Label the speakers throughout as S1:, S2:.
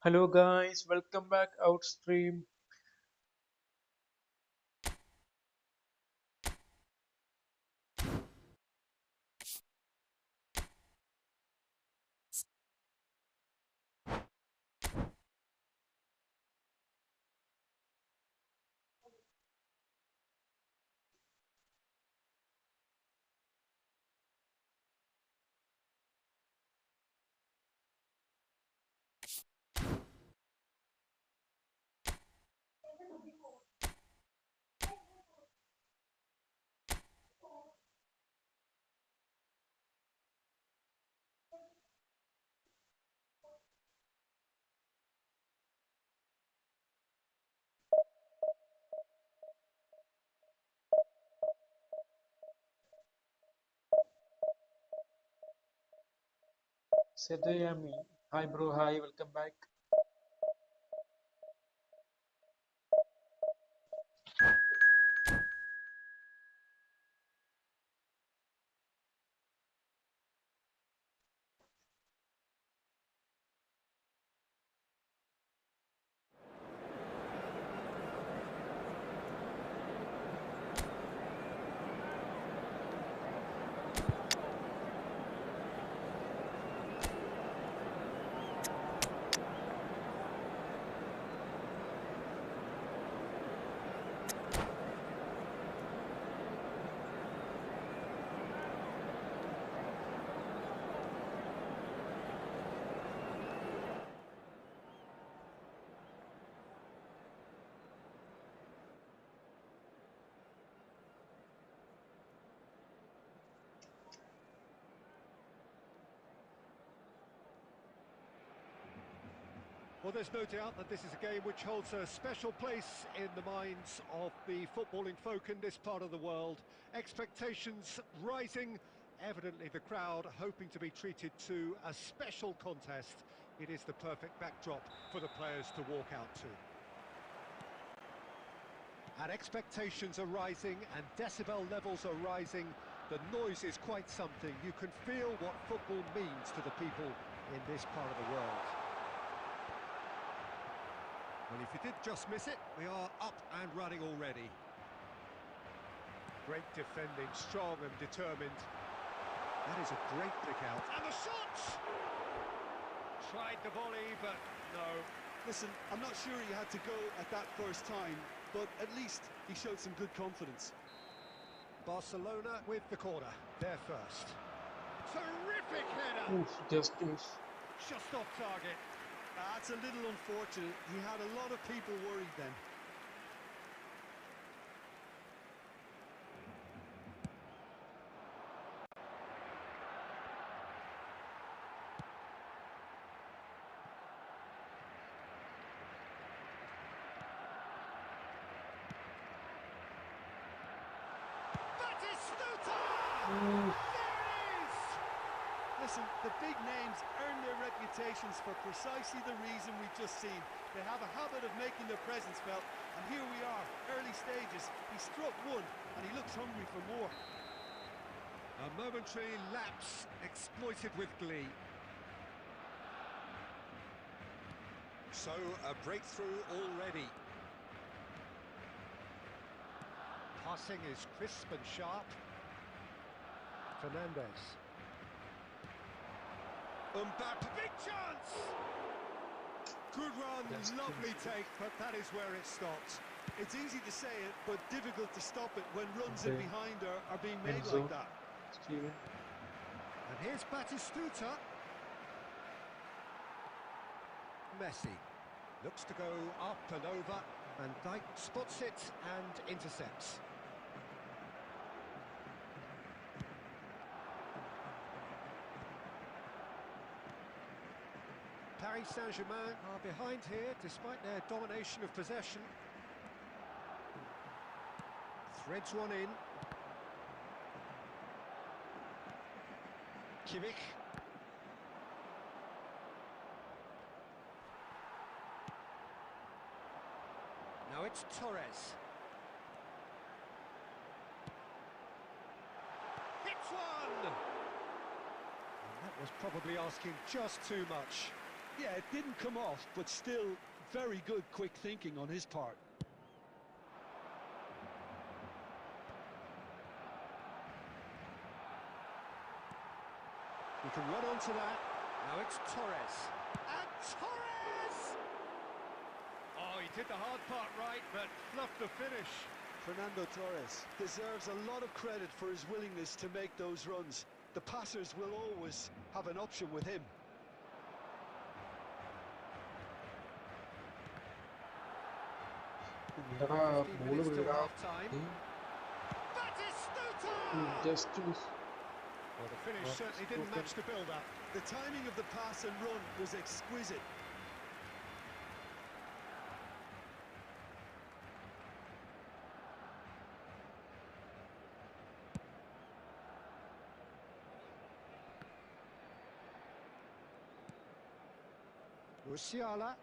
S1: Hello guys, welcome back Outstream. Sedayami. Hi bro, hi, welcome back.
S2: Well, there's no doubt that this is a game which holds a special place in the minds of the footballing folk in this part of the world. Expectations rising, evidently the crowd hoping to be treated to a special contest. It is the perfect backdrop for the players to walk out to. And expectations are rising and decibel levels are rising. The noise is quite something. You can feel what football means to the people in this part of the world. Well, if you did just miss it, we are up and running already. Great defending, strong and determined. That is a great pick out. And the shots! Tried the volley, but no.
S3: Listen, I'm not sure he had to go at that first time, but at least he showed some good confidence.
S2: Barcelona with the corner, there first. Terrific header!
S1: Oof, just miss.
S2: Just off target.
S3: That's a little unfortunate. He had a lot of people worried then.
S2: Batistuta!
S1: Oof.
S2: There it is!
S3: Listen, the big names earn their reputations for precisely the reason we've just seen. They have a habit of making their presence felt, and here we are, early stages. He struck one, and he looks hungry for more.
S2: A momentary lapse exploited with glee. So, a breakthrough already. Passing is crisp and sharp. Fernandez. Mbappe, big chance!
S3: Good run,
S1: That's
S3: lovely
S1: good.
S3: take, but that is where it stops. It's easy to say it, but difficult to stop it when runs in
S1: Okay.
S3: behind are being made
S1: Enzo.
S3: like that.
S1: Steven.
S2: And here's Batistuta. Messi looks to go up and over. Van Dijk spots it and intercepts. Paris Saint-Germain are behind here despite their domination of possession. Threads one in. Kimmich. Now it's Torres. Hits one! And that was probably asking just too much.
S3: Yeah, it didn't come off, but still very good quick thinking on his part.
S2: We can run onto that. Now it's Torres. And Torres! Oh, he did the hard part right, but fluffed the finish.
S3: Fernando Torres deserves a lot of credit for his willingness to make those runs. The passers will always have an option with him.
S1: എന്താടാ
S2: 15
S1: ball
S2: minutes till
S1: വീഴാ
S2: half-time. Batistuta!
S1: Just
S2: Well, the finish certainly didn't match the build-up.
S3: The timing of the pass and run was exquisite.
S2: Musiala.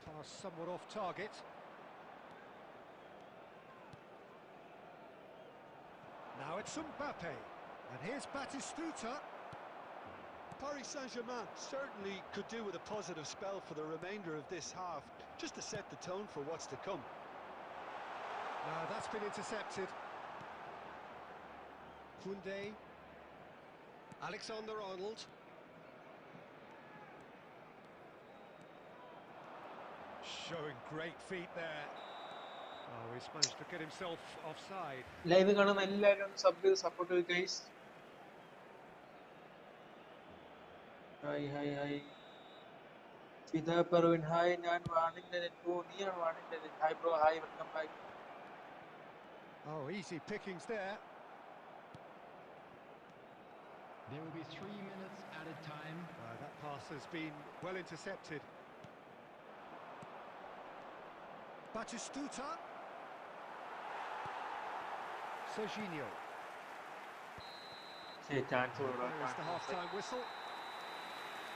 S2: Pass somewhat off target. Now it's Mbappe. And here's Batistuta.
S3: Paris Saint-Germain certainly could do with a positive spell for the remainder of this half, just to set the tone for what's to come.
S2: Now that's been intercepted. Koundé. Alexander-Arnold. Showing great feet there. Oh, he's managed to get himself offside.
S1: Live കാണുന്ന എല്ലാവരും sub ചെയ്ത് support ചെയ്ത് guys. Hi hi hi Fida Parvin hi. ഞാൻ വാണിന്റെ net നീയാണ് വാണിന്റെ net. Hi bro hi welcome back.
S2: Oh, easy pickings there.
S4: There will be 3 minutes added time.
S2: That pass has been well intercepted. Batistuta. Serginho.
S1: Chance
S2: There's the half-time whistle.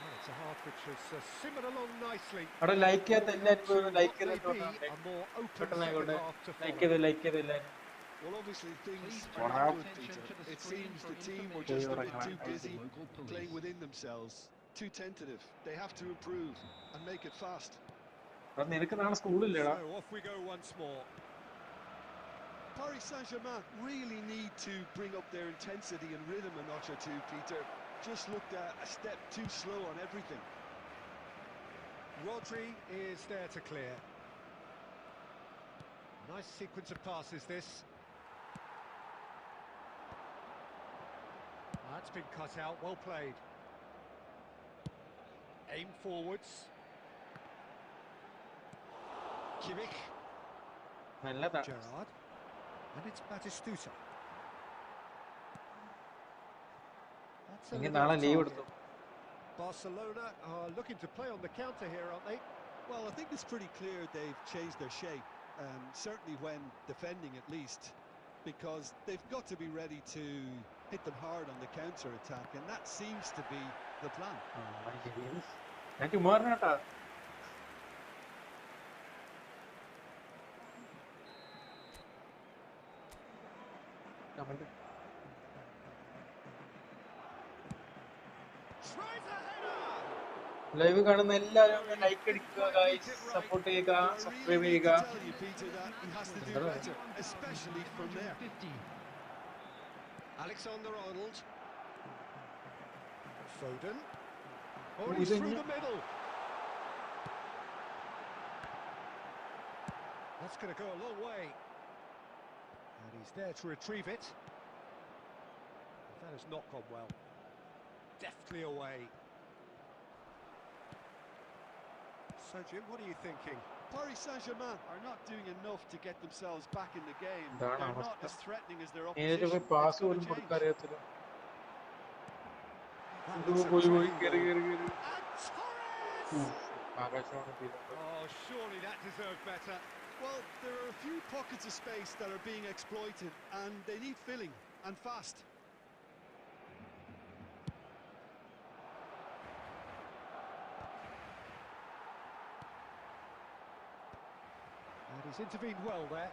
S2: Well, it's a half which has simmered along nicely.
S1: അവിടെ like ചെയ്യാത്ത എല്ലാവരും like
S2: What may be
S1: ചെയ്തിട്ട്
S2: a more open
S1: പെട്ടെന്ന്
S2: second
S1: ആയിക്കോട്ടെ.
S2: half to
S1: like
S2: follow.
S1: ചെയ്ത് എല്ലാവരും.
S3: Well, obviously things
S4: Please
S3: are
S4: turn
S3: not
S4: your
S3: good,
S4: attention
S3: Peter.
S4: to the
S3: It
S4: screen
S3: seems
S4: for
S3: the team were
S4: information
S3: just a
S1: from
S3: bit too
S4: the
S3: busy
S4: local police.
S3: playing within themselves, too tentative. They have to improve and make it fast.
S1: അത് നിനക്ക് നാളെ സ്കൂളില്ലേടാ?
S2: So off we go once more.
S3: Paris Saint-Germain really need to bring up their intensity and rhythm a notch or two, Peter. Just looked a step too slow on everything.
S2: Rodri is there to clear. Nice sequence of passes this. That's been cut out, well played. Aim forwards. Kimmich.
S1: നല്ലതാ.
S2: Gerrard. And it's Batistuta. That's a
S1: ഇങ്ങനെ
S2: little
S1: നാളെ
S2: off
S1: leave
S2: target.
S1: എടുത്തു.
S2: Barcelona are looking to play on the counter here, aren't they?
S3: Well, I think it's pretty clear they've changed their shape, certainly when defending at least, because they've got to be ready to hit them hard on the counter-attack, and that seems to be the plan.
S1: ഞാൻ ചുമ്മാ പറഞ്ഞാട്ടാ.
S2: Tries a header!
S1: Live കാണുന്ന എല്ലാവരും like അടിക്കുക guys, support ചെയ്യുക,
S3: I really
S1: subscribe
S3: need
S1: ചെയ്യുക.
S3: to tell you, Peter, that he has to do better, especially from there.
S4: 50.
S2: Alexander-Arnold. Foden. Oh,
S1: Oh,
S2: he's
S1: he's in
S2: through
S1: here.
S2: the middle. That's going to go a long way. And he's there to retrieve it. That has not gone well. Deftly away. So, Jim, what are you thinking?
S3: Paris Saint-Germain are not doing enough to get themselves back in the game.
S1: Darn,
S3: They're
S1: I
S3: not
S1: must-
S3: as threatening as their
S1: നേരിട്ട്
S3: opposition.
S1: പോയി
S3: It's
S1: pass
S3: gotta
S1: പോലും
S3: change.
S1: കൊടുക്കാൻ അറിയത്തില്ല.
S2: That
S1: ഇത്
S2: looks a
S1: പോയി
S2: triangle.
S1: കയറി കയറി കയറി.
S2: And Torres!
S1: ആകാശമാണ് ചെയ്തത്.
S2: Oh, surely that deserved better.
S3: Well, there are a few pockets of space that are being exploited, and they need filling, and fast.
S2: And he's intervened well there.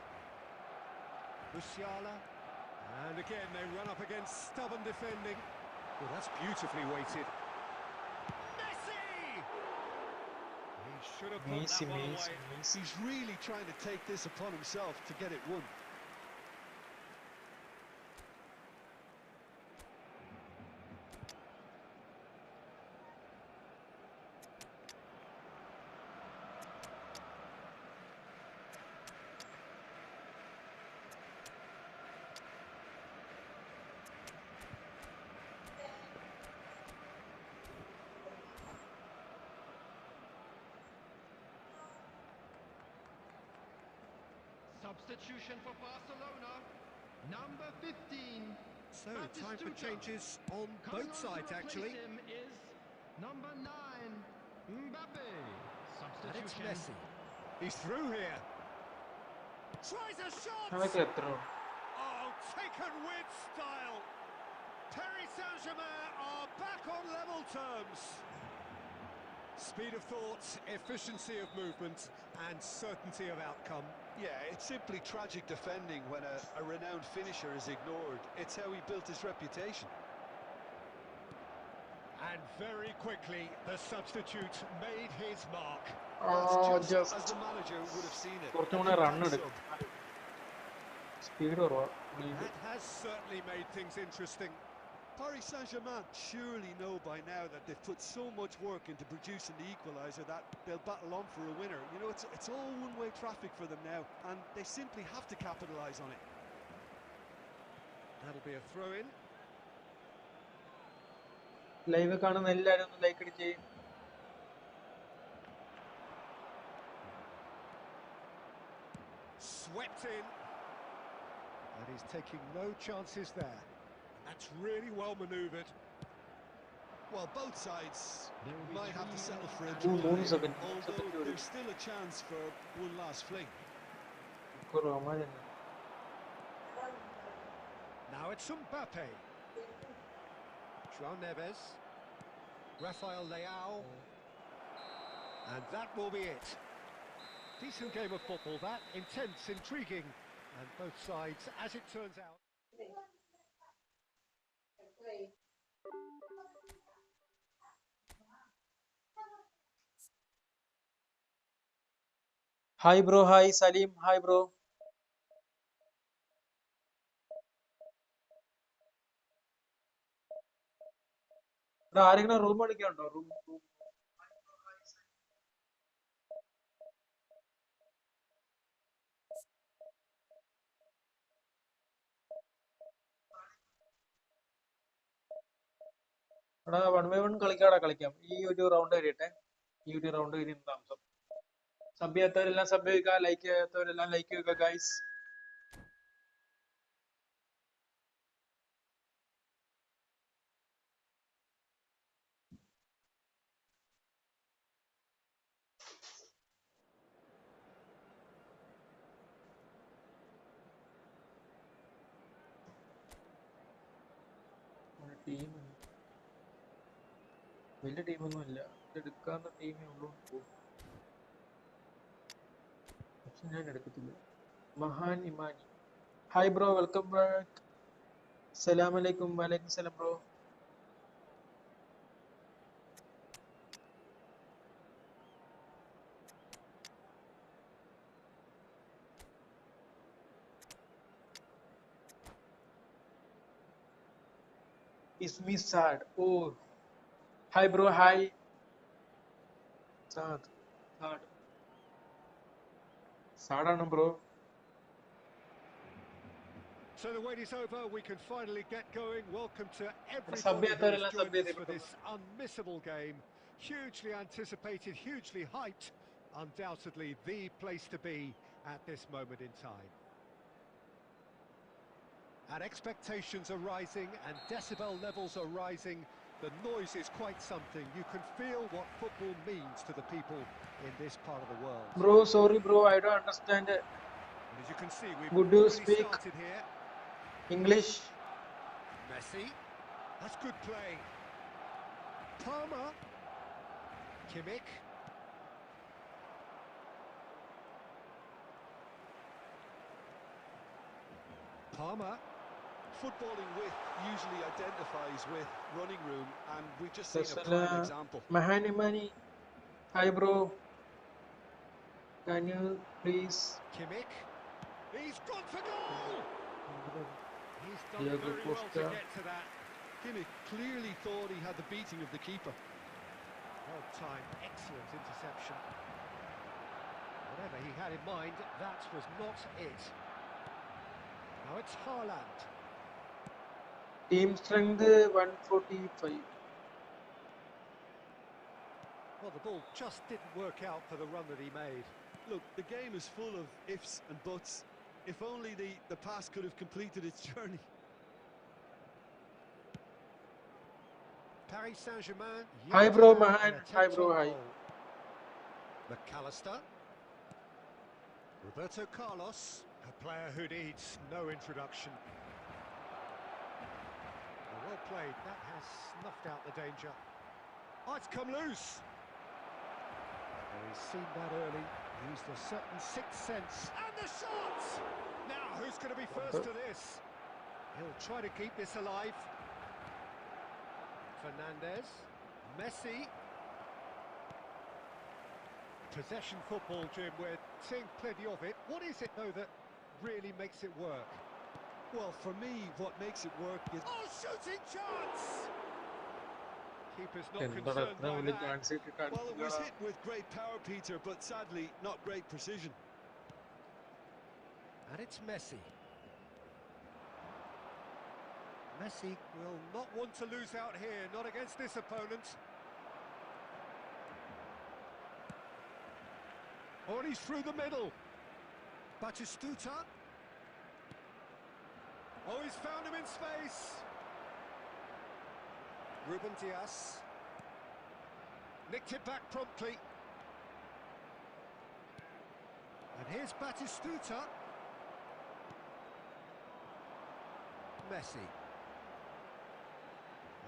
S2: Musiala. And again, they run up against stubborn defending. Well, that's beautifully weighted. Messi! He should have put that one away.
S3: He's really trying to take this upon himself to get it won.
S4: Substitution for Barcelona, number 15.
S2: So, time for changes on both sides, actually.
S4: Him is number 9, Mbappe.
S2: And it's
S4: Substitution.
S2: Messi. He's through here. Tries a shot! Oh, taken with style. Paris Saint-Germain are back on level terms. Speed of thought, efficiency of movement, and certainty of outcome.
S3: Yeah, it's simply tragic defending when a renowned finisher is ignored. It's how he built his reputation.
S2: And very quickly, the substitute made his mark.
S3: That's just as the manager would have seen it.
S2: That has certainly made things interesting.
S3: Paris Saint-Germain surely know by now that they've put so much work into producing the equaliser that they'll battle on for a winner. You know, it's all one-way traffic for them now, and they simply have to capitalise on it.
S2: That'll be a throw-in.
S1: Live കാണുന്ന എല്ലാവരും ഒന്ന് like അടിച്ചേ.
S2: Swept in. And he's taking no chances there. That's really well manoeuvred.
S3: Well, both sides might have to settle for a
S1: Two
S3: draw,
S1: moves again.
S3: although there's still a chance for one last fling.
S2: Now it's Mbappe. João Neves. Rafael Leao. And that will be it. Decent game of football, that. Intense, intriguing. And both sides, as it turns out.
S1: Hi bro, hi Salim, hi bro. ആരെങ്കിലും room എടുക്കാനുണ്ടോ? Room എടാ 1v1 കളിക്കാം. ഈ ഒരു round കഴിയട്ടെ. ഈ ഒരു round കഴിയുന്ന താമസം. സബ് ചെയ്യാത്തവരെല്ലാം സബ് ചെയ്യുക, ലൈക്ക് ചെയ്യാത്തവരെല്ലാം ലൈക്ക് ചെയ്യുക ഗൈസ്. ടീം വലിയ ടീമൊന്നും ഇല്ല, എടുക്കാവുന്ന ടീമേ ഉള്ളൂ. പക്ഷെ ഞാൻ എടുക്കത്തില്ല. മഹാൻ Imani, hi bro, welcome back. അസ്സലാമലൈക്കും. വലൈക്കും സലാം bro. Is me sad? Oh, hi bro, hi. Sad. Sad ആണ് bro.
S2: So the wait is over, we can finally get going. Welcome to everybody
S1: Sub
S2: who has
S1: ചെയ്യാത്തവരെല്ലാം
S2: joined
S1: sub
S2: us for
S1: ചെയ്തേ.
S2: this unmissable game. Hugely anticipated, hugely hyped. Undoubtedly the place to be at this moment in time. And expectations are rising and decibel levels are rising. The noise is quite something. You can feel what football means to the people in this part of the world.
S1: Bro, sorry bro, I don't understand
S2: And as you can see, we've
S1: Would you
S2: already
S1: speak
S2: started here.
S1: English.
S2: Messi. That's good play. Palmer. Kimmich. Palmer.
S3: footballing width usually identifies with running room, and we've just seen a prime
S1: Tesla,
S3: example.
S1: Mahani. Hi, bro. Can you please?
S2: Kimmich. He's gone for goal! He's done
S1: Diego
S2: very well to
S1: Costa.
S2: get to that.
S3: Kimmich clearly thought he had the beating of the keeper.
S2: Well timed, excellent interception. Whatever he had in mind, that was not it. Now it's Haaland.
S1: Team strength 145.
S2: Well, the ball just didn't work out for the run that he made.
S3: Look, the game is full of ifs and buts. If only the pass could have completed its journey.
S2: Paris Saint-Germain.
S1: Hi, bro, Mahan. Hi, bro, hi.
S2: McAllister. Roberto Carlos, a player who needs no introduction. Well played, that has snuffed out the danger. Oh, it's come loose. Well, he's seen that early, used a certain sixth sense. And the shot! Now, who's going to be first to this? He'll try to keep this alive. Fernandez, Messi. Possession football, Jim, we're seeing plenty of it. What is it, though, that really makes it work?
S3: Well, for me, what makes it work is...
S2: Oh, shooting chance! Keeper's not concerned by that.
S3: Well, it was hit with great power, Peter, but sadly, not great precision.
S2: And it's Messi. Messi will not want to lose out here, not against this opponent. Oh, and he's through the middle. Batistuta. Oh, he's found him in space. Ruben Dias. Nicked it back promptly. And here's Batistuta. Messi.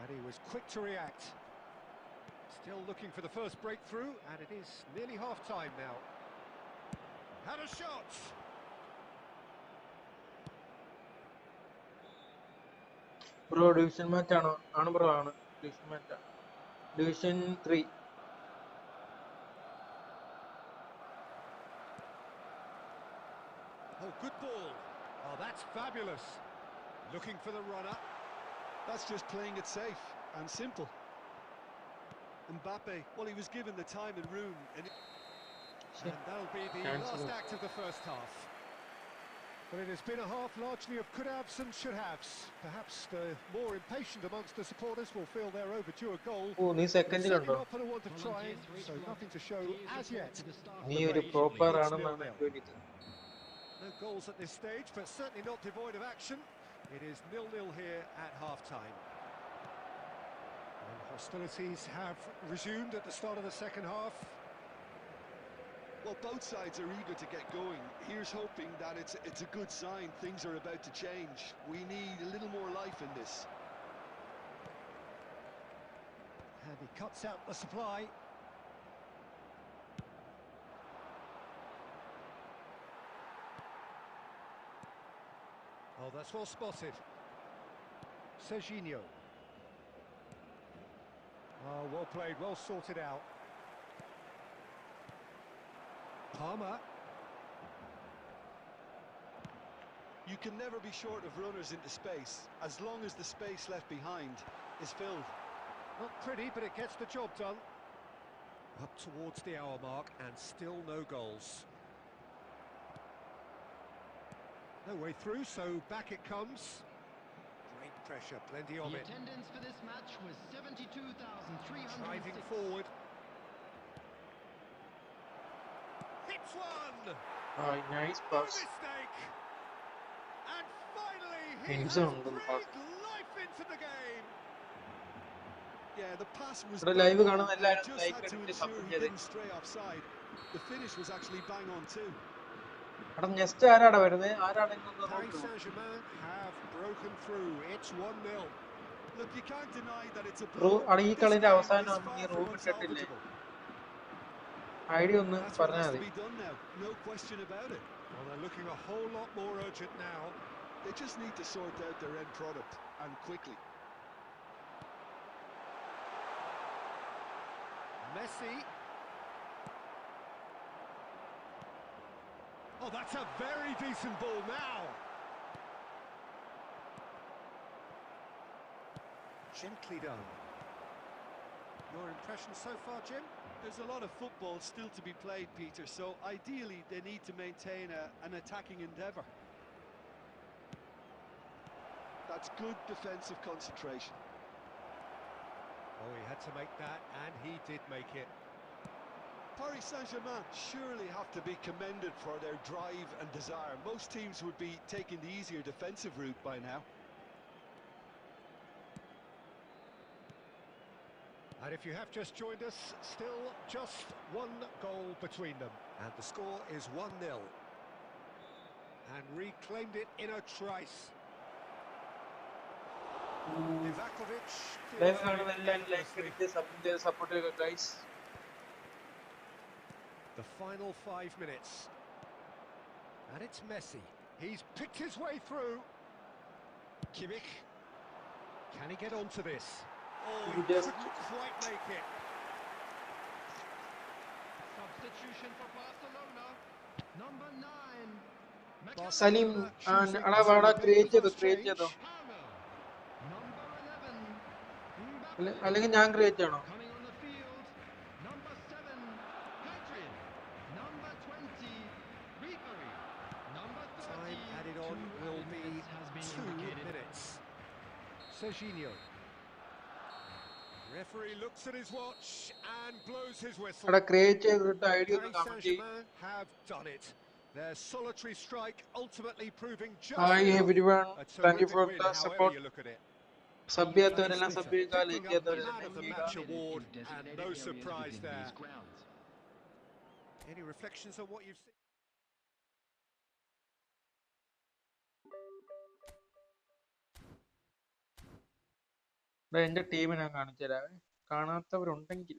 S2: And he was quick to react. Still looking for the first breakthrough, and it is nearly half-time now. Had a shot!
S1: Bro, division match ആണ് bro ആണ്. Division match. Division 3.
S2: Oh, good ball. Oh, that's fabulous. Looking for the runner.
S3: That's just playing it safe and simple. Mbappe, well, he was given the time and room, and
S2: that'll be the last act of the first half. Well, it has been a half largely of could-haves and should-haves. Perhaps the more impatient amongst the supporters will feel they're overdue a goal.
S1: Oh, നീ second
S2: Certainly not for the want of trying, so nothing to show as yet.
S1: നീ ഒരു proper ആണെന്നാണ് എനിക്ക് തോന്നിയത്.
S2: No goals at this stage, but certainly not devoid of action. It is 0-0 here at half-time. And hostilities have resumed at the start of the second half.
S3: Well, both sides are eager to get going. Here's hoping that it's a good sign. Things are about to change. We need a little more life in this.
S2: And he cuts out the supply. Oh, that's well spotted. Serginho. Oh, well played, well sorted out. Palmer.
S3: You can never be short of runners into space, as long as the space left behind is filled.
S2: Not pretty, but it gets the job done. Up towards the hour mark, and still no goals. No way through, so back it comes. Great pressure, plenty of it.
S4: The attendance for this match was 72,300.
S2: Driving forward. Hits one!
S1: Oh, nice
S2: No
S1: pass.
S2: mistake! And finally, he
S1: Ends
S2: has
S1: on the pass.
S2: breathed life into the game.
S3: Yeah, the pass was
S1: ഇവിടെ
S3: bang
S1: live
S3: on,
S1: കാണുന്ന
S3: and
S1: എല്ലാവരും
S3: just
S1: like
S3: had to
S1: അടിച്ച്
S3: ensure
S1: support
S3: he
S1: ചെയ്തേ.
S3: didn't stray offside. The finish was actually bang on too.
S1: എടാ next ആരാടാ വരുന്നത്? ആരാണ് ഇന്നൊന്ന്
S2: Paris
S1: നോക്കൂ.
S2: Saint-Germain have broken through. It's 1-0.
S3: Look, you can't deny that it's a
S1: Ro
S3: blow.
S1: ആണ് ഈ
S3: This
S1: കളിന്റെ
S3: game
S1: അവസാനം
S3: is
S1: നീ
S3: far
S1: room
S3: from
S1: ഇട്ടിട്ടില്ലേ?
S3: unsalvageable.
S1: ID ഒന്ന്
S3: That's what
S1: പറഞ്ഞാൽ
S3: has to
S1: മതി.
S3: be done now, no question about it.
S2: Well, they're looking a whole lot more urgent now.
S3: They just need to sort out their end product, and quickly.
S2: Messi. Oh, that's a very decent ball now. Gently done. Your impression so far, Jim?
S3: There's a lot of football still to be played, Peter, so ideally they need to maintain an attacking endeavour. That's good defensive concentration.
S2: Oh, he had to make that, and he did make it.
S3: Paris Saint-Germain surely have to be commended for their drive and desire. Most teams would be taking the easier defensive route by now.
S2: And if you have just joined us, still just one goal between them. And the score is 1-0. And reclaimed it in a trice. Livakovic
S1: live
S2: clears it
S1: കാണുന്ന എല്ലാവരും like
S2: effortlessly.
S1: അടിച്ച് sub ചെയ്ത് support ചെയ്യുക guys.
S2: The final 5 minutes. And it's Messi. He's picked his way through. Kimmich. Can he get onto this? Oh, he
S1: Just-
S2: couldn't quite make it.
S4: Substitution for Barcelona. Number 9.
S1: Saleem
S2: Choosing
S1: എടാ
S2: to
S1: വാടാ
S2: make the
S1: create ചെയ്തോ
S2: first
S1: create
S2: change.
S1: ചെയ്തോ.
S4: Number 11.
S1: അല്ലെങ്കിൽ ഞാൻ create ചെയ്യണോ?
S4: Coming on the field. Number 7. Hadrian. Number 20. Ribery. Number 30.
S2: Time added on
S4: 2
S2: will
S4: added
S2: be
S4: minutes has been
S2: 2
S4: indicated.
S2: minutes. Serginho. Referee looks at his watch and blows his whistle.
S1: എടാ create ചെയ്തിട്ട് ID ഒന്ന്
S2: Paris
S1: comment ചെയ്യ്.
S2: Saint-Germain have done it. Their solitary strike ultimately proving just
S1: Hi
S2: enough.
S1: everyone,
S2: A
S1: thank you
S2: terrific
S1: for
S2: win,
S1: the
S2: however
S1: support.
S2: you look at it.
S1: Sub ചെയ്യാത്തവരെല്ലാം
S2: Decisive,
S1: sub ചെയ്യുക, like
S2: picking up the
S1: ചെയ്യാത്തവരെല്ലാം
S2: man
S1: like
S2: of the
S1: ചെയ്യുക.
S2: match award,
S4: In
S2: and
S4: designated
S2: no
S4: areas
S2: surprise
S4: within
S2: there.
S4: these grounds.
S2: Any reflections on what you've seen?
S1: എടാ എന്റെ team ഞാൻ കാണിച്ചു തരാവേ. കാണാത്തവരുണ്ടെങ്കിൽ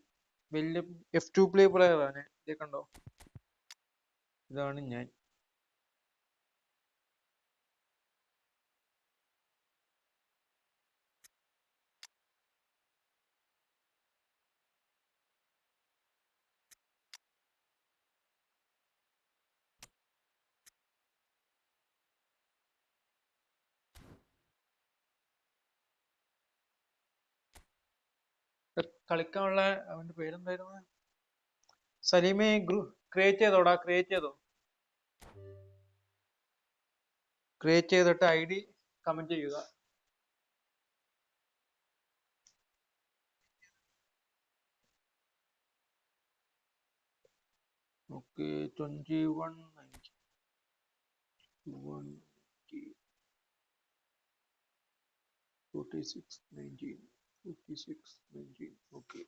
S1: വലിയ F2 പ്ലെയർ ആണ്. ഇത് കണ്ടോ, ഇതാണ് ഞാൻ. കളിക്കാനുള്ള അവന്റെ പേരെന്തായിരുന്നു? സലീമെ ക്രിയേറ്റ് ചെയ്തോടാ, ക്രിയേറ്റ് ചെയ്തോ. ക്രിയേറ്റ് ചെയ്തിട്ട് ഐഡി കമന്റ് ചെയ്യുക. ഓക്കെ 21 90 46 19 56 19. ഓക്കെ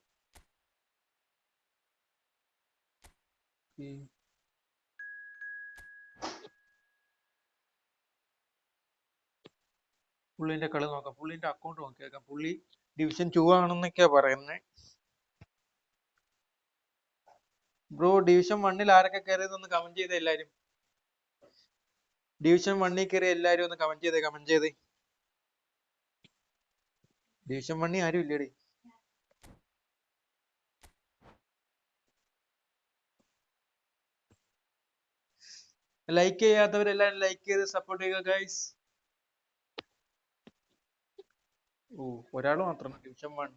S1: പുള്ളിന്റെ കളി നോക്കാം, പുള്ളിന്റെ അക്കൗണ്ട് നോക്കിയേക്കാം. പുള്ളി ഡിവിഷൻ 2 ആണെന്നൊക്കെയാ പറയുന്നത്. ബ്രോ ഡിവിഷൻ 1 ആരൊക്കെ കയറിയതൊന്ന് കമന്റ് ചെയ്തേ എല്ലാരും. ഡിവിഷൻ 1 കയറിയ എല്ലാരും ഒന്ന് കമന്റ് ചെയ്തേ, കമന്റ് ചെയ്തേ. ഡിവിഷൻ 1 ആരും ഇല്ലേടി. ലൈക്ക് ചെയ്യാത്തവരെല്ലാരും ലൈക്ക് ചെയ്ത് സപ്പോർട്ട് ചെയ്യുക ഗൈസ്. ഓ ഒരാൾ മാത്രം ഡിവിഷൻ 1.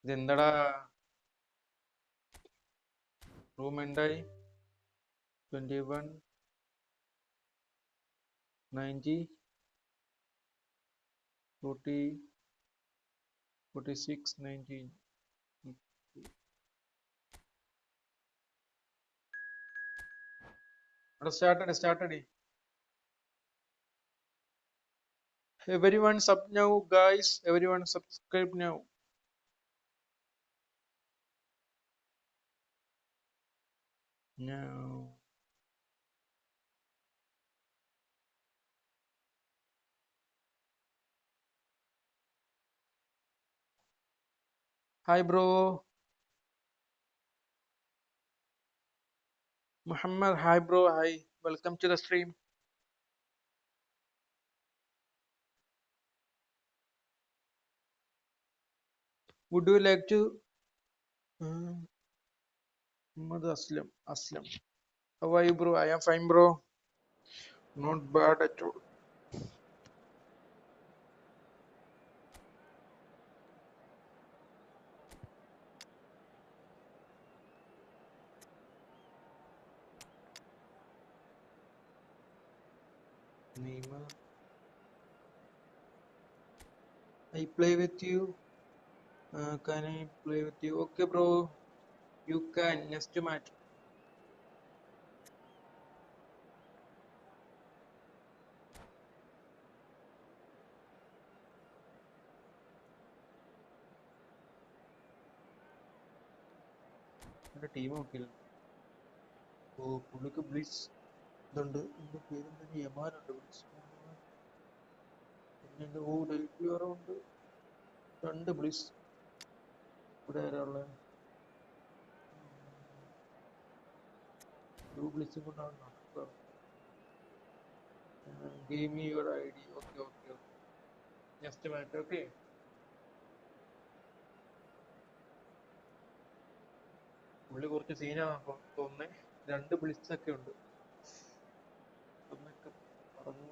S1: ഇതെന്താടാ റൂം ഉണ്ടായി. 21 90 40 46 19. സ്റ്റാർട്ടടി. Everyone sub now guys, everyone subscribe now. Now hi bro Muhammed, hi bro, hi, welcome to the stream. Would you like to? Muhammad Aslam. How are you, bro? I am fine, bro. Not bad at all. Neymar. I play with you. Can I play with you? Okay, bro. You can. Next match. എന്റെ team നോക്കില്ല. ഓ പുള്ളിക്ക് bliss ഇതുണ്ട്. എന്റെ പേരെന്താ? യമാനുണ്ട് bliss. പിന്നെ ഓ ഡെൽഫിയോറുണ്ട്. 2 bliss. ഇവിടെ ആരാ ഉള്ളത്? 2 ബ്ലിസും കൊണ്ടാണ് നടക്കുക. Give me your ID. Okay. Next match. Okay. പുള്ളി കുറച്ച് സീനാണ് തോന്നുന്നേ. 2 ബ്ലിസ് ഒക്കെ ഉണ്ട്. അതൊക്കെ പറഞ്ഞു.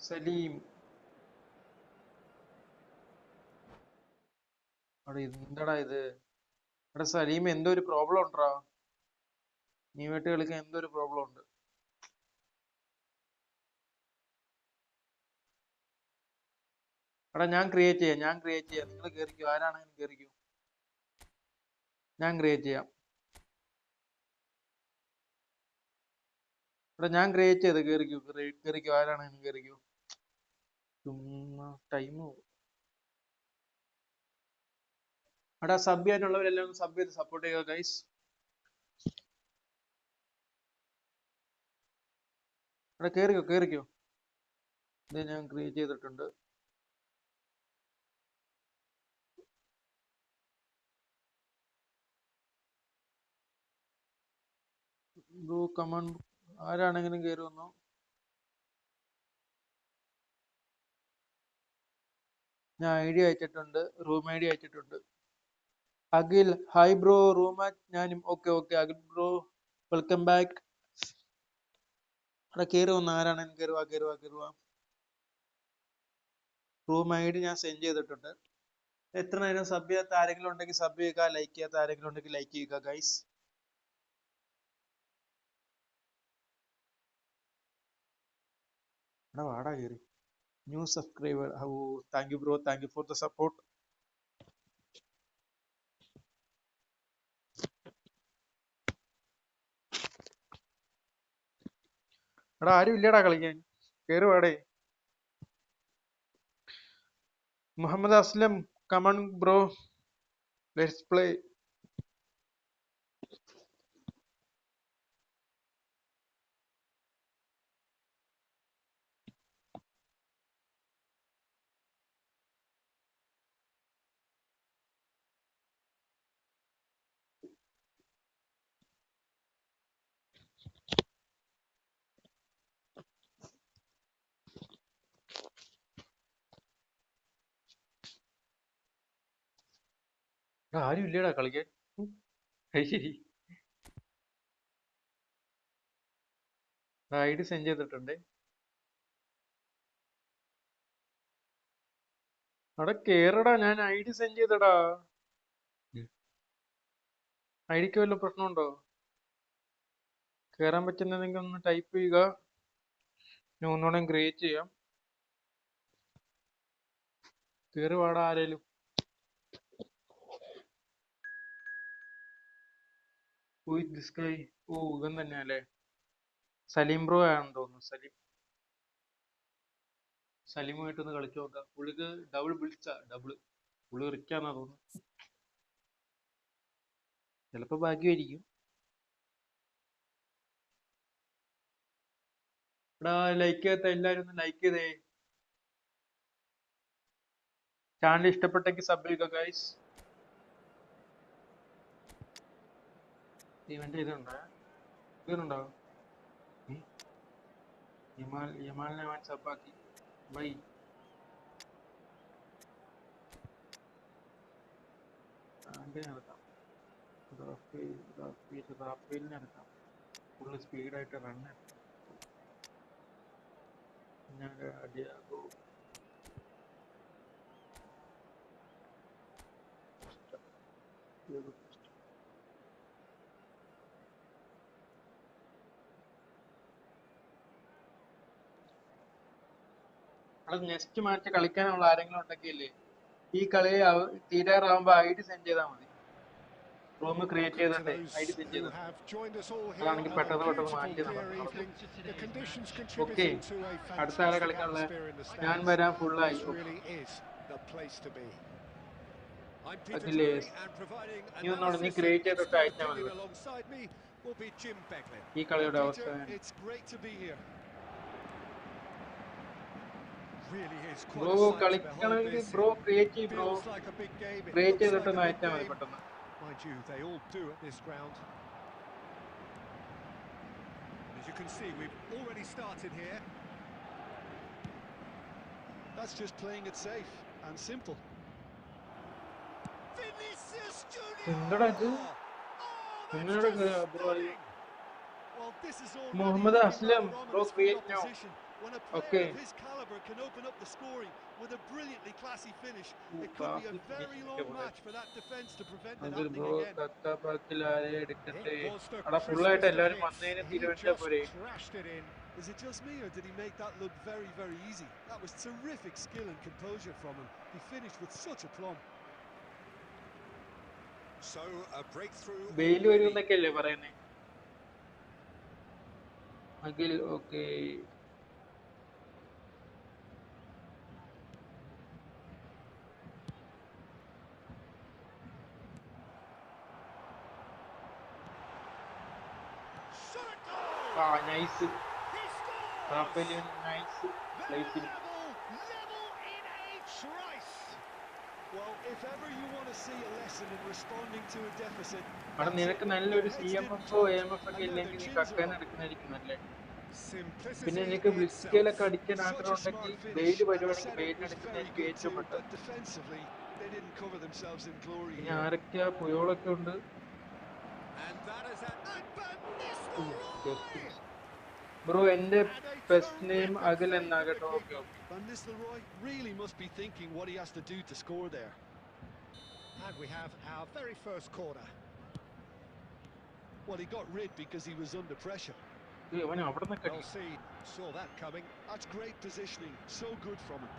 S1: സലീം. അവിടെ എന്താടാ ഇത്? എടാ സലീം, എന്തോ ഒരു പ്രോബ്ലം ഉണ്ടോ? നീ കളിക്കാൻ എന്തോ ഒരു പ്രോബ്ലം ഉണ്ട്. എടാ ഞാൻ ക്രിയേറ്റ് ചെയ്യാം. നിങ്ങൾ കേറിക്കോ, ആരാണെങ്കിലും കേറിക്കോ. ഞാൻ ക്രിയേറ്റ് ചെയ്യാം. എടാ ഞാൻ ക്രിയേറ്റ് ചെയ്ത് കേറിക്കോ, ആരാണെങ്കിലും കേറിക്കോ. ചുമ്മാ ടൈം. എടാ സബ് ചെയ്യാനുള്ളവരെല്ലാം സബ് ചെയ്ത് സപ്പോർട്ട് ചെയ്യുക ഗൈസ്. എടാ കേറിക്കോ. ഇത് ഞാൻ ക്രിയേറ്റ് ചെയ്തിട്ടുണ്ട്. ബ്രോ കമൺ, ആരാണെങ്കിലും കയറി വന്നോ. ഞാൻ ഐഡി അയച്ചിട്ടുണ്ട്, റൂം ഐഡി അയച്ചിട്ടുണ്ട്. അഖിൽ ഹായ് ബ്രോ, റൂം ഞാനും. Okay Akhil bro, welcome back. അവിടെ കയറി വന്ന ആരാണെങ്കിലും കയറുക. റൂം ഐഡി ഞാൻ സെൻഡ് ചെയ്തിട്ടുണ്ട്. എത്ര നേരം സബ് ചെയ്യാത്ത ആരെങ്കിലും ഉണ്ടെങ്കിൽ സബ് ചെയ്യുക, ലൈക്ക് ചെയ്യാത്ത ആരെങ്കിലും ഉണ്ടെങ്കിൽ ലൈക്ക് ചെയ്യുക ഗൈസ്. എടാ വാടാ കയറി. New subscriber. Oh thank you bro, thank you for the support. എടാ ആരും ഇല്ലടാ കളിക്കാൻ, കേറി വാടേ. Muhammad Aslam, come on bro, let's play. ആരും ഇല്ലടാ കളിക്കാൻ. ശരി, ഐഡി സെൻഡ് ചെയ്തിട്ടുണ്ട്. അവിടെ കേറടാ, ഞാൻ ഐഡി സെൻഡ് ചെയ്തടാ. ഐഡിക്ക് വല്ല പ്രശ്നമുണ്ടോ? കേറാൻ പറ്റുന്നതെങ്കിൽ ഒന്ന് ടൈപ്പ് ചെയ്യുക, ഞാൻ ഒന്നുകൂടെ ക്രിയേറ്റ് ചെയ്യാം. കേറി വാടാ ആരേലും. This guy. ഓ ഇവൻ തന്നെയല്ലേ, സലീം ബ്രോ ആണെന്ന് തോന്നുന്നു. സലീമുമായിട്ടൊന്ന് കളിച്ചു നോക്കാം. പുള്ളിക്ക് പുള്ളി റിച്ചാന്നാ തോന്നുന്നു. ചിലപ്പോ ഭാഗ്യമായിരിക്കും. എടാ ലൈക്ക് ചെയ്യാത്ത എല്ലാരും ഒന്ന് ലൈക്ക് ചെയ്തേ. ചാനൽ ഇഷ്ടപ്പെട്ടെങ്കിൽ സബ് ചെയ്യുക ഗൈസ്. ഇവന്റ് ഇതുണ്ടോ? യമാലിനെ അവൻ സബാക്കി. ബൈ. നടക്കാം, റാഫേലിനെ എടുക്കാം. ഫുള്ള് സ്പീഡായിട്ട് റൺ എടുക്കാം. ഞാൻ അടിയാകൂ. അത് നെക്സ്റ്റ് മാച്ച് കളിക്കാനുള്ള ആരെങ്കിലും ഉണ്ടെങ്കിലേ ഈ കളി തീരാറാവുമ്പോ ID സെൻഡ് ചെയ്താൽ മതി. റൂം ക്രിയേറ്റ് ചെയ്തിട്ട് ID സെൻഡ് ചെയ്തിട്ട് അതാണെങ്കിൽ പെട്ടെന്ന് മാറ്റി നടക്കും. ഓക്കെ, അടുത്ത ആരെ കളിക്കാനുള്ള? ഞാൻ വരാൻ ഫുള്ളായി. അഖിലേഷ് നീ ഒന്നോട് നീ ക്രിയേറ്റ് ചെയ്തിട്ട് അയച്ചാൽ മതി. ഈ കളിയുടെ അവസാനം ബ്രോ കളിക്കണമെങ്കിൽ ബ്രോ ക്രിയേറ്റ് ചെയ്യും. ബ്രോ ക്രിയേറ്റ് ചെയ്തിട്ടൊന്ന് അയച്ചാൽ മതി പെട്ടെന്ന്.
S2: Mind you, they all do at this ground. As you can see, we've already started here.
S3: That's just playing it safe and simple.
S2: Vinicius
S1: എന്താടാ ഇത്?
S2: Junior!
S1: Bro
S3: Well, this is already
S1: Muhammed
S3: looking
S1: Aslam,
S3: rather
S1: bro,
S3: ominous for the
S1: create now.
S3: opposition. When a player
S1: Okay.
S3: of his caliber can open up the scoring with a brilliantly classy finish, it could be a
S1: classy
S3: very
S1: finish,
S3: long
S1: okay,
S3: match for that defence to prevent it
S1: അതിൽ
S3: happening
S1: bro
S3: again.
S1: കത്താപ്പാക്കിൽ ആരെ എടുക്കട്ടെ?
S2: It was the
S1: അവിടെ ഫുള്ളായിട്ട്
S2: crispest of
S1: എല്ലാവരും
S2: hits.
S1: വന്നതിന്
S2: He
S1: Thiruvananthapuram
S2: just
S1: പോരെ.
S2: crashed it in.
S3: Is it just me, or did he make that look very, very easy? That was terrific skill and composure from him. He finished with such aplomb.
S2: So a breakthrough.
S1: Bail വരും എന്നൊക്കെയല്ലേ പറയുന്നേ? Akhil okay. Nice റാഫേലിൻ, nice placing.
S3: Well, if ever you want to see a lesson in responding to a deficit,
S1: അവിടെ നിനക്ക് നല്ലൊരു CMF AMF ഒക്കെ ഇല്ലെങ്കിൽ നീ കക്കാൻ എടുക്കുന്നതായിരിക്കും നല്ലേ. പിന്നെ നിനക്ക് ബ്ലിസ്കേലൊക്കെ അടിക്കാൻ ആഗ്രഹം ഉണ്ടെങ്കിൽ ബെയിൽ വരുവാണെങ്കിൽ ബെയിൽ എടുക്കുന്നതായിരിക്കും ഏറ്റവും പെട്ടെന്ന്. പിന്നെ ആരൊക്കെയാ? പുയോളൊക്കെ ഉണ്ട്. ബ്രോ എന്റെ ബെസ്റ്റ് നെയിം അഖിൽ എന്നാ കേട്ടോ. Okay okay.
S3: Van Nistelrooy really must be thinking what he has to do to score there.
S2: And we have our very first corner.
S3: Well, he got rid because he was under pressure.
S1: അവൻ അവിടെ നിന്നൊക്കെ
S2: Well, see, saw that coming.
S3: That's great positioning, so good from him.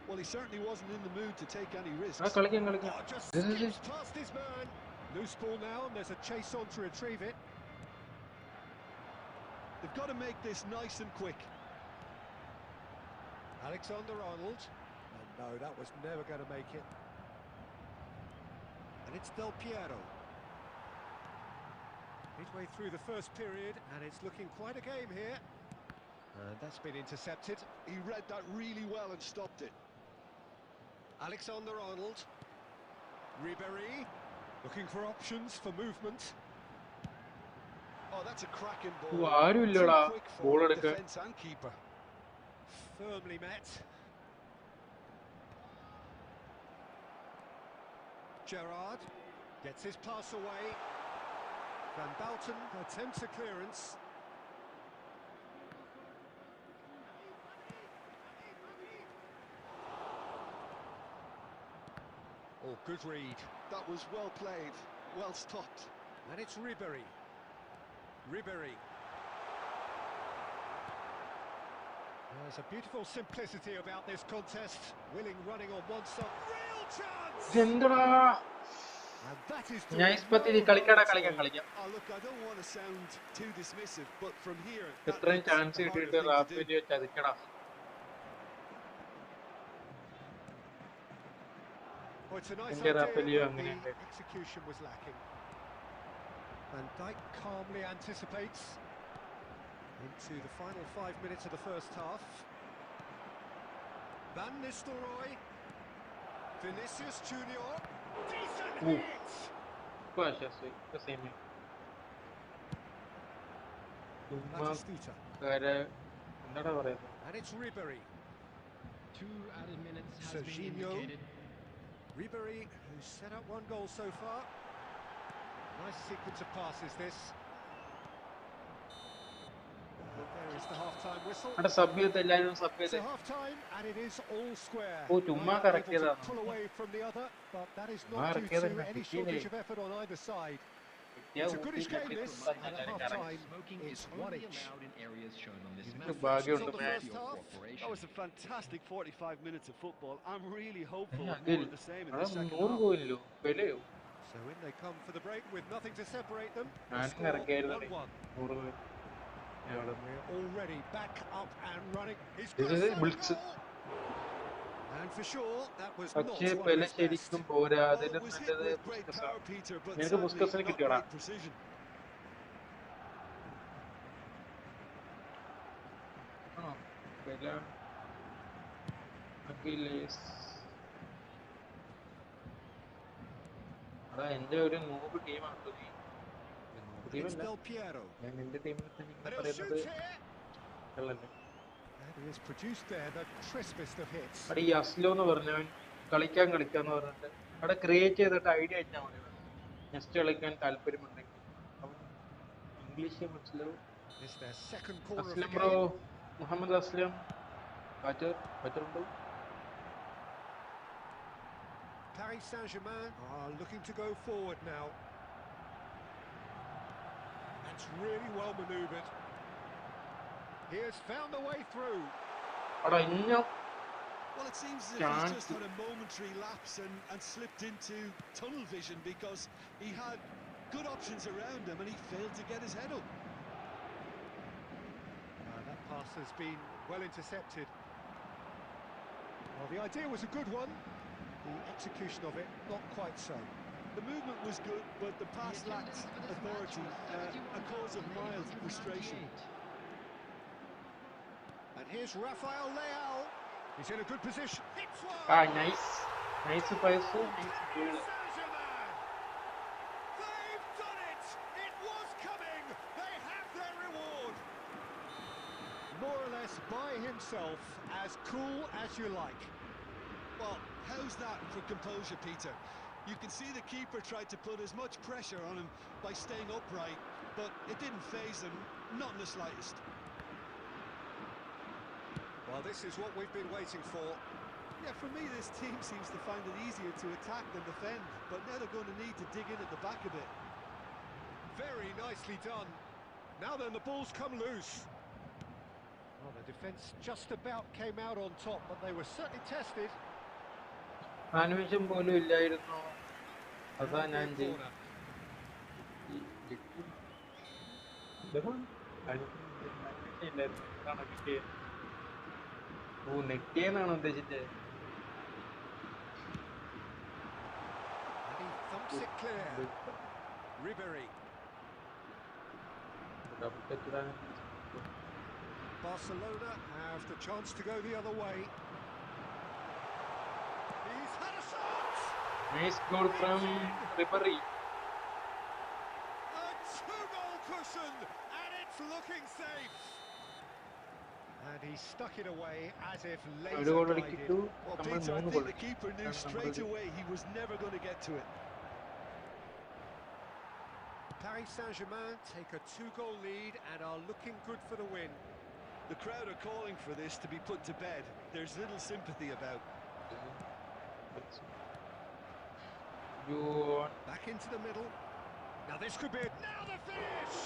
S3: Well, he certainly wasn't in the mood to take any risks.
S1: കളിക്കാം.
S2: Oh, just skips past his man. Loose ball now, and there's a chase on to retrieve it.
S3: They've got to make this nice and quick.
S2: Alexander-Arnold. And no, that was never going to make it. And it's Del Piero. Midway through the first period, and it's looking quite a game here. And that's been intercepted.
S3: He read that really well and stopped it.
S2: Alexander-Arnold. Ribéry. Looking for options for movement.
S3: Oh, that's a cracking ball.
S1: ആരുമില്ലടാ
S3: Too quick for
S1: ball
S3: the
S1: എടുക്കാൻ.
S3: defence and keeper.
S2: Firmly met. Gerrard gets his pass away. Van Bouten attempts a clearance. Oh, good read.
S3: That was well played, well stopped.
S2: And it's Ribéry. Ribéry. There's a beautiful simplicity about this contest. Willing running on one side. Real chance!
S1: എന്താടാ?
S2: And that is
S1: nice പത്തി കളിക്കാം.
S3: Oh, look, I don't want to sound too dismissive, but from here,
S1: ഇത്രയും chance കിട്ടിയിട്ട് റാഫേലി ചതിക്കടാ.
S2: Oh, it's a nice
S1: India
S2: idea,
S1: Rafaelio
S2: but
S1: അങ്ങനെയുണ്ട്.
S2: the execution was lacking. Van Dijk calmly anticipates into the final 5 minutes of the first half. Van Nistelrooy, Vinicius Junior, decent hit!
S1: ചുമ്മാ
S2: Batistita.
S1: എന്താടാ പറയുന്നത്?
S2: And it's Ribéry.
S4: 2 added minutes has been
S2: Serginho.
S4: indicated.
S2: Ribery, who's set up 1 goal so far. Nice sequence of passes, this. There is the half-time whistle.
S1: അവിടെ sub ചെയ്ത് എല്ലാവരും sub
S2: So
S1: ചെയ്ത്
S2: half-time, and it is all square.
S1: ഓ ചുമ്മാ
S2: Neither
S1: correct
S2: able to
S1: ചെയ്താണ്
S2: pull away from the other, but that is
S1: ചുമ്മാ
S2: not due
S1: ഇറക്കിയത്
S2: to
S1: തന്നെ
S2: any
S1: കിട്ടിയില്ലേ
S2: shortage of effort on either side.
S1: കിട്ടിയാ
S2: It's a goodish
S1: Ooty
S2: game,
S1: കെട്ടി
S2: this,
S1: ചുമ്മാ
S2: and at
S1: എല്ലാവരും correct
S2: half-time,
S4: Smoking
S2: it's
S4: is
S2: 1
S4: only
S2: each.
S4: allowed in areas shown on this
S1: ഇതിന്
S4: map.
S1: ഭാഗ്യമുണ്ട്
S2: On the
S1: match
S2: first half,
S3: That was a fantastic 45 minutes of football. I'm really hopeful of more
S1: Akhil
S3: of the same in
S1: അവിടെ
S3: the second
S1: 100
S3: half.
S1: പോയില്ലോ വിലയോ
S2: So in they come for the break with nothing to separate them. The
S1: ഞാൻ
S2: score
S1: ഇറക്കിയായിരുന്നു
S2: 1-1.
S1: 100 പോയി അവിടെ
S2: We're already back up and running. He's
S1: This
S2: got
S1: is
S2: a
S1: it,
S2: final
S1: Bulls.
S2: goal. And for sure, that was not
S1: പക്ഷേ
S2: one of
S1: പെല
S2: his best.
S1: ശരിക്കും പോരാ
S3: Oh,
S1: അതിലും
S3: it was hit
S1: നല്ലത്
S3: with great
S1: ബുസ്കസാ
S3: power, Peter, but
S1: നിനക്ക്
S3: sadly
S1: ബുസ്കസിനെ
S3: not
S1: കിട്ടിയോടാ
S3: great precision.
S1: ആണോ പെല അഖിലേസ് അതാ എന്റെ ഒരു നൂബ് ടീമാണ് നീ നൂബ്
S2: It's
S1: ടീമല്ല
S2: Del Piero.
S1: ഞാൻ നിന്റെ ടീമിനെ തന്നെ
S2: And
S1: ഇങ്ങനെ
S2: he'll
S1: പറയുന്നത്
S2: shoot here.
S1: കള്ളല്ലേ
S2: And he has produced there the crispest of hits.
S1: അവിടെ ഈ അസ്ലോ എന്ന് പറഞ്ഞവൻ കളിക്കാന്ന് പറഞ്ഞിട്ട് അവിടെ ക്രിയേറ്റ് ചെയ്തിട്ട് ഐഡിയ അയച്ചാൽ മതി നെക്സ്റ്റ് കളിക്കാൻ താല്പര്യമുണ്ടെങ്കിൽ അവൻ ഇംഗ്ലീഷ് മനസ്സിലാവും
S2: It's their second corner of the
S1: Aslam bro
S2: game.
S1: Muhammad Aslam ബച്ചറുണ്ടോ
S2: Paris Saint-Germain are looking to go forward now. That's really well manoeuvred. He has found a way through.
S1: അവിടെ ഇന്ന
S3: Well, it seems as if
S1: Chance.
S3: he's just had a momentary lapse and slipped into tunnel vision because he had good options around him and he failed to get his head up.
S2: That pass has been well intercepted. Well, the idea was a good one. The execution of it, not quite so.
S3: The movement was good, but the pass lacked authority, a cause of mild frustration.
S2: And here's Rafael Leao. He's in a good position. Hits one.
S1: Nice പൈസ nice goal
S2: Saint-Germain. They've done it. It was coming. They have their reward. More or less by himself, as cool as you like.
S3: Well, how's that for composure, Peter? You can see the keeper tried to put as much pressure on him by staying upright, but it didn't faze him, not in the slightest.
S2: Well, this is what we've been waiting for.
S3: Yeah, for me, this team seems to find it easier to attack than defend, but now they're going to need to dig in at the back a bit.
S2: Very nicely done. Now then, the ball's come loose. Well, the defence just about came out on top, but they were certainly tested.
S1: Animation പോലും ഇല്ലായിരുന്നു അതാ ഞാൻ
S2: Corner.
S1: നെറ്റിയെന്നാണ് ഉദ്ദേശിച്ചത്
S2: And he thumps it clear. Ribery. Barcelona have the chance to go the other way. He's had a shot!
S1: Nice goal from Ribery
S2: A two-goal cushion, and it's looking safe. And he stuck it away as if
S1: ഒരു goal
S2: laser
S1: അടിക്കിട്ടു
S2: guided.
S3: Well,
S1: നമ്മൾ
S3: Peter, I
S1: 3
S3: think
S1: goal
S3: the keeper knew straight away he was never going to get to it.
S2: Paris Saint-Germain take a two-goal lead and are looking good for the win.
S3: The crowd are calling for this to be put to bed. There's little sympathy about.
S2: Back into the middle. Now this could be it. Now the finish!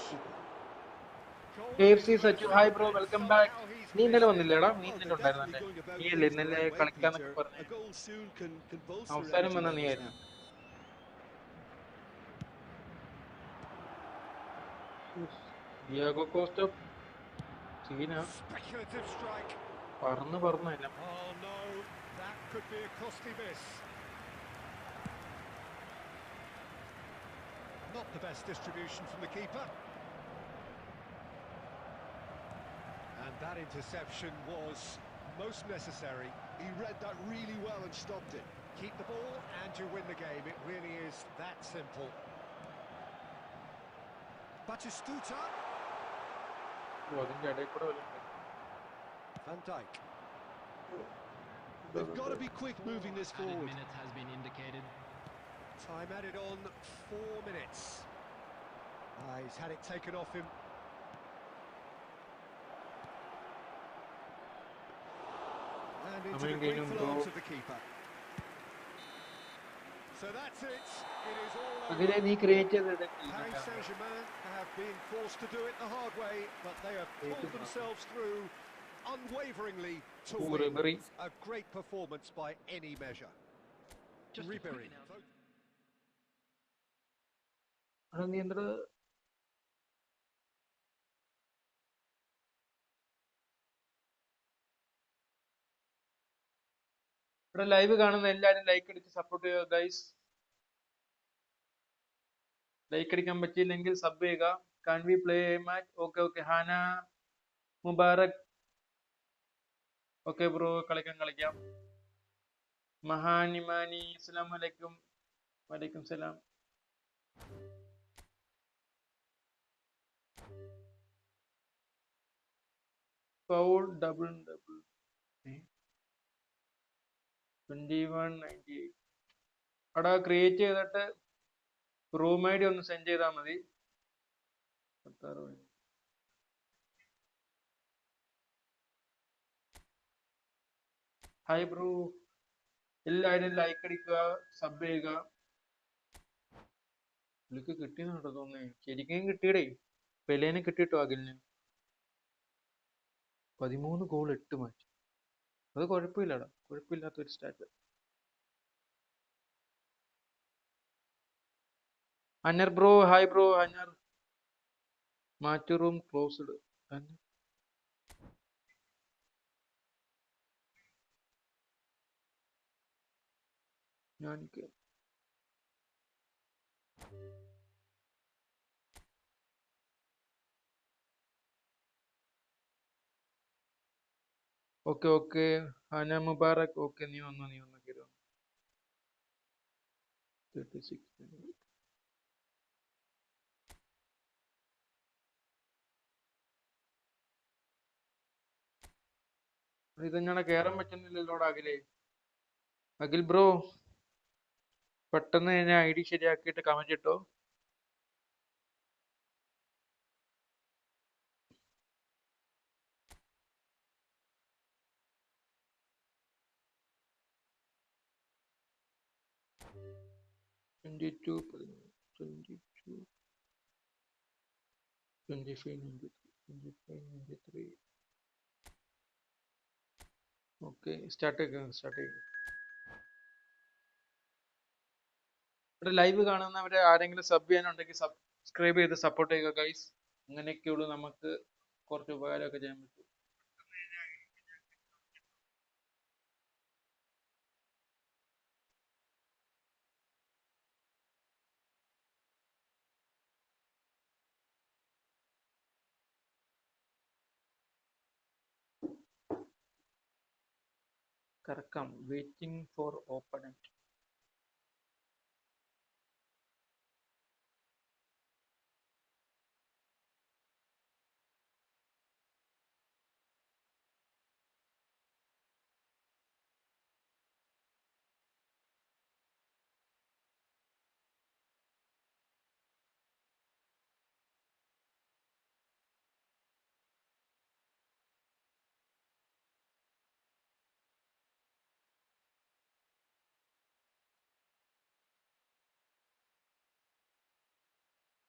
S1: KFC Sachu hi bro welcome back നീ ഇന്നലെ വന്നില്ലേടാ നീ ഇന്നലെ ഉണ്ടായിരുന്നല്ലേ നീ അല്ലേ ഇന്നലെ കളിക്കാന്നൊക്കെ പറഞ്ഞു
S3: A goal soon can bolster
S1: അവസാനം
S3: energy
S1: വന്ന നീ
S3: levels
S1: ആയിരുന്നു
S3: now.
S1: ഡിയാഗോ കോസ്റ്റ സീന
S2: Speculative strike.
S1: പറന്നല്ല
S2: Oh no, that could be a costly miss. Not the best distribution from the keeper. And that interception was most necessary.
S3: He read that really well and stopped it.
S2: Keep the ball and you win the game. It really is that simple. Batistuta.
S1: അതിന്റെ ഇടയിൽ കൂടെ വല്ലതും
S2: Van Dijk. They've got to be quick moving this forward.
S4: Minute has been indicated.
S2: Time added on 4 minutes. He's had it taken off him. And into the great flow of the keeper. So that's it. It is all over.
S1: Agile nee create cheyidade
S2: Paris Saint-Germain have been forced to do it the hard way, but they have pulled themselves through unwaveringly to win. A great performance by any measure.
S4: Just a quick
S1: ana nee endra ഇവിടെ live കാണുന്ന എല്ലാരും like അടിച്ച് support ചെയ്യുക guys. Like അടിക്കാൻ പറ്റിയില്ലെങ്കിൽ sub ചെയ്യുക. Can we play match? Okay okay. Hana Mubarak okay bro, കളിക്കാം. മഹാനിമാനി അസ്സലാമു അലൈക്കും. വലൈക്കും സലാം. Foul double 2198. അവിടെ ക്രിയേറ്റ് ചെയ്തിട്ട് റൂം ഐ ഡി ഒന്ന് സെൻഡ് ചെയ്താൽ മതി. ഹായ് ബ്രോ, എല്ലാവരും ലൈക്ക് അടിക്കുക, സബ് ചെയ്യുക. പുള്ളിക്ക് കിട്ടിയെന്നുണ്ടോ തോന്നേ? ശരിക്കും കിട്ടിയടേ. പെലേനെ കിട്ടിട്ടോ അഖിലിന്. 13 ഗോൾ 8 മാച്ച്. അത് കുഴപ്പമില്ലടാ, കുഴപ്പമില്ലാത്തൊരു സ്റ്റാറ്റ്. അന്നർ ബ്രോ, ഹായ് ബ്രോ. അന്നർ മാച്ച് റൂം ക്ലോസ്ഡ്. ഞാൻ okay okay. Hana Mubarak okay. നീ വന്നു കയറി. 36. ഇതെങ്ങനെ കേറാൻ പറ്റുന്നില്ലല്ലോടാ അഖിലേ. അഖിൽ ബ്രോ പെട്ടെന്ന് ഞാൻ ഐ ഡി ശരിയാക്കിയിട്ട് കമന്റ് ഇട്ടോ. ഓക്കെ, സ്റ്റാർട്ട് ചെയ്യും. ഇവിടെ ലൈവ് കാണുന്നവരെ ആരെങ്കിലും സബ് ചെയ്യാനുണ്ടെങ്കിൽ സബ്സ്ക്രൈബ് ചെയ്ത് സപ്പോർട്ട് ചെയ്യുക ഗൈസ്. അങ്ങനെയൊക്കെയുള്ളൂ നമുക്ക് കുറച്ച് ഉപകാരമൊക്കെ ചെയ്യാൻ പറ്റും. കറക്കാം. Waiting for opponent.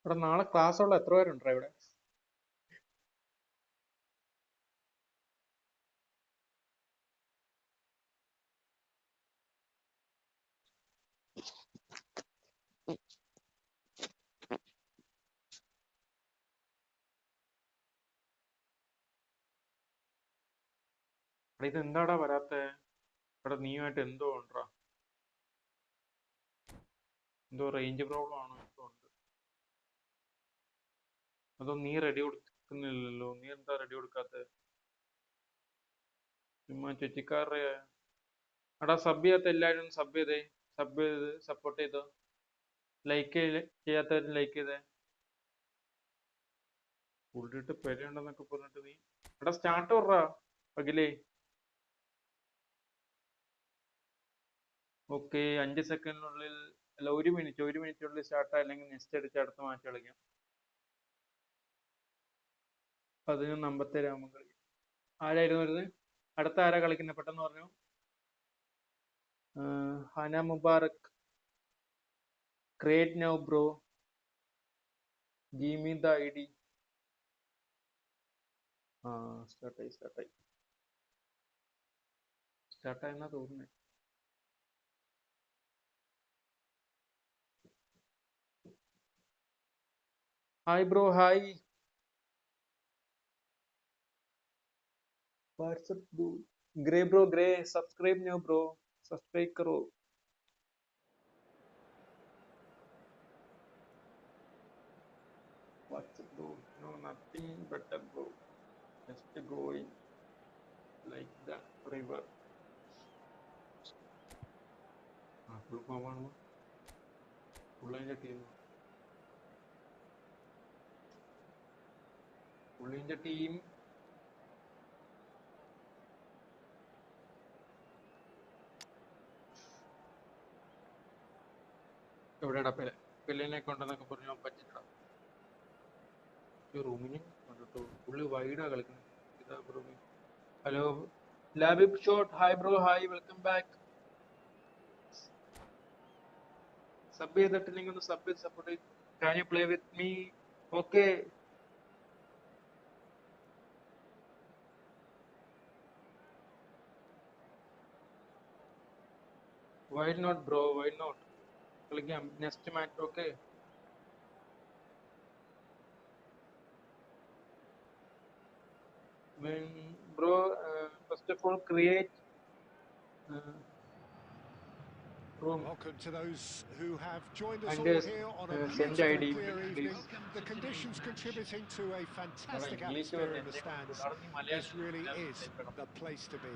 S1: ഇവിടെ നാളെ ക്ലാസ് ഉള്ള എത്ര പേരുണ്ടോ ഇവിടെ? ഇത് എന്താടാ വരാത്തെ? ഇവിടെ നീയുമായിട്ട് എന്തോ ഉണ്ടോ? എന്തോ റേഞ്ച് പ്രോബ്ലം ആണോ? എന്തോ ഉണ്ട്. അതോ നീ റെഡി കൊടുക്കുന്നില്ലല്ലോ? നീ എന്താ റെഡി കൊടുക്കാത്ത? ചുമ്മാ ചേച്ചിക്കാരുടെ എടാ സബ് ചെയ്യാത്ത എല്ലാവരും സബ് ചെയ്തേ. സബ് ചെയ്ത് സപ്പോർട്ട് ചെയ്തോ. ലൈക്ക് ചെയ്യാത്തവരും ലൈക്ക് ചെയ്തേ. കൂട്ടിട്ട് പെരയുണ്ടെന്നൊക്കെ പറഞ്ഞിട്ട് നീ എടാ സ്റ്റാർട്ട് പറ അഖിലേ. ഓക്കെ 5 സെക്കൻഡിനുള്ളിൽ അല്ല 1 മിനിറ്റിനുള്ളിൽ സ്റ്റാർട്ടായില്ലെങ്കിൽ നെക്സ്റ്റ് അടിച്ച് അടുത്ത മാച്ച് കളിക്കാം. 11:57 ആകുമ്പോൾ കളിക്കാം. ആരായിരുന്നു വരുന്നത്? അടുത്ത ആരാ കളിക്കുന്നത്? പെട്ടെന്ന് പറഞ്ഞു. Hana Mubarak. Create now bro. Give me the I D. സ്റ്റാർട്ടായെന്നാ തോന്നുന്നത്. Hi bro, hi. WhatsApp bro. Grey bro, grey. Subscribe new bro. Subscribe करो. WhatsApp bro. No, nothing better bro. Just going like the river. full form ആണ്. പുള്ളിന്റെ team. പുള്ളിന്റെ team എവിടെയാടാ പെല്ലിനെ കൊണ്ടെന്നൊക്കെ പറഞ്ഞു പറ്റിട്ടാ. റൂമിന് കണ്ടിട്ടോ പുള്ളി വൈഡാ കളിക്കുന്നത്. ഇതാ bro. Hello Labib shot. Hi bro, hi. Welcome back. Sub ചെയ്തിട്ടില്ലെങ്കിൽ ഒന്ന് സബ് ചെയ്ത് സപ്പോർട്ട് ചെയ്ത്. Can you play with me? Okay. Why not bro? Why not? കളിക്കാം next match. Okay. Bro first of all create room
S2: Welcome to those who have joined us
S1: and
S2: all here on a
S1: send
S2: beautiful
S1: ID
S2: clear
S1: please.
S2: evening. The conditions contributing to a fantastic atmosphere in the stands. This really is the place to be.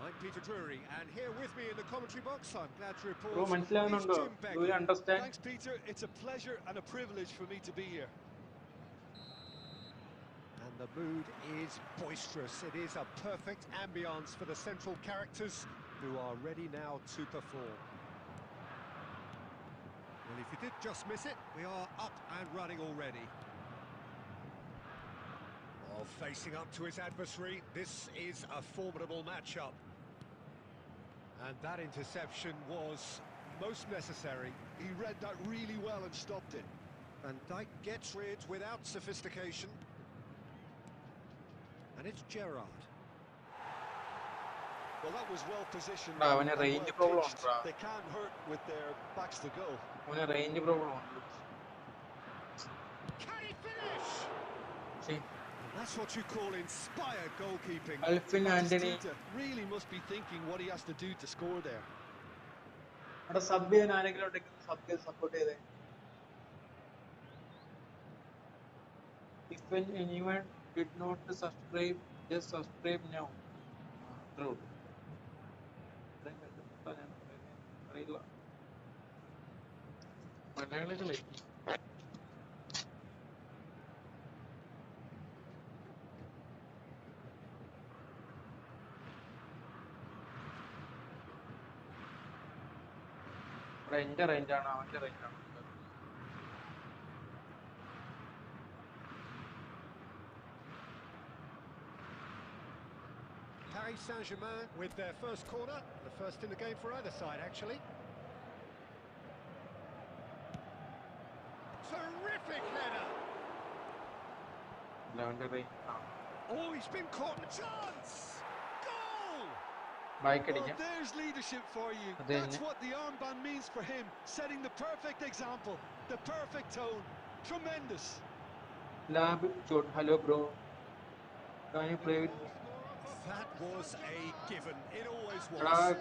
S2: I'm Peter Drury, and here with me in the commentary box, I'm glad to report,
S1: bro
S2: is
S1: മനസ്സിലാവുന്നുണ്ടോ?
S2: Jim
S1: Do you
S2: Begley.
S1: understand?
S3: Thanks, Peter. It's a pleasure and a privilege for me to be here.
S2: And the mood is boisterous. It is a perfect ambience for the central characters who are ready now to perform. Well, if you did just miss it, we are up and running already. Oh, facing up to his adversary, this is a formidable matchup. And that interception was most necessary.
S3: He read that really well and stopped it.
S2: Van Dijk gets rid without sophistication. And it's Gerrard.
S3: Well, that was well positioned
S1: അവന്
S3: and
S1: range
S3: well
S1: problem
S3: pitched.
S1: ഉണ്ടെടാ.
S3: They can't hurt with their backs to goal.
S1: അവന് range problem ഉണ്ട്.
S2: Can he finish?
S1: See?
S2: That's what you call inspired goalkeeping.
S1: Alfin Antony.
S3: Batistuta really must be thinking what he has to do to score there.
S1: അവിടെ sub ചെയ്യാൻ ആരെങ്കിലും ഉണ്ടെങ്കിൽ sub ചെയ്ത് support ചെയ്തേ. If anyone did not subscribe, just subscribe now. True. അറിയില്ല മലയാളികളെ. എന്റെ റേഞ്ചാണ് അവന്റെ റേഞ്ചാണ്.
S2: Paris Saint-Germain with their first corner, the first in the game for either side, actually. Terrific header!
S1: അവന്റെ range
S2: Oh, he's been caught in a chance! Goal!
S1: Bike
S3: Well,
S1: അടിക്കാം.
S3: there's leadership for you.
S1: Then-
S3: That's what the armband means for him. Setting the perfect example, the perfect tone. Tremendous.
S1: Lab shot. Hello bro, can you play with me?
S2: That was a given. It always
S1: എടാ
S2: was.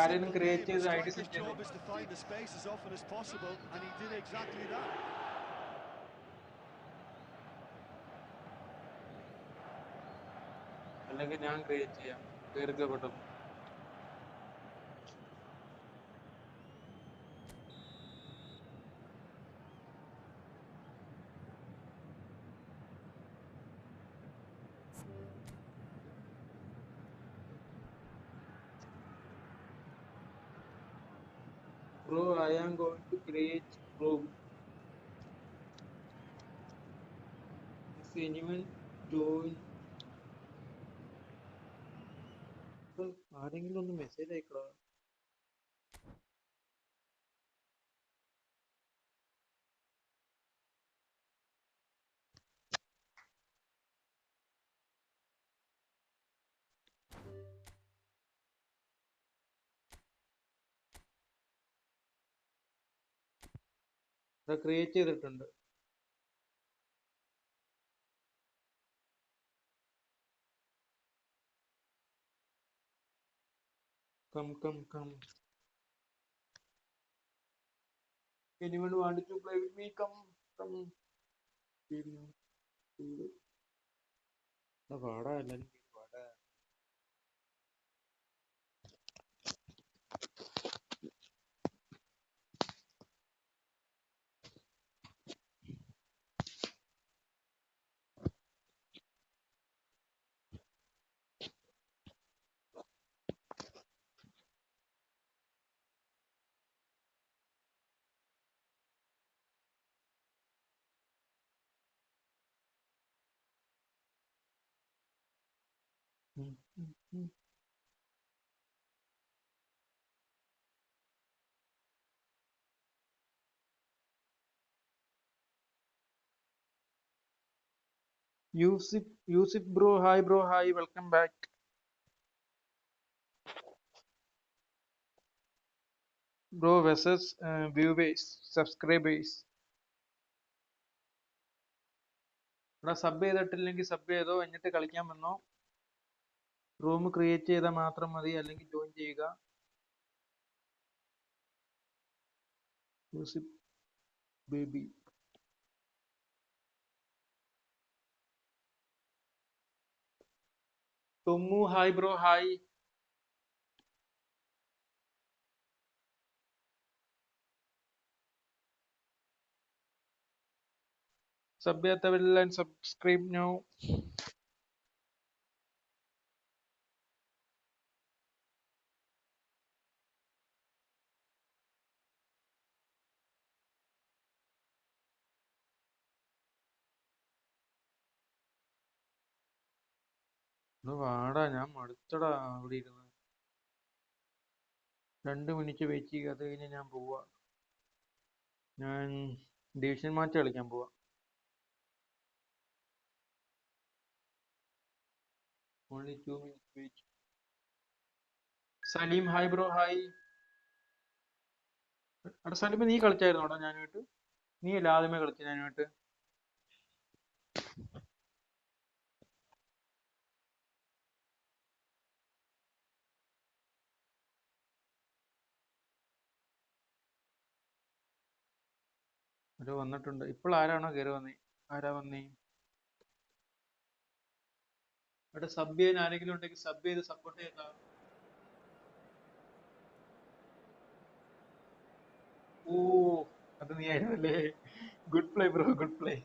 S1: ആരെങ്കിലും
S3: Simple
S1: create
S3: game. A
S1: ചെയ്ത് I D
S3: striker's
S1: send ചെയ്തേ.
S3: job is to find the space as often as possible, and he did exactly that.
S1: അല്ലെങ്കിൽ ഞാൻ create ചെയ്യാം. കേറിക്കോ പെട്ടെന്ന്. Bro, I am going to create room. If anyone join, ആരെങ്കിലും ഒന്ന് message അയക്കടാ. Create ചെയ്തിട്ടുണ്ട്. Come. Anyone want to play with me? Come. വാടാ എല്ലാരും വാടാ. Yusuf bro, hi, welcome back. Bro versus viewers, subscribers. എടാ സബ് ചെയ്തിട്ടില്ലെങ്കിൽ സബ് ചെയ്തോ, എന്നിട്ട് കളിക്കാൻ വന്നോ. റൂം ക്രിയേറ്റ് ചെയ്താൽ മാത്രം മതി, അല്ലെങ്കിൽ ജോയിൻ ചെയ്യുക. Yusuf baby. Thommu hi bro, hi. Sub ചെയ്യാത്തവരെല്ലാം സബ്സ്ക്രൈബ് നൗ. വാടാ, ഞാൻ മടുത്തടാ അവിടെ ഇരുന്ന്. 2 മിനിറ്റ് വെയിറ്റ് ചെയ്യുക, അത് കഴിഞ്ഞ് ഞാൻ പോവാ. ഞാൻ ഡിവിഷൻ മാച്ച് കളിക്കാൻ പോവാ. Only 2 minutes wait. Saleem hi bro, hi. എടാ സലീം, നീ കളിച്ചായിരുന്നോടാ ഞാനുമായിട്ട്? നീ അല്ല ആദ്യമേ കളിച്ചു ഞാനുമായിട്ട്. ഒരു വന്നിട്ടുണ്ട്. ഇപ്പോൾ ആരാണോ കയറി വന്നേ? ആരാ വന്നേ? ഇവിടെ സബ് ചെയ്യാൻ ആരെങ്കിലും ഉണ്ടെങ്കിൽ സബ് ചെയ്ത് സപ്പോർട്ട് ചെയ്താ. ഓ, അത് നീ ആയിരുന്നല്ലേ. Good play bro, good play.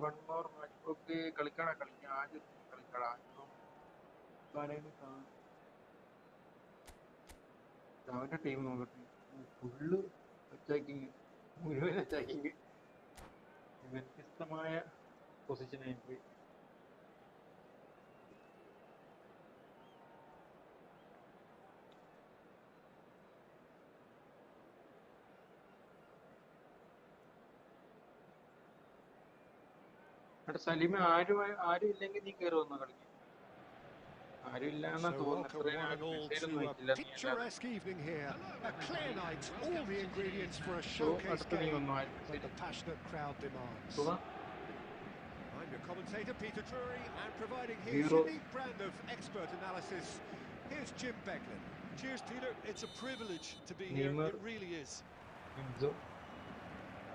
S1: One more match. Okay, കളിക്കാം. ആദ്യം കളിക്കടാ. അവന്റെ ടീം നോക്കട്ടെ. ഫുള്ള് അറ്റാക്കിങ്, മുഴുവൻ അറ്റാക്കിങ്. വ്യത്യസ്തമായ പൊസിഷനായി പോയി. അവിടെ സലീമ ആരും ഇല്ലെങ്കിൽ നീ കയറി വന്നോ കളിക്കാൻ. ആരും ഇല്ലാന്നാ തോന്നുന്നു. ഇത്രയും മെസ്സേജ് ഒന്നും അയച്ചില്ല നീ അല്ലാതെ.
S2: evening here. A clear night, all the ingredients for a
S1: so
S2: showcase
S1: അടുത്ത് നീ
S2: game
S1: വന്നോ, ആരും
S2: that
S1: message.
S2: the passionate crowd demands. I'm your commentator, Peter Drury, and providing his
S1: Zero.
S2: unique brand of expert analysis, here's Jim Beglin.
S3: Cheers, Peter. It's a privilege to be
S1: Neymar.
S3: here. It really is.
S1: Enzo,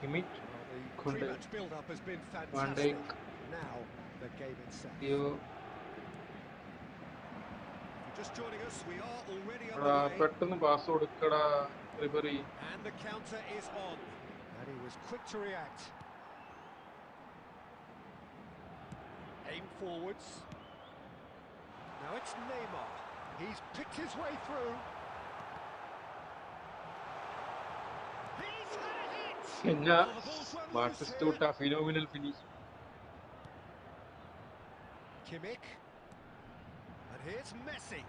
S1: Kimmich,
S2: Well, the
S1: Kunde,
S2: pre-match build-up has been
S1: Van
S2: fantastic.
S1: Dijk,
S2: Now, the game itself.
S1: Theo.
S2: If you're just joining us, we are already on
S1: എടാ
S2: the way.
S1: പെട്ടെന്ന് pass കൊടുക്കടാ Ribery.
S2: And the counter is on. And he was quick to react. Aim forwards. Now it's Neymar. He's picked his way through. He's had a hit!
S1: പിന്നെ
S2: Oh, the ball's run loose
S1: Batistuta
S2: here.
S1: Phenomenal finish.
S2: Kimmich. And here's Messi.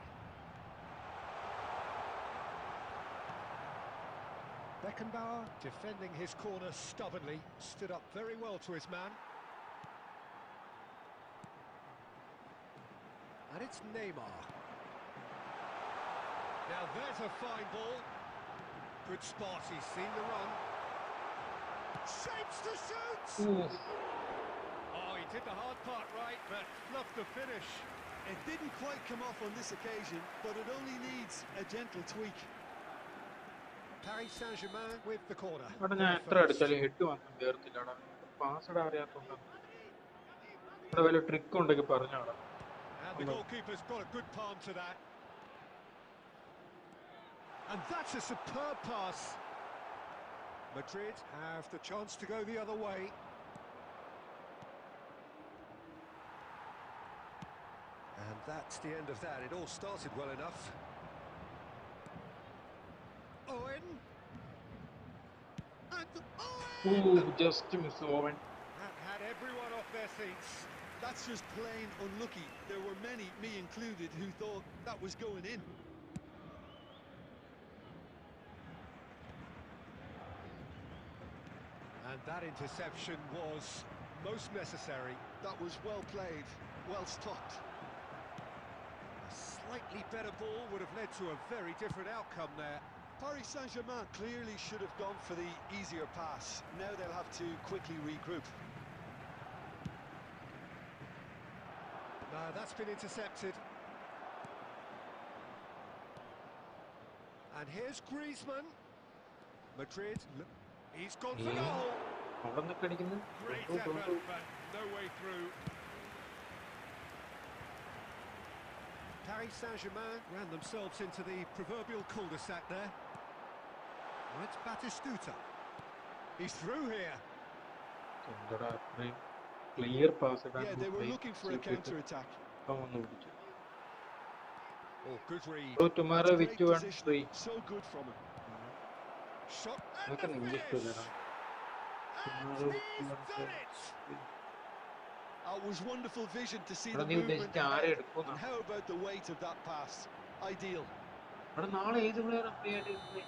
S2: Beckenbauer defending his corner stubbornly, stood up very well to his man. And it's Neymar. Now there's a fine ball. Good spot, he's seen the run. Shapes to shoot! Oh, he did the hard part right, but fluffed the finish.
S3: It didn't quite come off on this occasion, but it only needs a gentle tweak.
S2: Paris Saint-Germain with the corner.
S1: അവിടെ ഞാൻ എത്ര അടിച്ചാലും head മാത്രം കയറത്തില്ലടാ. Pass ഇടാൻ അറിയാത്തോണ്ടാണ്. ഇവിടെ വല്ല trick ഉണ്ടെങ്കിൽ പറഞ്ഞാടാ.
S2: And the goalkeeper's got a good palm to that. And that's a superb pass. Madrid have the chance to go the other way. And that's the end of that. It all started well enough. Owen. And Owen!
S1: Just miss Owen.
S2: That had everyone off their seats.
S3: That's just plain unlucky. There were many, me included, who thought that was going in.
S2: And that interception was most necessary.
S3: That was well played, well stopped.
S2: A slightly better ball would have led to a very different outcome there.
S3: Paris Saint-Germain clearly should have gone for the easier pass. Now they'll have to quickly regroup.
S2: No, that's been intercepted. And here's Griezmann. Madrid, he's gone for goal.
S1: അവിടെ നിന്നൊക്കെ അടിക്കുന്നത്.
S2: Great effort, but no way through. Paris Saint-Germain ran themselves into the proverbial cul-de-sac there. And it's Batistuta. He's through here.
S1: എന്താടാ അത്രയും clear pass ഇടാൻ.
S3: Yeah, they were looking for a counter-attack.
S1: വന്ന് പിടിച്ചു.
S2: Oh, good read.
S1: tomorrow
S3: Great
S1: which one
S3: position,
S1: free.
S3: so good from him.
S2: Shot
S1: അതൊക്കെ
S2: and the
S1: English
S2: finish.
S1: ഇല്ലടാ.
S2: And he's done it.
S3: It was wonderful vision to see
S1: എടാ
S3: the
S1: നീ
S3: movement
S1: ഉദ്ദേശിച്ച ആരെ
S3: ahead.
S1: എടുക്കുന്ന?
S3: And how about the weight of that pass? Ideal.
S1: എടാ നാളെ ഏത് പ്ലെയറാ ഫ്രീ ആയിട്ട് ഇരുന്നേ?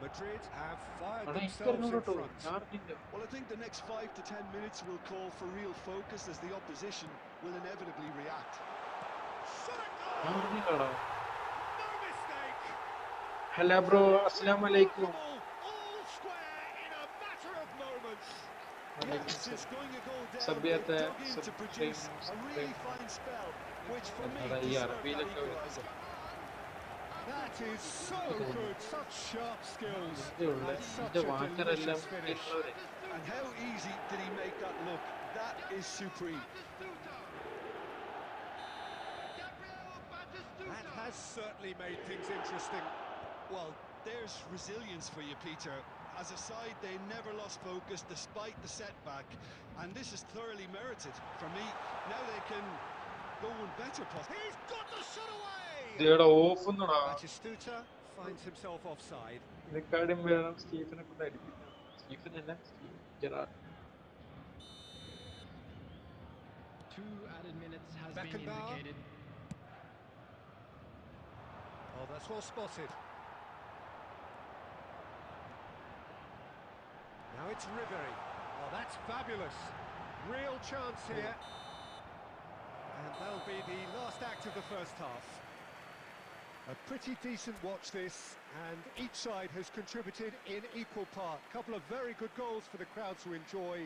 S2: Madrid have fired
S1: എടാ
S2: themselves in
S1: എനിക്കറിഞ്ഞൂടോ.
S2: front.
S1: ഞാൻ അറിഞ്ഞില്ല.
S3: Well, I think the next 5 to 10 minutes will call for real focus as the opposition will inevitably react.
S2: Shot at goal.
S1: ഞാൻ അറിഞ്ഞില്ലടാ.
S2: No mistake.
S1: Hello bro, അസ്സലാമു അലൈക്കും.
S2: All square in a matter of moments.
S3: Yes, it's going a goal down.
S1: Sabiate,
S3: They've dug in to produce a really fine spell, which for me
S1: എടാ ഈ
S3: deserved that
S1: അറബിയിലൊക്കെ
S3: equaliser.
S2: That is so good. Such sharp skills.
S1: ഇതുള്ള
S2: And such
S1: ഇതിന്റെ
S2: a
S1: വാക്കറെല്ലാം
S2: delicious finish.
S1: ഇട്ടുള്ളവരെ.
S3: And how easy did he make that look? That is supreme.
S2: That has certainly made things interesting.
S3: Well, there's resilience for you, Peter. As a side, they never lost focus despite the setback, and this is thoroughly merited. For me, now they can go on better possible.
S2: He's got the shot away.
S1: ഇതേടാ off ഒന്നടാ.
S2: Batistuta finds himself offside.
S1: ഇതിനെക്കാളും വേണം സ്റ്റീഫനെ കൊണ്ട് അടിപ്പിക്കണം. Stephen അല്ല, Gerrard.
S4: 2 added minutes has been
S2: Beckenbauer.
S4: indicated.
S2: Oh, that's well spotted. Now it's Ribery. Oh, that's fabulous. Real chance here. And that'll be the last act of the first half. A pretty decent watch this, and each side has contributed in equal part. Couple of very good goals for the crowd to enjoy,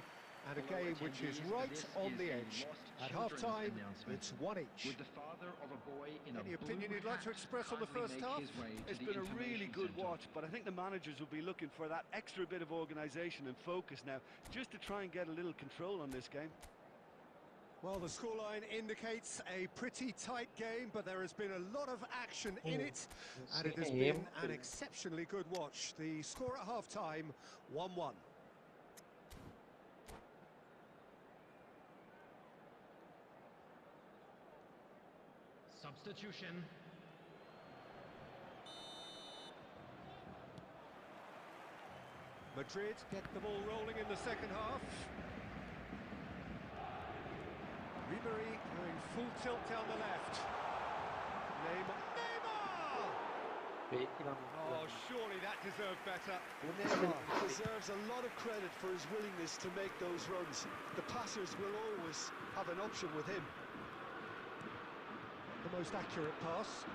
S2: And a game which is right on the edge. At half-time, it's one each.
S4: With the father of a boy in
S2: Any
S4: a
S2: opinion
S4: blue
S2: you'd like to
S4: hat
S2: express on the
S4: hardly
S2: first
S4: make
S2: half?
S4: his way to
S3: It's
S4: the
S3: been a really
S4: information
S3: good
S4: centre.
S3: watch, but I think the managers will be looking for that extra bit of organisation and focus now, just to try and get a little control on this game.
S2: Well, the scoreline indicates a pretty tight game, but there has been a lot of action in it, and it has been an exceptionally good watch. The score at half-time, 1-1.
S4: Substitution.
S2: Madrid get the ball rolling in the second half. Ribery going full tilt down the left. Neymar! Oh, surely that deserved better.
S3: Neymar deserves a lot of credit for his willingness to make those runs. The passers will always have an option with him.
S2: The most accurate pass.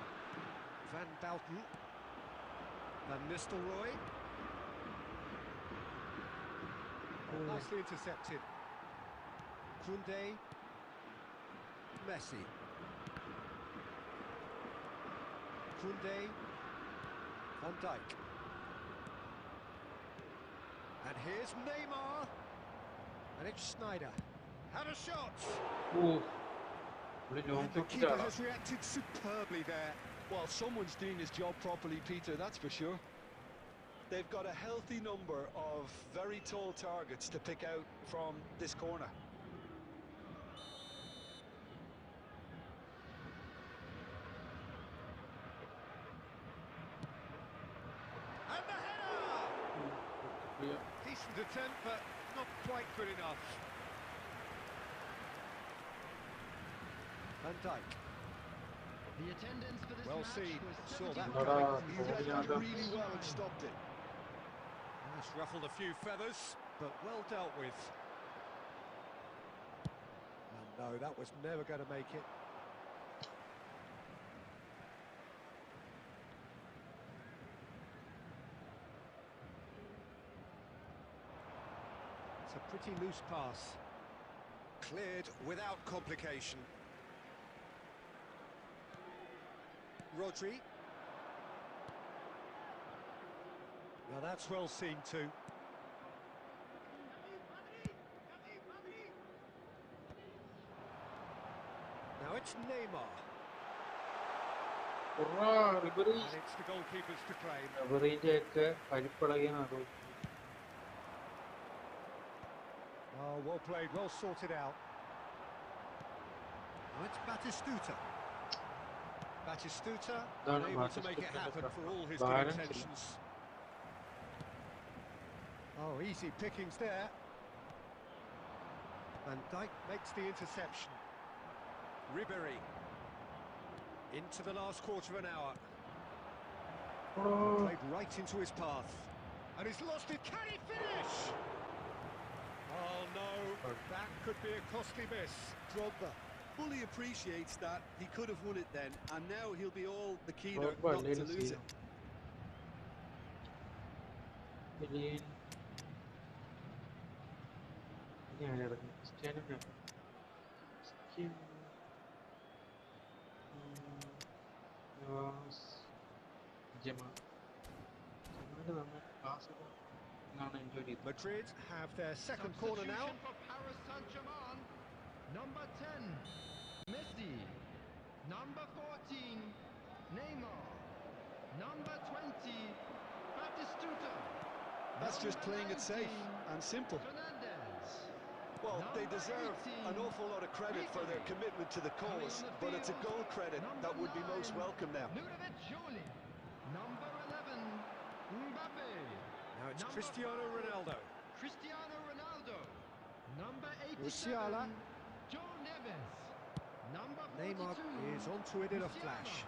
S2: Van Bouten. Van Nistelrooy. Nicely intercepted. Koundé. Messi. Koundé. Van Dijk. And here's Neymar. And it's Sneijder. Had a shot. And the keeper has reacted superbly there.
S3: Well, someone's doing his job properly, Peter, that's for sure. They've got a healthy number of very tall targets to pick out from this corner.
S2: And the header! Decent attempt, but not quite good enough. Van Dijk.
S4: The attendance for this
S2: Well
S4: match
S2: seen.
S4: was
S2: Saw that
S4: 71.
S2: coming.
S3: He read that really well and stopped it.
S2: That's ruffled a few feathers, but well dealt with. And no, that was never going to make it. It's a pretty loose pass. Cleared without complication. Rodri. Now that's well seen too. Now it's Neymar. And it's the goalkeepers to claim. Oh, well played, well sorted out. Now it's Batistuta. Batistuta unable to make it happen for all his good intentions. Oh, easy pickings there. Van Dijk makes the interception. Ribery. Into the last quarter of an hour. Played right into his path. And he's lost it. Can he finish? Oh no, that could be a costly miss.
S3: Drogba fully appreciates that he could have won it then, and now he'll be all the keener not to lose it.
S2: Madrid have their second corner now.
S4: Substitution for Paris Saint-Germain. Number 10, Messi. Number 14, Neymar. Number 20, Batistuta.
S3: That's just
S4: Number
S3: playing it safe
S4: 19,
S3: and simple.
S4: Fernandez.
S3: Well, they
S4: Number
S3: deserve
S4: 18,
S3: an awful lot of credit for their commitment to the
S4: Coming
S3: cause,
S4: on the
S3: but it's a
S4: field,
S3: goal credit that would be most
S4: 9,
S3: welcome now.
S4: Ludovic Joly. Number 11, Mbappe.
S2: Now it's
S4: Number
S2: Cristiano
S4: 5,
S2: Ronaldo.
S4: Cristiano Ronaldo. Number 87,
S2: Musiala.
S4: Joe Neves. Number 42,
S2: Neymar is onto it in a
S4: Musiala.
S2: flash.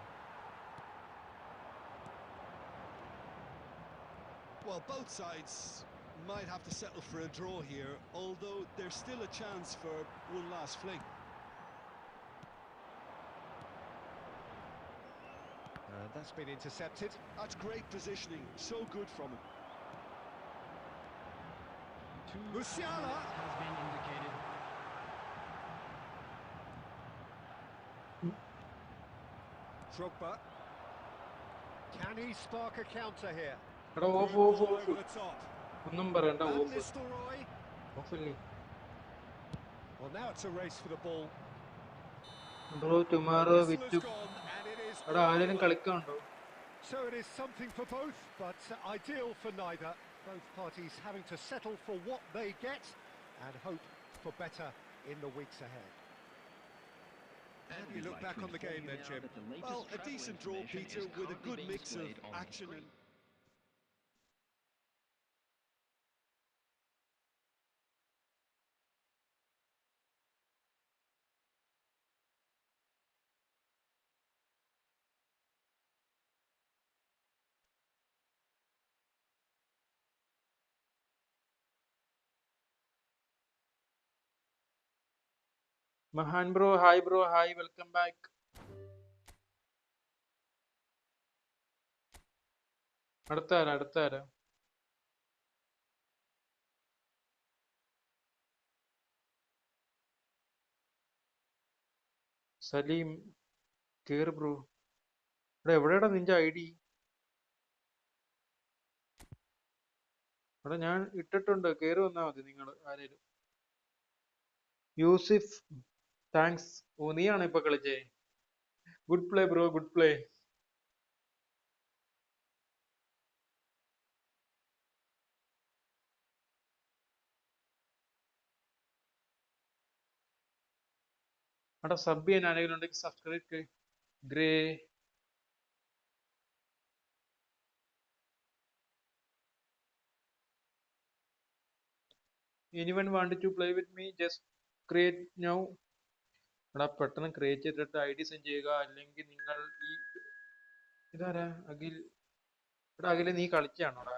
S3: Well, both sides might have to settle for a draw here, although there's still a chance for one last fling.
S2: And that's been intercepted.
S3: That's great positioning, so good from him.
S4: Two
S2: Musiala.
S4: has been indicated.
S2: Drogba. Can he spark a counter here?
S1: എടാ of
S2: Through
S1: of
S2: ball
S1: of
S2: over the top.
S1: ഒന്നും പറയണ്ട
S2: Van
S1: of
S2: Nistelrooy.
S1: ഓഫല്ലേ
S2: Well, now it's a race for the ball.
S1: Bro tomorrow
S2: Whistle has
S1: വിറ്റ്
S2: gone, and it is
S1: എടാ
S2: all
S1: ആരെങ്കിലും
S2: over.
S1: കളിക്കാനുണ്ടോ?
S2: So it is something for both, but ideal for neither. Both parties having to settle for what they get and hope for better in the weeks ahead.
S3: How do you look back on the game then, Jim? Well, a decent draw, Peter, with a good mix of action and...
S1: Mahan bro, hi, welcome back. അടുത്താരാ? സലീം കേറ് bro. എടാ എവിടെയാടാ നിന്റെ I D? എടാ ഞാൻ ഇട്ടിട്ടുണ്ട്, കേറി വന്നാ മതി നിങ്ങൾ ആരേലും. യൂസിഫ് താങ്ക്സ്. ഓ നീയാണോ ഇപ്പൊ കളിച്ചേ? Good play bro, good play. എടാ സബ് ചെയ്യാൻ ആരെങ്കിലും ഉണ്ടെങ്കിൽ സബ്സ്ക്രൈബ് ഗ്രേ. Anyone want to play with me just create now. എടാ പെട്ടെന്ന് ക്രിയേറ്റ് ചെയ്തിട്ട് ഐ ഡി സെൻഡ് ചെയ്യുക, അല്ലെങ്കിൽ നിങ്ങൾ ഈ ഇതാരാ അഖിൽ? എടാ അഖില് നീ കളിച്ചാണോടാ?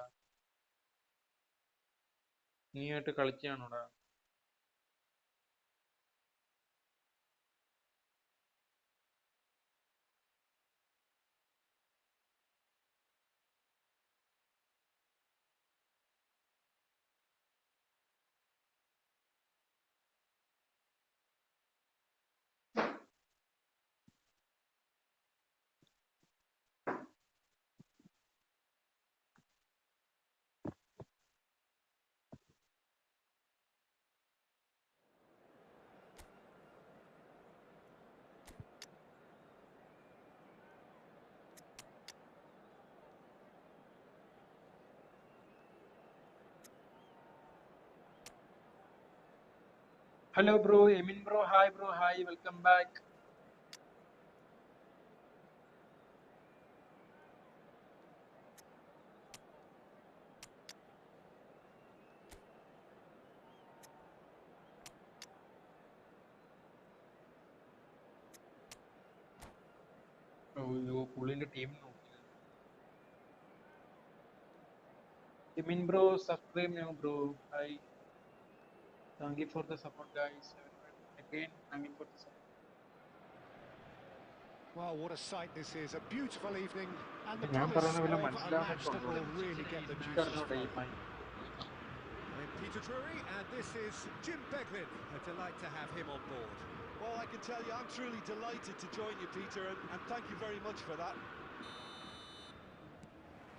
S1: നീ ആയിട്ട് കളിച്ചാണോടാ? Hello bro, Emin bro, hi, welcome back. പുള്ളിന്റെ ടീം നോക്കി. Emin bro subscribe now bro. Hi, thank you for the support guys. Again thank you for the support.
S2: Well, what a sight this is. A beautiful evening and the
S1: ഞാൻ
S2: promise
S1: പറയുന്ന വല്ല
S2: of a match that
S1: മനസ്സിലാവുന്നുണ്ടോ?
S2: will really get the juices
S1: എനിക്കറിഞ്ഞൂടെ ഈ
S2: flowing. I'm Peter Drury, and this is Jim Beglin. A delight to have him on board.
S3: Well, I can tell you, I'm truly delighted to join you, Peter, and thank you very much for that.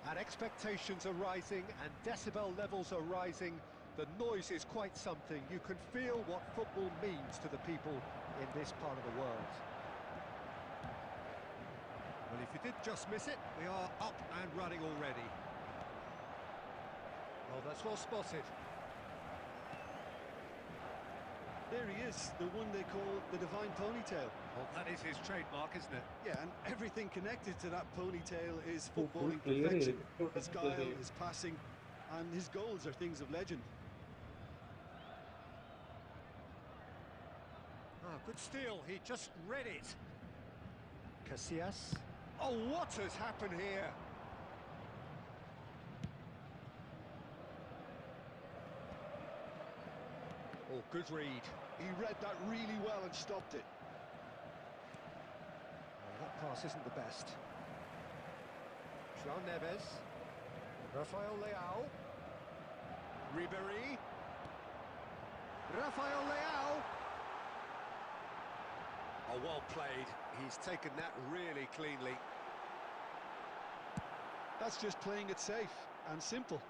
S2: And expectations are rising and decibel levels are rising. The noise is quite something. You can feel what football means to the people in this part of the world. Well, if you did just miss it, we are up and running already. Oh, that's well spotted.
S3: There he is, the one they call the divine ponytail.
S2: Well, that is his trademark, isn't it?
S3: Yeah, and everything connected to that ponytail is
S1: full
S3: footballing
S1: clear
S3: perfection.
S1: it.
S3: His guile, his passing, and his goals are things of legend.
S2: Ah, good steal. He just read it. Casillas. Oh, what has happened here? Oh, good read.
S3: He read that really well and stopped it.
S2: Oh, that pass isn't the best. João Neves. Rafael Leao. Ribéry. Rafael Leao. Oh, well played. He's taken that really cleanly.
S3: That's just playing it safe and simple.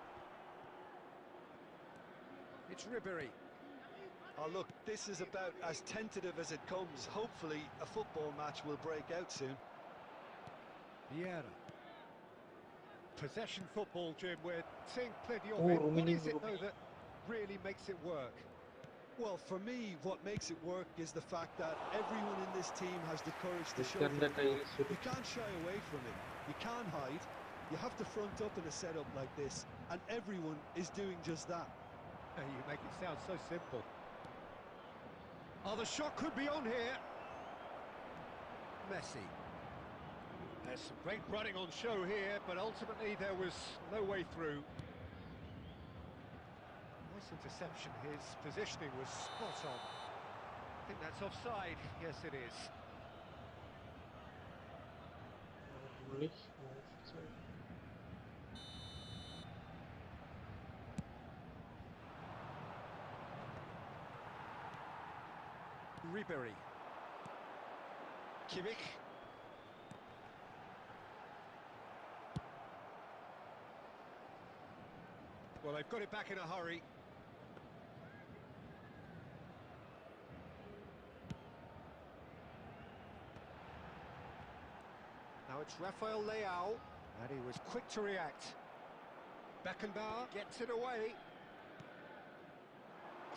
S2: It's Ribery.
S3: Oh, look, this is about as tentative as it comes. Hopefully, a football match will break out soon.
S2: Vieira. Possession football, Jim. We're seeing plenty of
S1: Oh,
S2: it. What
S1: Rumini,
S2: is it, though,
S1: Rumini.
S2: that really makes it work?
S3: Well, for me, what makes it work is the fact that everyone in this team has the courage to show
S1: Victor's
S3: football.
S1: title
S3: You can't shy away from it. You can't hide. You have to front up in a setup like this, and everyone is doing just that.
S2: Hey, you make it sound so simple. Oh, the shot could be on here. Messi. There's some great running on show here, but ultimately there was no way through. Nice interception. His positioning was spot on. I think that's offside. Yes, it is. Ribery. Kimmich. Well, they've got it back in a hurry. Now it's Rafael Leao, and he was quick to react. Beckenbauer gets it away.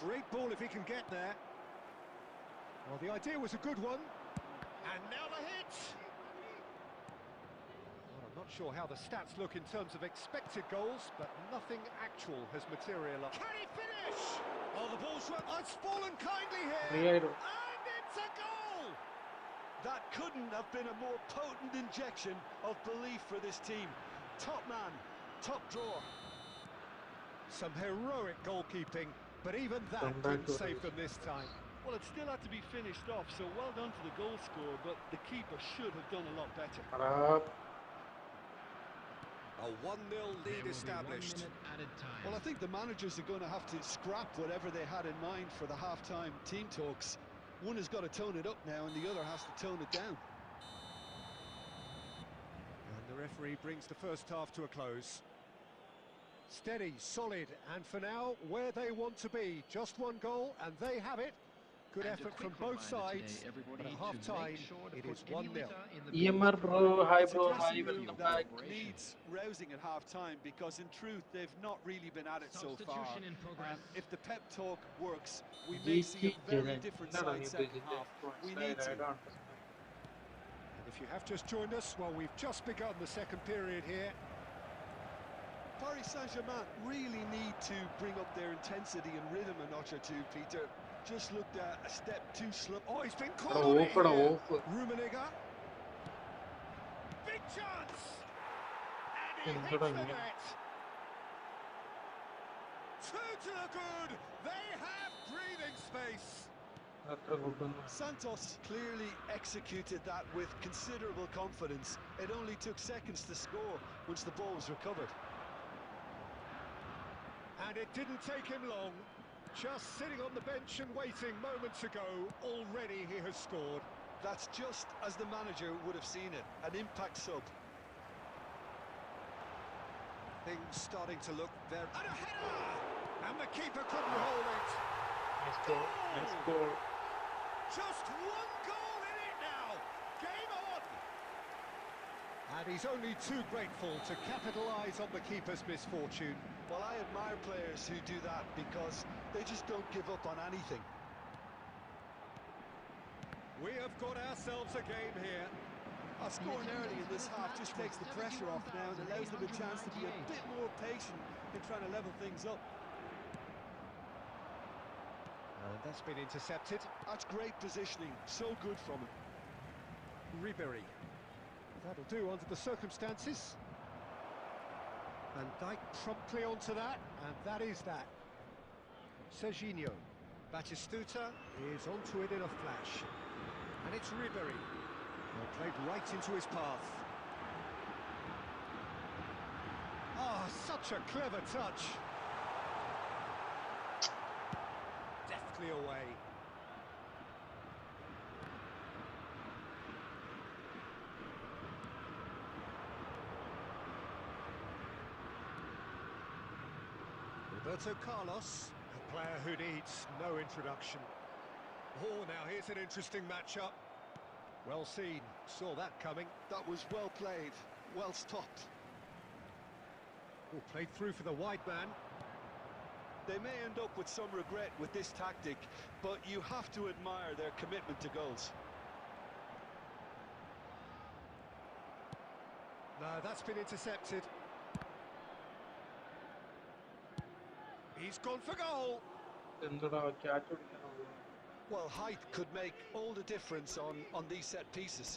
S2: Great ball if he can get there. Well, the idea was a good one. And now the hit! Well, I'm not sure how the stats look in terms of expected goals, but nothing actual has materialised. Can he finish? Oh, the ball's run. Oh, it's fallen kindly here.
S1: Ribeiro.
S2: And it's a goal!
S3: That couldn't have been a more potent injection of belief for this team. Top man, top drawer.
S2: Some heroic goalkeeping, but even that
S1: Come back
S2: couldn't
S1: to
S2: save
S1: us.
S2: them this time.
S3: Well, it still had to be finished off, so well done to the goal scorer, but the keeper should have done a lot better.
S2: A 1-0 lead established.
S4: Added time.
S3: Well, I think the managers are going to have to scrap whatever they had in mind for the half-time team talks. One has got to tone it up now, and the other has to tone it down.
S2: And the referee brings the first half to a close. Steady, solid, and for now, where they want to be. Just one goal, and they have it. Good
S4: And a
S2: effort from
S4: quick
S2: both
S4: reminder
S2: sides,
S4: today, everybody,
S2: but at
S4: to
S2: half-time,
S4: make sure to
S2: it
S4: put
S2: is
S4: any
S2: 1-0.
S4: litter in the
S1: EMR
S4: bins
S1: bro,
S4: provided.
S1: hi
S3: It's a
S1: bro,
S3: dressing
S1: hi,
S3: room
S1: welcome
S3: that
S1: back.
S3: needs rousing at half-time, because in truth, they've not really been at it so far.
S4: Substitution in progress.
S3: If the pep talk works, we may see a very different side second half. We need
S1: I
S3: to.
S1: don't understand.
S2: And if you have just joined us, well, we've just begun the second period here.
S3: Paris Saint-Germain really need to bring up their intensity and rhythm a notch or two, Peter. Just looked a step too slow.
S2: Oh, he's been caught
S1: Pada
S2: on it
S1: off, pada
S2: here.
S1: off.
S2: Rummenigge. Big chance! And he hits
S1: Endada
S2: the
S1: ingane.
S2: net. Two to the good. They have breathing space.
S1: Atra good one.
S3: Santos clearly executed that with considerable confidence. It only took seconds to score once the ball was recovered.
S2: And it didn't take him long. Just sitting on the bench and waiting moments ago, already he has scored.
S3: That's just as the manager would have seen it, an impact sub.
S2: Things starting to look very... And a header! And the keeper couldn't hold it.
S1: Nice goal, nice goal.
S2: Just one goal in it now. Game on. And he's only too grateful to capitalise on the keeper's misfortune.
S3: Well, I admire players who do that because they just don't give up on anything.
S2: We have got ourselves a game here.
S3: Scoring early in this half just takes the pressure off now and allows them a chance to be a bit more patient in trying to level things up.
S2: And that's been intercepted.
S3: That's great positioning, so good from him.
S2: Ribery. That'll do under the circumstances. Van Dijk promptly onto that, and that is that. Serginho. Batistuta is onto it in a flash. And it's Ribery. Well, played right into his path. Ah, such a clever touch. Deftly away. Roberto Carlos, a player who needs no introduction. Oh, now here's an interesting matchup. Well seen, saw that coming.
S3: That was well played, well stopped.
S2: Oh, played through for the wide man.
S3: They may end up with some regret with this tactic, but you have to admire their commitment to goals.
S2: No, that's been intercepted. He's gone for goal.
S1: എന്തുടാ catch പിടിക്കാനുള്ളൂ.
S3: Well, height could make all the difference on these set pieces.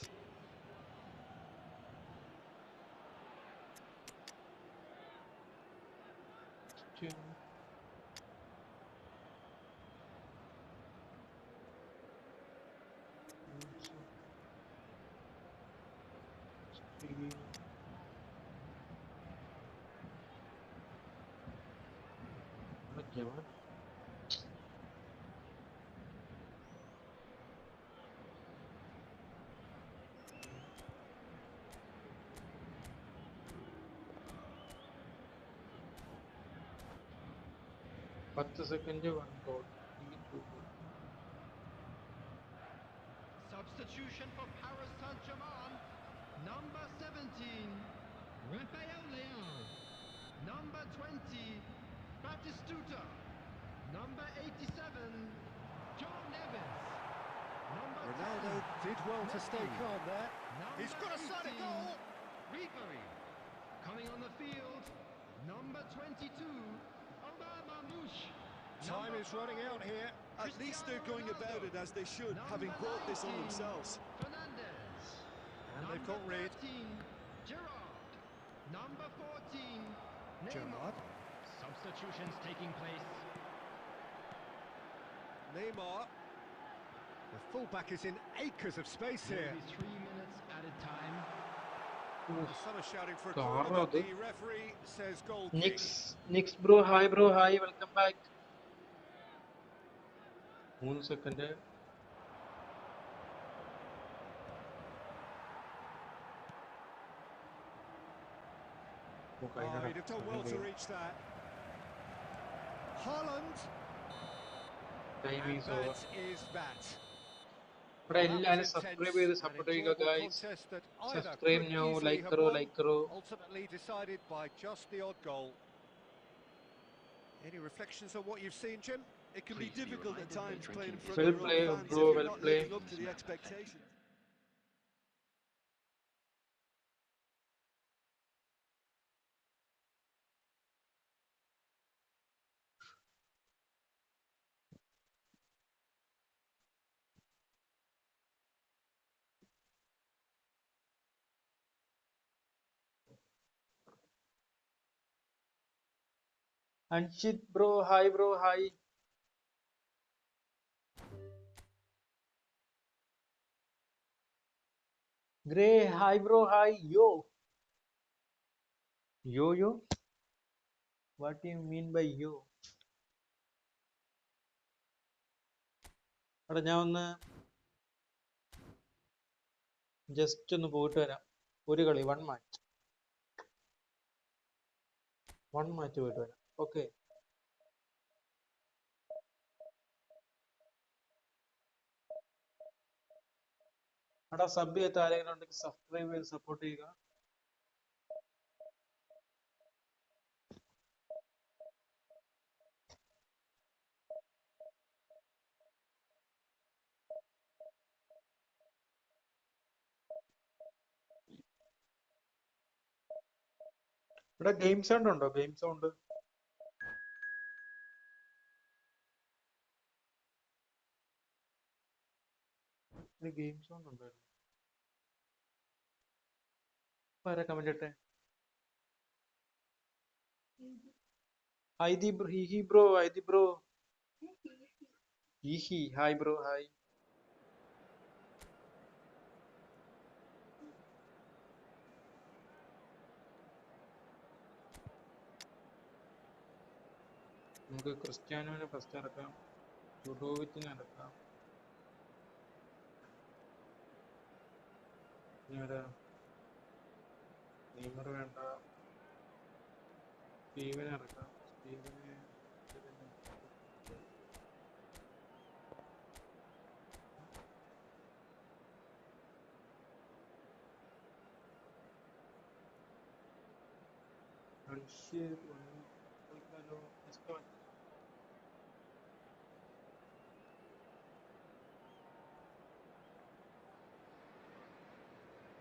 S1: Gimana? Patu second one goal.
S4: Substitution for Paris Saint-Germain. Number 17, Raphael Leão. Number 20, Batistuta. Number 87, John Neves. Number
S2: Ronaldo
S4: 10,
S2: did well to stay
S4: Messi.
S2: calm there.
S4: Number
S2: He's got a shot at goal.
S4: Ribery. Coming on the field, number 22, Omar Mamouche.
S2: Time is running out here.
S3: At least they're going about it as they should, having brought this on themselves.
S4: Fernandez.
S2: And they've got rid.
S4: 13, Gerrard. Number 14, Neymar.
S2: Gerrard.
S4: Substitutions taking place.
S2: Neymar. The fullback is in acres of space here.
S4: Maybe 3 minutes at a time.
S2: Some are shouting for a
S1: Car
S2: corner, but
S1: അത്.
S2: the referee says goal kick.
S1: Nix bro, hi, welcome back. 3 second.
S2: Oh, he'd have done well to reach that. Haaland.
S1: Time
S2: And
S1: is over.
S2: that is that.
S1: ഇവിടെ
S2: Well, that
S1: എല്ലാവരും
S2: was
S1: subscribe
S2: intense
S1: ചെയ്ത്
S2: and
S1: support ചെയ്യുക
S2: enjoyable
S1: guys.
S2: contest that either
S1: subscribe
S2: could
S1: now,
S2: easily
S1: like
S2: have
S1: करो,
S2: won,
S1: like करो.
S2: ultimately decided by just the odd goal. Any reflections on what you've seen, Jim?
S3: It can be difficult at times playing in front
S1: Well
S3: of your
S1: played,
S3: own fans
S1: bro,
S3: if you're
S1: well
S3: not
S1: played.
S3: living up to the expectations.
S1: Anshit bro, hi bro, hi. Gray, hi bro, hi. Yo. Yo. What do you mean by yo? എടാ ഞാൻ ഒന്ന് just ഒന്ന് പോയിട്ട് വരാം. ഒരു കളി, one match പോയിട്ട് വരാം. ഓക്കെ. എടാ സബ് ചെയ്ത ആരെങ്കിലും ഉണ്ടെങ്കിൽ സബ്സ്ക്രൈബ് ചെയ്ത് സപ്പോർട്ട് ചെയ്യുക. ഇവിടെ ഗെയിം സൗണ്ട് ഉണ്ടോ? ഗെയിം സൗണ്ട് ഗെയിം സൗണ്ട് ഉണ്ടായിരുന്നു. ആരാ കമന്റ് ഇട്ടെ? ഹൈദി ബ്രോ, ഹിഹി ബ്രോ, ഹൈദി ബ്രോ, ഹിഹി, ഹായ് ബ്രോ, ഹായ്. നമുക്ക് ക്രിസ്ത്യാനോനെ ഫസ്റ്റ് ഇറക്കാം, ലുഡോവിച്ചിനെ ഇറക്കാം. നെയ്മർ വേണ്ട, സ്റ്റീവനെ ഇറക്കാം. സ്റ്റീവനെ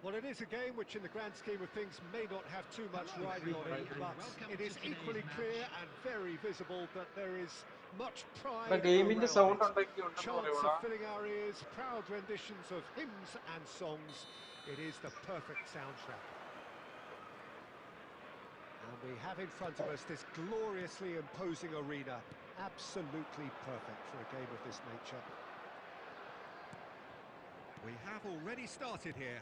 S2: Well, it is a game which in the grand scheme of things may not have too much riding on it, but it is equally clear and very visible that there is much pride
S1: ഗെയിമിന്റെ sound
S2: around it.
S1: ഉണ്ടാക്കിയുണ്ടെന്ന്
S2: Chants
S1: പറയുവാ.
S2: of filling our ears, proud renditions of hymns and songs. It is the perfect soundtrack. And we have in front of us this gloriously imposing arena. Absolutely perfect for a game of this nature. We have already started here.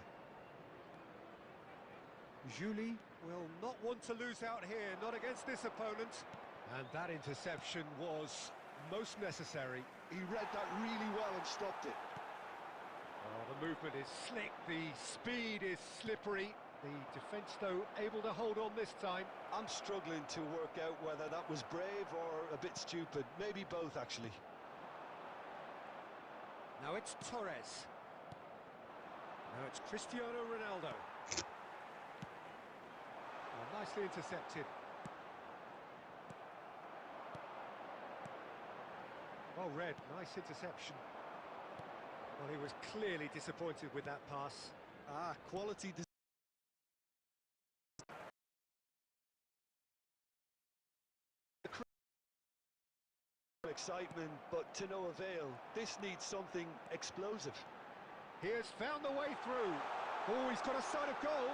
S2: Julie will not want to lose out here, not against this opponent. And that interception was most necessary.
S3: He read that really well and stopped it.
S2: Oh, the movement is slick, the speed is slippery. The defence, though, able to hold on this time.
S3: I'm struggling to work out whether that was brave or a bit stupid. Maybe both, actually.
S2: Now it's Torres. Now it's Cristiano Ronaldo. Oh, nicely intercepted. Well read, nice interception. Well, he was clearly disappointed with that pass.
S3: Quality. Excitement, but to no avail. This needs something explosive.
S2: He has found the way through. Oh, he's got a sight of goal.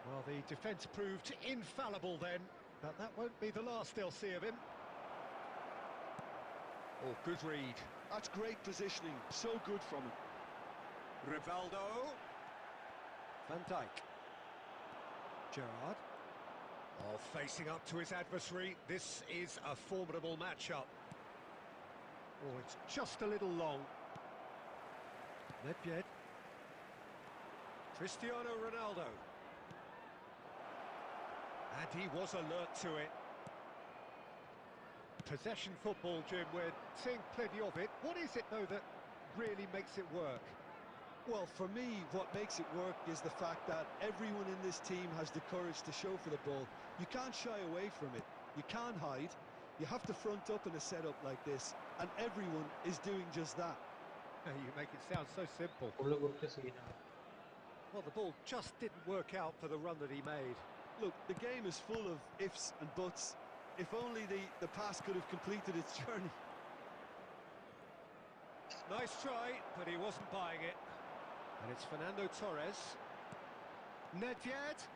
S2: Well, the defence proved infallible then, but that won't be the last they'll see of him. Oh, good read.
S3: That's great positioning. So good from him.
S2: Rivaldo. Van Dijk. Gerrard. Oh, facing up to his adversary. This is a formidable matchup. Oh, it's just a little long. Midfield. Cristiano Ronaldo. And he was alert to it. Possession football, Jim, we're seeing plenty of it. What is it, though, that really makes it work?
S3: Well, for me, what makes it work is the fact that everyone in this team has the courage to show for the ball. You can't shy away from it. You can't hide. You have to front up in a setup like this, and everyone is doing just that.
S2: You make it sound so simple. Well, the ball just didn't work out for the run that he made.
S3: Look, the game is full of ifs and buts. If only the pass could have completed its journey.
S2: Nice try, but he wasn't buying it. And it's Fernando Torres. Nedved.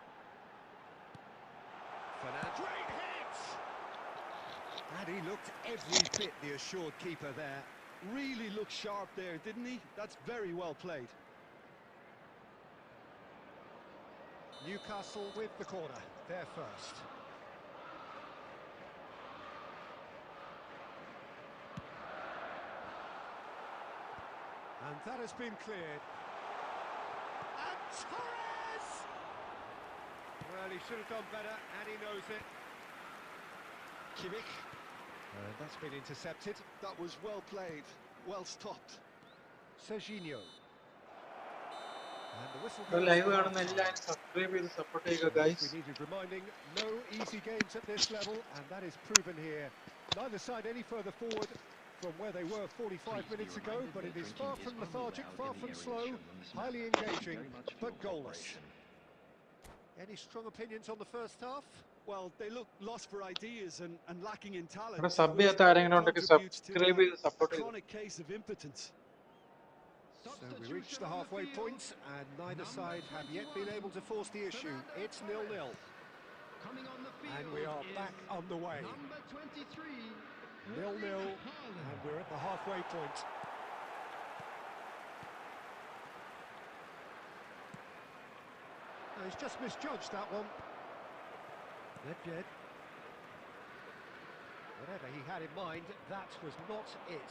S2: Fernando. Great hit! And he looked every bit the assured keeper there.
S3: Really looked sharp there, didn't he? That's very well played.
S2: Newcastle with the corner, there first. And that has been cleared. And Torres! Well, he should have done better, and he knows it.
S3: Kimmich.
S2: And that's been intercepted.
S3: That was well played, well stopped.
S2: Serginho. And the whistle
S1: live കാണുന്ന എല്ലാവരും subscribe ചെയ്ത് support ചെയ്യുക guys.
S2: We needed reminding, no easy games at this level, and that is proven here. Neither side any further forward from where they were 45 minutes ago, but it is far from lethargic, far from slow, highly engaging, but goalless. Any strong opinions on the first half?
S3: Well, they look lost for ideas and lacking in talent.
S1: ഇവിടെ sub ചെയ്യാത്ത ആരെങ്കിലും ഉണ്ടെങ്കിൽ subscribe ചെയ്ത് support ചെയ്യുക.
S3: Chronic case of impotence.
S2: So we reached the halfway point, and neither side have yet been able to force the issue. It's 0-0. And we are back underway. 0-0, and we're at the halfway point. No, he's just misjudged that one. Nedved. Whatever he had in mind, that was not it.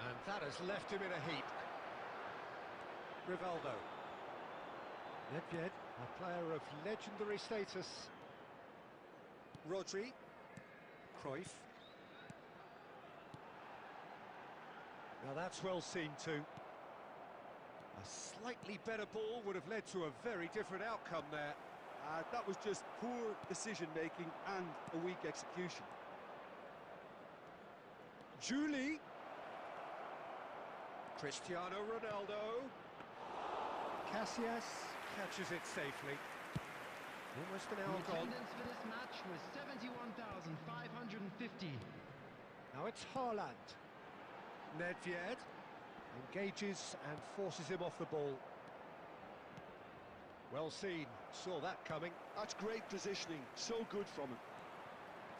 S2: And that has left him in a heap. Rivaldo. Nedved, a player of legendary status. Rodri. Cruyff. Now that's well seen too. A A slightly better ball would have led to a very different outcome there.
S3: That was just poor decision-making and a weak execution.
S2: Julie. Cristiano Ronaldo. Casillas catches it safely. Almost an hour
S4: The
S2: gone.
S4: attendance for this match was 71,550.
S2: Now it's Haaland. Nedved engages and forces him off the ball. Well seen, saw that coming.
S3: That's great positioning, so good from him.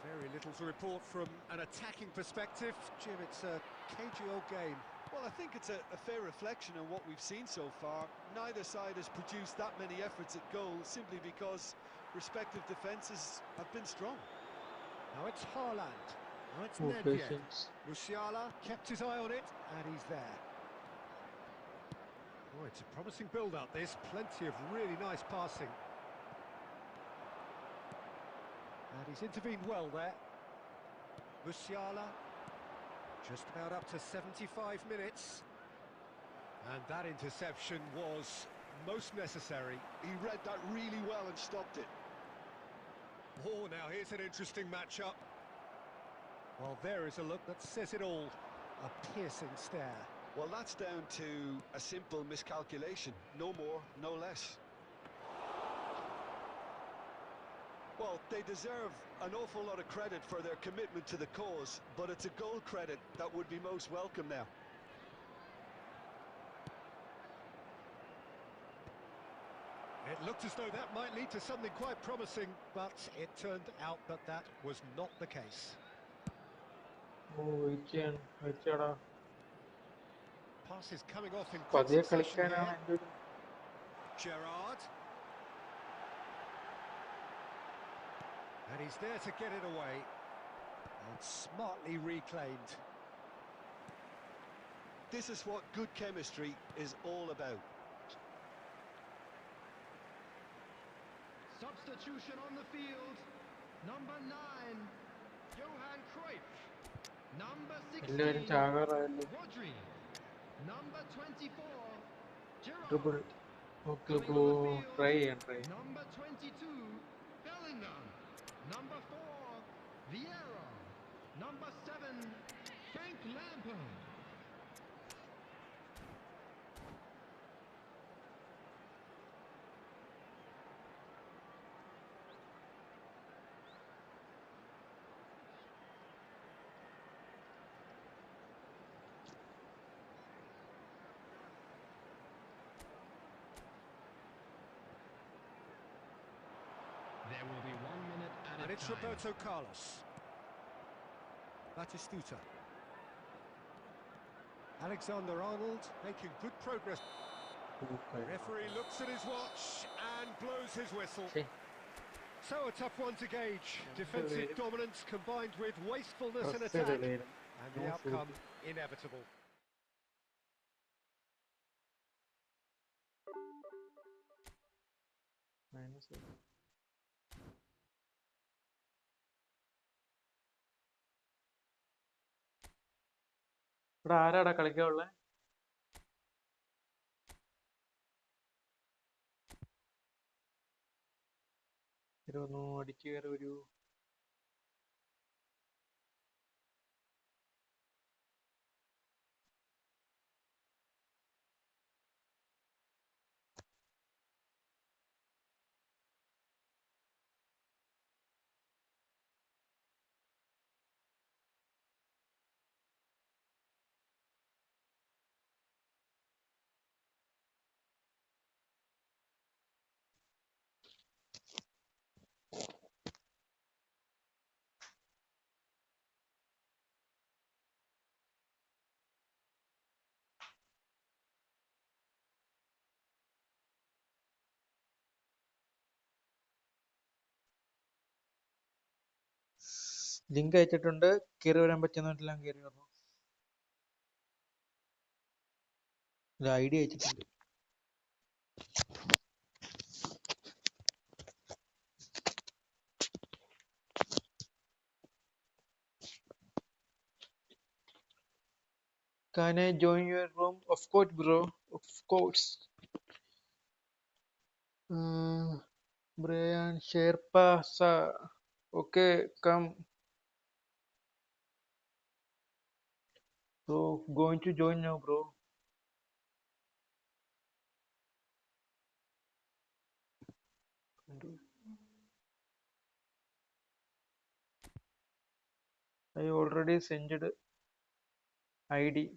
S2: Very little to report from an attacking perspective. Jim, it's a cagey old game.
S3: Well, I think it's a fair reflection on what we've seen so far. Neither side has produced that many efforts at goal simply because respective defences have been strong.
S2: Now it's Haaland. Now it's
S1: Poor
S2: Nedved.
S1: patience.
S2: Musiala kept his eye on it, and he's there. Oh, it's a promising build-up, this. Plenty of really nice passing. And he's intervened well there. Musiala, just about up to 75 minutes. And that interception was most necessary.
S3: He read that really well and stopped it.
S2: Oh, now here's an interesting matchup. Well, there is a look that says it all. A piercing stare.
S3: Well, that's down to a simple miscalculation. No more, no less. Well, they deserve an awful lot of credit for their commitment to the cause, but it's a goal credit that would be most welcome now.
S2: It looked as though that might lead to something quite promising, but it turned out that that was not the case.
S1: Oh, വെച്ചാടാ.
S2: Pass is coming off in quick
S1: പതിയെ
S2: succession
S1: കളിക്കാനാണ്
S2: here.
S1: എൻ്റെ ഒരു
S2: Gerrard. And he's there to get it away. And smartly reclaimed.
S3: This is what good chemistry is all about.
S4: Substitution on the field. Number 9, Johan Cruyff. Number
S1: എല്ലാവരും
S4: 16,
S1: ചാകാറായല്ലോ.
S4: Rodri. Number 24,
S1: triple
S4: Gerrard.
S1: Okay
S4: Coming
S1: bro,
S4: on the field,
S1: try ചെയ്യാം try.
S4: Number 22, Bellingham. Number 4, Vieira. Number 7, Frank Lampard. There will be 1 minute at
S2: And
S4: a
S2: it's
S4: time.
S2: Roberto Carlos. Batistuta. Alexander-Arnold making good progress. Referee looks at his watch and blows his whistle.
S1: ശരി.
S2: So a tough one to gauge. Defensive dominance combined with wastefulness in
S1: First
S2: attack.
S1: leader.
S2: And the
S1: No
S2: outcome inevitable.
S1: Minus one. ഇവിടെ ആരാടാ കളിക്കാനുള്ളേ? ഇരുന്നു അടിച്ചു കയറി ഒരു link അയച്ചിട്ടുണ്ട്. കയറി വരാൻ പറ്റുന്നവരെല്ലാം കയറി വരണം. ഒരു ഐഡി അയച്ചിട്ടുണ്ട്. Can I join your room? Of course, bro. Of course. Brian Sherpa, sir. Okay, come. So, going to join now, bro. I already sent ID.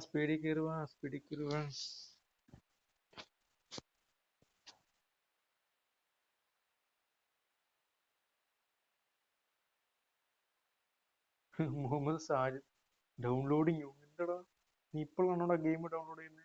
S1: Speedy kirva, speedy kirva. Muhammed Sajid downloading you. Endada നീ ഇപ്പോഴാണോടാ game download ചെയ്യുന്നത്?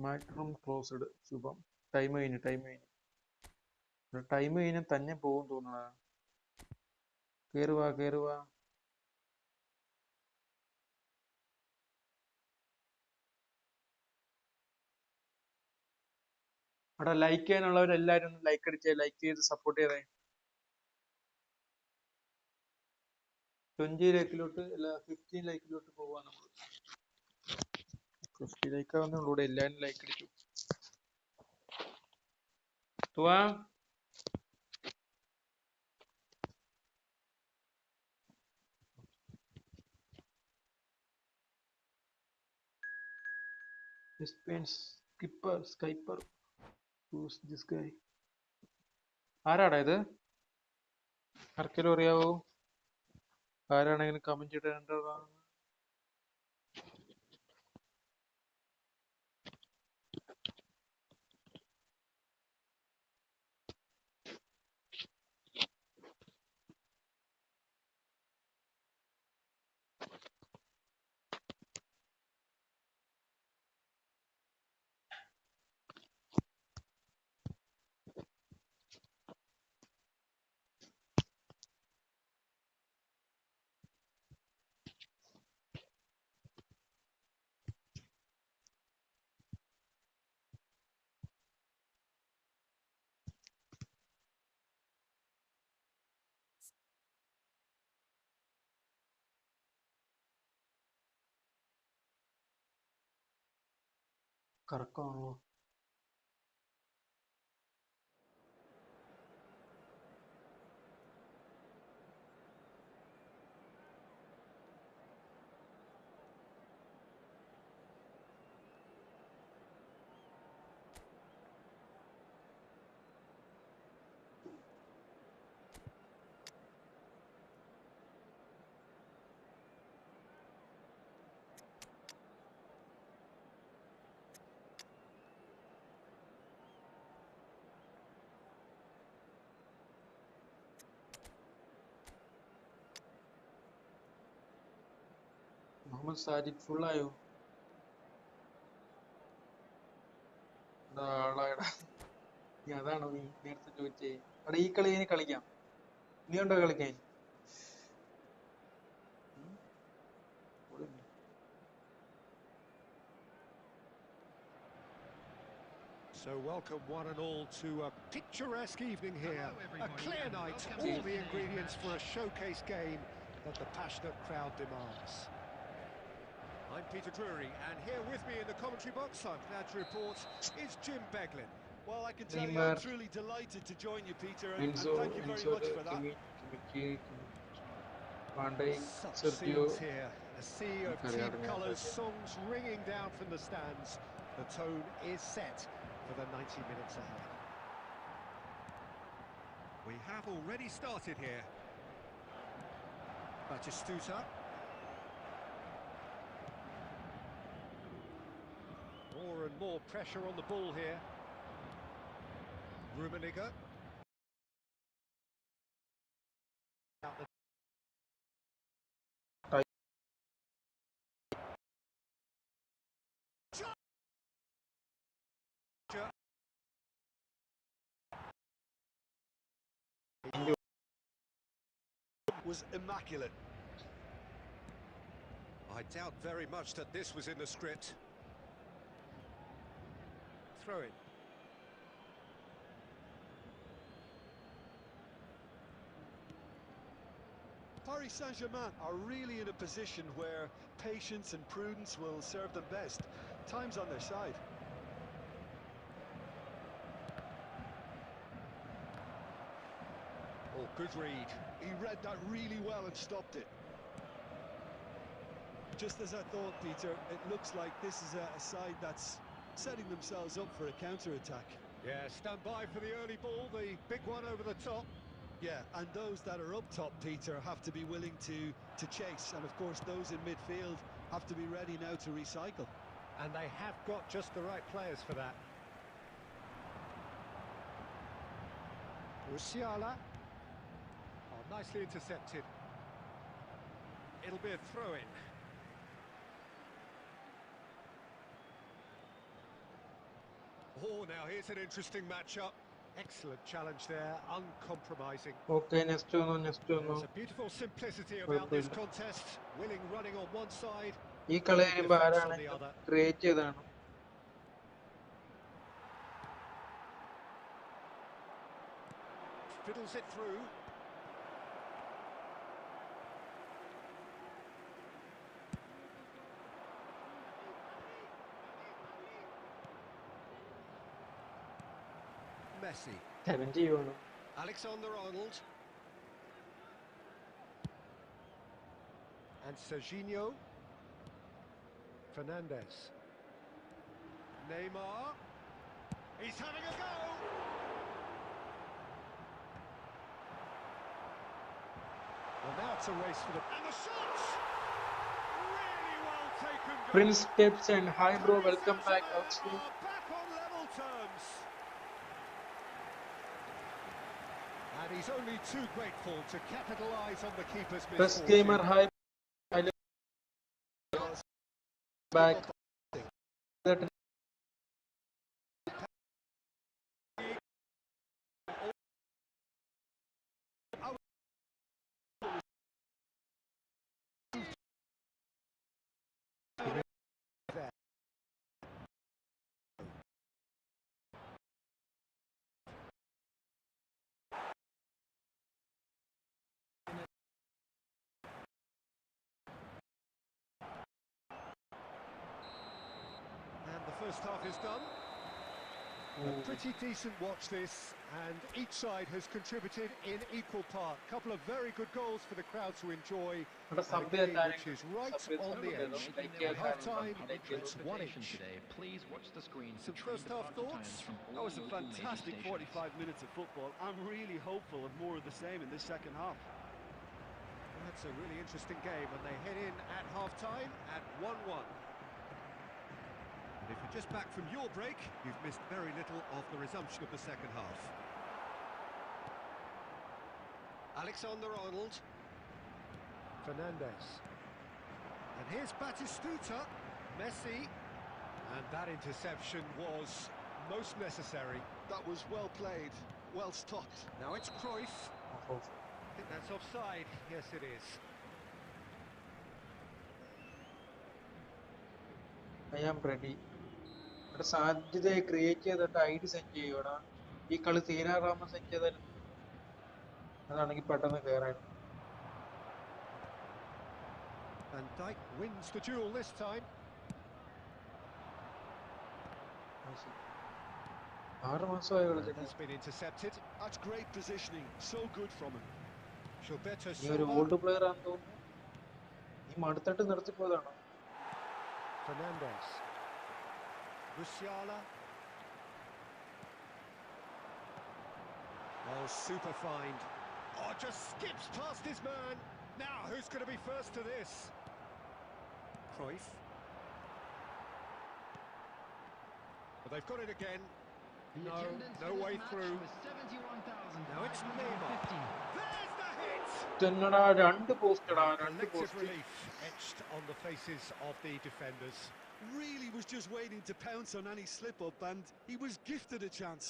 S1: മാക്രോം closed. ശുഭം. Time കഴിഞ്ഞ് തന്നെ പോകും തോന്നണ. കേറുവാ. അവിടെ like ചെയ്യാനുള്ളവരെല്ലാരും like അടിച്ചേ, like ചെയ്ത് support ചെയ്തേ. 20 ലൈക്കിലോട്ട് അല്ല 15 ലൈക്കിലോട്ട് പോവാ നമ്മൾ. 50 ലൈക്ക് ആവുന്നുള്ളൂ. എല്ലാരും ലൈക്ക് അടിച്ചു. തുവാ സ്കൈപ്പർ. Who's this guy? ആരാടാ ഇത്? ആർക്കെങ്കിലും അറിയാവോ? ആരാണെങ്കിലും കമന്റ് ഇടേണ്ടതാ. കറക്കമാണോ? മുഹമ്മദ് സാജിദ് ഫുള്ളായോ? ആളായടാ. നീ അതാണോ നീ നേരത്തെ ചോദിച്ചേ? അവിടെ ഈ കളി ഇനി കളിക്കാം. നീ ഉണ്ടോ കളിക്കാൻ?
S2: So welcome one and all to a picturesque evening here. A clear night, all the ingredients for a showcase game that the passionate crowd demands. I'm Peter Drury, and here with me in the commentary box, I'm glad to report, is Jim Beglin.
S3: Well, I can tell you I'm truly delighted to join you, Peter, and thank you very much for that. Such scenes here, a sea of team colours, songs ringing down from the stands. The tone is set for the 90 minutes ahead. We have already started here. Batistuta.
S2: and more pressure on the ball here. Rummenigge. Out the
S3: was immaculate.
S2: I doubt very much that this was in the script. Throw it.
S3: Paris Saint-Germain are really in a position where patience and prudence will serve them best. Time's on their side.
S2: Oh, good read.
S3: He read that really well and stopped it. Just as I thought, Peter, it looks like this is a side that's setting themselves up for a counter-attack.
S2: Yeah, stand by for the early ball, the big one over the top.
S3: Yeah, and those that are up top, Peter, have to be willing to chase. And of course, those in midfield have to be ready now to recycle.
S2: And they have got just the right players for that. Musiala. Oh, nicely intercepted. It'll be a throw-in. Oh, now here's an interesting matchup. Excellent challenge there, uncompromising.
S1: Okay, next one.
S2: There's a beautiful simplicity about this contest. Willing running on one side,
S1: ഈ കളി
S2: defense
S1: കഴിയുമ്പോൾ
S2: on
S1: ആരാണ്
S2: the other.
S1: Create ചെയ്തതാണ്?
S2: Fiddles it through. Messi.
S1: 70 ആണ്.
S2: Alexander-Arnold. And Serginho. Fernandez. Neymar. He's having a go! Well, now it's a race for the... And the shots! Really well taken.
S1: Prince Steps and hi bro, welcome back. Outstream.
S2: Back on level terms. And he's only too grateful to capitalise on the keeper's
S1: Press
S2: misfortune.
S1: gamer hi. I love back.
S2: And the first half is done. A pretty decent watch this, and each side has contributed in equal part. Couple of very good goals for the crowd to enjoy.
S1: ഇവിടെ
S2: And a
S1: sub
S2: game
S1: ചെയ്താൽ
S2: which is right on the edge. At half-time, it's 1-1.
S4: Please watch the screen.
S3: Some first-half thoughts? That was a fantastic 45 minutes of football. I'm really hopeful of more of the same in this second half.
S2: Well, that's a really interesting game, and they head in at half-time at 1-1. And if you're just back from your break, you've missed very little of the resumption of the second half. Alexander-Arnold. Fernandez. And here's Batistuta. Messi. And that interception was most necessary.
S3: That was well played, well stopped.
S2: Now it's Cruyff. I think that's offside. Yes, it is.
S1: I am ready. ഇവിടെ സാധ്യത create ചെയ്തിട്ട് ID set ചെയ്യൂടാ. ഈ കളി തീരാറാകുമ്പോൾ set ചെയ്താൽ അതാണെങ്കിൽ പെട്ടെന്ന് കയറാൻ.
S2: And Dijk wins the duel this time.
S1: 6 മാസമായി കളിച്ചിട്ട്.
S2: That's been intercepted.
S3: That's great positioning, so good from him.
S2: Gilberto
S1: ഈ ഒരു
S2: Silva.
S1: ഓൾഡ് പ്ലെയർ ആണെന്ന് തോന്നുന്നു. ഈ മടുത്തിട്ട് നിർത്തിപ്പോയതാണോ?
S2: Fernandez. Musiala. Oh, super find. Oh, just skips past his man. Now, who's going to be first to this? Cruyff. But they've got it again.
S4: The
S2: No,
S4: attendance
S2: no
S4: for
S2: way
S4: this match
S2: through.
S4: was 71,550.
S2: Now it's Neymar. There's the hit!
S1: ഇതെന്നടാ രണ്ട് പോസ്റ്റടാ
S2: And
S1: രണ്ട്
S2: collective
S1: post.
S2: relief etched on the faces of the defenders.
S3: Really was just waiting to pounce on any slip-up, and he was gifted a chance.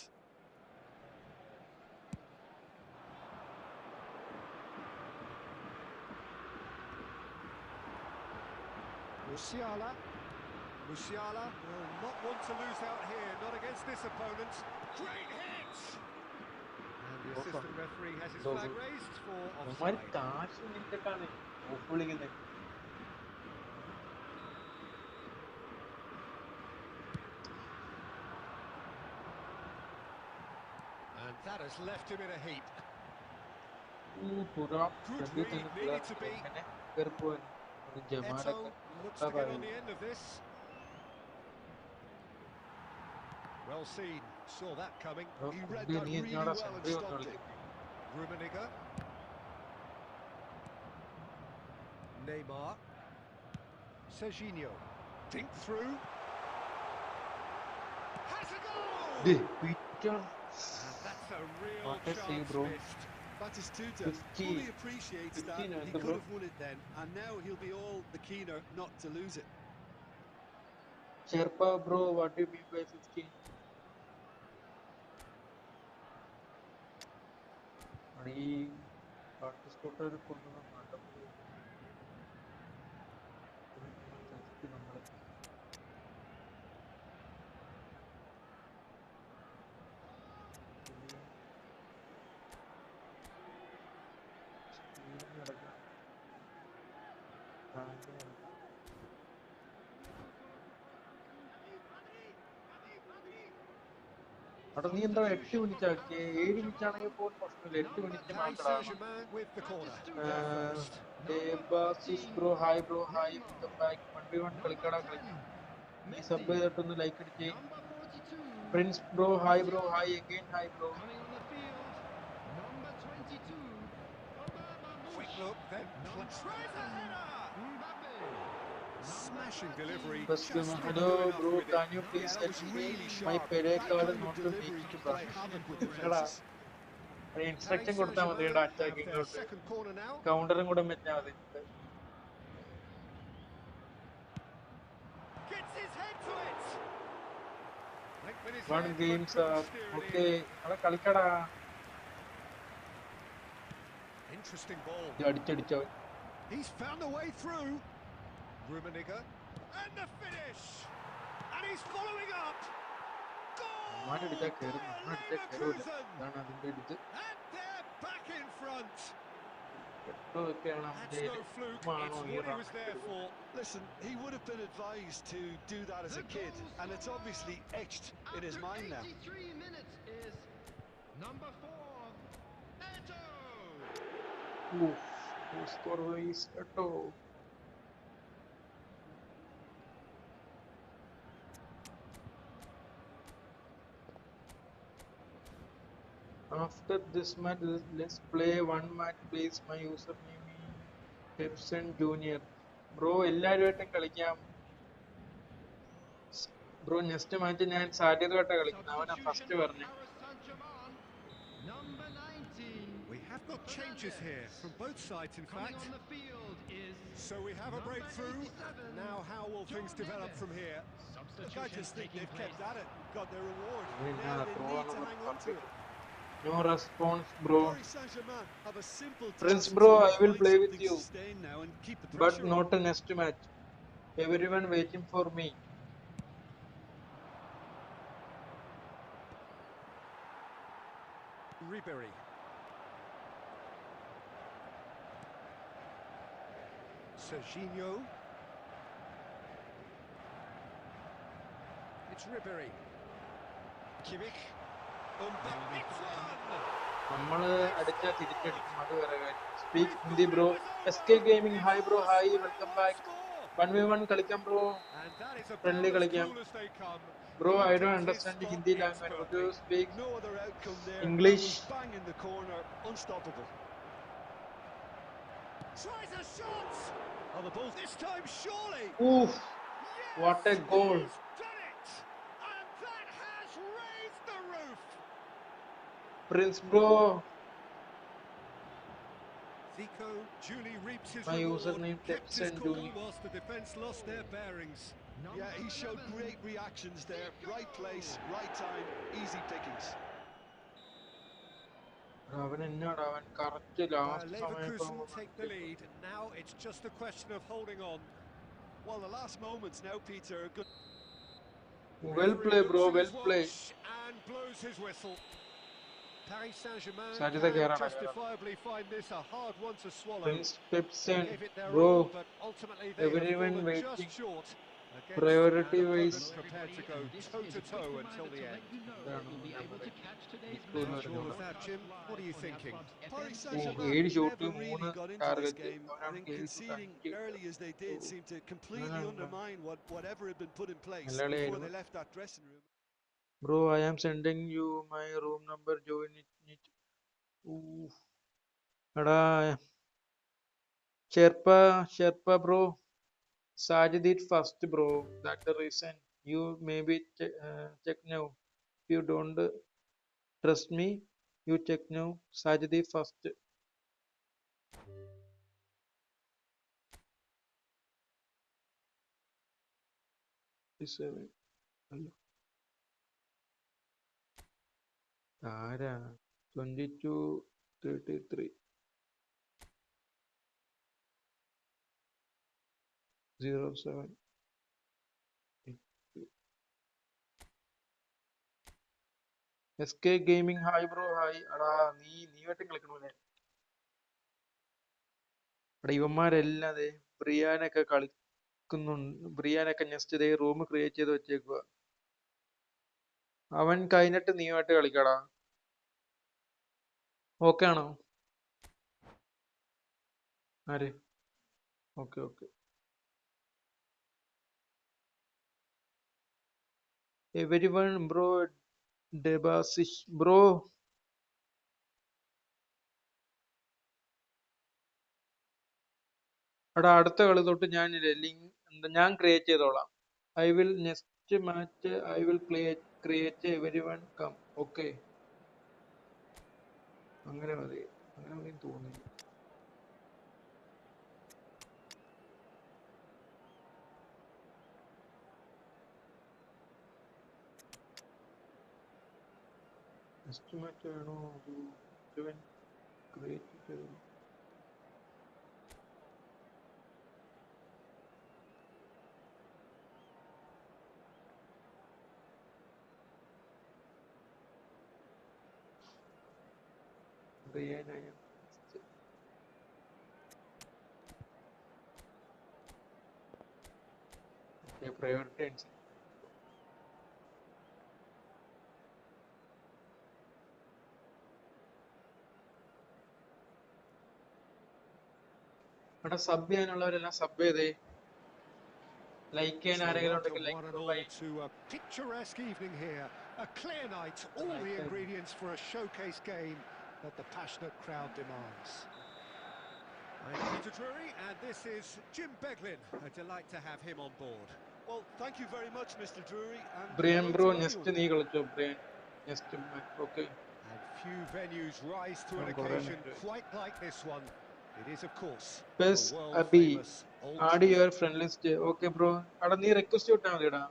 S3: Musiala. Musiala will not want to lose out here, not against this opponent. Great hit!
S2: And the assistant referee has his flag raised for
S1: അവന്മാര്
S2: offside.
S1: കാശ് നിന്നിട്ടാണ് of വിളിക്കുന്നത്.
S2: And that has left him in a heap.
S1: പുറം
S2: Good
S1: ഫ്രണ്ടിൽ
S2: read,
S1: നിന്ന്
S2: needed to be.
S1: എങ്ങനെ കയറിപ്പോവാൻ ഒരു
S2: Eto
S1: ജമാലൊക്കെ
S2: looks to get on the end of this. Well seen, saw that coming.
S3: He read that really well and stopped it.
S2: Rummenigge. Neymar. Serginho. Think through. Has a goal!
S1: Peter
S2: And that's a real
S1: What a save,
S2: chance
S1: bro.
S2: missed.
S3: Batistuta
S1: 50.
S3: fully appreciates that.
S1: 15
S3: He
S1: bro.
S3: could have won it then, and now he'll be all the keener not to lose it.
S1: Sherpa bro, what do you mean by 15? ഈ പാർട്ടിസിപ്പേറ്റർ കൊണ്ടുവന്ന മണ്ഡപത്തിൽ നമ്മള് അവിടെ നീ എന്താ 8 minute ആക്കിയേ? 7 minute ആണെങ്കിൽ പോലും പ്രശ്നമില്ല. 8 മിനിറ്റ്
S2: Paris
S1: മാത്രമാണ്.
S2: Saint-Germain with the corner.
S1: Bro hi bro hi welcome back. 1v1 കളിക്കടാ കളിക്കാം. നീ സബ് ചെയ്തിട്ടൊന്ന് ലൈക്ക് അടിച്ചേ.
S4: Number 42.
S1: Prince bro hi bro hi again hi bro.
S4: Coming on the field. Number 22.
S2: Quick look, then tries a header.
S4: Mbappe.
S3: Smashing delivery.
S1: First
S3: just couldn't
S1: hello
S3: do enough
S1: bro,
S3: with it.
S1: can you please
S3: Yeah, that was
S1: help me?
S3: really
S1: My
S3: sharp.
S1: pere
S3: That
S1: card
S3: kind of
S1: not to
S3: delivery
S1: make
S3: can
S1: it
S3: play
S1: brush.
S3: havoc with
S1: എടാ
S3: defenses.
S1: Instruction
S2: Paris
S1: കൊടുത്താൽ മതി.
S2: Saint-Germain
S1: attack
S2: have their
S1: ഇങ്ങോട്ട്
S2: second corner now.
S1: കൗണ്ടറും കൂടെ വെച്ചാൽ മതി.
S2: Gets his head to it. Went with his
S1: One
S2: head,
S1: games
S2: but
S1: are
S2: couldn't steer it
S1: okay.
S2: in.
S1: അവിടെ കളിക്കടാ.
S2: Interesting ball.
S1: അടിച്ചടിച്ചോ.
S2: He's found a way through. Rummenigge. And the finish. And he's following up. Goal
S1: അടിച്ചാൽ കയറും.
S2: by
S1: അടിച്ചാൽ കയറൂല.
S2: Leverkusen.
S1: അതാണ് അതിന്റെ ഇടിച്ച്.
S2: And they're back in front.
S1: ഒക്കെയാണ്
S2: That's no fluke. It's what he was there for.
S3: Listen, he would have been advised to do that as a kid, and it's obviously etched in his mind now.
S4: 83 minutes is number 4. Eto.
S1: Score wise കേട്ടോ. After this match, let's play one match, please. My username is Pepson Junior. Bro, എല്ലാവരുമായിട്ടും കളിക്കാം. Bro next match ഞാൻ സാധ്യതയായിട്ടാണ് കളിക്കുന്നത്. അവനാ first പറഞ്ഞു.
S4: Paris Saint-Germain. Number 19.
S2: We have got changes here from both sides, in
S4: Coming
S2: fact.
S4: on the field is
S2: So we have a breakthrough. Now, how will things develop from here?
S3: Look, I just think they've kept at it, got their reward.
S1: Yeah,
S3: Now they
S1: throw
S3: need to
S1: another
S3: hang on to it.
S1: No response, bro.
S3: Paris Saint-Germain have a simple
S1: Prince,
S3: task
S1: bro,
S3: to
S1: I will
S3: find
S1: play with
S3: something
S1: you.
S3: sustain now and keep the
S1: But
S3: pressure on.
S1: not a next match. Everyone waiting for me.
S2: Ribery. Serginho. It's Ribery. Kimmich. Mbappe. It's one.
S1: നമ്മള് അടിച്ചാൽ തിരിച്ചടിക്കും. അത് വേറെ കാര്യം. Speak Hindi bro. SK gaming hi bro hi welcome back. 1v1 കളിക്കാം bro.
S2: And that is
S1: Friendly
S2: about as
S1: കളിക്കാം.
S2: cool as they come.
S1: Bro,
S2: He
S1: I don't
S2: takes his
S1: understand
S2: spot
S1: Hindi language. Would you
S2: expertly.
S1: speak
S3: No other outcome there.
S1: English?
S3: That was bang in the corner, unstoppable.
S2: Tries a shot. Oh, the ball this time, surely.
S1: Oof.
S2: Yes,
S1: What a goal.
S2: he's done it. And that
S1: Prince bro,
S2: Zico duly reaps his
S1: my
S2: reward,
S1: username
S2: kept
S1: tips
S2: his
S1: and
S2: cool
S1: doing.
S2: whilst the defence lost their bearings.
S3: Yeah, he showed great reactions there. Right place, right time, easy pickings.
S1: അവൻ എന്നോട് അവൻ correct last
S2: Leverkusen
S1: സമയത്ത്
S2: take the lead. Now it's just a question of holding on.
S3: Well, the last moments now, Peter. Good.
S1: well
S2: Referee
S1: play bro,
S2: looks at
S1: well
S2: his
S1: play.
S2: watch and blows his whistle. Paris Saint-Germain
S1: Sajida
S2: can
S1: Garena.
S2: justifiably find this a hard one to swallow.
S1: Prince Pips
S2: They
S1: and
S2: gave it their
S1: bro,
S2: all, but ultimately they have
S1: everyone
S2: fallen
S1: waiting.
S2: just short against
S1: Priority
S2: an opponent
S1: wise.
S2: prepared to go toe-to-toe until the end. Not sure of that, Jim. What are you thinking?
S3: Paris
S1: Oh,
S3: Saint-Germain
S1: 7 shoot,
S3: never really
S1: 3
S3: got into this
S1: target.
S3: game. I think conceding early as they did seemed to completely undermine whatever had been put in place before they left that dressing room.
S1: Bro, I am sending you my room number. Join it. Ooh. Ada Sherpa bro. Sajid it first bro. That's the reason. You maybe check now. If you don't trust me, you check now. Sajid it first. Hello. ആരാ 2233 07 SK Gaming hi bro hi എടാ നീ വട്ടം കളിക്കണല്ലേ എടാ ഇവന്മാരെല്ലാം അതെ ബ്രിയാനൊക്കെ കളിക്കുന്നുണ്ട് ബ്രിയാനൊക്കെ next ഇതേ റൂം ക്രിയേറ്റ് ചെയ്ത് വെച്ചേക്കുക അവൻ കഴിഞ്ഞിട്ട് നീയുമായിട്ട് കളിക്കടാ ഓക്കെ ആണോ ആര് okay okay everyone bro Debashish bro എടാ അടുത്ത കളി തൊട്ട് ഞാൻ ലിങ്ക് എന്താ ഞാൻ ക്രിയേറ്റ് ചെയ്തോളാം I will next match I will create everyone come okay അങ്ങനെ മതി അങ്ങനെ മതി തോന്നുന്നു നെക്സ്റ്റ് മാച്ച് വേണോ ക്രിയേറ്റ് ചെയ്തു Garena. Okay, priority. എടാ സബ് ചെയ്യാനുള്ളവരെല്ലാം സബ് ചെയ്തേ ലൈക്ക് ചെയ്യാൻ ആരെങ്കിലും ഉണ്ടെങ്കിൽ
S2: One and all to a picturesque evening here. A clear night, all the ingredients for a showcase game that the passionate crowd demands. I'm Peter Drury, and this is Jim Beglin. A delight to have him on board.
S3: Well, thank you very much, Mr. Drury. And
S1: Brian
S3: hello
S1: bro
S3: to
S1: next
S3: everyone.
S1: നീ കളിച്ചോ Brian next match okay
S2: And few venues rise to an occasion quite like this one. It is, of course,
S1: PES
S2: the
S1: Abi
S2: world-famous Old
S1: add
S2: Trafford.
S1: your friend list okay bro എടാ നീ request വിട്ടാ മതിടാ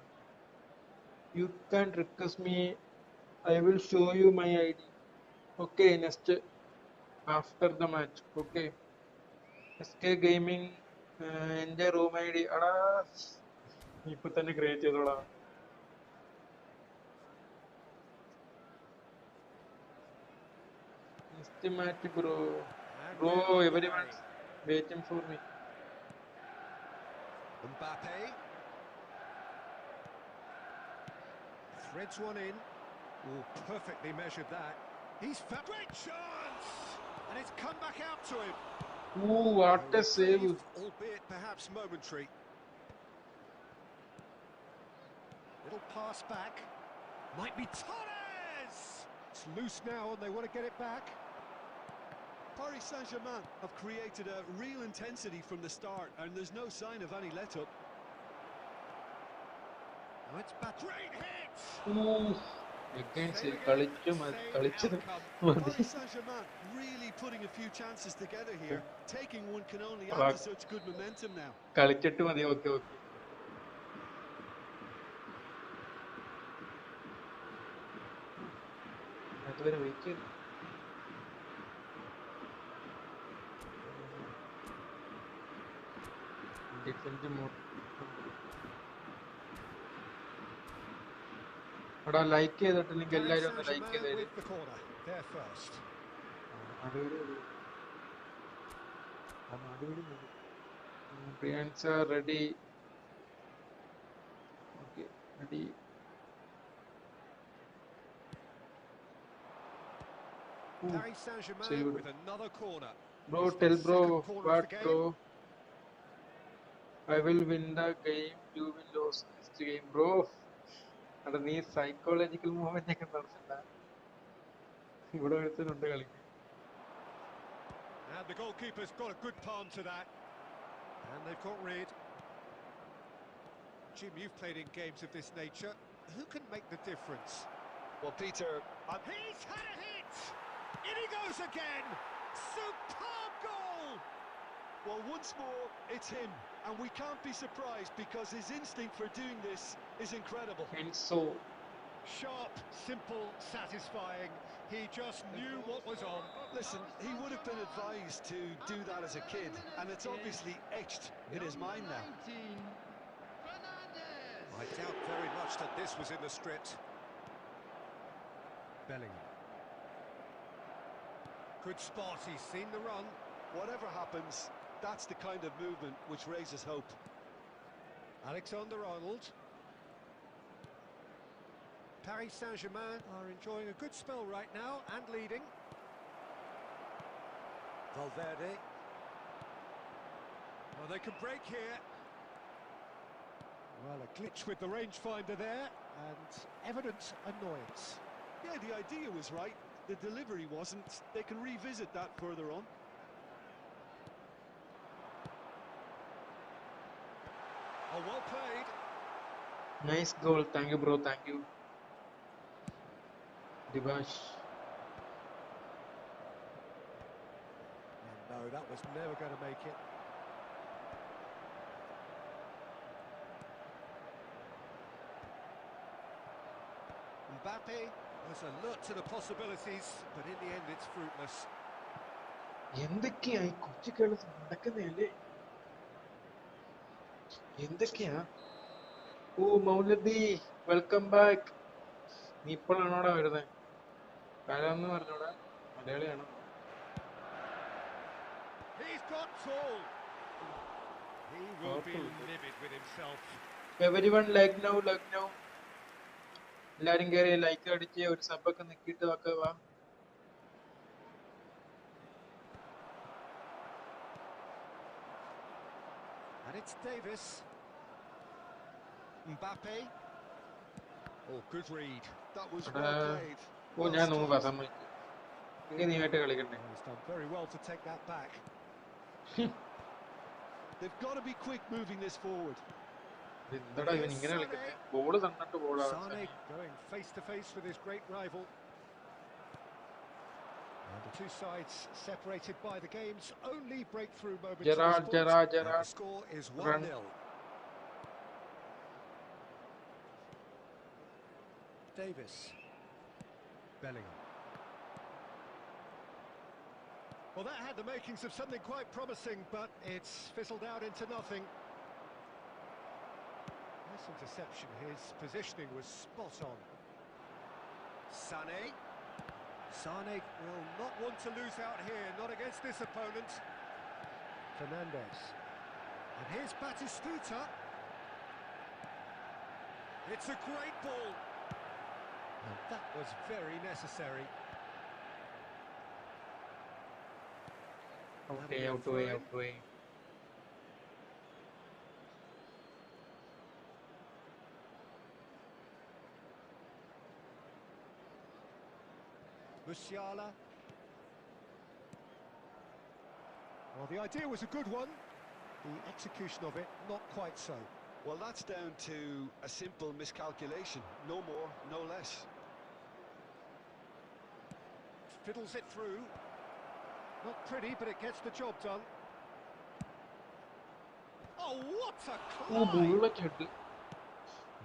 S1: you can request me I will show you my ID okay next after the match okay SK Gaming എൻ്റെ room ID എടാ ഇപ്പൊ തന്നെ create ചെയ്തോളാം next match bro bro everyone waiting for me
S2: Mbappe threads one in. Oh, perfectly measured that. He's found great chance, and it's come back out to him.
S1: ooh what a save
S2: Albeit perhaps momentary. Little pass back. Might be Torres. It's loose now, and they want to get it back.
S3: Paris Saint-Germain have created a real intensity from the start, and there's no sign of any let-up.
S2: Now it's back. Great hit!
S1: ooh against
S2: Same
S1: കളിച്ചു
S2: again, same
S1: കളിച്ചത്
S2: outcome.
S1: മതി.
S3: Paris Saint-Germain really putting a few chances together here. Taking one can only add to such good momentum now.
S1: കളിച്ചിട്ട് മതി. Okay okay. അതുവരെ wait ചെയ്തു. Defend mode. എടാ like ചെയ്തിട്ടില്ലെങ്കിൽ
S2: Paris
S1: എല്ലാരും ഒന്ന് ലൈക്ക്
S2: Saint-Germain
S1: ചെയ്തേര്.
S2: with the corner. They're first.
S1: അതുവരെ അടിപൊളി. Priyansa ready. Okay ready.
S2: Paris Saint-Germain with another corner.
S1: Bro,
S2: It's
S1: tell
S2: their
S1: bro
S2: second corner of
S1: what
S2: the
S1: bro.
S2: game.
S1: I will win the game. You will lose this game, bro. അടാ നീ psychological movement ഒക്കെ നടത്തണ്ട. ഇവിടെ ഒരുത്തനുണ്ട് കളിക്കാൻ.
S2: And the goalkeeper's got a good palm to that. And they've got rid. Jim, you've played in games of this nature. Who can make the difference?
S3: Well, Peter,
S2: He's had a hit! In he goes again! Superb goal!
S3: well, once more, it's him. And we can't be surprised because his instinct for doing this is incredible.
S1: And so
S2: Sharp, simple, satisfying. He just knew what was on.
S3: Listen, he would have been advised to do that as a kid, and it's obviously etched in his mind now.
S4: 19, Fernandez.
S2: I doubt very much that this was in the script. Bellingham. Good spot, he's seen the run.
S3: Whatever happens, that's the kind of movement which raises hope.
S2: Alexander-Arnold. Paris Saint-Germain are enjoying a good spell right now and leading. Valverde. Well, they can break here. Well, a glitch with the rangefinder there and evident annoyance.
S3: Yeah, the idea was right. The delivery wasn't. They can revisit that further on.
S2: Oh, well played.
S1: nice goal. Thank you, bro. Thank you. Divash.
S2: No, that was never going to make it. Mbappe was alert to the possibilities, but in the end it's fruitless.
S1: എന്തൊക്കെയാ ഈ കൊച്ചു കേരളത്തിൽ നടക്കുന്നല്ലേ? എന്തൊക്കെയാ? ഓ മൗലദി welcome back. നീ ഇപ്പോഴാണോടാ വരുന്നത്? കാലമെന്ന് പറഞ്ഞോടാ. മലയാളിയാണോ?
S2: He's got tall. He will be livid with himself.
S1: Everyone like now. എല്ലാരും കയറി like അടിച്ച് ഒരു സബൊക്കെ നിക്കിട്ട് ഒക്കെ വാ.
S2: And it's Davis. Mbappe. Oh, good read.
S3: That was well played.
S1: ഓ ഞാൻ നോക്കാം സമ്മതിച്ചു. എനിക്ക് നീയായിട്ട് കളിക്കണ്ടേ?
S2: He's done very well to take that back.
S3: They've got to be quick moving this forward.
S1: എന്താടാ ഇവൻ ഇങ്ങനെ കളിക്കട്ടെ? ബോള് തന്നിട്ട് ബോളാണ്.
S2: Sane going face to face with his great rival. And the two sides separated by the game's only breakthrough moment.
S1: Gerrard.
S2: The score is 1-0. Davis. Bellingham. Well, that had the makings of something quite promising, but it's fizzled out into nothing. Nice interception. His positioning was spot on. Sane. Sane will not want to lose out here, not against this opponent. Fernandez. And here's Batistuta. It's a great ball. And that was very necessary.
S1: Out way.
S2: Musiala. Well, the idea was a good one. The execution of it, not quite so.
S3: Well, that's down to a simple miscalculation. No more, no less.
S2: Fiddles it through. Not pretty, but it gets the job done. Oh, what a
S1: oh
S2: climb!
S1: ബുള്ളൊക്കെ ഇട്ട്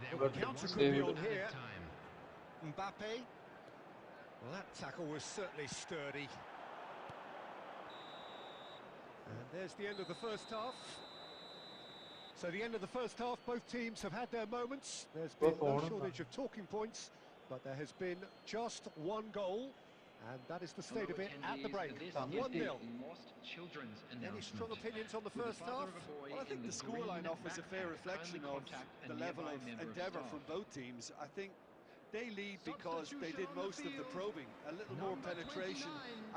S4: There
S1: But
S4: will be
S2: counter
S4: one
S2: could be
S4: goal
S2: on
S4: added
S2: here.
S4: time.
S2: Mbappe. Well, that tackle was certainly sturdy. And there's the end of the first half. So the end of the first half, both teams have had their moments. There's been no shortage of talking points, but there has been just one goal, and that is the state of it at the break. 1-0. Any strong opinions on the first half?
S3: Well, I think the scoreline offers a fair reflection of the level of endeavour from both teams. I think they lead because they did most of the probing. A little more penetration,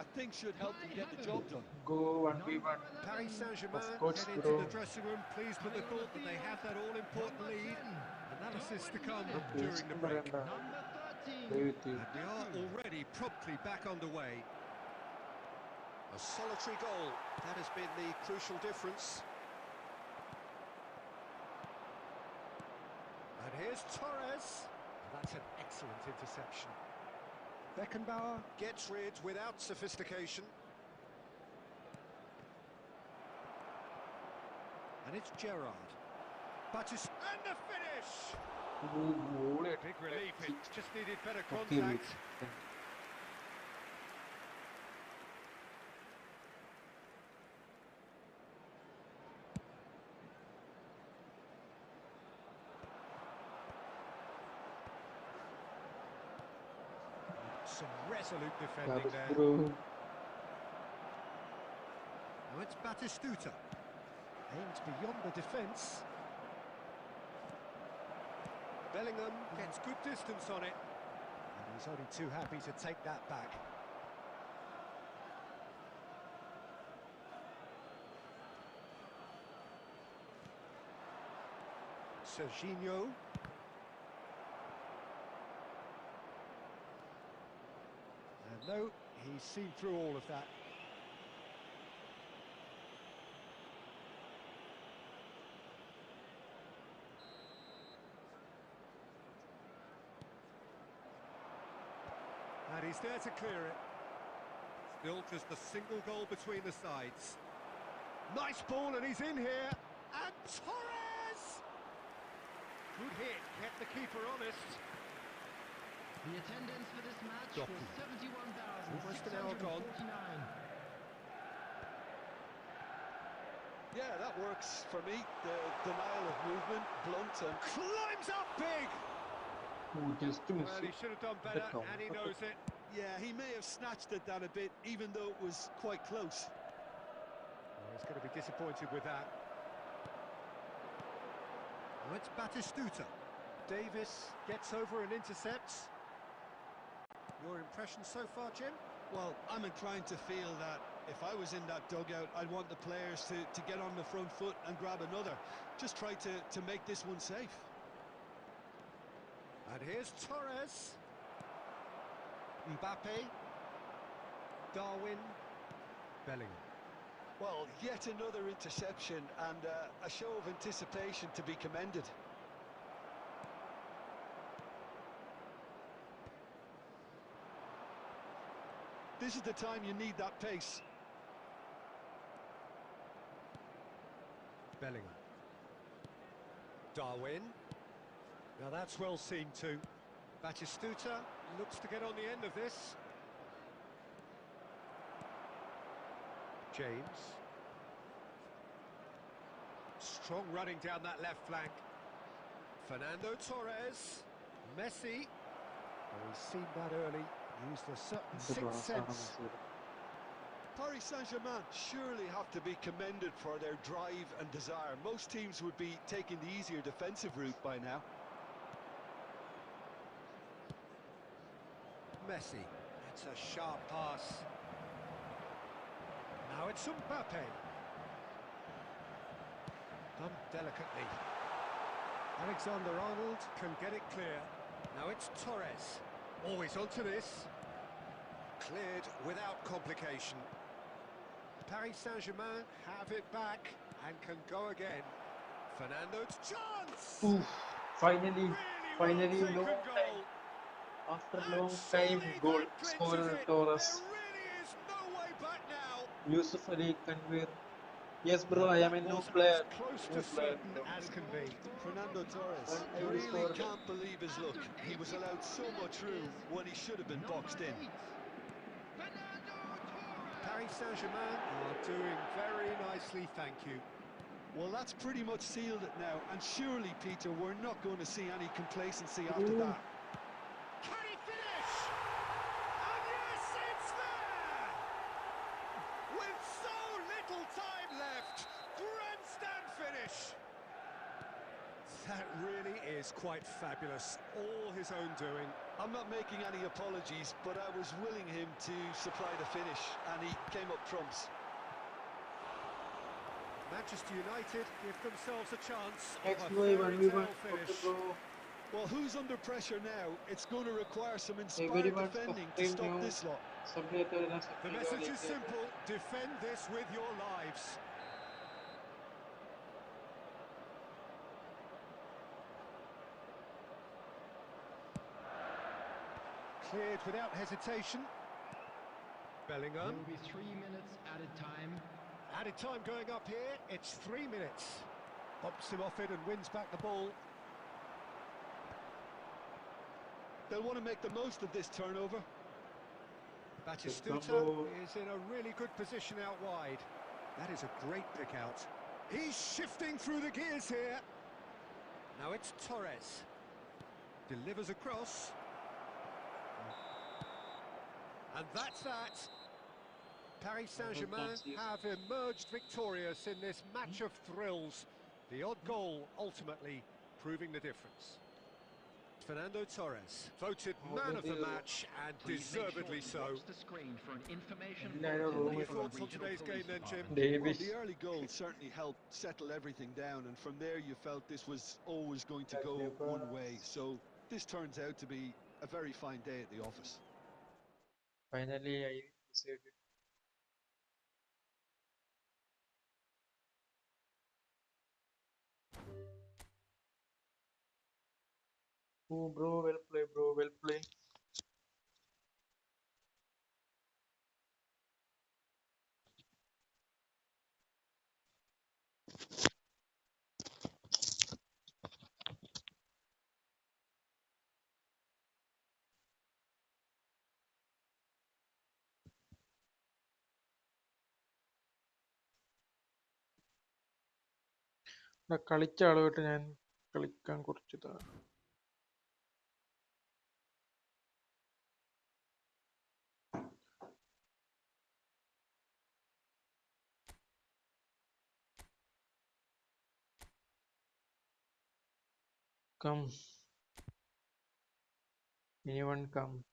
S3: I think, should help them get the job done.
S1: Go 1v1.
S2: Paris Saint-Germain
S1: Escorts,
S2: get into
S1: bro.
S2: the dressing room pleased with the thought that they have that all-important lead. Analysis to come during the break. And we are already promptly back underway. A solitary goal, that has been the crucial difference. And here's Torres. That's an excellent interception. Beckenbauer gets rid without sophistication. And it's Gerrard. Battis and the finish!
S1: Goal
S2: Big relief, it just needed better contact. Some resolute defending there. Now it's Batistuta. Aimed beyond the defence. Bellingham gets good distance on it. And he's only too happy to take that back. Serginho. And no, he's seen through all of that. And he's there to clear it. Still just a single goal between the sides. Nice ball, and he's in here. And Torres! Good hit, kept the keeper honest.
S4: The attendance for this match
S2: Doku.
S4: was
S2: 'Almost an hour gone.
S4: 71,649.
S3: Yeah, that works for me. The denial of movement, blunt and...
S2: Climbs up big!
S1: Just
S2: Well,
S1: miss
S2: he should have done better, and he knows it.
S3: Yeah, he may have snatched it down a bit, even though it was quite close.
S2: Well, he's going to be disappointed with that. Now it's Batistuta. Davis gets over and intercepts. Your impression so far, Jim?
S3: Well, I'm inclined to feel that if I was in that dugout, I'd want the players to get on the front foot and grab another. Just try to make this one safe.
S2: And here's Torres. Mbappe. Darwin. Bellingham.
S3: Well, yet another interception and a show of anticipation to be commended. This is the time you need that pace.
S2: Bellingham. Darwin. Now that's well seen too. Batistuta looks to get on the end of this. James. Strong running down that left flank. Fernando Torres. Messi. Oh, he's seen that early. Used a certain sixth sense.
S3: Paris Saint-Germain surely have to be commended for their drive and desire. Most teams would be taking the easier defensive route by now.
S2: Messi. That's a sharp pass. Now it's Mbappe. Done delicately. Alexander-Arnold can get it clear. Now it's Torres. Always onto this. Cleared without complication. Paris Saint-Germain have it back and can go again. Fernando's chance!
S1: Oof, finally,
S2: Really
S1: finally,
S2: well
S1: no
S2: taken goal.
S1: time. After
S2: And
S1: long time,
S2: surely
S1: goal
S2: that clinches
S1: scorer
S2: it. There
S1: Torres.
S2: really is no way back now.
S1: Yusuf Ali Kanwir. Yes, bro,
S2: And
S1: I am
S2: that
S1: a new
S2: was as
S1: player.
S2: close to
S1: New player,
S2: certain
S1: bro.
S2: as can be.
S3: Fernando Torres
S1: One ID
S3: really
S1: scored.
S3: can't believe his luck. He was allowed so much room when he should have been boxed in.
S2: Paris Saint-Germain are doing very nicely, thank you.
S3: Well, that's pretty much sealed it now, and surely, Peter, we're not going to see any complacency after
S1: Ooh.
S3: that.
S2: Can he finish? And yes, it's there! With so little time left, grandstand finish. That really is quite fabulous, all his own doing.
S3: I'm not making any apologies, but I was willing him to supply the finish, and he came up trumps.
S2: Manchester United give themselves a chance
S1: Next
S2: of a
S1: boy,
S2: fairy
S1: 1v1.
S2: tale
S1: Okay,
S2: finish.
S1: bro.
S3: Well, who's under pressure now? It's going to require some inspired
S1: Everyone
S3: defending to
S1: subscribe
S3: stop
S1: now.
S3: this lot.
S1: Subscribe to the
S2: The message is simple, defend this with your lives. Cleared without hesitation. Bellingham.
S4: There will be 3 minutes added time.
S2: Added time going up here, it's 3 minutes. Bumps him off it and wins back the ball.
S3: They'll want to make the most of this turnover.
S2: Batistuta
S1: Combo.
S2: is in a really good position out wide. That is a great pick out. He's shifting through the gears here. Now it's Torres. Delivers across. And that's that. Paris Saint-Germain have emerged victorious in this match of thrills. The odd goal ultimately proving the difference. Fernando Torres, voted man of the match and deservedly so.
S4: Watch the screen for an information
S1: What
S2: What are your
S4: from
S2: thoughts
S4: the
S2: on
S4: regional
S2: today's game
S4: police
S2: then, Jim?
S4: department.
S3: Well,
S1: Davis.
S3: the early goal certainly helped settle everything down, and from there you felt this was always going to go one way. So this turns out to be a very fine day at the office.
S1: Finally, I decided. Oh, bro, well play, bro, well play. കളിച്ച ആളുമായിട്ട് ഞാൻ കളിക്കാൻ കുറച്ച് come, anyone come.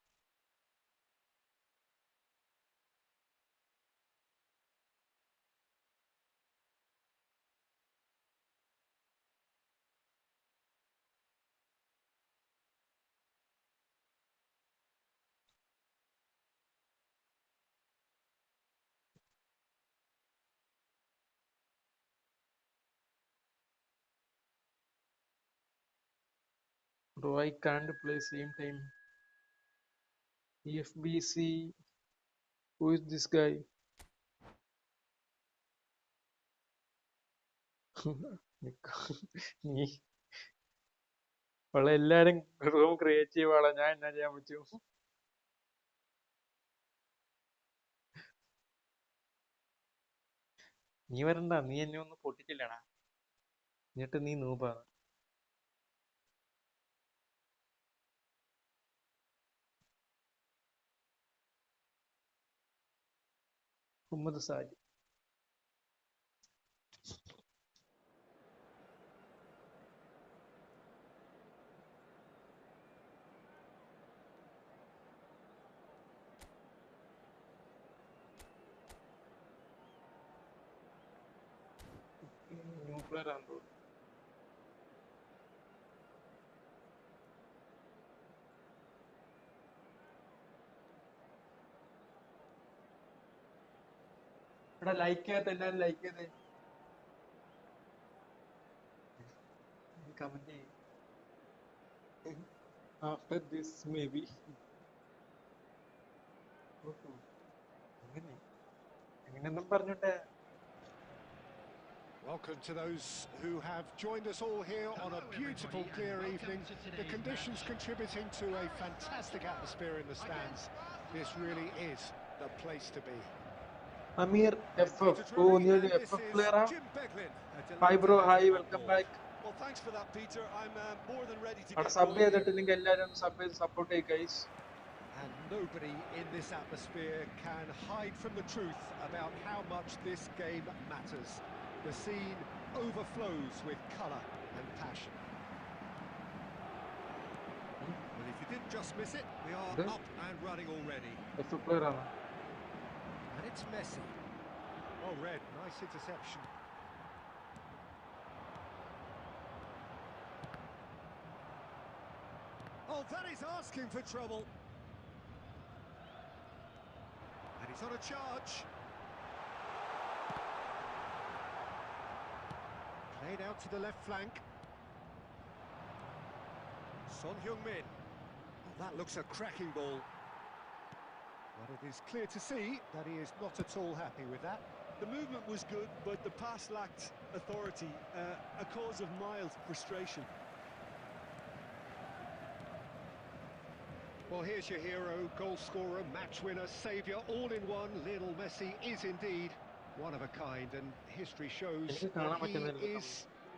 S1: Bro, I can't play same time. EFBC, who is this guy? നീ എല്ലാരും room create ചെയ്യുവാളാ, ഞാൻ എന്നാ ചെയ്യാൻ പറ്റും? നീ വരണ്ട, നീ എന്നെ ഒന്ന് പൊട്ടിച്ചില്ലടാ, എന്നിട്ട് നീ നൂപാണ്. മുഹമ്മദ് സാജി. ന്യൂ പ്ലെയർ ആണെന്ന് തോന്നുന്നു. എടാ ലൈക്ക് ചെയ്യാത്ത എല്ലാരും ലൈക്ക് ചെയ്തേ, കമന്റ് ചെയ്യും. After this, maybe. അങ്ങനെയൊന്നും പറഞ്ഞോട്ടെ.
S2: Welcome to those who have joined us all here on a beautiful, clear evening. The conditions contributing to a fantastic atmosphere in the stands. This really is the place to be.
S1: Amir FF. Oh, you are FF player? Hi bro, hi, welcome back.
S3: Well, thanks for that, Peter. I'm more than ready to
S1: Our
S3: get
S1: sub
S3: going here.
S1: ചെയ്തിട്ടില്ലെങ്കിൽ എല്ലാവരും sub ചെയ്ത് support ചെയ്യുക guys.
S2: And nobody in this atmosphere can hide from the truth about how much this game matters. The scene overflows with colour and passion. Well, if you didn't just miss it, we are up and running already.
S1: FF player ആണ്.
S2: And it's Messi. Well read, nice interception. Oh, that is asking for trouble. And he's on a charge. Played out to the left flank. Son Heung-min. Oh, that looks a cracking ball. But it is clear to see that he is not at all happy with that.
S3: The movement was good, but the pass lacked authority, a cause of mild frustration.
S2: Well, here's your hero, goal scorer, match winner, saviour, all in one. Lionel Messi is indeed one of a kind, and history shows that he is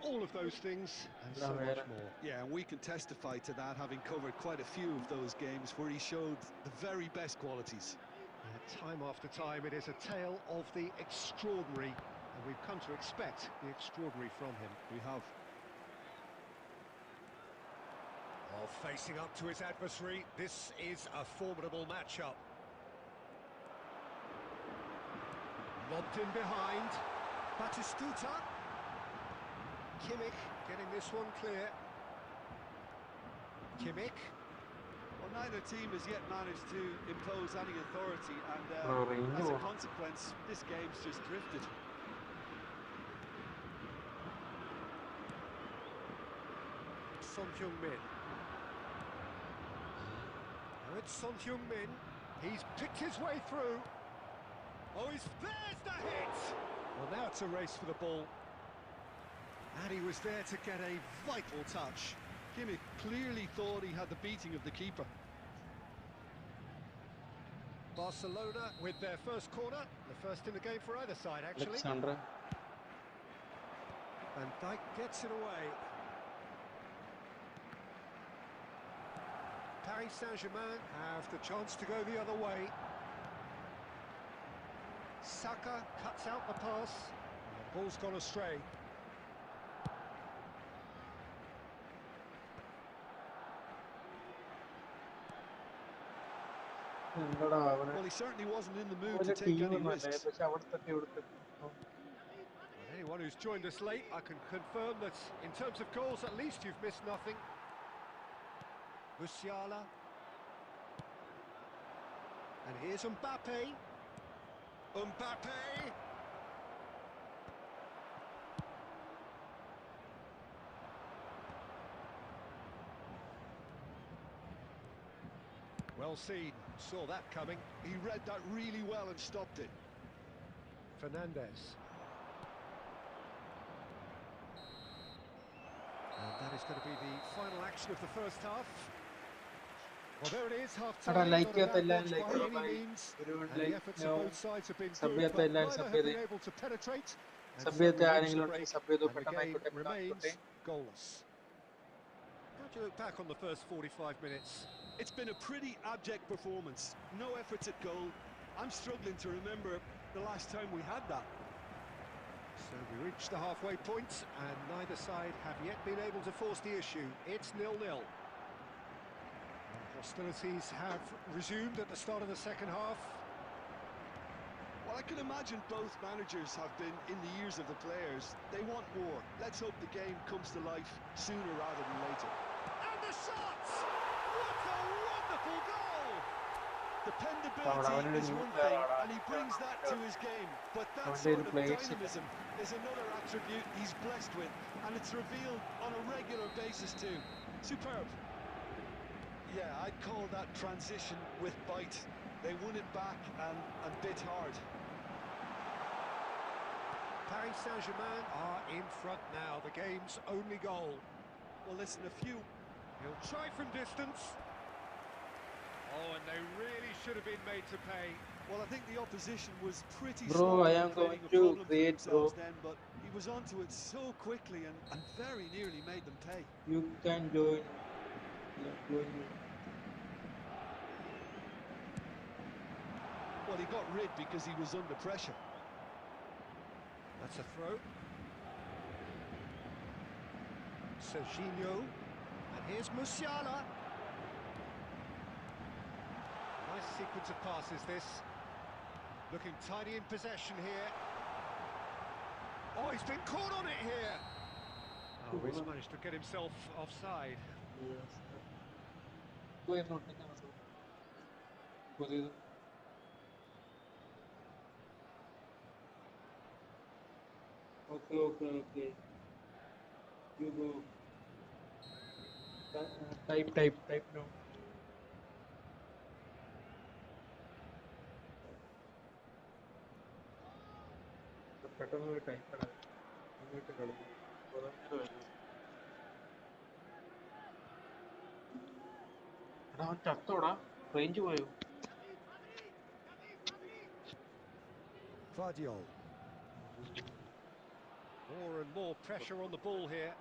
S2: all of those things and so much more.
S3: Yeah, and we can testify to that, having covered quite a few of those games where he showed the very best qualities.
S2: Time after time, it is a tale of the extraordinary, and we've come to expect the extraordinary from him.
S3: We have.
S2: Oh, facing up to his adversary, this is a formidable matchup. Lobbed in behind, Batistuta. Kimmich getting this one clear. Kimmich.
S3: Well, neither team has yet managed to impose any authority, and as a consequence, this game's just drifted.
S2: Son Heung-min. Now it's Son Heung-min. He's picked his way through. Oh, there's the hit! Well, now it's a race for the ball. And he was there to get a vital touch.
S3: Kimmich clearly thought he had the beating of the keeper.
S2: Barcelona with their first corner, the first in the game for either side, actually.
S1: Alexandra.
S2: And Dijk gets it away. Paris Saint-Germain have the chance to go the other way. Saka cuts out the pass. And the ball's gone astray.
S3: Well, he certainly wasn't in the mood to take any risks.
S2: Anyone who's joined us late, I can confirm that in terms of goals, at least you've missed nothing. Musiala. And here's Mbappe. Mbappe! Well seen, saw that coming.
S3: He read that really well and stopped it.
S2: Fernandes. And that is going to be the final action of the first half. Well, there it is, half-time. Not a bad match by any means. And the efforts of both sides have been good, but neither have been able to penetrate. And so we reach the break, and the game remains goalless. How do you look back on the first 45 minutes?
S3: It's been a pretty abject performance. No efforts at goal. I'm struggling to remember the last time we had that.
S2: So we reach the halfway point, and neither side have yet been able to force the issue. It's 0-0. Hostilities have resumed at the start of the second half.
S3: Well, I can imagine both managers have been in the ears of the players. They want more. Let's hope the game comes to life sooner rather than later.
S2: And the shot! What a wonderful goal!
S3: Dependability is one thing, and he brings that to his game. But that sort of dynamism is another attribute he's blessed with, and it's revealed on a regular basis too. Superb. Yeah, I'd call that transition with bite. They won it back and bit hard.
S2: Paris Saint-Germain are in front now, the game's only goal.
S3: Well, listen, a few...
S2: He'll try from distance. Oh, and they really should have been made to pay.
S3: Well, I think the opposition was pretty
S1: Bro,
S3: slow
S1: I
S3: in
S1: am going
S3: creating a
S1: to
S3: problem for
S1: create, bro.
S3: themselves then, but he was onto it so quickly and very nearly made them pay.
S1: You can join. Yeah, join me.
S3: Well, he got rid because he was under pressure.
S2: That's a throw. Serginho. And here's Musiala. Nice sequence of passes, this. Looking tidy in possession here. Oh, he's been caught on it here. Oh, he's managed to get himself offside.
S1: Yes. Go ahead, not taking us. Go ahead. Okay. You go. Type now. പെട്ടെന്ന് ഒരു type ഇങ്ങോട്ട് കളിക്കും കുറഞ്ഞത് വരും. എടാ അവൻ ചത്തോടാ, range പോയോ?
S2: Vardiol. More and more pressure on the ball here.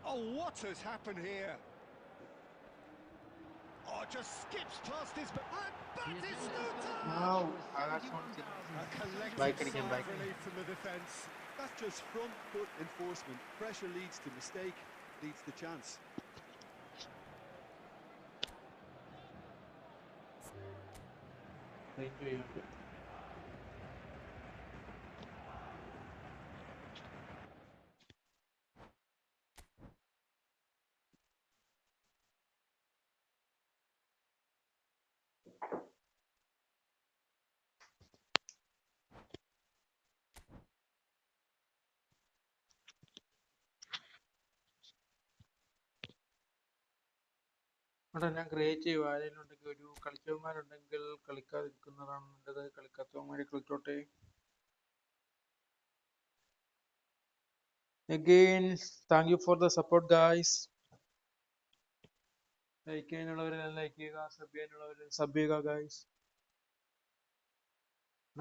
S2: Oh, what has happened here? Oh, just skips past his...
S1: Wow, that's one thing.
S2: A collective
S1: Bike again,
S2: sigh
S1: bike
S2: of relief from the defence.
S3: That's just front foot enforcement. Pressure leads to mistake, leads to chance.
S1: Range ചെയ്യുന്നുണ്ട്. എടാ ഞാൻ create ചെയ്യുക. ആരെങ്കിലും ഉണ്ടെങ്കിൽ, ഒരു കളിച്ചവന്മാരുണ്ടെങ്കിൽ കളിക്കാതിരിക്കുന്നതാണ് നല്ലത്. കളിക്കാത്തവന്മാരെ കളിച്ചോട്ടെ. Again, thank you for the support guys. Like ചെയ്യാനുള്ളവരെല്ലാം ലൈക്ക് ചെയ്യുക, സബ് ചെയ്യാനുള്ളവർ സബ് ചെയ്യുക ഗൈസ്.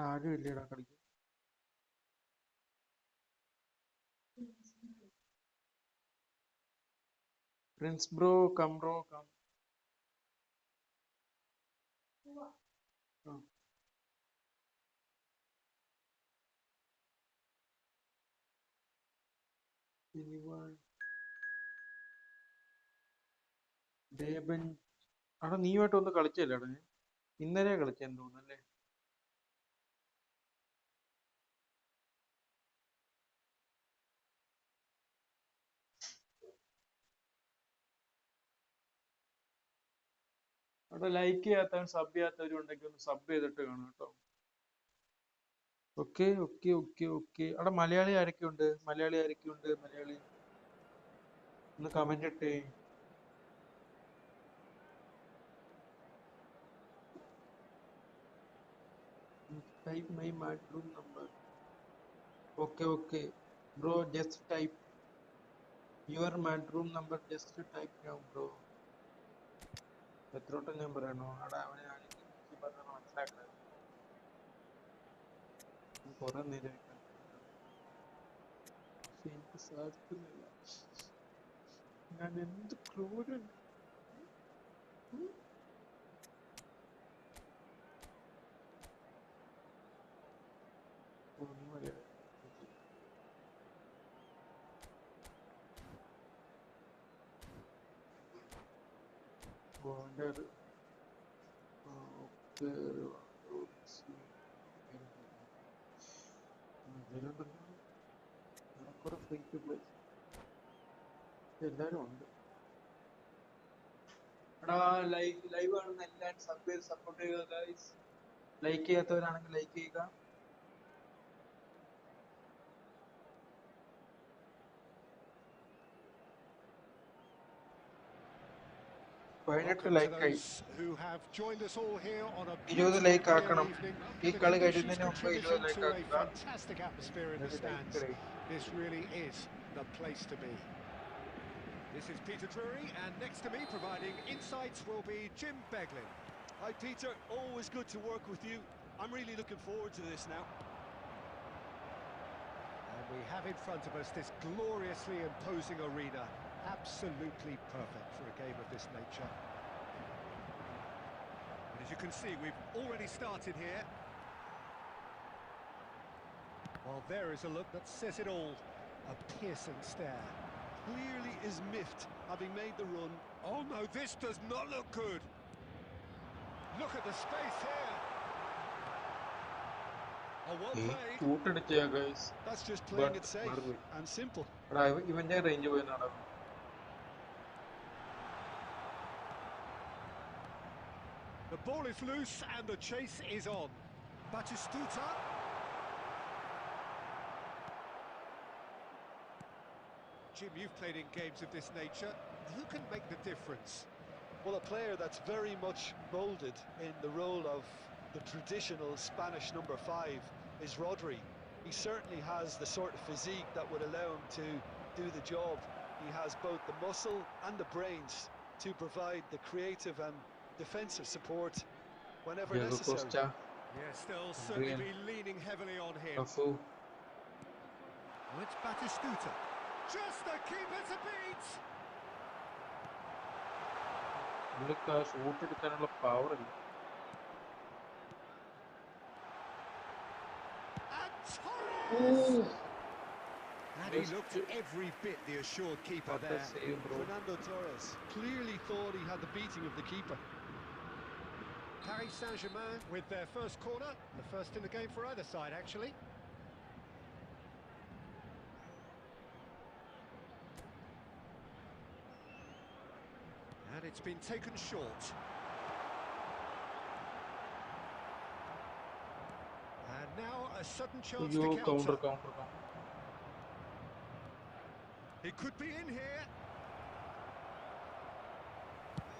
S1: ആരും ഇല്ലടാ കളിക്കും. Prince bro come. ദേബൻ, അവിടെ നീയുമായിട്ട് ഒന്ന് കളിച്ചല്ലേടാ? ഇന്നലെ കളിച്ചെന്ന് തോന്നുന്നല്ലേ? അവിടെ ലൈക്ക് ചെയ്യാത്തവൻ സബ് ചെയ്യാത്തവരും ഉണ്ടെങ്കിൽ ഒന്ന് സബ് ചെയ്തിട്ട് കാണും കേട്ടോ. ഓക്കെ. അവിടെ മലയാളി ആരൊക്കെയുണ്ട്? മലയാളി ഒന്ന് കമന്റ് ഇട്ടേ. Type my bedroom number. Okay. Bro, just type your bedroom number. Just type now, bro. എത്രോട്ടം ഞാൻ പറയണോ? അവിടെ അവനെ ആരെങ്കിലും പറഞ്ഞ മനസ്സിലാക്കണം. കുറെ നേരം എനിക്ക് സാധിക്കുന്നില്ല. ഞാൻ എന്ത് ക്രൂരൻ. എല്ലാരും ഉണ്ട്. എടാ ലൈവ് കാണുന്ന എല്ലാരും സബ് ചെയ്ത് സപ്പോർട്ട് ചെയ്യുക ഗൈസ്. ലൈക്ക് ചെയ്യാത്തവരാണെങ്കിൽ ലൈക്ക് ചെയ്യുക. 18
S2: Welcome to
S1: ലൈക്കായി.
S2: those who have joined us all here on a
S1: 20
S2: beautiful
S1: like
S2: clear
S1: ആക്കണം.
S2: evening.
S1: ഈ
S2: The
S1: കളി
S2: conditions
S1: കഴിയുന്നതിന് മുമ്പ് 20
S2: contributing
S1: ലൈക്ക്
S2: to a
S1: ആക്കുക.
S2: fantastic atmosphere in the
S1: എന്നിട്ട്
S2: stands.
S1: ലൈക്ക് ഇടേ.
S2: This really is the place to be. This is Peter Drury, and next to me providing insights will be Jim Beglin.
S3: Hi Peter, always good to work with you. I'm really looking forward to this now.
S2: And we have in front of us this gloriously imposing arena. Absolutely perfect for a game of this nature. And as you can see, we've already started here. Well, there is a look that says it all. A piercing stare.
S3: Clearly is miffed, having made the run.
S2: Oh no, this does not look good. Look at the space here. Oh, well played.
S1: കൂട്ടടിച്ചാ guys.
S3: That's just playing
S1: But
S3: it safe
S1: മാറിപ്പോയി.
S3: and simple.
S1: എടാ ഇവന്റെ range പോയി നടന്നു.
S2: The ball is loose and the chase is on. Batistuta. Jim, you've played in games of this nature. Who can make the difference?
S3: Well, a player that's very much moulded in the role of the traditional Spanish number 5 is Rodri. He certainly has the sort of physique that would allow him to do the job. He has both the muscle and the brains to provide the creative and defensive support whenever
S1: Diego
S3: necessary.
S1: Costa,
S2: Yeah, still certainly
S1: Adrian.
S2: be leaning heavily on him.
S1: Rafu.
S2: Oh, it's Batistuta. Just the keeper to beat.
S1: പുള്ളിക്ക് ആ shoot എടുക്കാനുള്ള power ഇല്ല.
S2: And Torres! And he
S1: Just-
S2: looked every bit the assured keeper
S1: What a
S2: there.
S1: save, bro.
S3: Fernando Torres clearly thought he had the beating of the keeper.
S2: Paris Saint-Germain with their first corner, the first in the game for either side actually. And it's been taken short. And now a sudden chance
S1: അയ്യോ
S2: to
S1: counter
S2: counter.
S1: Counter
S2: He could be in here.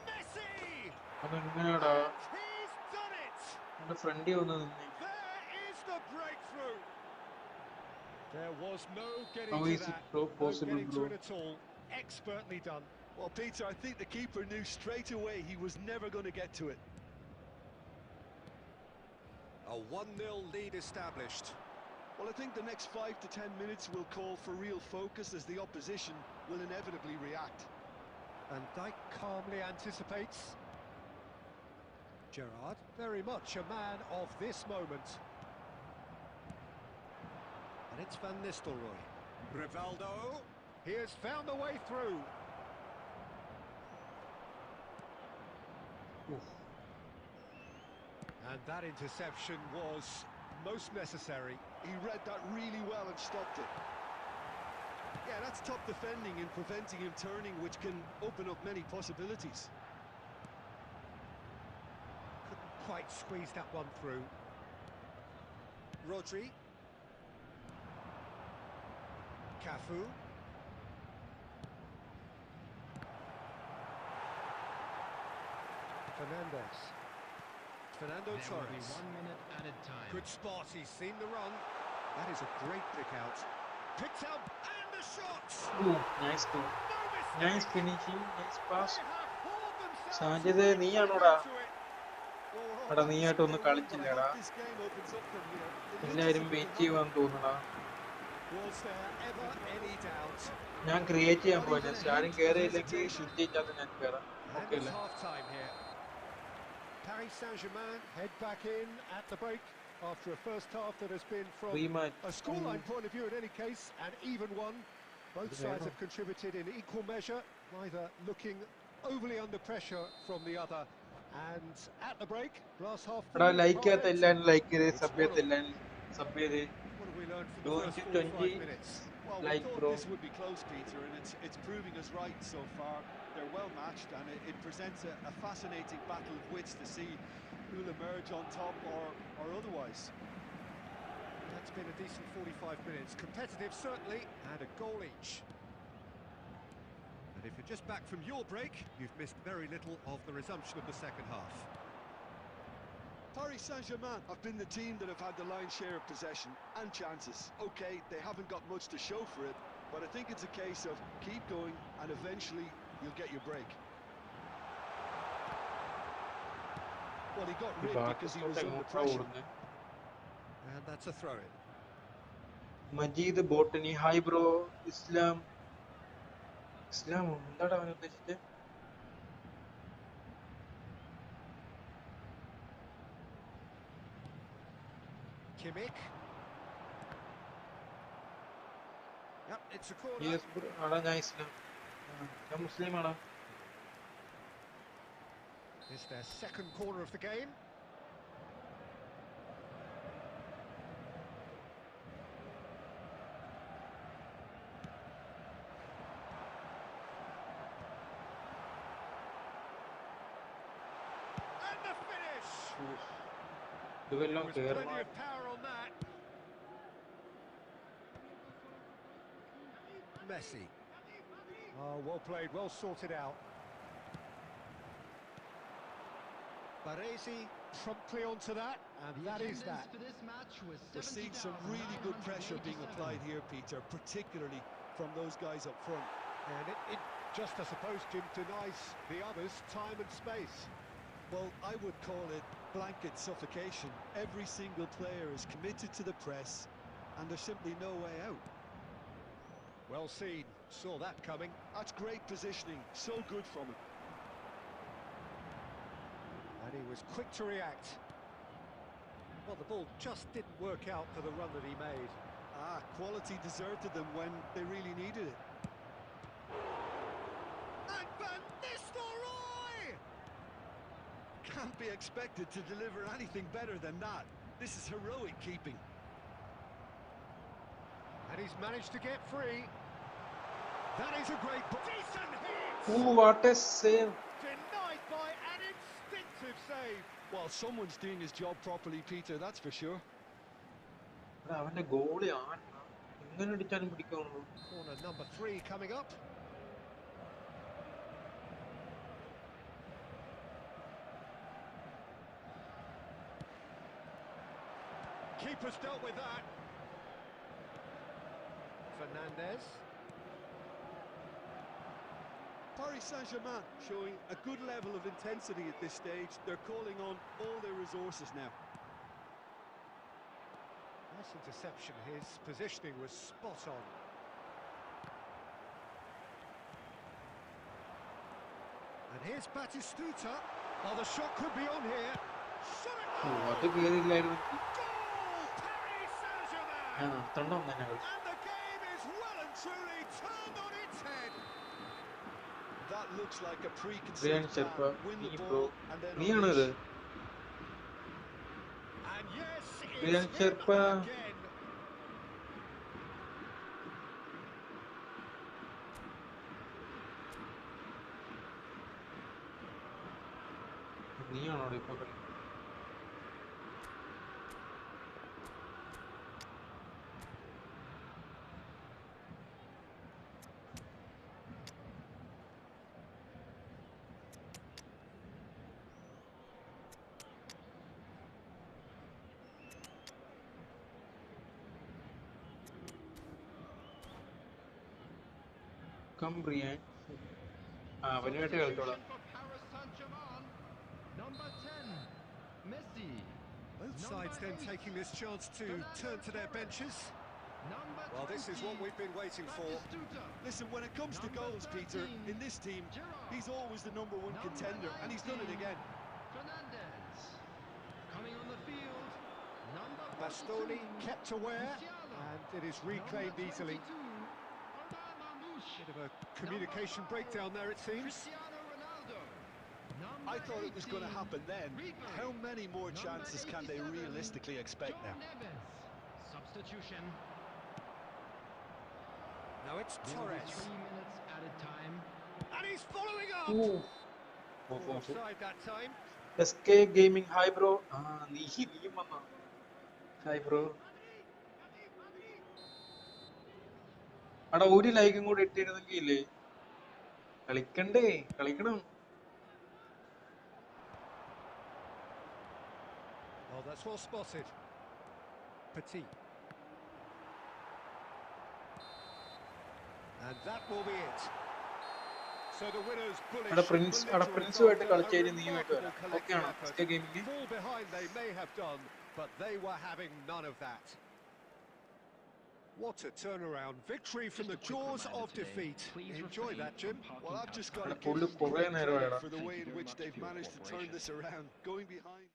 S2: Messi!
S1: അതെങ്ങനെയാടാ
S2: He's done it!
S1: എന്റെ ഫ്രണ്ടി വന്ന് നിന്നേ.
S2: There is the breakthrough. There was no getting
S1: How
S2: to
S1: is it
S2: that.
S1: so
S2: No
S1: possible,
S2: getting to
S1: bro?
S2: it at all. Expertly done.
S3: Well, Peter, I think the keeper knew straight away he was never going to get to it.
S2: A 1-0 lead established.
S3: Well, I think the next 5 to 10 minutes will call for real focus as the opposition will inevitably react.
S2: And Dijk calmly anticipates. Gerrard, very much a man of this moment. And it's Van Nistelrooy. Rivaldo, he has found the way through. And that interception was most necessary.
S3: He read that really well and stopped it. Yeah, that's top defending and preventing him turning, which can open up many possibilities.
S2: Couldn't quite squeeze that one through. Rodri. Cafu. Fernandez. Fernando
S4: There will be
S2: Torres.
S4: 1 minute added time.
S2: Good spot, he's seen the run. That is a great pick out. Picked up, and the shot!
S1: Nice goal,
S2: No mistake!
S1: Nice finishing, nice pass.
S2: They have hauled themselves
S1: സാഞ്ചിതേ,
S2: right
S1: നീയാണോടാ?
S2: into it.
S3: Well,
S1: എടാ
S3: hope
S1: നീയായിട്ടൊന്നും
S3: this is the
S1: കളിച്ചില്ലടാ.
S3: one, but I hope this game opens up from here. It looks
S1: എല്ലാരും
S3: as if
S1: wait
S3: they
S1: ചെയ്യുവാന്ന് തോന്നുടാ.
S2: Was there ever any doubt?
S1: ഞാൻ create ചെയ്യാൻ പോവാ. Just ആരും കയറിയില്ലെങ്കിൽ ജയിച്ചാൽ ഞാൻ കയറാം.
S2: And
S1: ഓക്കെ
S2: it's
S1: അല്ലേ?
S2: half-time here. Paris Saint-Germain head back in at the break after a first half that has been from
S1: Rematch.
S2: a scoreline point of view in any case, an even one. Both sides have contributed in equal measure, neither looking overly under pressure from the other. And at the break, glass half full,
S1: എടാ like
S2: half
S1: ചെയ്യാത്ത
S2: empty.
S1: എല്ലാരും like ചെയ്തേ,
S2: It's
S1: sub ചെയ്ത് എല്ലാരും sub ചെയ്തേ.
S2: What have we learned from the
S1: Going
S2: first
S1: to
S2: 45
S1: 20.
S2: minutes?
S3: Well,
S1: Like,
S3: we thought
S1: bro.
S3: this would be close, Peter, and it's proving us right so far. They're well matched, and it presents a fascinating battle of wits to see who'll emerge on top or otherwise.
S2: That's been a decent 45 minutes. Competitive, certainly, and a goal each. And And if you're just back from your break, you've missed very little of the resumption of the second half.
S3: Paris Saint-Germain have been the team that have had the lion's share of possession and chances. Okay, they haven't got much to show for it, but I think it's a case of keep going and eventually you'll get your break. Well, he got rid because he was under pressure.
S2: And that's a throw-in.
S1: Majid Botany, hi bro, Islam. Islam, what are you saying?
S2: Kimmich. Yep, it's a corner.
S1: Yes, bro, nice. I'm Muslim.
S2: It's their second corner of the game. And the finish! There was plenty of power on that. Messi. Oh, well played, well sorted out. Baresi promptly onto that, and that is that.
S3: We're seeing some really good pressure being applied here, Peter, particularly from those guys up front.
S2: And it just, I suppose, Jim, denies the others time and space.
S3: Well, I would call it blanket suffocation. Every single player is committed to the press, and there's simply no way out.
S2: Well seen, saw that coming.
S3: That's great positioning, so good from him.
S2: And he was quick to react. Well, the ball just didn't work out for the run that he made.
S3: Ah, quality deserted them when they really needed it.
S2: And Van Nistelrooy!
S3: Can't be expected to deliver anything better than that. This is heroic keeping.
S2: And he's managed to get free. That is a great... Decent hit!
S1: Ooh, what a save!
S2: Denied by an instinctive save.
S3: Well, someone's doing his job properly, Peter, that's for sure.
S1: Avante goal ആണ്. എങ്ങനെ അടിച്ചാലും പിടിക്കുള്ളൂ.
S2: Corner number 3 coming up. Keeper's dealt with that. Fernandez.
S3: Paris Saint-Germain showing a good level of intensity at this stage. They're calling on all their resources now.
S2: Nice interception. His positioning was spot on. And here's Batistuta. Oh, the shot could be on here. Shot it!
S1: ഓ അത് കേറിയില്ലായിരുന്നു.
S2: Goal! Paris Saint-Germain!
S1: ഞാൻ നിർത്തണ്ടോ തന്നെ.
S2: And the game is well and truly turned on its head.
S3: That looks like a
S1: Brian
S3: preconceived
S1: Sherpa,
S3: plan. Win the
S1: നീ
S3: ball
S1: bro.
S3: and then
S1: നീയാണത്.
S2: And yes,
S1: Brian
S2: it's him
S1: Sherpa.
S2: again.
S1: നീയാണോ ഇപ്പൊ കളി? Brian. അവനുമായിട്ട് കളിച്ചോളാം.
S4: Number 10, Messi.
S2: Both sides then taking this chance to turn to their benches. Well, this is what we've been waiting for.
S3: Listen, when it comes to goals, Peter, in this team, he's always the #1 contender, and he's done it again.
S4: Fernandez. Coming on the field, number
S2: Bastoni
S4: 42,
S2: kept aware, and it is reclaimed
S4: number
S2: easily.
S4: 22, Marmouche.
S2: Bit of a communication breakdown there, it seems.
S4: Cristiano Ronaldo.
S3: I thought it was going to happen then.
S4: Ribery.
S3: How many more
S4: Number
S3: chances can they
S4: 87,
S3: realistically expect now?
S4: Joe Neves. Substitution.
S2: Now it's
S4: There will be
S2: Torres.
S4: 3 minutes at a time.
S2: And he's following up! Offside that time.
S1: SK Gaming, hi bro. നീ വന്നോ? Hi bro. അടാ ഒരു ലൈക്കും കൂടി ഇട്ടിരുന്നെങ്കിൽ ഇല്ലേ കളിക്കണ്ടേ, കളിക്കണം.
S2: Oh, that's well spotted. Petit. And that will be it. So the winners bullish and belligerent after a remarkable collective effort. Fall behind they may have done, but they were having none of that. What a turnaround. Victory from the jaws of defeat. Enjoy that, Jim.
S3: Well, I've just got to give them great credit for the way in which they've managed to turn this around, going behind.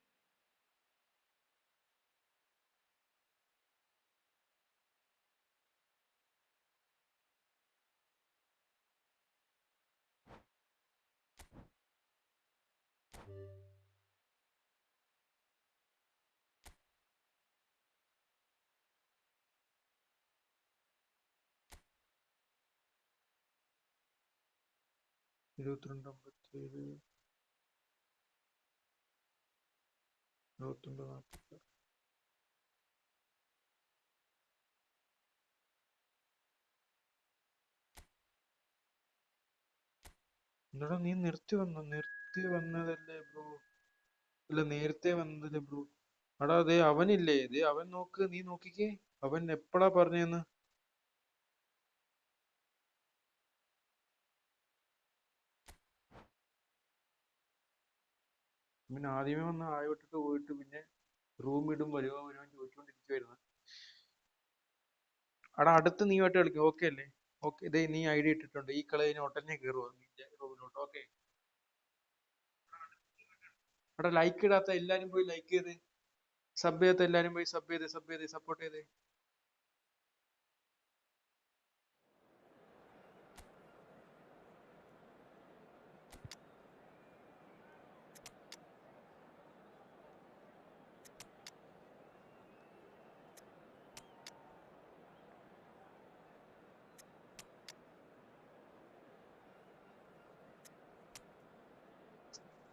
S1: എന്നടാ നീ നിർത്തി വന്നതല്ലേ bro? ഇല്ല, നേരത്തെ വന്നതല്ലേ bro? എടാ അതെ അവനില്ലേ, ഇതേ അവൻ നോക്ക്, നീ നോക്കിക്കേ, അവൻ എപ്പടാ പറഞ്ഞെന്ന്. പിന്നെ ആദ്യമേ വന്ന് ആയ വിട്ടിട്ട് പോയിട്ട് പിന്നെ റൂം ഇടും വരുമോ ചോദിച്ചുകൊണ്ടിരിക്കുവായിരുന്നു. എടാ അടുത്ത് നീയുമായിട്ട് കളിക്കും, ഓക്കെ അല്ലേ? ഓക്കെ, ഇതേ നീ ഐ ഡി ഇട്ടിട്ടുണ്ട്, ഈ കളി കഴിഞ്ഞ് ഉടനെ കയറുമോ നിന്റെ റൂമിലോട്ട്? ഓക്കെ. എടാ ലൈക്ക് ഇടാത്ത എല്ലാരും പോയി ലൈക്ക് ചെയ്ത്, സബ് ചെയ്യാത്ത എല്ലാരും പോയി സബ് ചെയ്ത് സപ്പോർട്ട് ചെയ്തേ.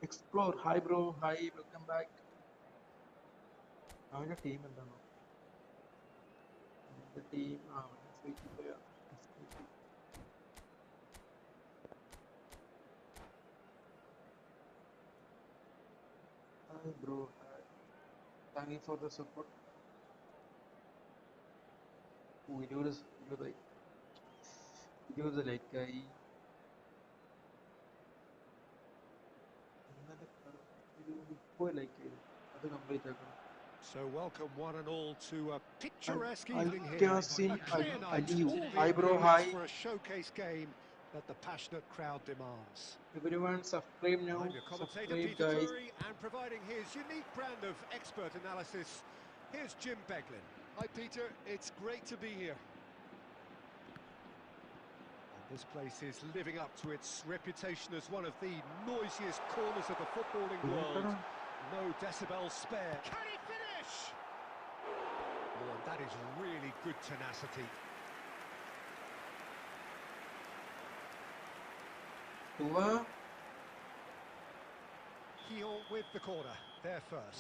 S1: Explore, hi bro, hi, welcome back. അവന്റെ ടീം എന്താണോ? അവന്റെ team hi bro, thank you for the support. 20 ലൈക്കായി. ഇന്നലെ 30 ലൈക്ക് ചെയ്തു, അത് കംപ്ലീറ്റ് ആക്കണം.
S2: So welcome one and all to a picturesque evening here. A clear night, all the ingredients for a showcase game that the passionate crowd demands.
S1: Everyone subscribe now.
S2: I'm your commentator,
S1: Subscribe,
S2: Peter
S1: guys.
S2: Drury, and providing his unique brand of expert analysis, here's Jim Beglin.
S3: Hi, Peter. It's great to be here.
S2: This place is living up to its reputation as one of the noisiest corners of the footballing world. No decibels spare. Can he finish? Oh, and that is really good tenacity. Keogh with the corner, there first.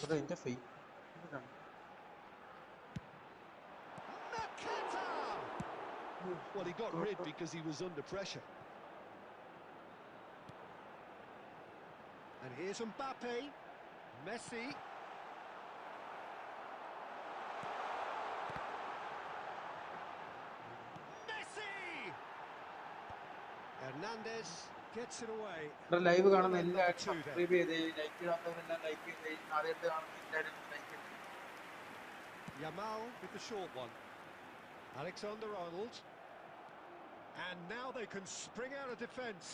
S3: Well, he got rid because he was under pressure.
S2: And here's Mbappe, Messi. Messi! Hernandez gets it away.
S1: Live കാണുന്ന എല്ലാവരും subscribe ചെയ്തേ, like ഇടാത്തവരെല്ലാം like ചെയ്തേ, ആദ്യമായിട്ട് കാണുന്ന എല്ലാവരും like ചെയ്തേ.
S2: Yamal with the short one. Alexander-Arnold. And now they can spring out of defence.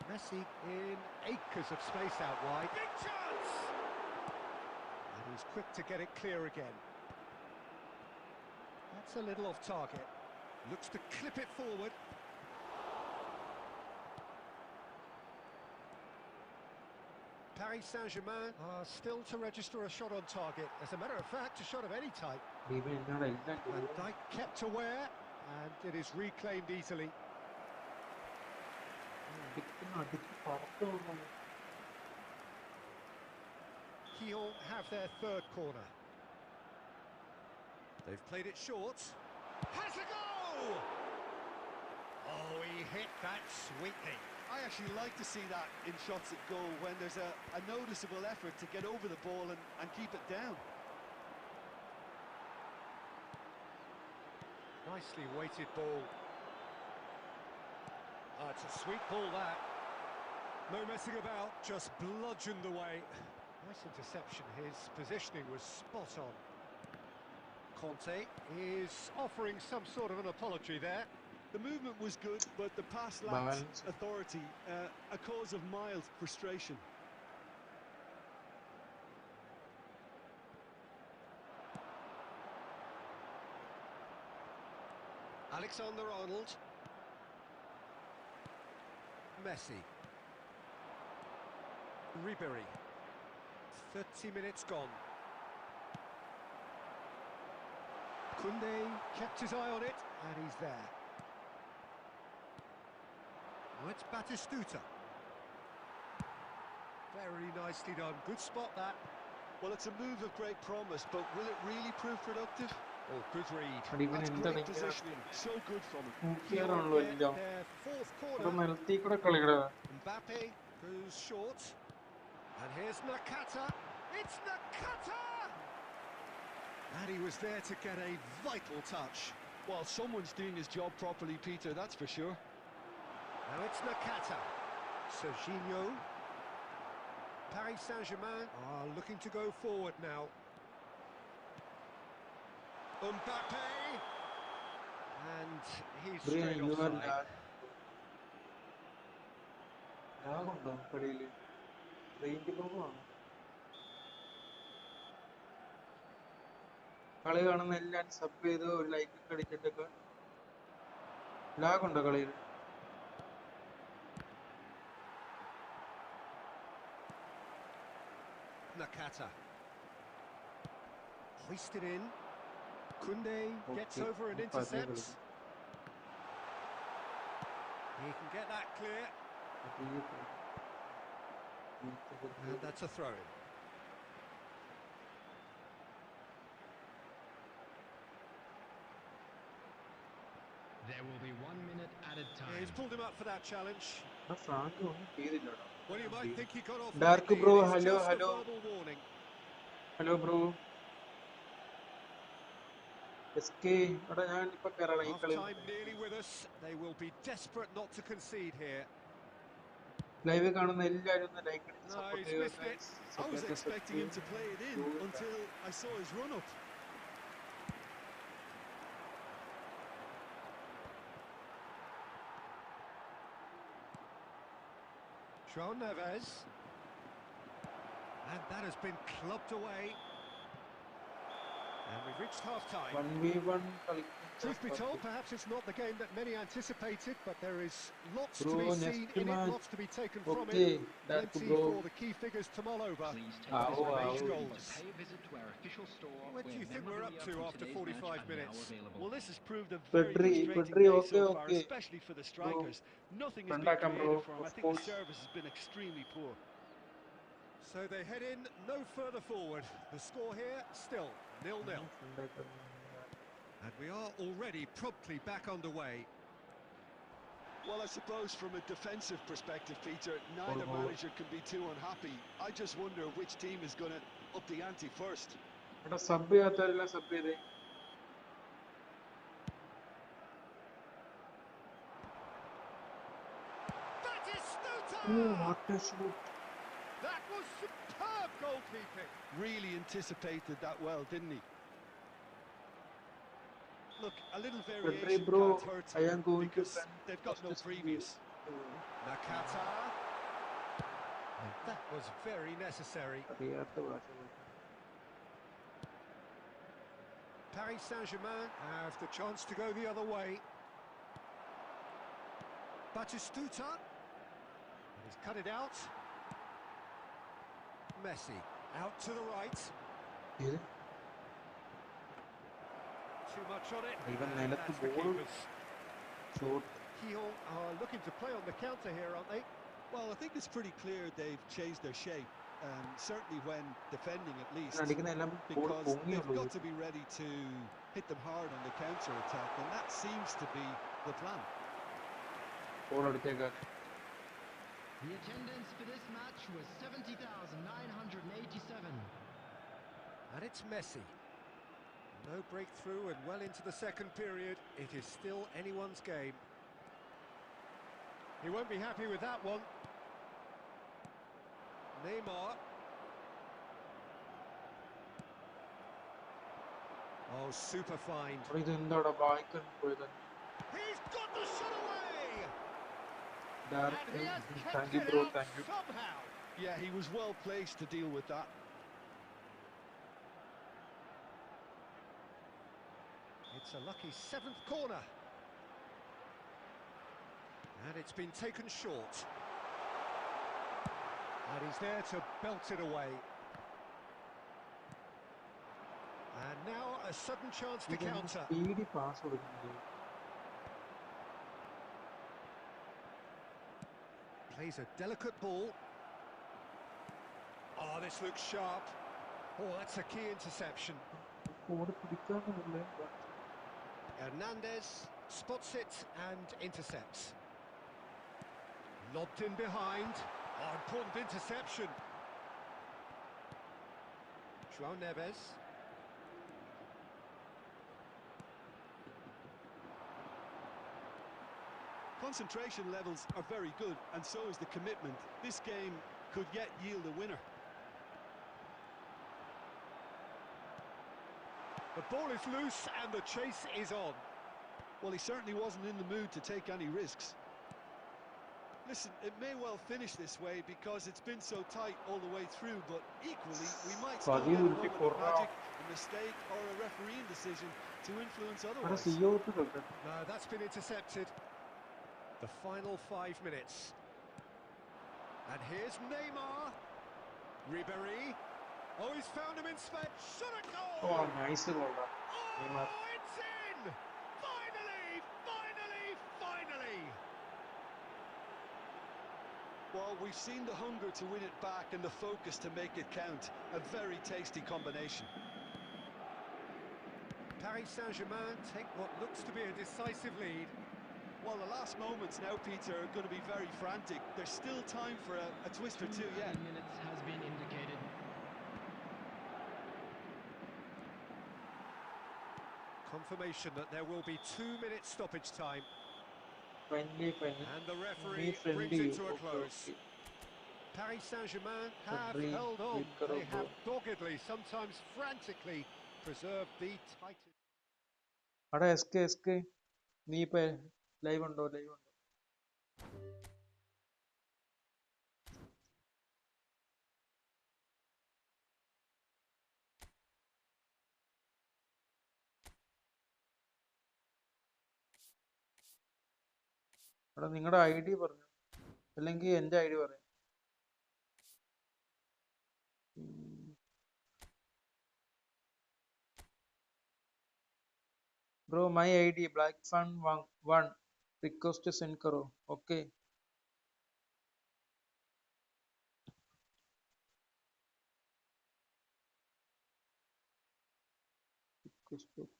S2: Messi in acres of space out wide. Big chance! And he's quick to get it clear again. That's a little off target. Looks to clip it forward. Paris Saint-Germain are still to register a shot on target. As a matter of fact, a shot of any type. Van Dijk kept aware, and it is reclaimed easily. Keogh have their third corner. They've played it short. Has a go! Oh, he hit that sweetly.
S3: I actually like to see that in shots at goal when there's a noticeable effort to get over the ball and keep it down.
S2: Nicely weighted ball. It's a sweet ball, that. No messing about, just bludgeoned away. Nice interception. His positioning was spot on. Conte is offering some sort of an apology there.
S3: The movement was good, but the pass lacked authority, a cause of mild frustration.
S2: Alexander-Arnold. Messi. Ribery. 30 minutes gone. Koundé kept his eye on it, and he's there. Now it's Batistuta. Very nicely done. Good spot, that.
S3: Well, it's a move of great promise, but will it really prove productive?
S2: Oh, good read.
S3: That's great positioning. So good from him.
S2: Their fourth corner. Mbappe goes short. And here's Nakata. It's Nakata! And he was there to get a vital touch.
S3: Well, someone's doing his job properly, Peter, that's for sure.
S2: Now it's Nakata. Serginho. Paris Saint-Germain are looking to go forward now. Mbappe! And he's straight offside.
S1: കളി കാണുന്ന എല്ലാം sub ചെയ്ത് ഒരു like അടിച്ചിട്ടൊക്കെ lag ഉണ്ടോ കളിയിൽ?
S2: Nakata. Hoisted in. Koundé gets over and intercepts. He can get that clear. And that's a throw-in.
S4: There will be 1 minute added time.
S2: He's pulled him up for that challenge.
S1: Frank ഒന്നും ചെയ്തില്ലടാ.
S2: Well, you might think he got off
S1: Dark
S2: lightly,
S1: bro,
S2: it's
S1: hello,
S2: just a
S1: hello.
S2: verbal warning.
S1: Hello bro. SK എടാ ഞാൻ ഇപ്പോ കേറാടാ ഈ കളി.
S2: Half-time nearly with us. They will be desperate not to concede here.
S1: Live കാണുന്ന എല്ലാവരും ഒന്ന് like അടിച്ച്
S2: No,
S1: support
S2: he's
S1: ചെയ്യുക
S2: missed it.
S3: I was expecting him to play it in until I saw his run-up.
S2: João Neves. And that has been clubbed away. And we've reached half-time.
S1: 1v1 കളിക്കും.
S2: Truth be told, perhaps it's not the game that many anticipated, but there is lots
S1: Bro,
S2: to be
S1: next
S2: seen in it,
S1: match.
S2: lots to be taken from
S1: Okay,
S2: it.
S1: that's
S2: Plenty
S1: bro.
S2: for the key figures to mull over.
S4: Please take
S1: Ah,
S4: this
S1: oh,
S4: opportunity
S2: ah,
S4: to
S2: oh.
S4: pay a visit to our official store.
S2: What do you think we're up to after 45 minutes?
S3: Well, this has proved a very
S1: Pedri,
S3: frustrating
S1: Pedri,
S3: day
S1: okay,
S3: so far,
S1: okay.
S3: especially for the strikers. Nothing has
S1: Front
S3: been
S1: back and
S3: created
S1: bro,
S3: for him. I
S1: of
S3: think the
S1: course.
S3: service has been extremely poor.
S2: So they head in no further forward. The score here, still 0-0. And we are already promptly back underway.
S3: Well, I suppose from a defensive perspective, Peter, neither manager can be too unhappy. I just wonder which team is going to up the ante first.
S1: എടാ sub ചെയ്യാത്തവരെല്ലാം sub ചെയ്തേ.
S2: Batistuta!
S1: What a shoot.
S2: That was superb goalkeeping.
S3: Really anticipated that well, didn't he? Look, a little
S1: Pedri
S3: variation
S1: bro,
S3: can't hurt
S1: I am going to
S3: because
S1: send
S3: they've got no
S1: justice to
S3: previous.
S2: Nakata. And that was very necessary.
S1: അറിയാത്ത ഭാഷ പോയി.
S2: Paris Saint-Germain have the chance to go the other way. Batistuta. He's cut it out. Messi out to the right.
S1: ഇത്
S2: Too much on it.
S1: Even
S2: and
S1: നിലത്ത്
S2: that's the
S1: ball.
S2: keepers.
S1: Shot.
S2: Lyon are looking to play on the counter here, aren't they?
S3: Well, I think it's pretty clear they've changed their shape. certainly when defending at least,
S1: അടിക്കുന്ന എല്ലാം
S3: because they've
S1: പൊങ്ങിയുള്ളൂ.
S3: got to be ready to hit them hard on the counter-attack, and that seems to be the plan.
S1: Goal അടിച്ചേക്കാൻ.
S4: The attendance for this match was 70,987.
S2: And it's Messi. No breakthrough and well into the second period. It is still anyone's game. He won't be happy with that one. Neymar. Oh, super find.
S1: ഇത് എന്താടാ വായിക്കാൻ പോയത്?
S2: He's got the shot away! And he has kept
S1: Thank you,
S2: it
S1: bro.
S2: out
S1: Thank you.
S2: somehow.
S3: Yeah, he was well placed to deal with that.
S2: It's a lucky seventh corner. And it's been taken short. And he's there to belt it away. And now a sudden chance to counter.
S1: Speedy pass കൊടുക്കുന്നത്.
S2: Plays a delicate ball. Oh, this looks sharp. Oh, that's a key interception.
S1: ഓടി പിടിക്കാന്നുള്ളേ.
S2: Hernandez spots it and intercepts. Lobbed in behind. Oh, important interception. João Neves.
S3: Concentration levels are very good, and so is the commitment. This game could yet yield a winner.
S2: The ball is loose and the chase is on.
S3: Well, he certainly wasn't in the mood to take any risks. Listen, it may well finish this way because it's been so tight all the way through, but equally, we might still get a moment of magic, a mistake, or a refereeing decision to influence otherwise.
S2: No, that's been intercepted. The final 5 minutes. And here's Neymar. Ribéry. Oh, he's found him in space. Shot a goal!
S1: ഓ nice ഗോളാ. Neymar.
S2: Oh, it's in! Finally! Finally! Finally!
S3: Well, we've seen the hunger to win it back and the focus to make it count. A very tasty combination.
S2: Paris Saint-Germain take what looks to be a decisive lead.
S3: Well, the last moments now, Peter, are going to be very frantic. There's still time for a twist or two yet.
S4: 2 minutes has been indicated.
S2: Confirmation that there will be 2 minutes stoppage time.
S1: Friendly.
S2: And the referee brings it to a close. Paris Saint-Germain have held on. They have doggedly, sometimes frantically, preserved the title.
S1: അടാ എസ്കെ നീ ഇപ്പൊ live ഉണ്ടോ? എടാ നിങ്ങളുടെ ID പറഞ്ഞു, അല്ലെങ്കിൽ എന്റെ ID പറയാം. Bro, my ID Black Fang 1 request send करो. Okay. Request.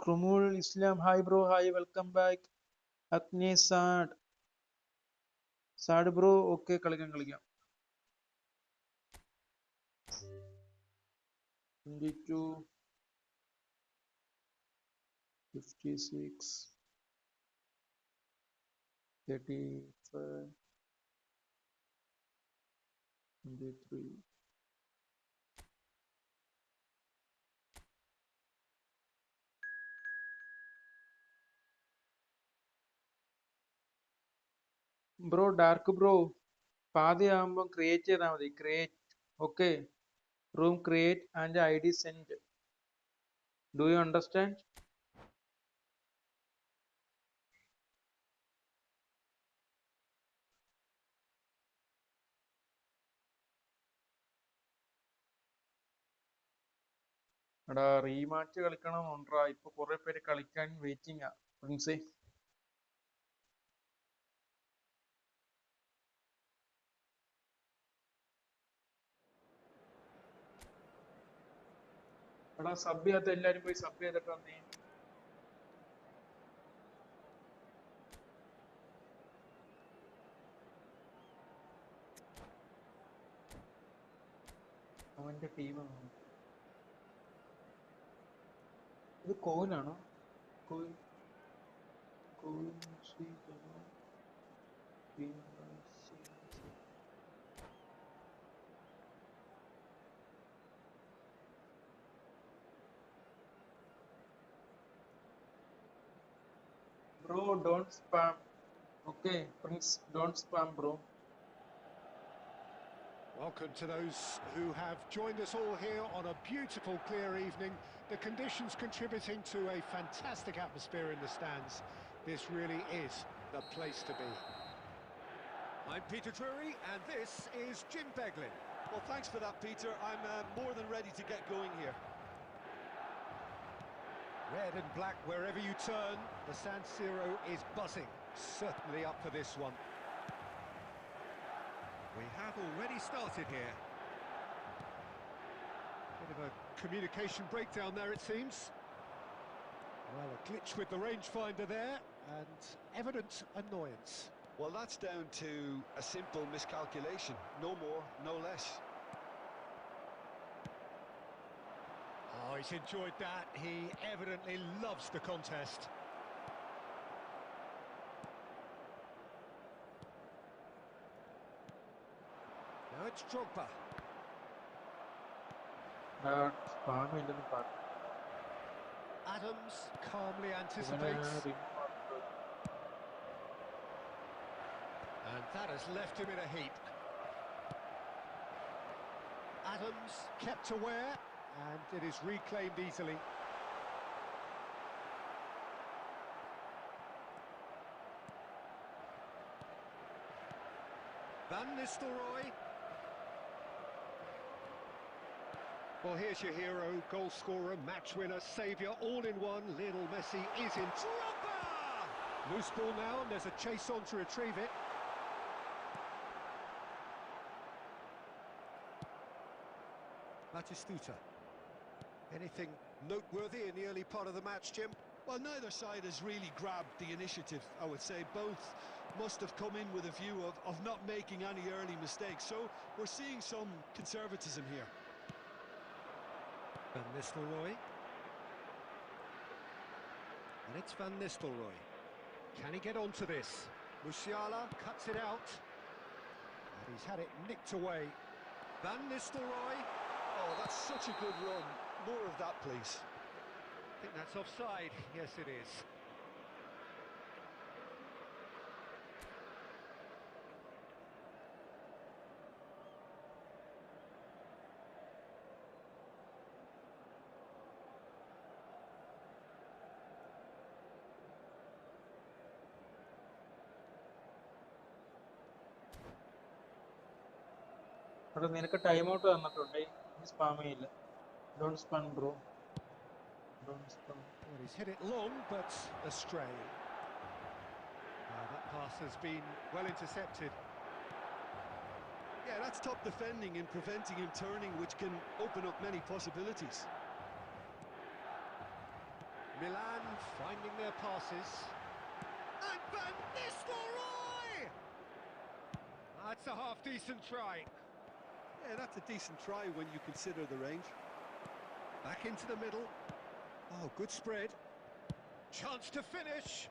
S1: Krumul Islam, hi bro, hi, welcome back. Agnes Sad bro, okay, കളിക്കാം. 22 56 35 23. ബ്രോ ഡാർക്ക് ബ്രോ പാതിയാകുമ്പോൾ ക്രിയേറ്റ് ചെയ്താൽ മതി. Create. Okay. Room create and ID send. Do you understand? എടാ rematch കളിക്കണമെന്നുണ്ടാ. ഇപ്പൊ കുറെ പേര് കളിക്കാൻ വെയിറ്റിംഗാ പ്രിൻസേ. എടാ സബ് ചെയ്യാത്ത എല്ലാരും പോയി സബ് ചെയ്തിട്ട് വന്നേ. അവന്റെ ടീമാണ്. ഇത് കോയിലാണോ? കോയിൽ കോയിൽ Shri bro don't spam. Okay Prince don't spam bro.
S2: Welcome to those who have joined us all here on a beautiful clear evening. The conditions contributing to a fantastic atmosphere in the stands. This really is the place to be.
S3: I'm Peter Drury, and this is Jim Beglin. Well, thanks for that, Peter. I'm more than ready to get going here.
S2: Red and black wherever you turn, the San Siro is buzzing. Certainly up for this one. We have already started here. Bit of a communication breakdown there, it seems. Well, a glitch with the rangefinder there, and evident annoyance.
S3: Well, that's down to a simple miscalculation. No more, no less.
S2: Oh, he's enjoyed that. He evidently loves the contest. Now it's Drogba.
S1: Spam ഇല്ലെന്ന് പറഞ്ഞു.
S2: Adams calmly anticipates. And that has left him in a heap. Adams kept aware, and it is reclaimed easily. Van Nistelrooy. Well, here's your hero, goal scorer, match winner, saviour, all in one. Lionel Messi is in trouble. Loose ball now, and there's a chase on to retrieve it. Batistuta. Anything noteworthy in the early part of the match, Jim?
S3: Well, neither side has really grabbed the initiative, I would say. Both must have come in with a view of not making any early mistakes. So we're seeing some conservatism here.
S2: Van Nistelrooy. And it's Van Nistelrooy. Can he get onto this? Musiala cuts it out. And he's had it nicked away. Van Nistelrooy.
S3: Oh, that's such a good run. More of that, please.
S2: I think that's offside. Yes, it is.
S1: അവിടെ നിനക്ക് time out തന്നിട്ടുണ്ട്. Spam ചെയ്യില്ല. Don't spam bro. Don't spam.
S2: Well, he's hit it long, but astray. That pass has been well intercepted.
S3: Yeah, that's top defending and preventing him turning, which can open up many possibilities.
S2: Milan finding their passes. And Van Nistelrooy! That's a half-decent try.
S3: Yeah, that's a decent try when you consider the range.
S2: Back into the middle. Oh, good spread. Chance to finish.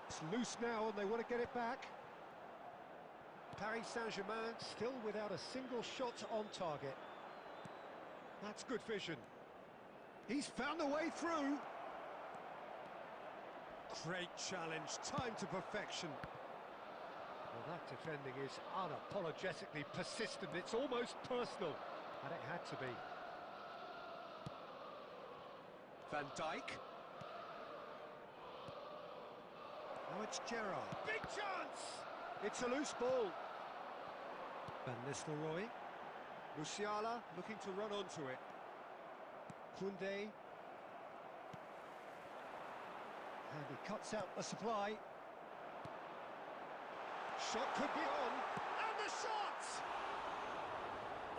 S2: It's loose now and they want to get it back. Paris Saint-Germain still without a single shot on target. That's good vision. He's found a way through. Great challenge, time to perfection. Well, That defending is unapologetically persistent. It's almost personal, and it had to be. Van Dijk. Now it's Gerrard. Big chance! It's a loose ball. Van Nistelrooy. Musiala looking to run onto it. Koundé. And he cuts out the supply. Shot could be on. And the shot!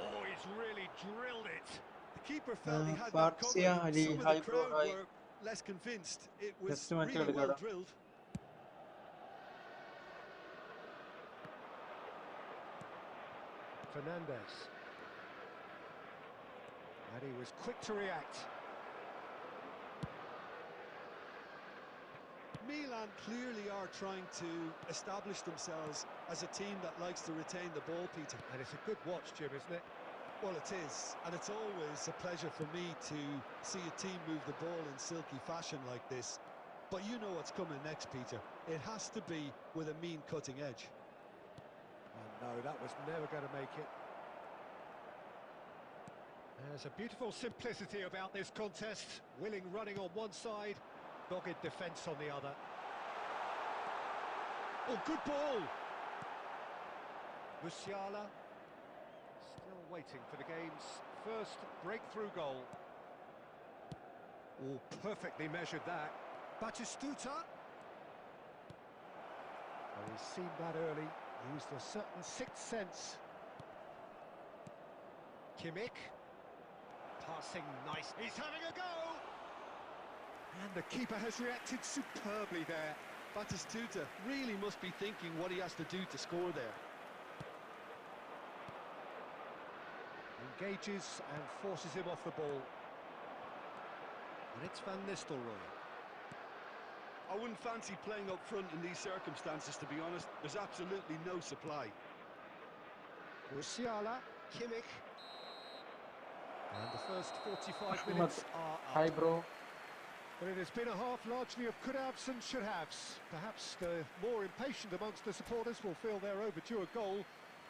S2: Oh, he's really drilled it.
S3: The keeper felt he had that
S1: Farsia
S3: covered.
S1: Ali,
S3: Some of
S1: hi
S3: the
S1: bro,
S3: crowd
S1: hi.
S3: were less convinced. It was
S1: Next match
S3: really well
S1: എടുക്കാടാ.
S3: drilled.
S2: Fernandes. And he was quick to react.
S3: Milan clearly are trying to establish themselves as a team that likes to retain the ball, Peter.
S2: And it's a good watch, Jim, isn't it?
S3: Well, it is, and it's always a pleasure for me to see a team move the ball in silky fashion like this. But you know what's coming next, Peter. It has to be with a mean cutting edge.
S2: Oh no, that was never going to make it. There's a beautiful simplicity about this contest. Willing running on one side, dogged defence on the other. Oh, good ball! Musiala still waiting for the game's first breakthrough goal. Oh, perfectly measured that. Batistuta. Oh, he's seen that early. Used a certain sixth sense. Kimmich. Passing nice. He's having a go! And the keeper has reacted superbly there.
S3: Batistuta really must be thinking what he has to do to score there.
S2: Engages and forces him off the ball. And it's Van Nistelrooy.
S3: I wouldn't fancy playing up front in these circumstances, to be honest. There's absolutely no supply.
S2: Musiala, Kimmich. And the first 45
S1: Muhammed,
S2: minutes are
S1: hi
S2: up.
S1: bro.
S2: But it has been a half largely of could-haves and should-haves. Perhaps the more impatient amongst the supporters will feel they're overdue a goal,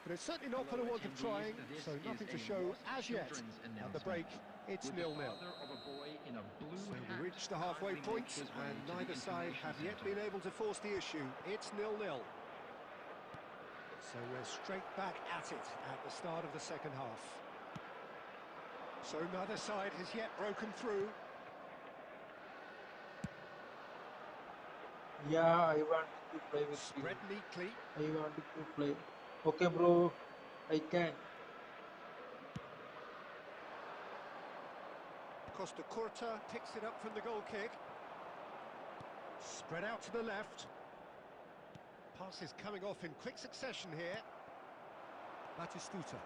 S2: but it's certainly not for the want of trying, so nothing to show as yet. At the break, it's 0-0. So we reach the halfway point, and neither side have yet been able to force the issue. It's 0-0. So we're straight back at it at the start of the second half. So neither side has yet broken through.
S1: Yeah, I want to play with you.
S2: Spread neatly.
S1: I want to play. Okay bro, I can.
S2: Costa Curta picks it up from the goal kick. Spread out to the left. Passes coming off in quick succession here. Batistuta.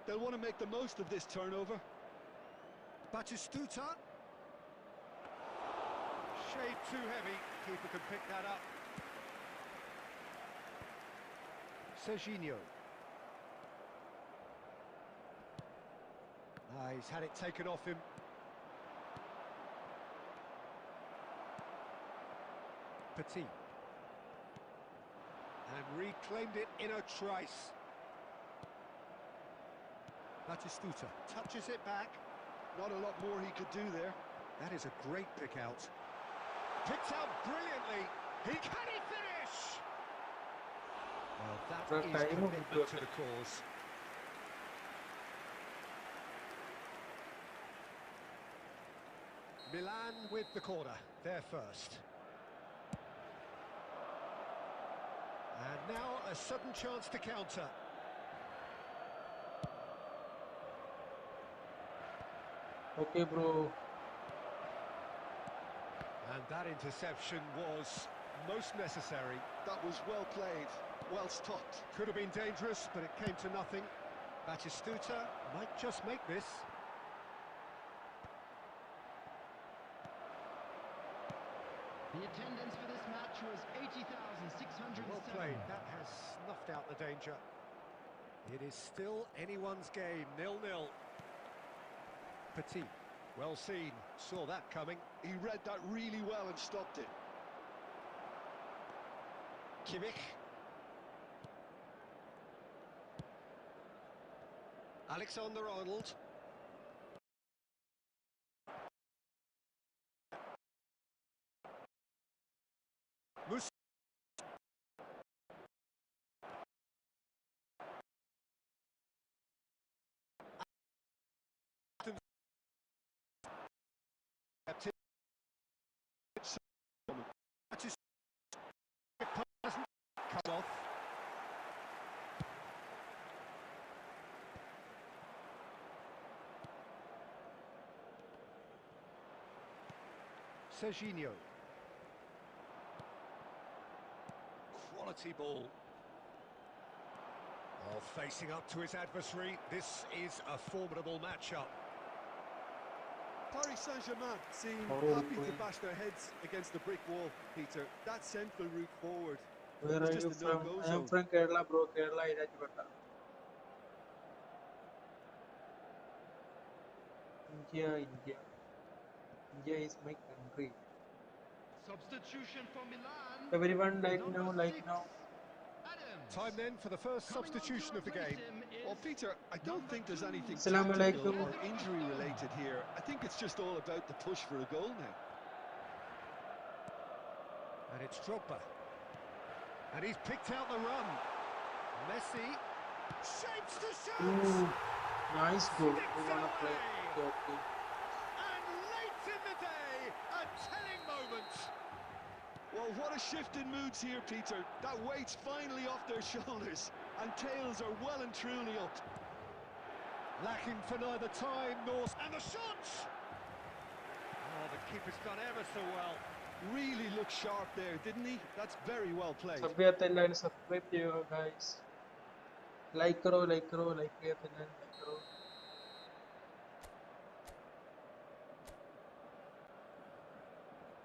S3: They'll want to make the most of this turnover.
S2: Batistuta. Shade too heavy. Keeper can pick that up. Serginho. He's had it taken off him. Petit. And reclaimed it in a trice. Batistuta touches it back.
S3: Not a lot more he could do there.
S2: That is a great pick out. Picked out brilliantly. Can he finish? Well, that
S1: Well,
S2: is
S1: time of
S2: commitment to
S1: it.
S2: the cause. Milan with the corner, they're first. And now a sudden chance to counter.
S1: Okay bro.
S2: And that interception was most necessary.
S3: That was well played, well stopped.
S2: Could have been dangerous, but it came to nothing. Batistuta might just make this.
S4: The attendance for this match was 80,607.
S2: Well played, that has snuffed out the danger. It is still anyone's game, 0-0. Petit, well seen, saw that coming.
S3: He read that really well and stopped it.
S2: Kimmich, Alexander-Arnold. Come off. Serginho. Quality ball. Oh, facing up to his adversary, this is a formidable matchup.
S3: Paris Saint-Germain seem
S1: Oh,
S3: happy to
S1: boy.
S3: bash their heads against the brick wall, Peter. That central route forward
S1: Where
S3: is
S1: are
S3: just
S1: you
S3: a
S1: from?
S3: no-go
S1: I am
S3: zone.
S1: from Kerala, bro. Kerala, Irajipata. India. India is my country.
S4: Substitution for Milan.
S1: Everyone, like
S4: Number
S1: now, like
S4: 6,
S1: now.
S4: Adams.
S2: Time then for the first
S4: Coming on to
S2: substitution of the
S4: replace
S2: game.
S4: him is
S3: Well, Peter, I don't
S4: number
S3: think there's
S4: 2.
S3: anything
S1: Assalamu
S3: tactical
S1: alaikum.
S3: or injury-related here. I think it's just all about the push for a goal now.
S2: And it's Drogba. And he's picked out the run. Messi shapes the shot.
S1: Ooh, nice goal. We
S2: Sticks it
S1: wanna play.
S2: away.
S1: Okay.
S2: And late in the day, a telling moment.
S3: Well, what a shift in moods here, Peter. That weight's finally off their shoulders, and tails are well and truly up.
S2: Lacking for neither time nor... And the shots! Oh, the keeper's done ever so well.
S3: Really looked sharp there, didn't he? That's very well played.
S1: Subscribe subscribe ചെയ്യുക guys. Like करो like ചെയ്യാത്തില്ല like करो.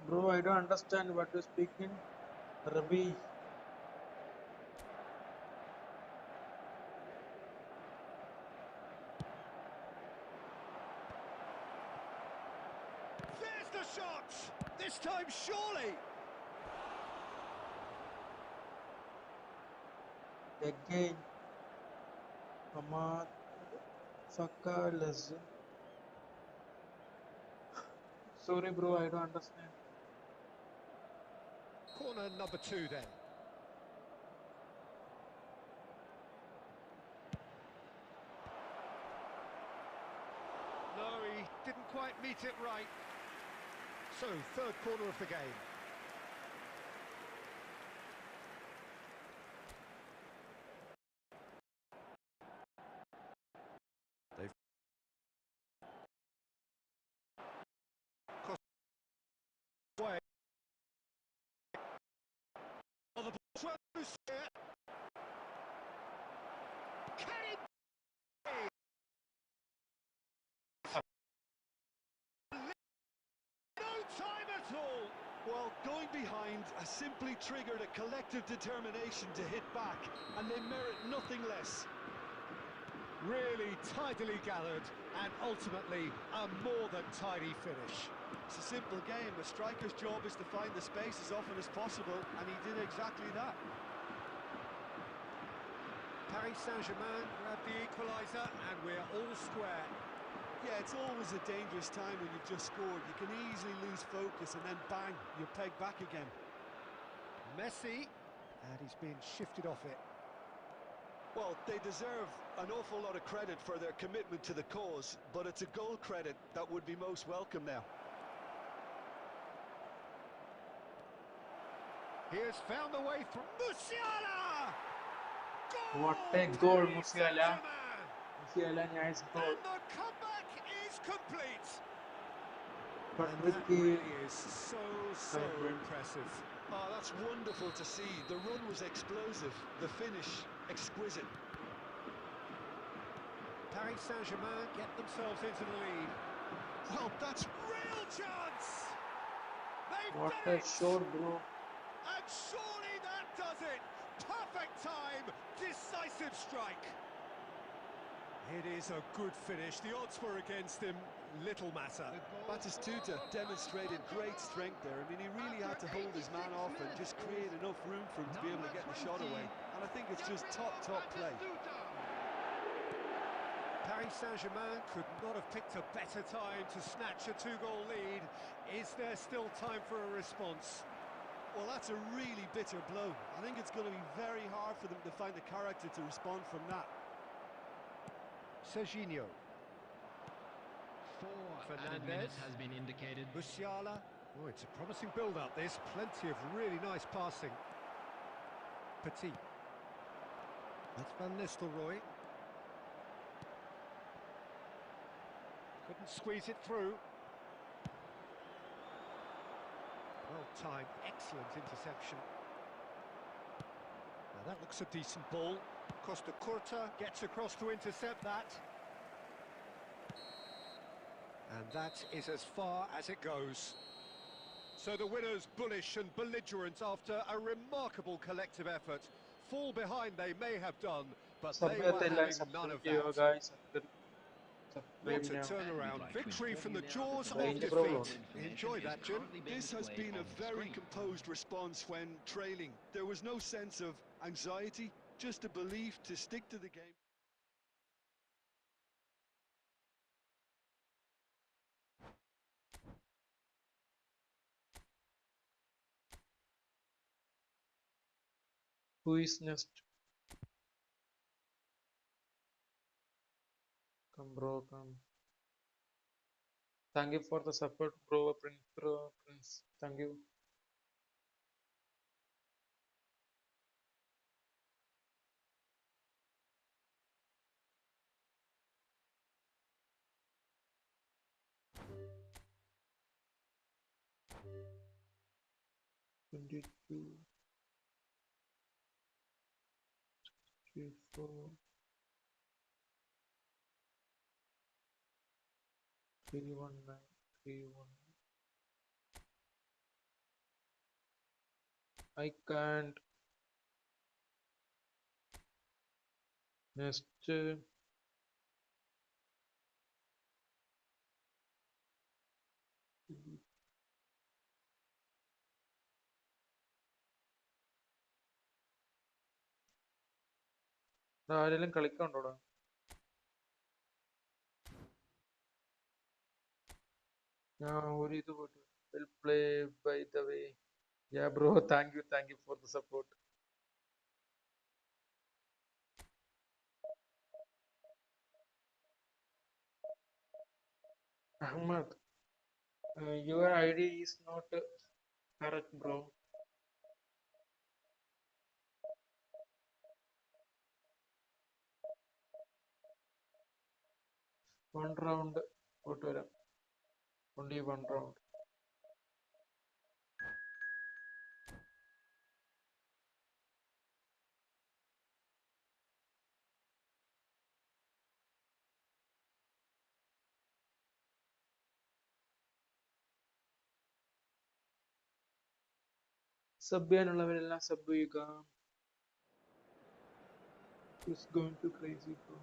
S1: Bro, I don't understand what you speak in Rabi.
S2: There's the shot! This time, surely!
S1: Again, Ahmad Fakalas. Sorry, bro, I don't understand.
S2: Corner number 2 then. No, he didn't quite meet it right. So, third corner of the game. They've crossed away. Oh, the ball's run loose here. Can it be? No time at all.
S3: Well, going behind has simply triggered a collective determination to hit back, and they merit nothing less.
S2: Really tidily gathered, and ultimately a more than tidy finish.
S3: It's a simple game. A striker's job is to find the space as often as possible, and he did exactly that.
S2: Paris Saint-Germain grabbed the equaliser, and we're all square.
S3: Yeah, it's always a dangerous time when you've just scored. You can easily lose focus, and then bang, you're pegged back again.
S2: Messi, and he's been shifted off it.
S3: Well, they deserve an awful lot of credit for their commitment to the cause, but it's a goal credit that would be most welcome now.
S2: He has found the way through. Musiala! Goal!
S1: What a goal,
S2: Paris
S1: Musiala.
S2: Saint-Germain!
S1: Musiala, nice goal.
S2: And the comeback is complete.
S1: But
S2: And
S1: with
S2: that
S1: the
S2: really is so
S1: vibrant.
S2: impressive.
S3: Oh, that's wonderful to see. The run was explosive, the finish exquisite.
S2: Paris Saint-Germain get themselves into the lead.
S3: Well, that's
S2: Real chance! They've
S1: What
S2: done
S1: a
S2: it!
S1: shot, bro.
S2: And surely that does it! Perfect time, decisive strike. It is a good finish. The odds were against him, little matter.
S3: Batistuta demonstrated great strength there. I mean, he really had to hold his man off and just create enough room for him to be able to get the shot away. And I think it's just top play.
S2: Paris Saint-Germain could not have picked a better time to snatch a two-goal lead. Is there still time for a response?
S3: Well, that's a really bitter blow. I think it's going to be very hard for them to find the character to respond from that.
S2: Serginho.
S4: Added minutes has been indicated.
S2: Musiala. Oh, it's a promising build-up, this. Plenty of really nice passing. Petit. That's Van Nistelrooy. Couldn't squeeze it through. Well-timed, excellent interception. Now that looks a decent ball. Costa Curta gets across to intercept that. And that is as far as it goes. So the winners bullish and belligerent after a remarkable collective effort. Fall behind they may have done, but they were having none of that.
S1: guys.
S2: What a turnaround. Victory from the jaws of
S1: Range
S2: defeat.
S1: problem.
S2: Enjoy that, Jim.
S3: This has been a very composed response when trailing. There was no sense of anxiety, just a belief to stick to the game.
S1: Who is next? Come, bro, come. Thank you for the support, bro, Prince. Thank you. Two, 3, 4, 3, 1, 9, 3, 1. I can't. Next. ആരെങ്കിലും കളിക്കണ്ടോടാ? ഒരു ഇത് പോയിട്ട് will play by the way. Yeah, bro. Thank you for the support. Ahmad, your ID is not correct, bro. One round, only one round. Sub ചെയ്യാനുള്ളവരെല്ലാം sub ചെയ്യുക. It's going to crazy, bro.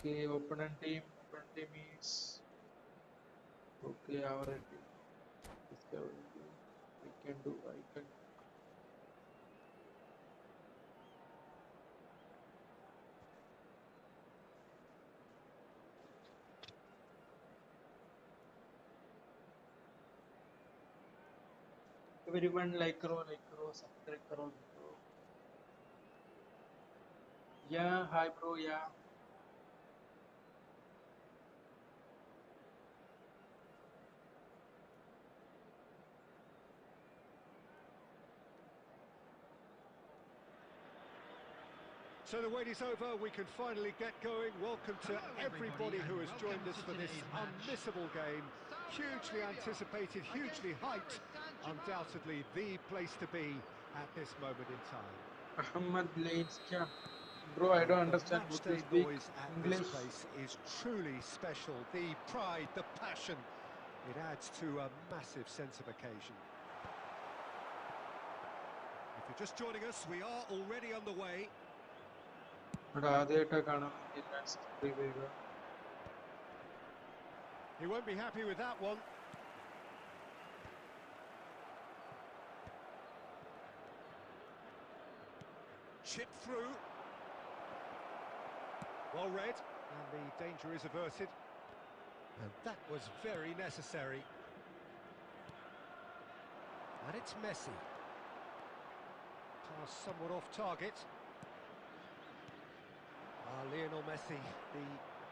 S1: Okay, opponent team is okay. Our team. I can do. Everyone like karo, subscribe karo, bro. Yeah, hi bro, yeah.
S2: So the wait is over, we can finally get going. Welcome to everybody who has joined us for this unmissable game. Hugely anticipated, hugely hyped. Undoubtedly the place to be at this moment in time.
S1: Muhammed Blades, bro, I don't understand what
S2: The
S1: you
S2: match day
S1: speak
S2: noise at
S1: English.
S2: this place is truly special. The pride, the passion, it adds to a massive sense of occasion. If you're just joining us, we are already on the way.
S1: But ആദ്യമായിട്ടാ കാണുന്നെങ്കിൽ subscribe ചെയ്യുക.
S2: He won't be happy with that one. Chip through. Well read, and the danger is averted. And that was very necessary. And it's Messi. Pass somewhat off target. Lionel Messi, the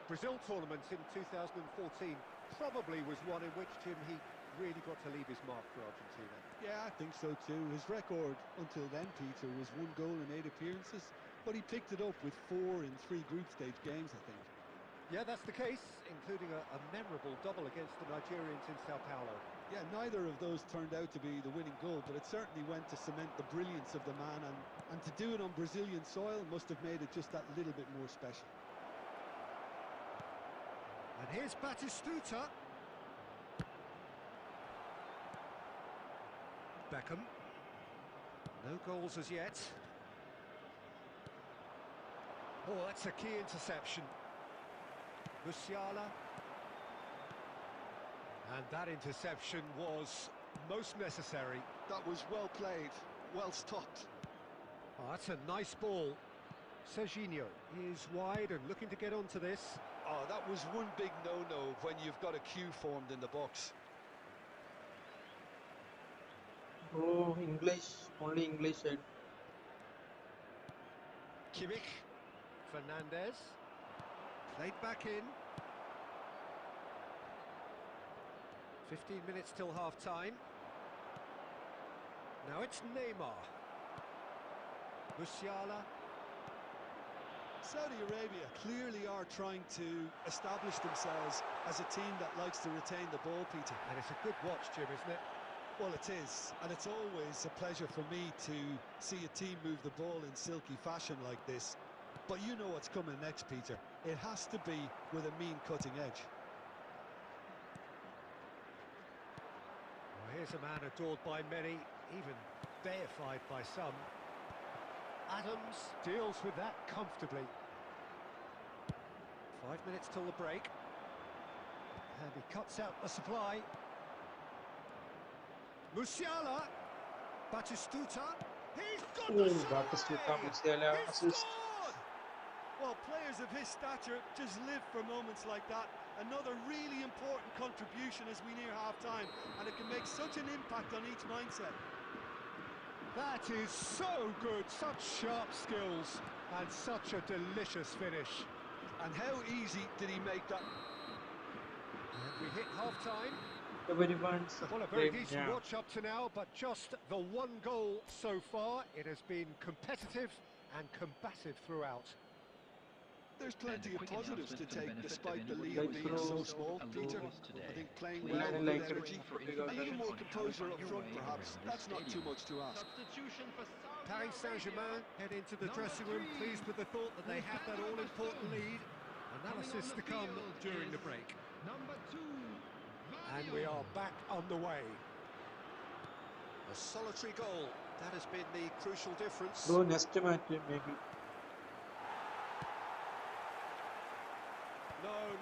S2: Brazil tournament in 2014 probably was one in which, Jim, he really got to leave his mark for Argentina.
S3: Yeah, I think so too. His record until then, Peter, was 1 goal in 8 appearances, but he picked it up with 4 in 3 group stage games, I think.
S2: Yeah, that's the case, including a memorable double against the Nigerians in Sao Paulo.
S3: Yeah, neither of those turned out to be the winning goal, but it certainly went to cement the brilliance of the man, and to do it on Brazilian soil must have made it just that little bit more special.
S2: And here's Batistuta. Beckham. No goals as yet. Oh, that's a key interception. Musiala. And that interception was most necessary.
S3: That was well played, well stopped.
S2: Oh, that's a nice ball. Serginho is wide and looking to get onto this.
S3: Oh, that was one big no-no when you've got a queue formed in the box.
S1: Oh, English, only English side.
S2: Kimmich. Fernandez. Played back in. 15 minutes till half-time. Now it's Neymar. Musiala.
S3: Saudi Arabia clearly are trying to establish themselves as a team that likes to retain the ball, Peter.
S2: And it's a good watch, Jim, isn't it?
S3: Well, it is, and it's always a pleasure for me to see a team move the ball in silky fashion like this. But you know what's coming next, Peter. It has to be with a mean cutting edge.
S2: Well, here's a man adored by many, even deified by some. Adams deals with that comfortably. 5 minutes till the break. And he cuts out the supply. Musiala. Batistuta. He's got the shot
S1: Batistuta,
S2: away!
S1: Musiala,
S2: He
S1: assist.
S2: scored!
S3: Well, players of his stature just live for moments like that. Another really important contribution as we near half-time, and it can make such an impact on each mindset.
S2: That is so good, such sharp skills, and such a delicious finish.
S3: And how easy did he make that?
S2: And we hit half-time.
S1: Everyone's
S2: Well, a very
S1: playing,
S2: decent
S1: yeah.
S2: watch up to now, but just the 1 goal so far. It has been competitive and combative throughout.
S3: There's plenty of positives to take despite the lead
S1: Like
S3: being so small, Peter. I think playing well with
S1: like
S3: energy, a little more composure up front perhaps, that's not too much to ask.
S4: Substitution for Saudi
S2: Paris Saint-Germain
S4: Arabia.
S2: head into the
S4: Number
S2: dressing room
S4: 3,
S2: pleased with the thought that they have that all-important lead. Analysis to come during the break.
S4: Number 2,
S2: And we are back underway. A solitary goal, that has been the crucial difference.
S1: Bro, next match maybe.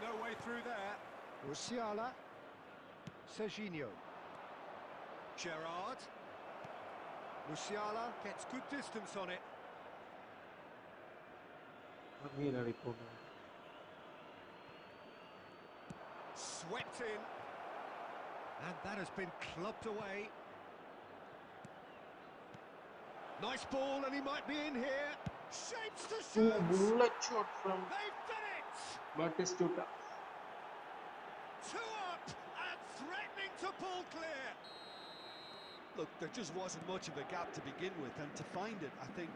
S2: No way through there. Musiala. Serginho. Gerrard. Musiala gets good distance on it. Swept in. And that has been clubbed away. Nice ball, and he might be in here. Shapes to
S1: Ooh,
S2: shoot.
S1: bullet shot from
S2: They've done it.
S1: Batistuta.
S2: 2 up and threatening to pull clear.
S3: Look, there just wasn't much of a gap to begin with, and to find it, I think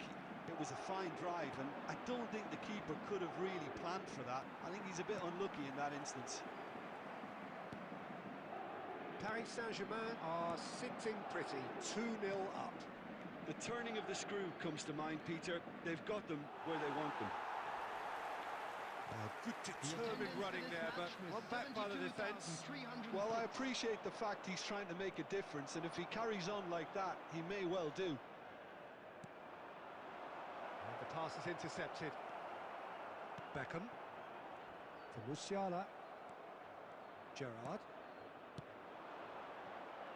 S3: it was a fine drive, and I don't think the keeper could have really planned for that. I think he's a bit unlucky in that instance.
S2: Paris Saint-Germain are sitting pretty, 2-0 up.
S3: The turning of the screw comes to mind, Peter. They've got them where they want them.
S2: Good determined running there, but one back by the defence.
S3: Well, I appreciate the fact he's trying to make a difference, and if he carries on like that, he may well do.
S2: And the pass is intercepted. Beckham. For Musiala. Gerrard.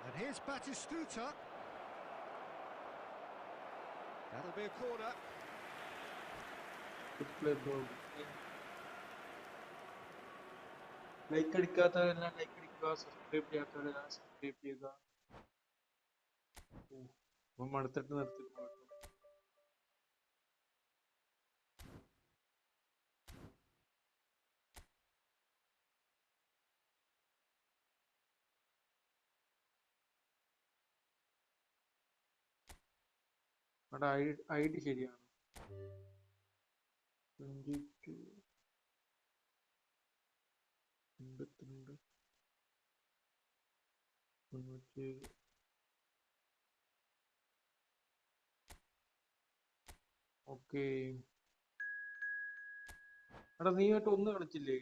S2: And here's Batistuta. That'll be a corner.
S1: Good play, bro. Like അടിക്കാത്തവരെല്ലാം like അടിക്കുക, subscribe ചെയ്യാത്തവരെല്ലാം subscribe ചെയ്യുക. മടുത്തിട്ട് നിർത്തിപ്പോ. അവിടെ I D ശരിയാണ്. 22 82 97. Okay. എടാ നീയായിട്ട് ഒന്ന് കളിച്ചില്ലേ?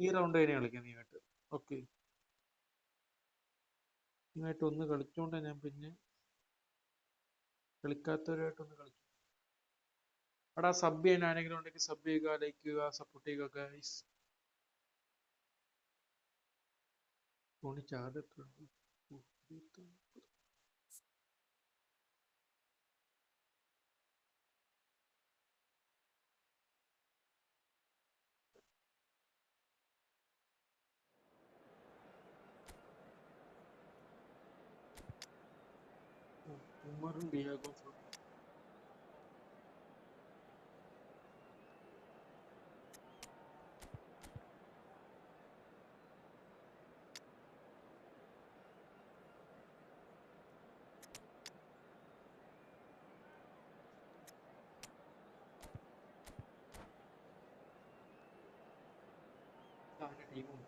S1: ഈ റൗണ്ട് തന്നെ കളിക്കാം നീയായിട്ട്. ഓക്കെ, നീയായിട്ട് ഒന്ന് കളിച്ചോണ്ട് ഞാൻ പിന്നെ കളിക്കാത്തവരുമായിട്ടൊന്ന് കളിച്ചു. എടാ സബ് ചെയ്യാൻ ആരെങ്കിലും ഉണ്ടെങ്കിൽ സബ് ചെയ്യുക, ലൈക്ക് ചെയ്യുക, സപ്പോർട്ട് ചെയ്യുക ഗൈസ്. ഫോണിൽ ചാർജ് എത്ര ഉണ്ട്? ഉമറും ഡിയാഗോ ഫുൾ. ടീമും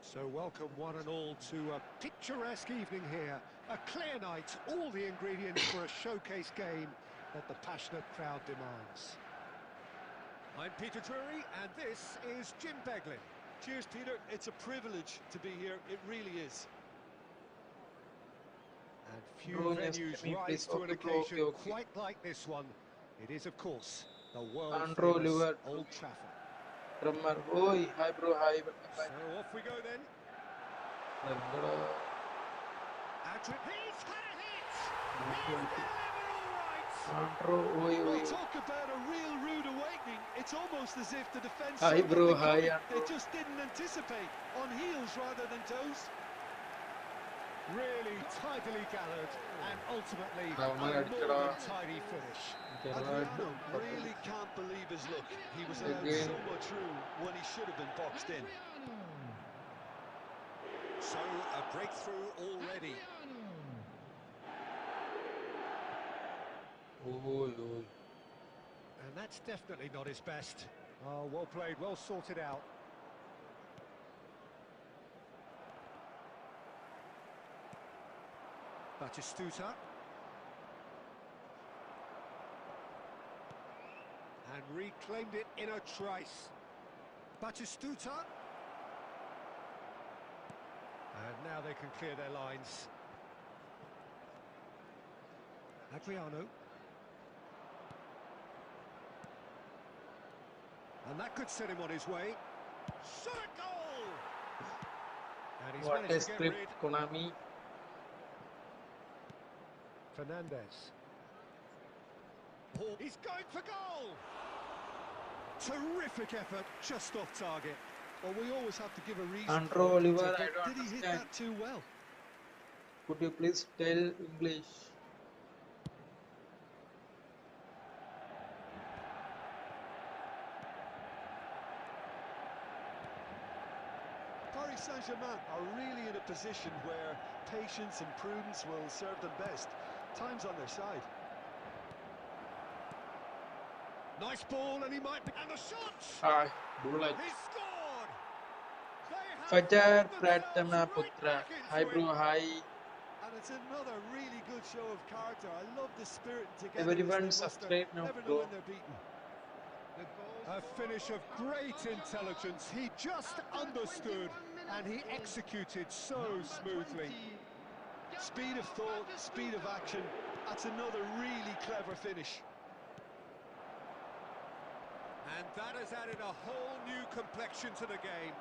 S2: So welcome one and all to a picturesque evening here. A clear night, all the ingredients for a showcase game that the passionate crowd demands. I'm Peter Drury and this is Jim Beglin.
S3: Cheers, Peter. It's a privilege to be here. It really is.
S2: And few
S1: Bro, yes,
S2: venues
S1: Jimmy,
S2: rise
S1: please.
S2: to an
S1: Okay, bro,
S2: occasion
S1: okay.
S2: quite like this one. It is, of course, the
S1: Andrew
S2: world-famous
S1: Oliver,
S2: Old Trafford.
S1: drummer. Oi, hi bro, hi. Bye.
S2: So off we go then.
S1: എന്താടാ
S2: He's had a hit! He's delivered all right!
S1: ആൻഡ്രോ ഓയ്
S3: Well,
S1: ഓയ്.
S3: talk about a real rude awakening. It's almost as if the defence
S1: Hi,
S3: saw
S1: bro.
S3: nothing
S1: Hi,
S3: coming.
S1: Andrew.
S3: They just didn't anticipate. On heels rather than toes.
S2: Really tidily gathered and ultimately a
S1: Ramon
S2: more
S1: Adkara.
S2: than tidy finish.
S3: Adriano really can't believe his luck. He was allowed
S1: Again.
S3: so much room when he should have been boxed in.
S2: So a breakthrough already.
S1: ഓയ് ഓയ്.
S2: And that's definitely not his best. Oh, well played, well sorted out. Batistuta. And reclaimed it in a trice. Batistuta. And now they can clear their lines. Adriano. And that could set him on his way. Shot a goal! And he's
S1: What a
S2: managed to get
S1: script,
S2: rid.
S1: Konami.
S2: Fernandez. He's going for goal! Terrific effort, just off target.
S3: Well, we always have to give a reason
S1: Andrew
S3: for it,
S1: Oliver,
S3: Peter,
S1: I
S3: but
S1: don't
S3: did he hit
S1: understand.
S3: that too well?
S1: Could you please tell English?
S3: Paris Saint-Germain are really in a position where patience and prudence will serve them best. Time's on their side.
S2: Nice ball, and he might be. And the shot!
S1: Bullet.
S2: He scored! They have
S1: Fajar
S2: found themselves
S1: Pratama
S2: right
S1: Putra.
S2: back into
S1: Hi bro,
S2: it.
S1: hi.
S3: And it's another really good show of character. I love the spirit and togetherness
S1: Everyone
S3: they muster.
S1: subscribe now,
S3: Never know
S1: bro.
S3: when they're beaten.
S2: A finish of great intelligence. He just understood, and he executed so smoothly.
S3: Speed of thought, speed of action. That's another really clever finish.
S2: And that has added a whole new complexion to the game.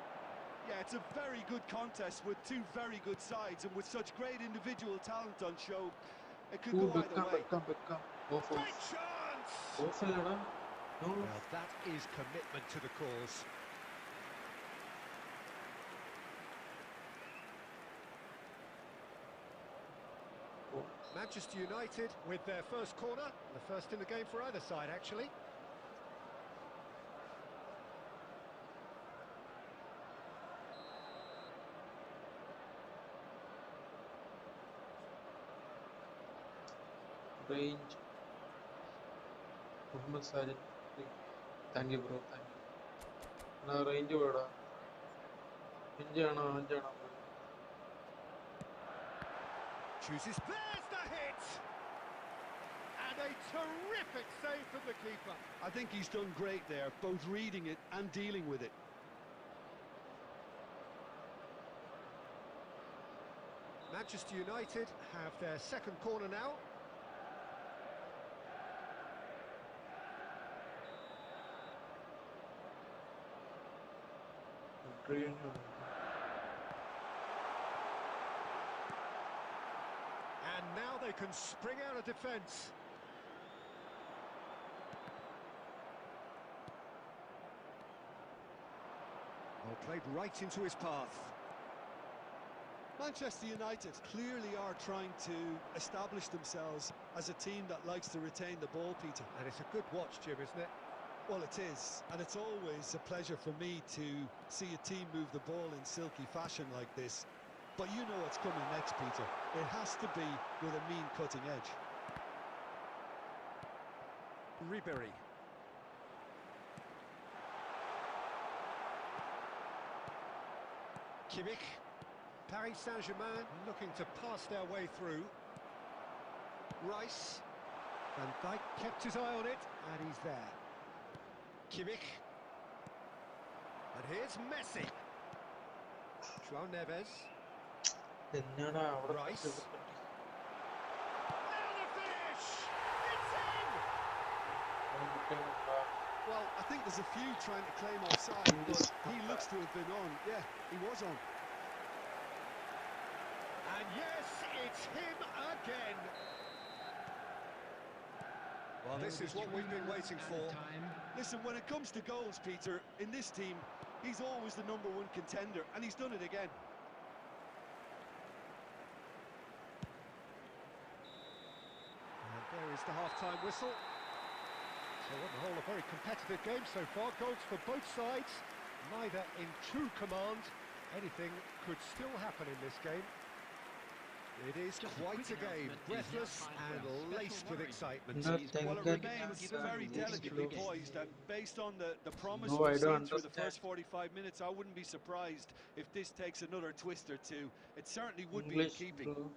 S3: Yeah, it's a very good contest with two very good sides, and with such great individual talent on show, it could go either way.
S1: Off.
S2: Great chance!
S1: Off അല്ലടാ. No.
S2: Well, that is commitment to the cause. Manchester United with their first corner, the first in the game for either side, actually.
S1: Range. Muhammed Sajid. Thank you, bro. Thank you. Now range വേടാ. അഞ്ചാണോ?
S2: Chooses, there's the hit! And a terrific save from the keeper.
S3: I think he's done great there, both reading it and dealing with it.
S2: Manchester United have their second corner now. And now they can spring out of defence. Well, played right into his path.
S3: Manchester United clearly are trying to establish themselves as a team that likes to retain the ball, Peter.
S2: And it's a good watch, Jim, isn't it?
S3: Well, it is, and it's always a pleasure for me to see a team move the ball in silky fashion like this. But you know what's coming next, Peter. It has to be with a mean cutting edge.
S2: Ribery. Kimmich. Paris Saint-Germain looking to pass their way through. Rice. Van Dijk kept his eye on it, and he's there. Kimmich. And here's Messi. João Neves.
S1: എന്നാടാ അവിടെ
S2: Rice. Now the finish! It's in!
S3: Well, I think there's a few trying to claim offside, but he looks to have been on. Yeah, he was on.
S2: And yes, it's him again. Well, this is what we've been waiting for.
S3: Listen, when it comes to goals, Peter, in this team, he's always the #1 contender, and he's done it again.
S2: And there is the half-time whistle. So on the whole, a very competitive game so far. Goals for both sides, neither in true command. Anything could still happen in this game. It is quite a game, breathless and laced with excitement.
S3: Well, it remains very delicately poised, and based on the promise
S1: No, I
S3: we've
S1: don't
S3: seen through the first
S1: understand.
S3: 45 minutes, I wouldn't be surprised if this takes another twist or two. It certainly would be in
S1: English,
S3: keeping.
S1: bro.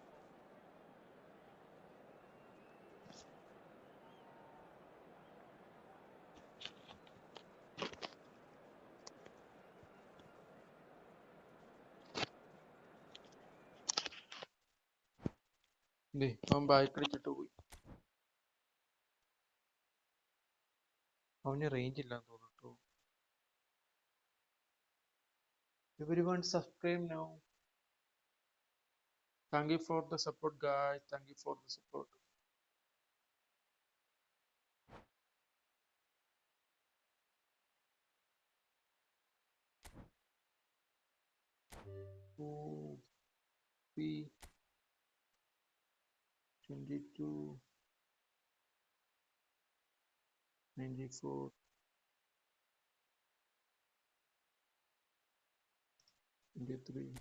S1: അവൻ back അടിച്ചിട്ട് പോയി. അവന് range ഇല്ലാന്ന് തോന്നുന്നു. Everyone subscribe now. Thank you for the support, guys. Thank you for the support. Oh, 22, 94, 23.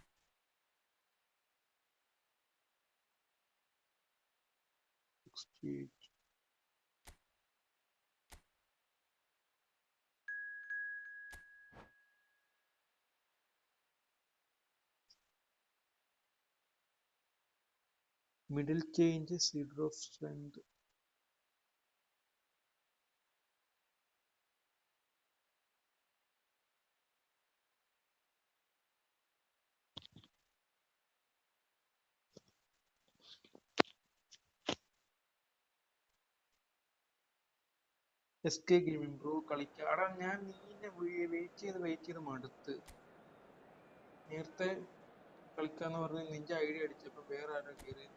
S1: Middle change, Cedar of Strength. SK gaming bro കളിക്കുക. എടാ ഞാൻ നീനെ wait ചെയ്ത് മടുത്ത്. നേരത്തെ കളിക്കാന്ന് പറഞ്ഞ് നിന്റെ ഐഡിയ അടിച്ചപ്പോ വേറെ ആരോ കയറി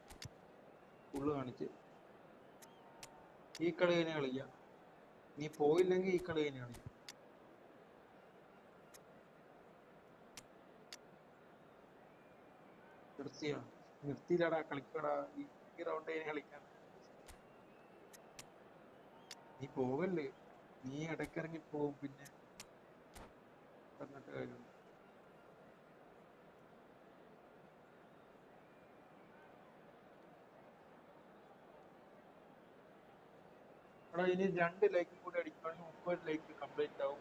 S1: ഫുള്ള് കാണിച്ച്. ഈ കളി തന്നെ കളിക്കാം. നീ പോയില്ലെങ്കിൽ ഈ കളി തന്നെ കളിക്കാം. നിർത്തിയില്ലടാ, കളിക്കടാ. ഈ റൗണ്ട് തന്നെ കളിക്കാൻ. നീ പോകല്ലേ, നീ ഇടയ്ക്കിറങ്ങി പോകും. പിന്നെ പറഞ്ഞിട്ട് കാര്യമില്ല. എടാ ഇനി 2 ലൈക്കും കൂടി അടിക്കുകയാണെങ്കിൽ 30 ലൈക്ക് കംപ്ലീറ്റ് ആവും.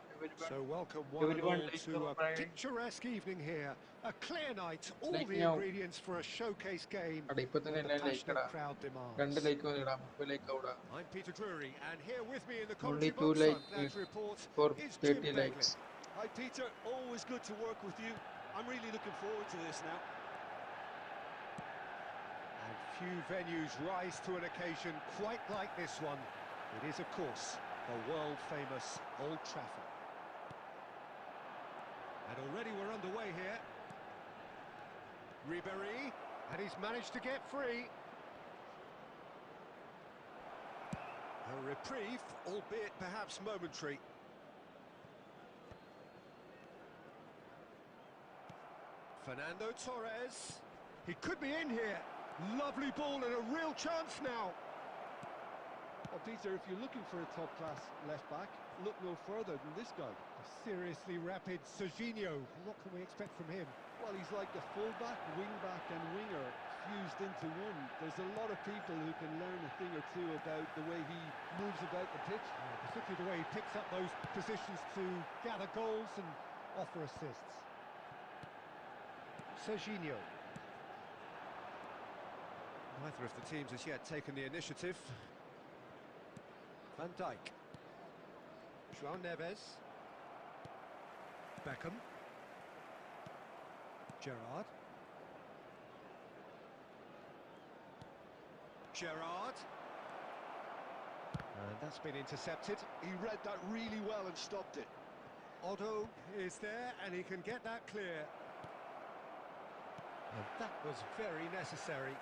S2: So welcome one and all to a picturesque evening here. A clear night, all the ingredients for a showcase game
S1: എടാ ഇപ്പൊ തന്നെ
S2: that the
S1: എല്ലാം ലൈക്ക്
S2: passionate
S1: ഇടാ.
S2: crowd demands.
S1: 2 ലൈക്ക് മതി ഇടാം, 30 like ആവിടാ.
S2: I'm Peter Drury, and here with me in the
S1: Only
S2: commentary
S1: 2
S2: box, I'm
S1: likes
S2: glad to report,
S1: for
S2: is Jim
S1: 30
S2: Beglin.
S1: likes.
S3: Hi Peter, always good to work with you. I'm really looking forward to this now.
S2: And few venues rise to an occasion quite like this one. It is, of course, the world-famous Old Trafford. And already we're underway here. Ribéry, and he's managed to get free. A reprieve, albeit perhaps momentary. Fernando Torres. He could be in here. Lovely ball and a real chance now.
S3: Well, Peter, if you're looking for a top-class left-back, look no further than this guy.
S2: A seriously rapid Serginho. What can we expect from him?
S3: Well, he's like a full-back, wing-back and winger fused into one. There's a lot of people who can learn a thing or two about the way he moves about the pitch.
S2: Particularly the way he picks up those positions to gather goals and offer assists. Serginho. Neither of the teams has yet taken the initiative. Van Dijk. João Neves. Beckham. Gerrard. Gerrard. And that's been intercepted.
S3: He read that really well and stopped it.
S2: Otto is there and he can get that clear. And that was very necessary.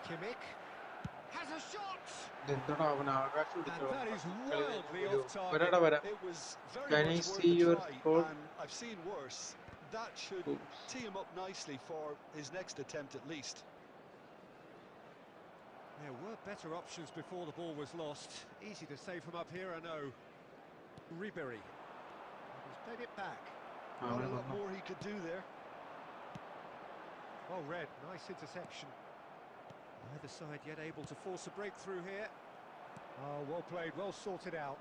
S2: Kimmich has a shot!
S1: ഇതെന്താടാ അവൻ ആകാശം
S2: And that is
S1: എടുത്തോ?
S2: wildly off
S1: വരാടാ
S2: target.
S1: വരാം.
S3: It was very
S1: Can I
S3: much worth
S1: see
S3: a
S1: your
S3: try,
S1: score?
S3: and I've seen worse. That should tee him up nicely for his next attempt at least.
S2: There were better options before the ball was lost. Easy to say from up here, I know. Ribéry. He's played it back.
S3: Not a lot more he could do there.
S2: Well read, nice interception. Neither side yet able to force a breakthrough here. Oh, well played, well sorted out.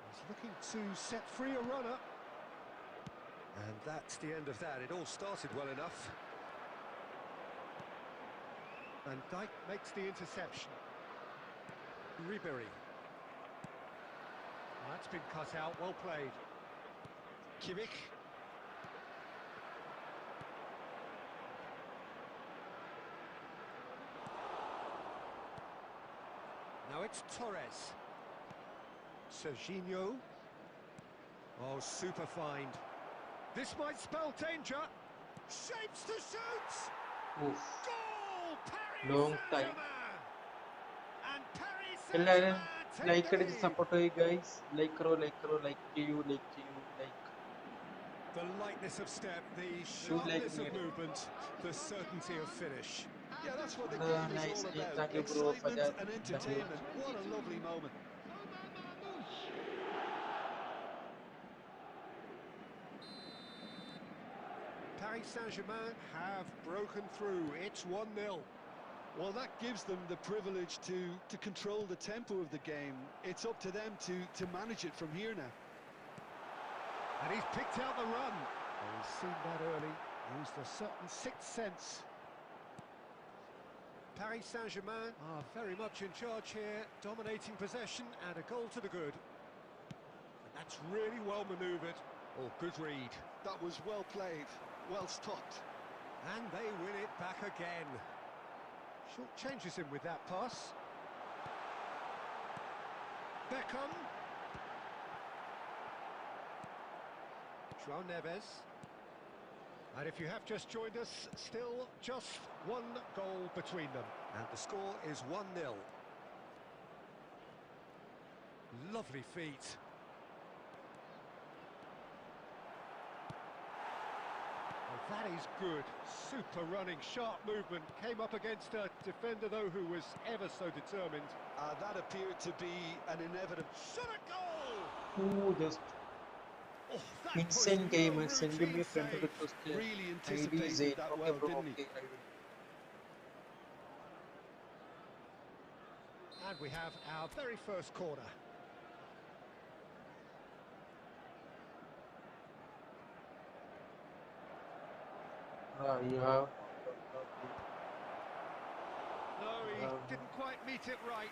S2: He's looking to set free a runner. And that's the end of that. It all started well enough. Van Dijk makes the interception. Ribéry. That's been cut out, well played. Kimmich. Now it's Torres. Serginho. Oh, super find. This might spell danger. Shapes to shoot.
S1: Oof.
S2: Goal! Paris
S1: Long time.
S2: Saint-Germain. And Paris
S1: എല്ലാരും
S2: Saint-Germain
S1: like
S2: take the
S1: അടിച്ച്
S2: lead.
S1: Support ചെയ്യൂ guys. Like കറോ like ചെയ്യൂ.
S2: The lightness of step, the
S1: like
S2: sharpness of
S1: me.
S2: movement, the certainty of finish.
S3: Yeah, that's what the
S1: Uh,
S3: game is
S1: nice,
S3: all
S1: yeah,
S3: about.
S1: thank you, bro, for
S3: Excitement
S1: that.
S3: and
S1: Thank you.
S3: entertainment. What a lovely moment.
S2: Paris Saint-Germain have broken through. It's 1-0.
S3: Well, that gives them the privilege to control the tempo of the game. It's up to them to manage it from here now.
S2: And he's picked out the run. Oh, he's seen that early. Used a certain sixth sense. Paris Saint-Germain are very much in charge here, dominating possession and a goal to the good. And that's really well manoeuvred. Oh, good read.
S3: That was well played, well stopped.
S2: And they win it back again. Short changes him with that pass. Beckham. João Neves. And if you have just joined us, still just one goal between them. And the score is 1-0. Lovely feet. Well, that is good. Super running, sharp movement. Came up against a defender, though, who was ever so determined.
S3: That appeared to be an inevitable. Shot a goal!
S1: Ooh, just
S2: Oh, that
S1: insane
S2: was
S1: game.
S2: no
S1: Send me
S2: routine
S1: a friend
S2: save.
S1: request.
S3: Really
S1: ID is
S3: anticipated
S1: 8.
S3: that
S1: Okay,
S3: well,
S1: bro.
S3: didn't he?
S1: Okay, I will.
S2: And we have our very first corner.
S1: You have.
S2: No, he didn't quite meet it right.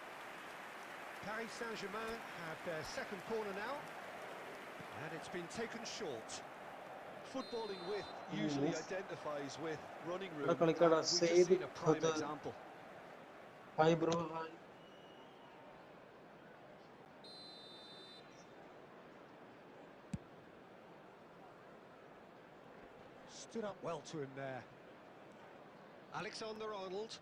S2: Paris Saint-Germain have their second corner now. And it's been taken short.
S3: Footballing with usually
S1: Oof.
S3: identifies with running room.
S1: Ada kalikada
S3: And we've
S1: save
S3: just seen a prime
S1: the-
S3: example.
S1: Hi, bro. Hi.
S2: Stood up well to him there. Alexander-Arnold.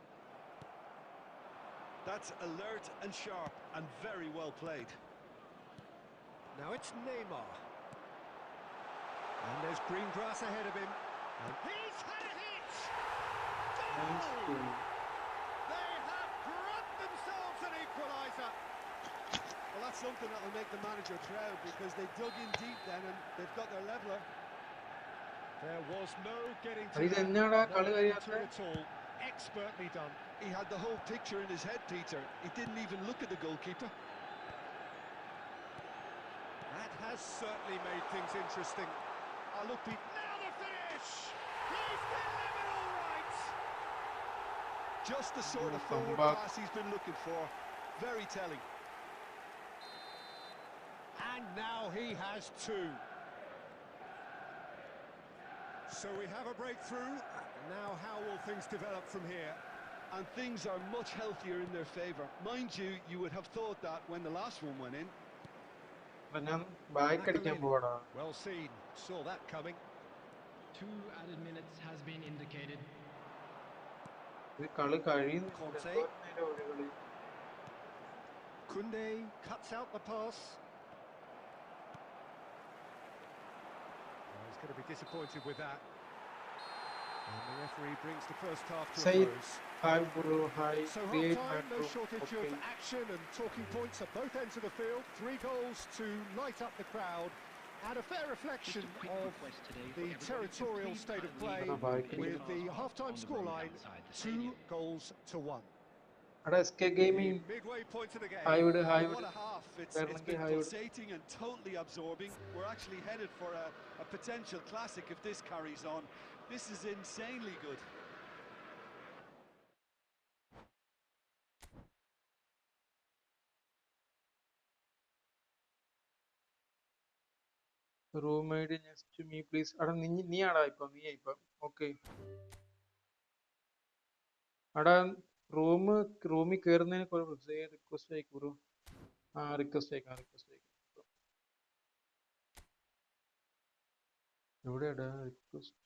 S3: That's alert and sharp and very well played.
S2: Now it's Neymar. And there's green grass ahead of him. And he's had a hit!
S1: Nice
S2: Goal!
S1: goal.
S2: They have grabbed themselves an equaliser.
S3: Well, that's something that will make the manager proud because they dug in deep then and they've got their leveller.
S2: There was no getting to
S1: This
S2: that.
S1: ennaada
S2: No
S1: കളി
S2: getting to
S1: കഴിയാത്തെ?
S2: it at all. Expertly done.
S3: He had the whole picture in his head, Peter. He didn't even look at the goalkeeper.
S2: That has certainly made things interesting.
S3: Oh, look, Pete.
S2: Now the finish! He's delivered all right!
S3: Just the sort of forward
S1: comeback.
S3: pass he's been looking for. Very telling.
S2: And now he has two. So we have a breakthrough. Now how will things develop from here?
S3: And things are much healthier in their favour. Mind you, you would have thought that when the last one went in.
S1: അപ്പൊ ഞാൻ back അടിക്കാൻ പോവാടാ.
S2: Well seen. Saw that coming.
S4: 2 added minutes has been indicated.
S1: ഇത് കളി കഴിയുന്നില്ല.
S2: Conte.
S1: എന്തോരം നേരം ഒരു കളി.
S2: Kunde cuts out the pass. Well, he's going to be disappointed with that. And the referee brings the first half to a
S1: Say-
S2: close.
S1: Hi, bro. Hi.
S2: So
S1: Create
S2: half-time, no
S1: macro.
S2: shortage
S1: Okay.
S2: of action and talking points at both ends of the field. 3 goals to light up the crowd. And a fair reflection
S4: Just a quick
S2: of
S4: request today for
S2: the
S4: everybody to
S2: territorial
S4: please
S2: state of
S4: kindly
S2: play
S1: Bye-bye.
S2: with the
S4: on
S2: half-time
S4: the road
S2: scoreline,
S4: outside the
S2: 2
S4: stadium.
S2: goals to 1.
S1: എടാ SK
S2: The
S1: Gaming.
S2: midway point of the game.
S1: Hi, വിട്. Hi,
S3: Oh,
S1: വിട്.
S3: what a half. It's
S1: Berlingi,
S3: been
S1: hi, വിട്.
S3: pulsating and totally absorbing. We're actually headed for a potential classic if this carries on. This is insanely good.
S1: Roommate next me please. എടാ നീ ആടാ ഇപ്പൊ. Okay. എടാ റൂമിൽ കയറുന്നതിന് request അയക്കും bro. Request അയക്കാം. എവിടെയാടാ റിക്വസ്റ്റ്?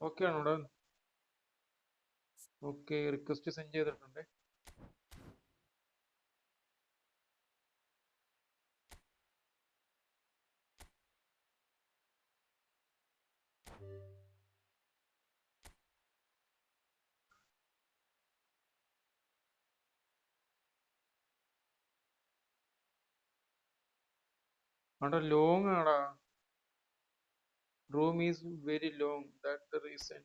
S1: ഓക്കെ ആണോടാ? ഓക്കെ, റിക്വസ്റ്റ് സെൻഡ് ചെയ്തിട്ടുണ്ട്. അവിടെ ലോങ് ആടാ. Room is very long. That the reason.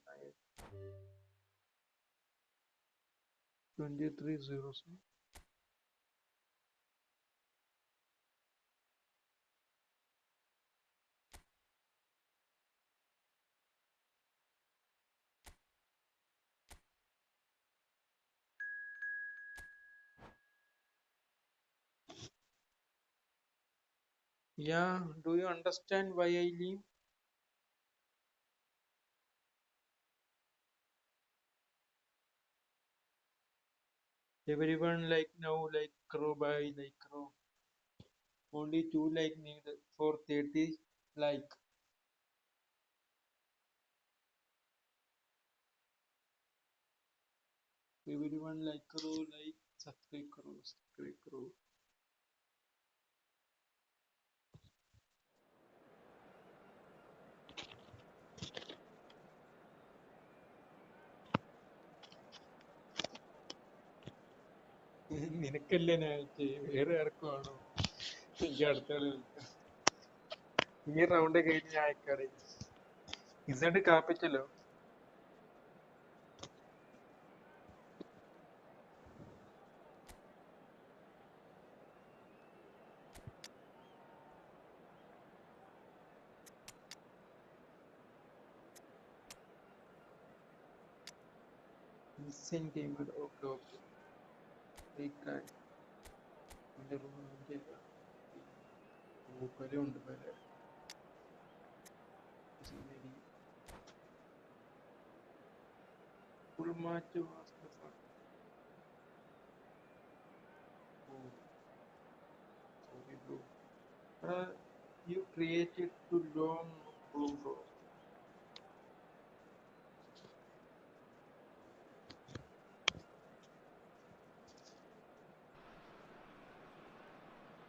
S1: 23:00. Yeah, do you understand why I leave? Everyone like now like crow by like crow. Only 2 like need for 30 like. Everyone like crow like subscribe crow. നിനക്കല്ലേ ഞാൻ അയച്ചേ, വേറെ ആർക്കും ആണോ? എനിക്ക് അടുത്ത കളി കളിക്കാം. ഈ round കഴിഞ്ഞ് ഞാൻ അയക്കാടെ. ഇസഡ് കാപ്പിച്ചല്ലോ. Missing team okay okay. എൻ്റെ റൂമിൽ പൂക്കലും ഉണ്ട് പല. Full match sorry bro. You created too long room bro.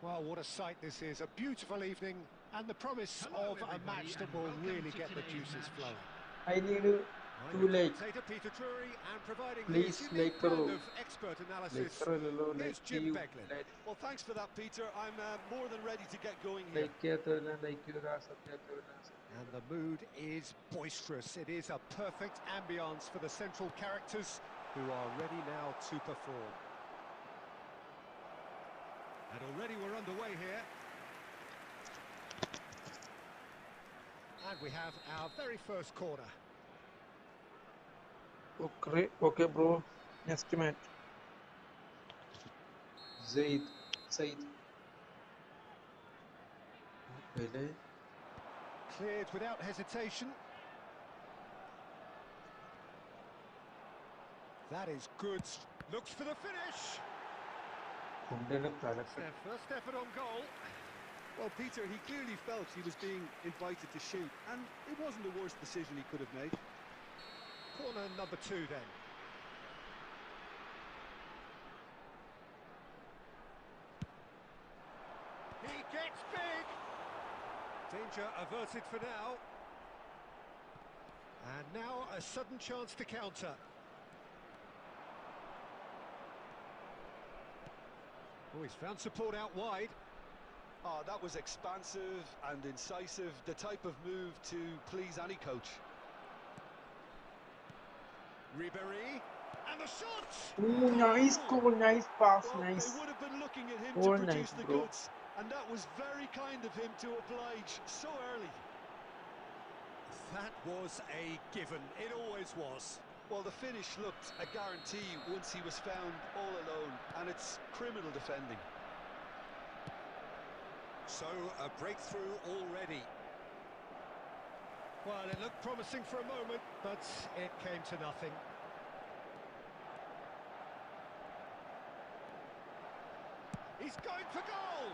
S2: Well, what a sight this is. A beautiful evening and the promise
S4: Hello,
S2: of a
S4: everybody,
S2: match that
S4: and
S2: will
S4: welcome
S2: really
S4: to
S2: get the
S4: today's
S2: juices
S4: match.
S2: flowing.
S1: I need
S2: I'm
S1: 2
S2: the
S1: like.
S2: commentator, Peter Drury, and providing
S1: Please
S2: his
S1: like
S2: unique brand
S1: row.
S2: of expert analysis,
S1: Like row
S2: here's
S1: like
S2: Jim
S1: you
S2: Beglin.
S1: like
S3: Well, thanks for that, Peter. I'm more than ready to get going here.
S1: like ചെയ്യാത്തവരെല്ലാം like ചെയ്യുക, സബ്ജാത്തവരെല്ലാം
S2: And the mood is boisterous. It is a perfect ambience for the central characters who are ready now to perform. And already we're underway here. And we have our very first corner.
S1: Okay, okay bro. Next match. Zaid. Pele.
S2: Cleared without hesitation. That is good. Looks for the finish.
S1: കുണ്ടനെ
S2: It's
S1: തലക്കെട്ട്.
S2: their first effort on goal.
S3: Well, Peter, he clearly felt he was being invited to shoot, and it wasn't the worst decision he could have made.
S2: Corner number 2 then. He gets big. Danger averted for now. And now a sudden chance to counter. Oh, he's found support out wide.
S3: Oh, that was expansive and incisive, the type of move to please any coach.
S2: Ribéry, and the shot!
S1: Ooh, nice goal, nice pass,
S3: Well,
S1: nice.
S3: they would have been looking at him
S1: All
S3: to produce
S1: nice,
S3: the
S1: bro.
S3: goods, and that was very kind of him to oblige so early.
S2: That was a given. It always was.
S3: Well, the finish looked a guarantee once he was found all alone, and it's criminal defending.
S2: So, a breakthrough already. Well, it looked promising for a moment, but it came to nothing. He's going for goal!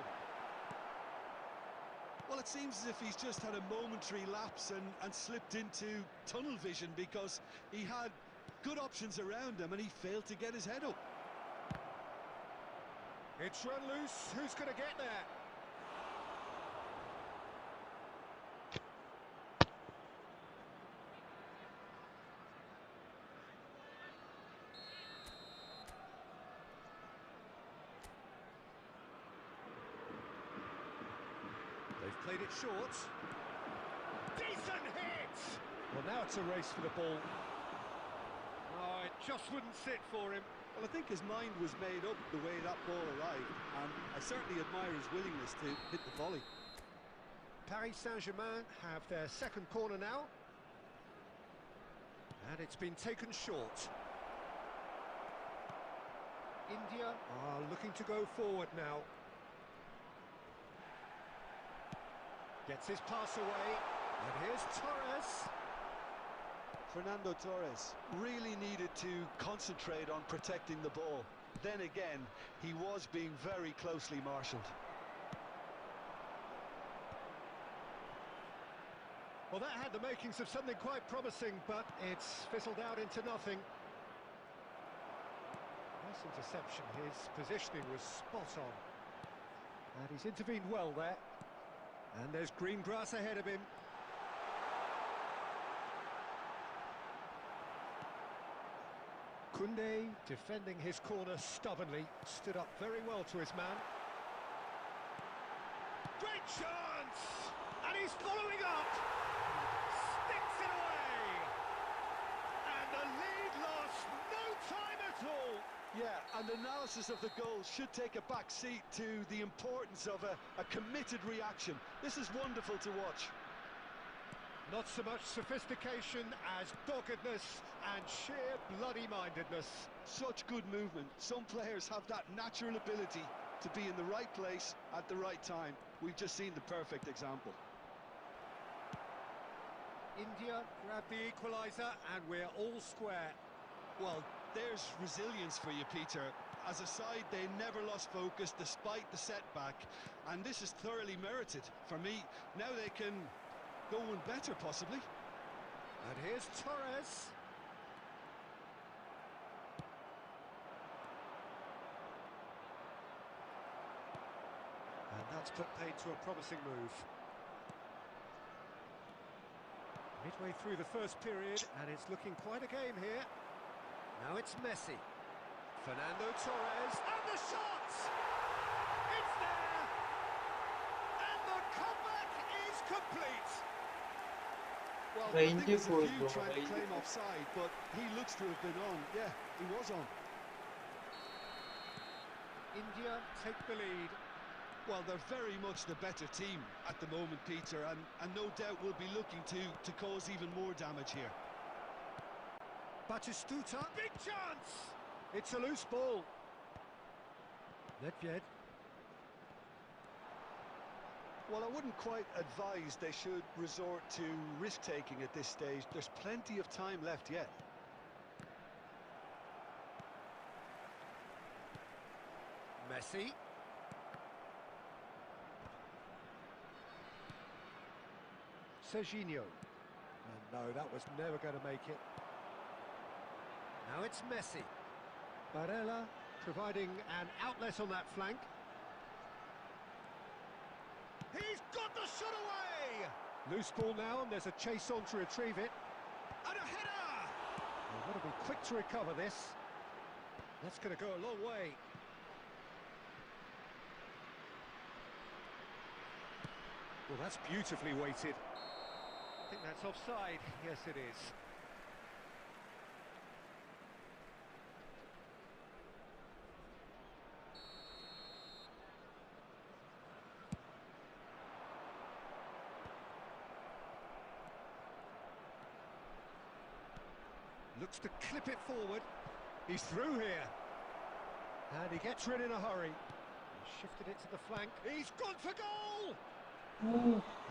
S3: Well, it seems as if he's just had a momentary lapse and slipped into tunnel vision, because he had good options around him and he failed to get his head up.
S2: It's run loose. Who's going to get there? They've played it short. Decent hit! Well, now it's a race for the ball. Oh, it just wouldn't sit for him.
S3: Well, I think his mind was made up the way that ball arrived, and I certainly admire his willingness to hit the volley.
S2: Paris Saint-Germain have their second corner now. And it's been taken short. India are looking to go forward now. Gets his pass away, and here's Torres.
S3: Fernando Torres really needed to concentrate on protecting the ball. Then again, he was being very closely marshalled.
S2: Well, that had the makings of something quite promising, but it's fizzled out into nothing. Nice interception. His positioning was spot on. And he's intervened well there. And there's green grass ahead of him. Koundé, defending his corner stubbornly, stood up very well to his man. Great chance! And he's following up! Sticks it away! And the lead lost no time at all!
S3: Yeah, and analysis of the goal should take a back seat to the importance of a committed reaction. This is wonderful to watch.
S2: Not so much sophistication as doggedness and sheer bloody-mindedness.
S3: Such good movement. Some players have that natural ability to be in the right place at the right time. We've just seen the perfect example.
S2: India grab the equaliser and we're all square.
S3: Well, there's resilience for you, Peter. As a side, they never lost focus despite the setback, and this is thoroughly merited. For me, now they can go one better, possibly.
S2: And here's Torres. And that's put paid to a promising move. Midway through the first period, and it's looking quite a game here. Now it's Messi. Fernando Torres, and the shot! It's there! And the comeback is complete!
S3: Well,
S1: Range
S3: I think there's a
S1: for
S3: few
S1: bro,
S3: trying to
S1: range
S3: claim
S1: for.
S3: offside, but he looks to have been on. Yeah, he was on.
S2: India take the lead.
S3: Well, they're very much the better team at the moment, Peter, and no doubt will be looking to cause even more damage here.
S2: Batistuta, big chance! It's a loose ball. Midfield.
S3: Well, I wouldn't quite advise they should resort to risk-taking at this stage. There's plenty of time left yet.
S2: Messi. Serginho. And no, that was never going to make it. Now it's Messi. Barella providing an outlet on that flank. He's got the shot away! Loose ball now, and there's a chase on to retrieve it. And a header! They've got to be quick to recover this. That's going to go a long way. Well, that's beautifully weighted. I think that's offside. Yes, it is. Looks to clip it forward. He's through here. And he gets rid in a hurry. He shifted it to the flank. He's gone for goal!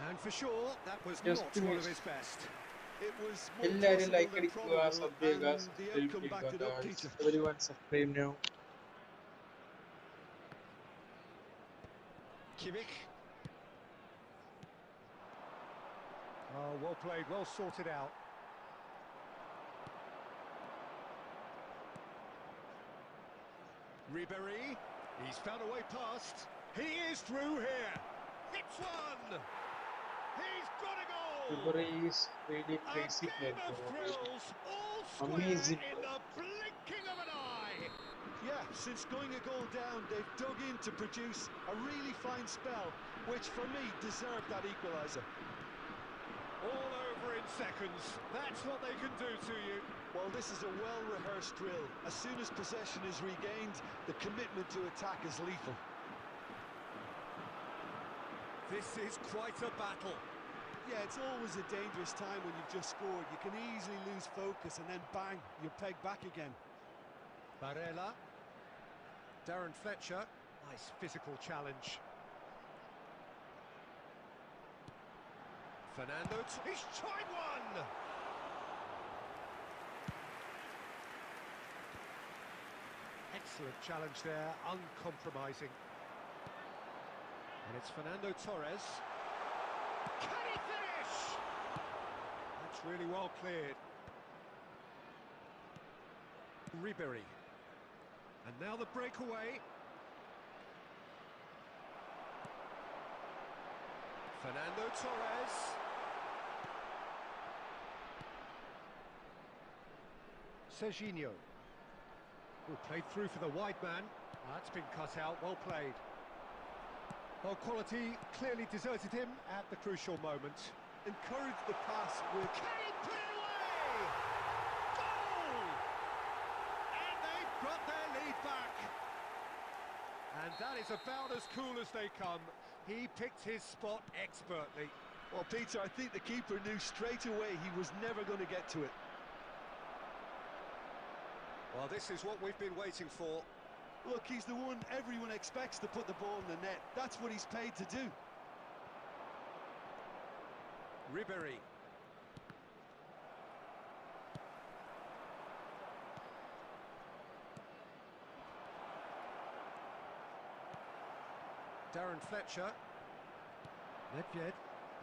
S2: And for sure, that was
S1: Just
S2: not one of
S1: missed.
S2: his best.
S3: It was more
S1: എല്ലാവരും
S3: possible
S1: like
S3: than
S1: അടിക്കുക
S3: probable,
S1: sub ചെയ്യുക
S3: and the
S1: subscribe
S3: outcome backed it up,
S1: ചെയ്യുക
S3: Peter.
S1: everyone subscribe now.
S2: Kimmich. Oh, well played, well sorted out. Ribéry, he's found a way past. He is through here. Hits one. He's got a goal.
S1: February is really
S2: A
S1: crazy player,
S2: game of
S1: bro.
S2: thrills, all square
S1: Amazing.
S2: in the blinking of an eye.
S3: Yeah, since going a goal down, they've dug in to produce a really fine spell, which for me deserved that equaliser.
S2: All over in seconds. That's what they can do to you.
S3: Well, this is a well-rehearsed drill. As soon as possession is regained, the commitment to attack is lethal.
S2: This is quite a battle.
S3: Yeah, it's always a dangerous time when you've just scored. You can easily lose focus and then bang, you're pegged back again.
S2: Barella. Darren Fletcher. Nice physical challenge. Fernando, he's tried one! Excellent challenge there, uncompromising. And it's Fernando Torres. Can he finish? That's really well cleared. Ribery. And now the breakaway. Fernando Torres. Serginho. Who played through for the wide man. That's been cut out, well played. Well, quality clearly deserted him at the crucial moment.
S3: Encourage the pass with...
S2: Can he put it away? Goal! And they've got their lead back. And that is about as cool as they come. He picked his spot expertly.
S3: Well, Peter, I think the keeper knew straight away he was never going to get to it.
S2: Well, this is what we've been waiting for.
S3: Look, he's the one everyone expects to put the ball in the net. That's what he's paid to do.
S2: Ribery. Darren Fletcher. Midfield.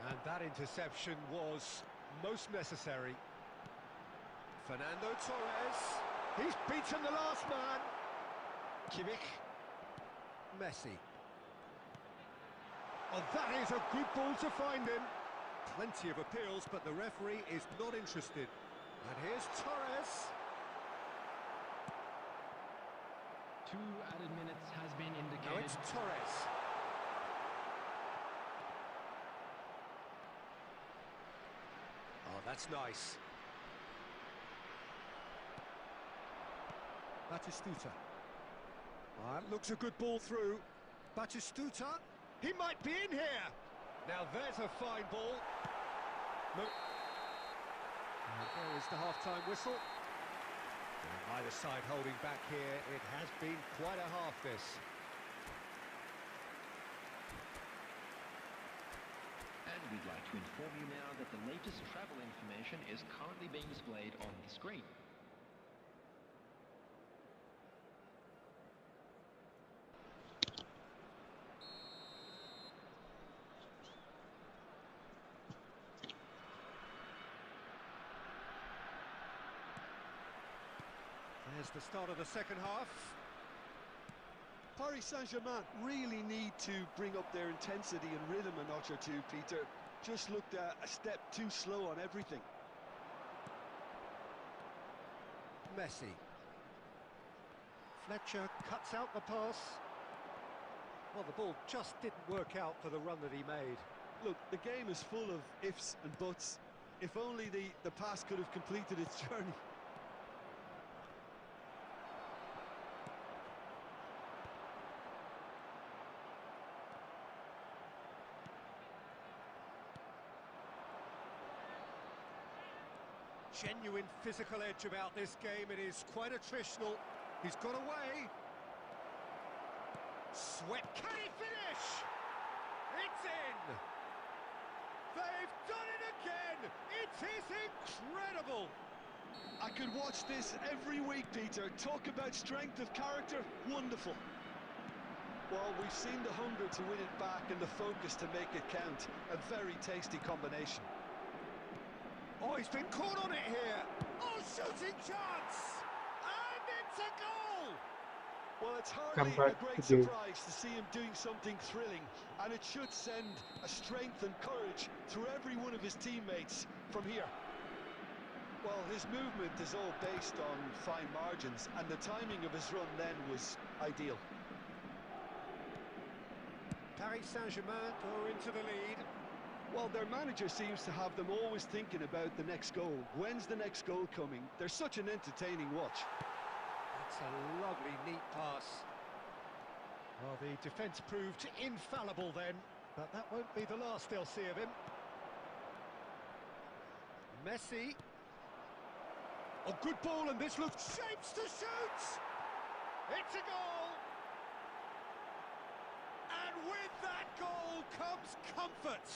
S2: And that interception was most necessary. Fernando Torres. He's beaten the last man. Kimmich. Messi. Oh, that is a good ball to find him. Plenty of appeals, but the referee is not interested. And here's Torres.
S4: 2 added minutes has been indicated.
S2: Now it's Torres. Oh, that's nice. Batistuta. That looks a good ball through. Batistuta. He might be in here. Now there's a fine ball. No. And there is the half-time whistle. And either side holding back here. It has been quite a half, this.
S5: And we'd like to inform you now that the latest travel information is currently being displayed on the screen.
S2: There's the start of the second half.
S3: Paris Saint-Germain really need to bring up their intensity and rhythm a notch or two, Peter. Just looked a step too slow on everything.
S2: Messi. Fletcher cuts out the pass. Well, the ball just didn't work out for the run that he made.
S3: Look, the game is full of ifs and buts. If only the pass could have completed its journey.
S2: Genuine physical edge about this game. It is quite attritional. He's got away. Sweat. Can he finish? It's in. They've done it again. It is incredible.
S3: I could watch this every week, Peter. Talk about strength of character. Wonderful. Well, we've seen the hunger to win it back and the focus to make it count. A very tasty combination.
S2: Oh, he's been caught on it here. Oh, shooting chance! And it's a goal!
S3: Well, it's
S1: Come
S3: hardly
S1: back
S3: a great
S1: to the-
S3: surprise to see him doing something thrilling, and it should send a strength and courage through every one of his teammates from here. Well, his movement is all based on fine margins, and the timing of his run then was ideal.
S2: Paris Saint-Germain go into the lead.
S3: Well, their manager seems to have them always thinking about the next goal. When's the next goal coming? They're such an entertaining watch.
S2: That's a lovely, neat pass. Well, the defence proved infallible then, but that won't be the last they'll see of him. Messi. Oh, good ball, and this looks shapes to shoot! It's a goal! And with that goal comes comfort.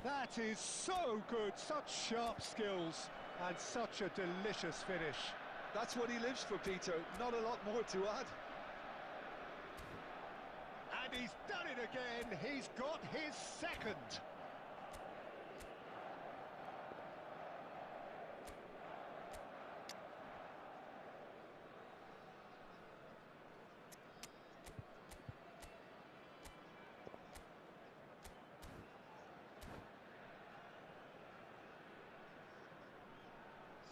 S2: That is so good, such sharp skills and such a delicious finish.
S3: That's what he lives for, Peter. Not a lot more to add.
S2: And he's done it again. He's got his second.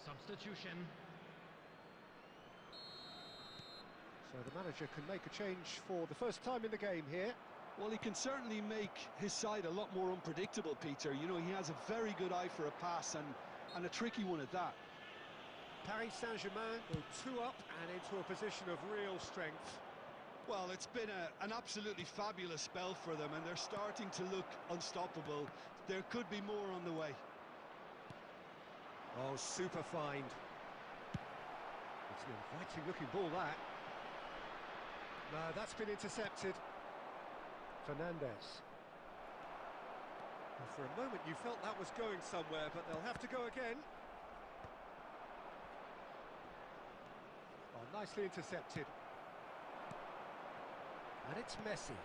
S4: Substitution.
S2: So the manager can make a change for the first time in the game here.
S3: Well, he can certainly make his side a lot more unpredictable, Peter. You know, he has a very good eye for a pass and a tricky one at that.
S2: Paris Saint-Germain go 2 up and into a position of real strength.
S3: Well, it's been an absolutely fabulous spell for them, and they're starting to look unstoppable. There could be more on the way.
S2: Oh, super find. It's an inviting looking ball, that. No, that's been intercepted. Fernandez. Well, for a moment you felt that was going somewhere, but they'll have to go again. Oh, nicely intercepted. And it's Messi.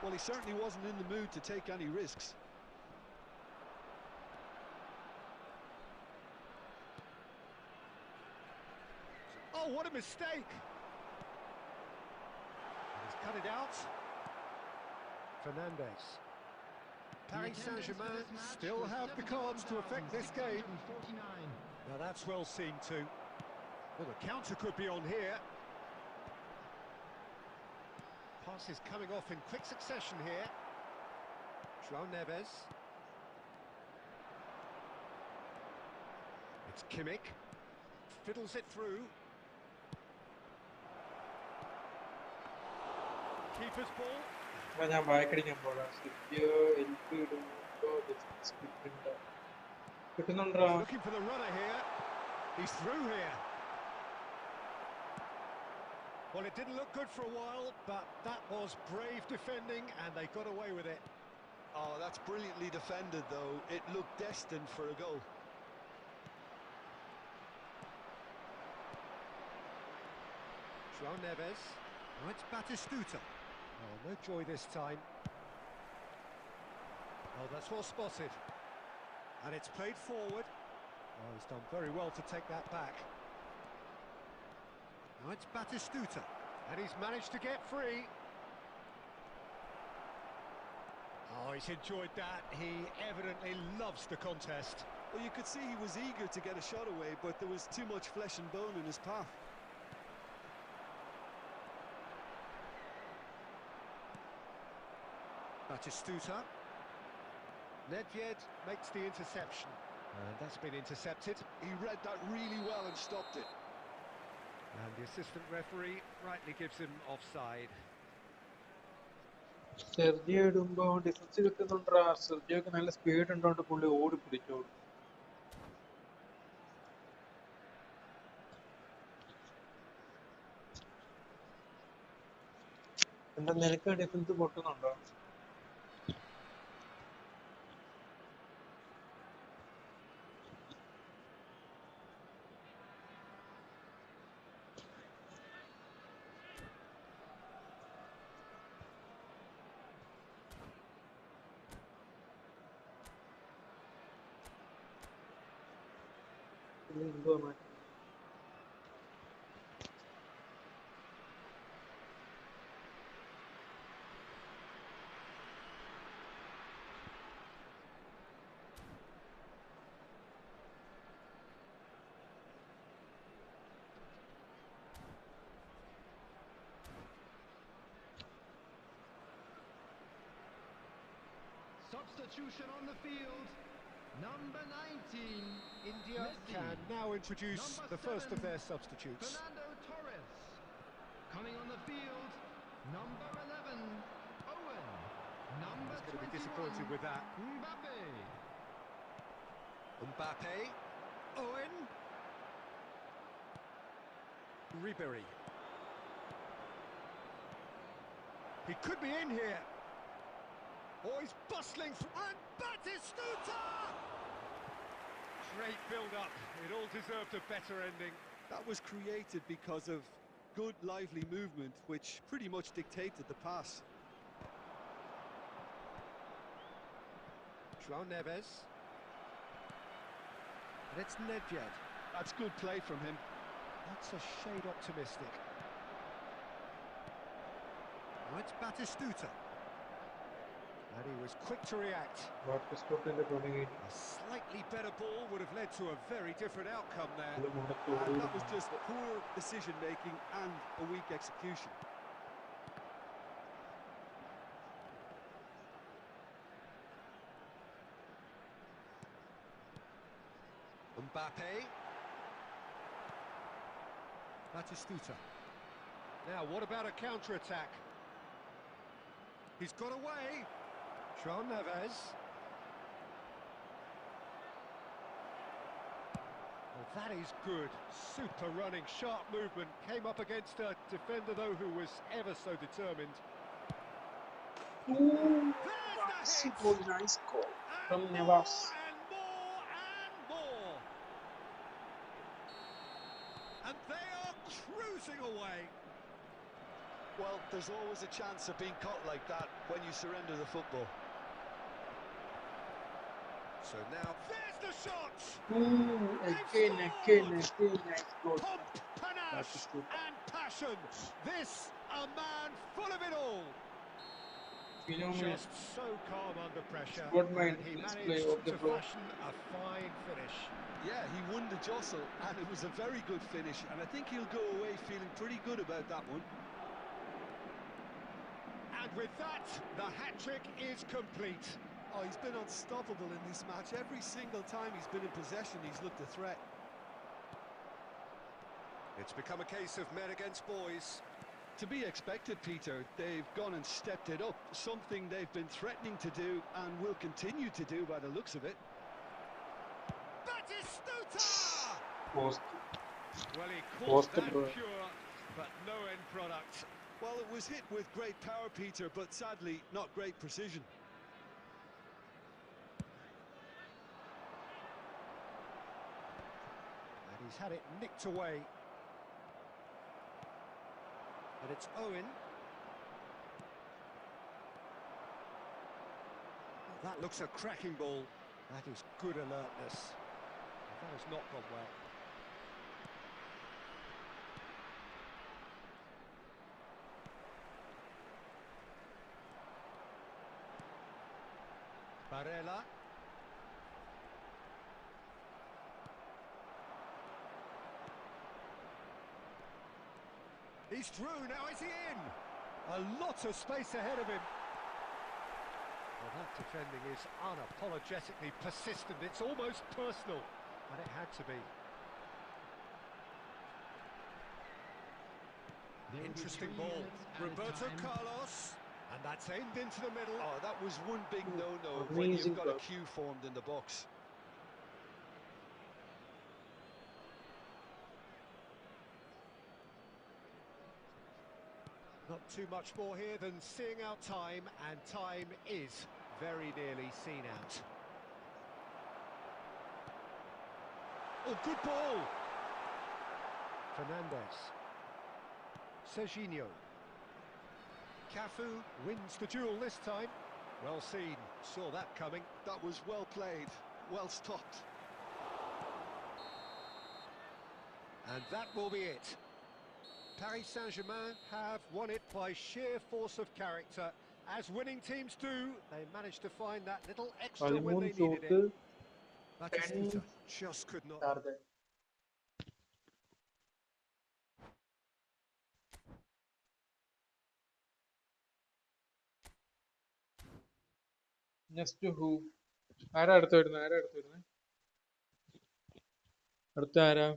S3: Well, he certainly wasn't in the mood to take any risks.
S2: Oh, what a mistake! He's cut it out. Fernandez. Paris Saint-Germain still have the cards to affect this game. Now that's well seen too. Well, the counter could be on here. Passes coming off in quick succession here. João Neves. It's Kimmich. Fiddles it through. Keeper's ball.
S1: ഞാൻ വായിക്കടിക്കാൻ പോടാ കിട്ടുന്നുണ്ടോ?
S2: Looking for the runner here. He's through here. Well, it didn't look good for a while, but that was brave defending and they got away with it.
S3: Oh, that's brilliantly defended, though. It looked destined for a goal.
S2: João Neves. Oh, it's Batistuta. Oh, no joy this time. Oh, that's well spotted. And it's played forward. Oh, he's done very well to take that back. Now it's Batistuta. And he's managed to get free. Oh, he's enjoyed that. He evidently loves the contest.
S3: Well, you could see he was eager to get a shot away, but there was too much flesh and bone in his path.
S2: Batistuta. Nedved makes the interception. And that's been intercepted.
S3: He read that really well and stopped it.
S2: And the assistant referee rightly gives him offside.
S1: Sergio ഇടുമ്പോ defence കിട്ടുന്നുണ്ടാ. സെർജിയോക്ക് നല്ല speed ഉണ്ടോണ്ട് പുള്ളി ഓടി പിടിച്ചോടും. എന്താ നിനക്ക് defence പൊട്ടുന്നുണ്ടോ? എന്തുവാ മാറ്റി?
S4: Substitution on the field. Number 19.
S2: India
S4: Messi.
S2: can now introduce
S4: Number
S2: the first of
S4: 7,
S2: their substitutes.
S4: Fernando Torres. Coming on the field. Number 11. Owen. Number
S2: He's going to be
S4: 21.
S2: disappointed with that.
S4: Mbappe.
S2: Mbappe. Owen. Ribery. He could be in here. Oh, he's bustling and Batistuta! Great build-up. It all deserved a better ending.
S3: That was created because of good, lively movement, which pretty much dictated the pass.
S2: João Neves. And it's Nedved.
S3: That's good play from him.
S2: That's a shade optimistic. Now it's Batistuta. And he was quick to react. A slightly better ball would have led to a very different outcome there.
S3: And that was just poor decision-making and a weak execution.
S2: Mbappe. Batistuta. Now, what about a counter-attack? He's got away. João Neves. Well, that is good. Super running, sharp movement. Came up against a defender, though, who was ever so determined.
S1: Ooh,
S2: There's the hit!
S1: super nice goal from
S2: And
S1: Nevas.
S2: more and more and more. And they are cruising away.
S3: Well, there's always a chance of being caught like that when you surrender the football.
S2: So now, there's the shot!
S1: Ooh, again, nice goal.
S2: Pump, panache
S1: Batistuta.
S2: and passion. This, a man full of it all.
S1: Phenomenal.
S2: Just so calm under pressure.
S1: Sportman
S2: And he
S1: display
S2: managed
S1: of the
S2: to
S1: ball.
S2: fashion a fine finish.
S3: Yeah, he won the jostle, and it was a very good finish, and I think he'll go away feeling pretty good about that one.
S2: And with that, the hat-trick is complete.
S3: Oh, he's been unstoppable in this match. Every single time he's been in possession, he's looked a threat.
S2: It's become a case of men against boys.
S3: To be expected, Peter. They've gone and stepped it up, something they've been threatening to do and will continue to do by the looks of it.
S2: Batistuta!
S1: Post.
S2: Well, he
S1: Post
S2: caught that
S1: bro.
S2: pure, but no end product.
S3: Well, it was hit with great power, Peter, but sadly, not great precision.
S2: And he's had it nicked away. And it's Owen. Well, that looks a cracking ball. That is good alertness. That has not gone well. Barella. He's through, now is he in? A lot of space ahead of him. Well, that defending is unapologetically persistent. It's almost personal, and it had to be.
S5: There will be
S2: Interesting
S5: 3
S2: ball.
S5: minutes at a
S2: Roberto
S5: time.
S2: Carlos. And that's aimed into the middle.
S3: Oh, that was one big no-no when
S1: Amazing
S3: you've got a
S1: goal.
S3: queue formed in the box.
S2: Not too much more here than seeing out time, and time is very nearly seen out. Oh, good ball! Fernandez. Serginho. Cafu wins the duel this time. Well seen, saw that coming.
S3: That was well played, well stopped.
S2: And that will be it. Paris Saint-Germain have won it by sheer force of character. As winning teams do, they managed to find that little extra when they needed it.
S1: Shoot,
S2: Batistuta
S1: 10
S2: just could not.
S1: tarde. Next who? ആരാ അടുത്ത് വരുന്നത്? അടുത്ത ആരാ?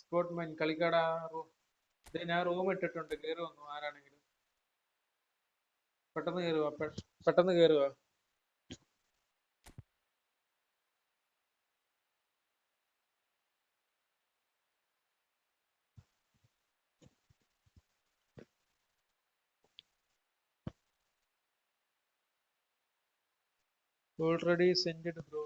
S1: സ്പോർട്ട്മാൻ കളിക്കാടാ. ഞാൻ room ഇട്ടിട്ടുണ്ട്, കേറി വന്നു ആരാണെങ്കിലും. പെട്ടെന്ന് കേറുക. Already sent it, bro.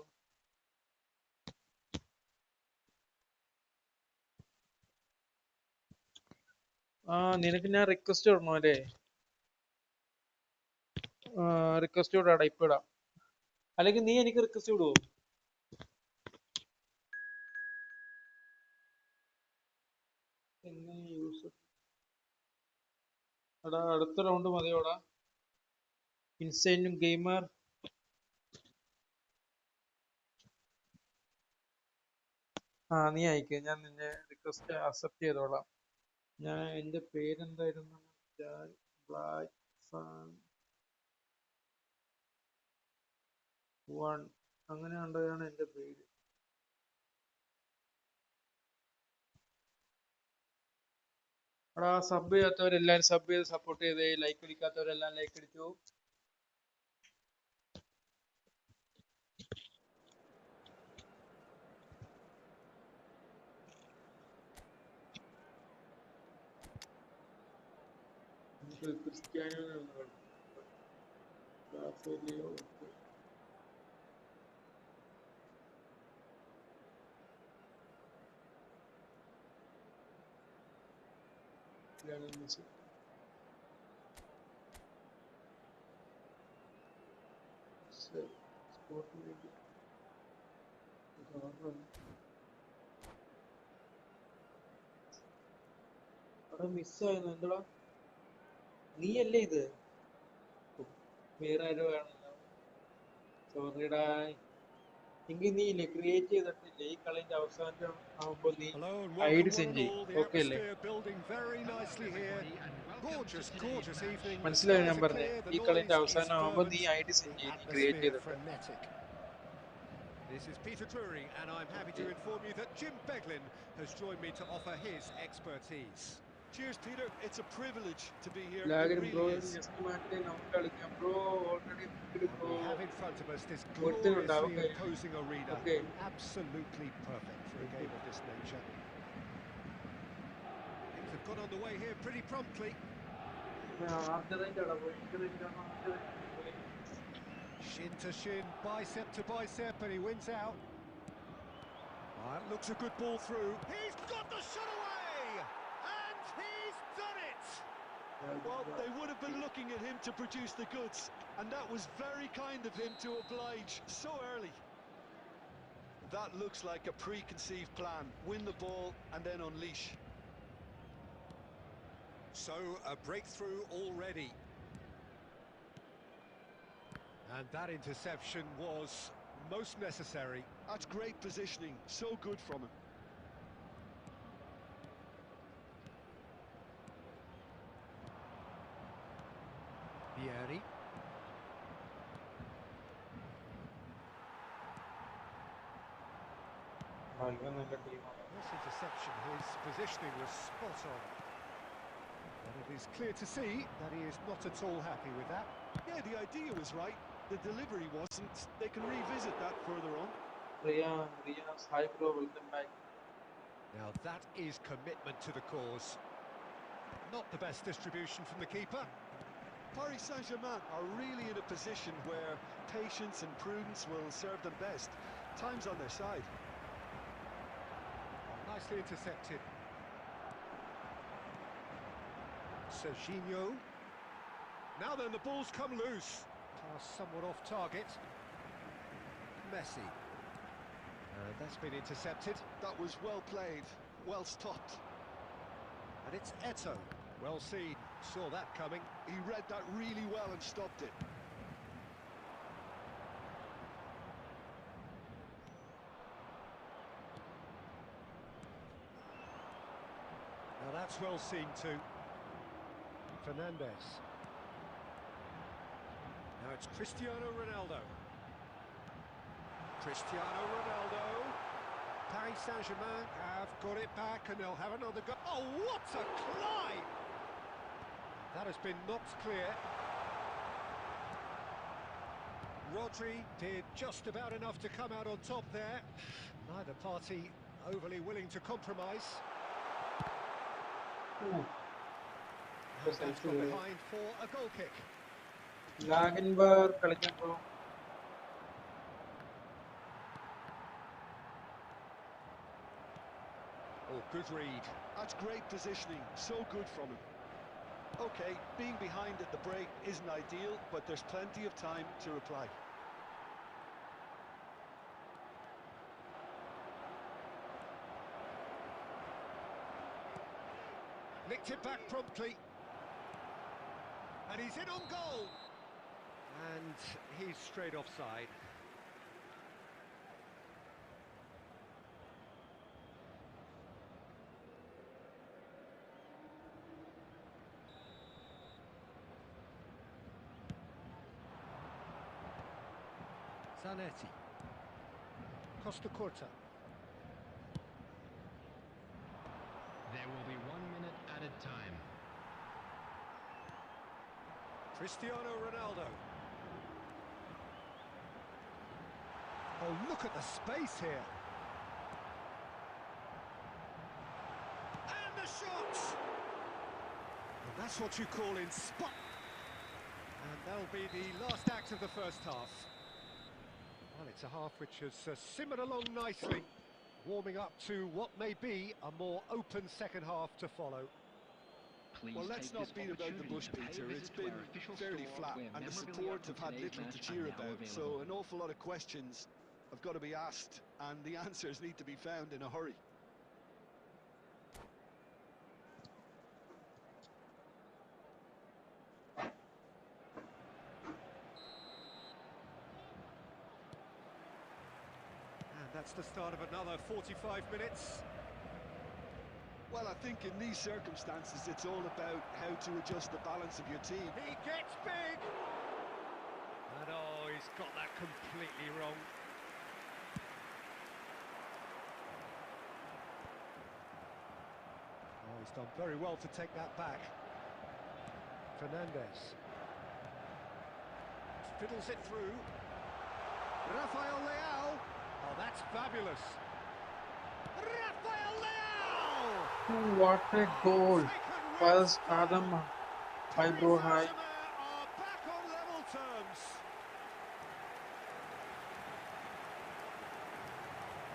S1: നിനക്ക് ഞാൻ റിക്വസ്റ്റ് ഇടണോ അല്ലേ? റിക്വസ്റ്റ് ഇടാടാ, ഇപ്പൊ ഇടാം. അല്ലെങ്കിൽ നീ എനിക്ക് റിക്വസ്റ്റ് ഇടുവോ? എടാ അടുത്ത റൗണ്ട് മതിയോടാ. Insane gamer. നീ അയക്ക്, ഞാൻ നിന്നെ റിക്വസ്റ്റ് അക്സെപ്റ്റ് ചെയ്തോളാം. ഞാൻ എന്റെ പേരെന്തായിരുന്നു? ബ്ലാക്ക് ഫാങ് 1 അങ്ങനെ കണ്ടതാണ് എന്റെ പേര്. എടാ സബ് ചെയ്യാത്തവരെല്ലാരും സബ് ചെയ്ത് സപ്പോർട്ട് ചെയ്തേ. ലൈക്ക് അടിക്കാത്തവരെല്ലാം ലൈക്ക് അടിച്ചു. ക്രിസ്ത്യാനോ മിസ്സായിരുന്നു. എന്താ നീ അല്ലേ ഇത്? വേറെ ആരോ ആണല്ലോ. സോറിടാ. എങ്കിൽ നീ ഇല്ലേ ക്രിയേറ്റ് ചെയ്തിട്ടില്ലേ ഈ കളിന്റെ അവസാനം ആവുമ്പോ നീ ഐഡി സെൻഡ് ചെയ്യും. ഓക്കെ അല്ലേ? മനസ്സിലായോ ഞാൻ പറഞ്ഞേ? ഈ കളിന്റെ അവസാനം ആവുമ്പോ നീ ഐഡി സെൻഡ് ചെയ്യും, നീ ക്രിയേറ്റ് ചെയ്തിട്ട്.
S2: This is Peter Drury, and I'm happy to inform you that Jim Beglin has joined me to offer his expertise.
S3: Cheers, Peter. It's a privilege to be here.
S1: It
S3: really is.
S2: We have in front of us this gloriously imposing arena. Absolutely perfect for a game of this nature. Things have got underway here pretty promptly. Shin to shin, bicep to bicep, and he wins out. That looks a good ball through. He's got the shot away! And he's done it!
S3: Well, they would have been looking at him to produce the goods, and that was very kind of him to oblige so early. That looks like a preconceived plan. Win the ball and then unleash.
S2: So, a breakthrough already. And that interception was most necessary.
S3: That's great positioning. So good from him.
S2: Vieri. This interception, his positioning was spot on. But it is clear to see that he is not at all happy with that.
S3: Yeah, the idea was right. The delivery wasn't. They can revisit that further on.
S1: Riya's hi bro, welcome back.
S2: Now that is commitment to the cause. Not the best distribution from the keeper.
S3: Paris Saint-Germain are really in a position where patience and prudence will serve them best. Time's on their side.
S2: Nicely intercepted. Serginho. Now then, the ball's come loose. Pass somewhat off target. Messi. That's been intercepted.
S3: That was well played, well stopped.
S2: And it's Eto'o. Well seen. Saw that coming.
S3: He read that really well and stopped it.
S2: Now that's well seen too. Fernandes. Now it's Cristiano Ronaldo. Cristiano Ronaldo. Paris Saint-Germain have got it back and they'll have another go. Oh, what a climb! That has been knocked clear. Rodri did just about enough to come out on top there. Neither party overly willing to compromise. That's gone behind for a goal kick. Good read.
S3: That's great positioning, so good from him. Okay, being behind at the break isn't ideal, but there's plenty of time to reply.
S2: Nicked it back promptly. And he's in on goal. And he's straight offside. Zanetti. Costa Corta.
S4: There will be 1 minute added time.
S2: Cristiano Ronaldo. Oh, look at the space here. And the shots! And that's what you call in spot. And that'll be the last act of the first half. Well, it's a half which has simmered along nicely, warming up to what may be a more open second half to follow.
S5: Please
S3: Well, let's
S5: take
S3: not
S5: this
S3: beat about the
S5: opportunity
S3: bush,
S5: to pay a
S3: Peter.
S5: visit
S3: It's
S5: to
S3: been
S5: our official
S3: fairly
S5: store
S3: flat,
S5: where
S3: and the
S5: memorabilia
S3: support
S5: from
S3: have had
S5: today's
S3: little to
S5: match
S3: cheer
S5: are now
S3: about. So
S5: available.
S3: an awful lot of questions have got to be asked, and the answers need to be found in a hurry.
S2: And that's the start of another 45 minutes.
S3: Well, I think in these circumstances, it's all about how to adjust the balance of your team.
S2: He gets big! And oh, he's got that completely wrong. Oh, he's done very well to take that back. Fernandez. Fiddles it through. Rafael Leao. Oh, that's fabulous. Rafael Leao!
S1: What a goal! First Adam, hi bro, hi.
S2: Are back on level terms.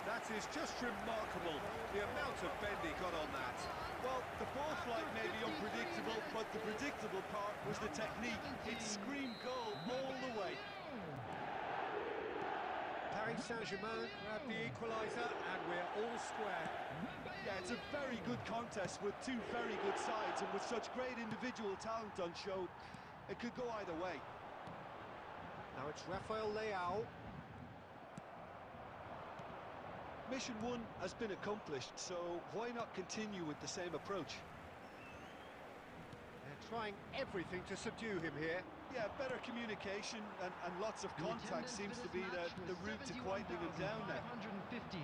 S2: That is just remarkable, the amount of bend he got on that.
S3: Well, the ball flight may be unpredictable, but the predictable part was the technique. It screamed goal all the way.
S2: Paris Saint-Germain grabbed the equaliser, and we're all square.
S3: Yeah, it's a very good contest with two very good sides, and with such great individual talent on show, it could go either way.
S2: Now it's Rafael Leao.
S3: Mission 1 has been accomplished, so why not continue with the same approach?
S2: They're trying everything to subdue him here.
S3: Yeah, better communication and lots of
S4: The
S3: contact
S4: attendance
S3: seems
S4: for
S3: to
S4: this
S3: be
S4: match
S3: the
S4: was
S3: route to quietening him down now.
S4: 71,550.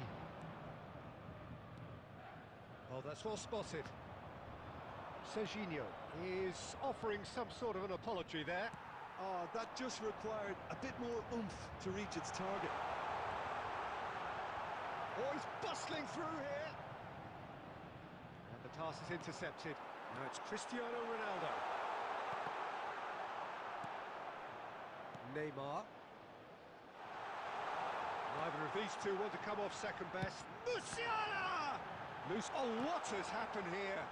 S2: Oh, that's well spotted. Serginho is offering some sort of an apology there.
S3: Oh, that just required a bit more oomph to reach its target.
S2: Oh, he's bustling through here. And the pass is intercepted. Now it's Cristiano Ronaldo. Neymar. Neither of these two want to come off second best. Musiala! Loose. Oh, what has happened here?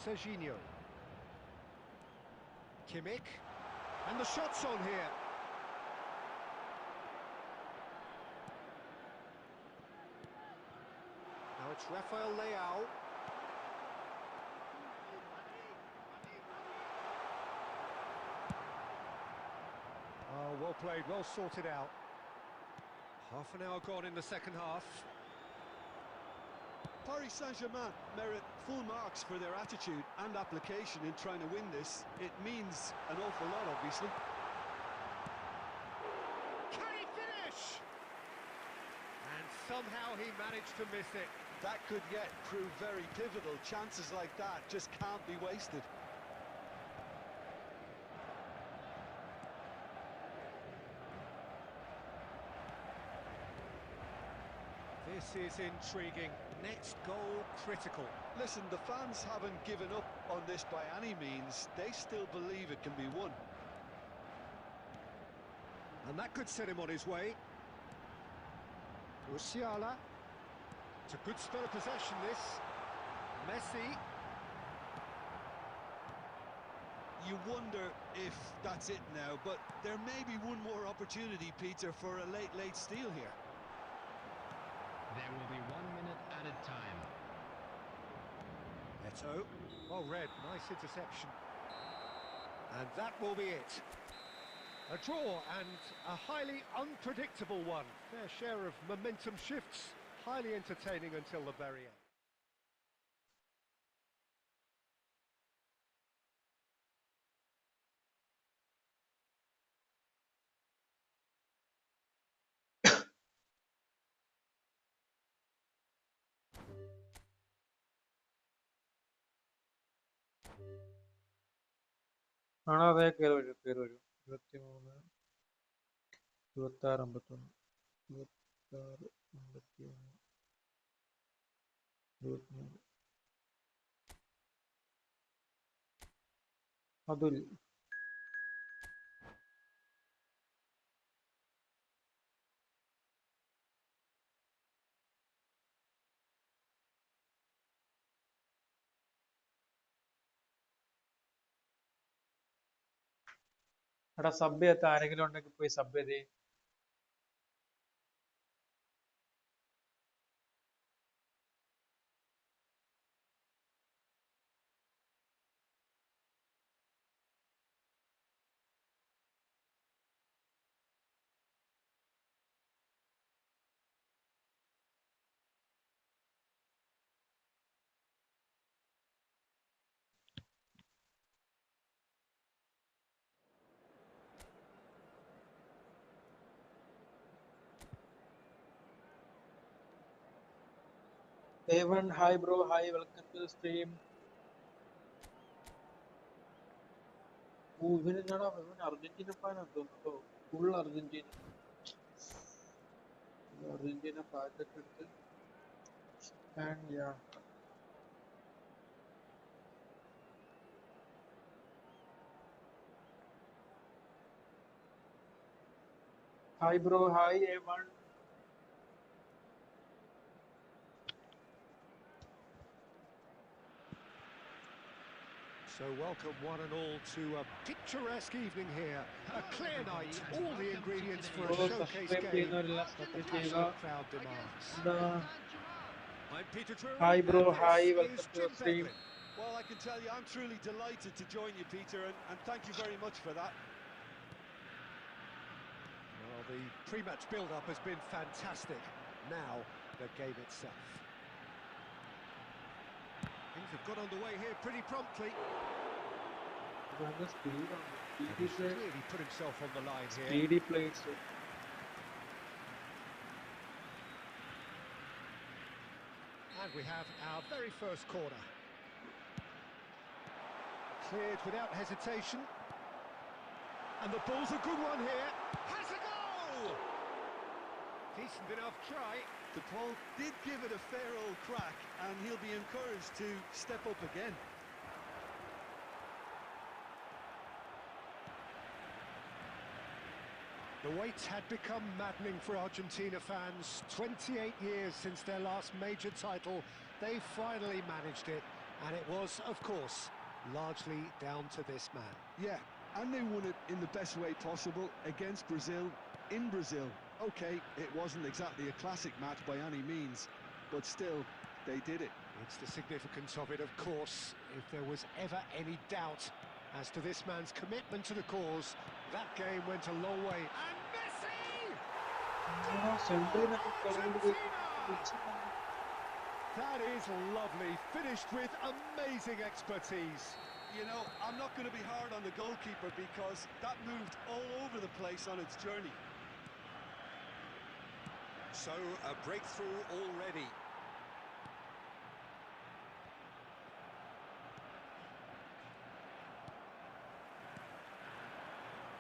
S2: Serginho. Kimmich. And the shot's on here. Now it's Rafael Leao. Oh, well played, well sorted out. Half an hour gone in the second half.
S3: Paris Saint-Germain merit full marks for their attitude and application in trying to win this. It means an awful lot, obviously.
S2: Can he finish? And somehow he managed to miss it.
S3: That could yet prove very pivotal. Chances like that just can't be wasted.
S2: This is intriguing. Next goal critical.
S3: Listen, the fans haven't given up on this by any means. They still believe it can be won.
S2: And that could set him on his way. Musiala. It's a good spell of possession, this. Messi.
S3: You wonder if that's it now, but there may be one more opportunity, Peter, for a late steal here.
S4: There will be 1 minute added time.
S2: Eto. Well read, nice interception. And that will be it. A draw and a highly unpredictable one. Fair share of momentum shifts, highly entertaining until the very end.
S1: ആണോ അതെ കയറി വരും 23 26 51 26 51 23 അതുൽ എടാ sub ചെയ്യാത്ത ആരെങ്കിലും ഉണ്ടെങ്കിൽ പോയി sub ചെയ്തേ. A1, hi bro, hi, welcome to the stream. ഇവൻ എന്നാടാ ഇവൻ അർജന്റീന ഫാനാന്ന് തോന്നുന്നു. ഫുൾ അർജന്റീന പാറ്റൊക്കെ എടുത്ത് and yeah. Hi bro, hi everyone.
S2: So welcome one and all to a picturesque evening here. A clear night, all the ingredients for a showcase game. Passionate crowd demands. I'm Peter Drury.
S1: Hi bro,
S2: and
S1: hi,
S2: this
S1: welcome
S2: is
S1: to the
S2: Jim
S1: stream.
S2: Beglin.
S3: Well, I can tell you, I'm truly delighted to join you, Peter, and thank you very much for that.
S2: Well, the pre-match build-up has been fantastic. Now, the game itself. Things have got underway here pretty promptly. He's clearly put himself on the line here.
S1: Speedy plays.
S2: And we have our very first corner. Cleared without hesitation. And the ball's a good one here. Has a goal! Decent enough try.
S3: The ball did give it a fair old crack, and he'll be encouraged to step up again.
S2: The wait had become maddening for Argentina fans. 28 years since their last major title. They finally managed it, and it was, of course, largely down to this man.
S3: Yeah, and they won it in the best way possible against Brazil, in Brazil. Okay, it wasn't exactly a classic match by any means, but still, they did it.
S2: It's the significance of it, of course. If there was ever any doubt as to this man's commitment to the cause, that game went a long way. And Messi! That is lovely, finished with amazing expertise.
S3: You know, I'm not going to be hard on the goalkeeper because that moved all over the place on its journey.
S2: So, a breakthrough already.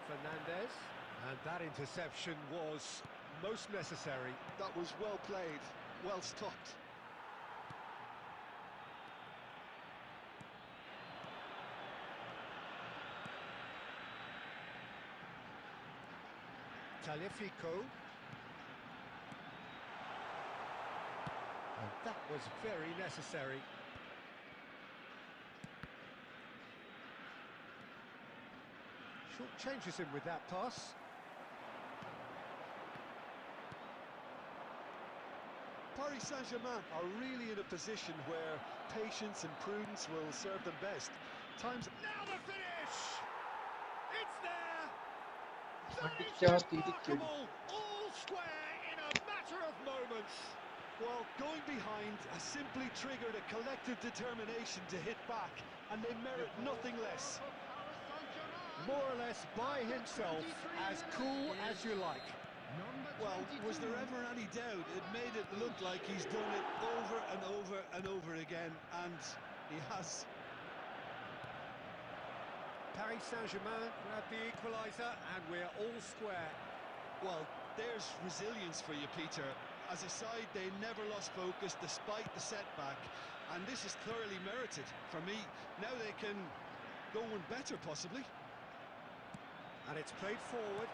S2: Fernandez, and that interception was most necessary.
S3: That was well played, well stopped.
S2: Taliafico. And That was very necessary. Short changes him with that pass.
S3: Paris Saint-Germain are really in a position where patience and prudence will serve them best. Times
S2: Now the finish! It's there! That is
S1: അടിച്ചാത്തിരിക്കും.
S2: remarkable! All square in a matter of moments.
S3: Well, going behind has simply triggered a collective determination to hit back, and they merit nothing less.
S2: More or less by himself, as cool as you like.
S3: Well, was there ever any doubt? It made it look like he's done it over and over and over again, and he has.
S2: Paris Saint-Germain grab the equaliser, and we're all square.
S3: Well, there's resilience for you, Peter. As a side, they never lost focus despite the setback, and this is thoroughly merited. For me, now they can go one better, possibly.
S2: And it's played forward.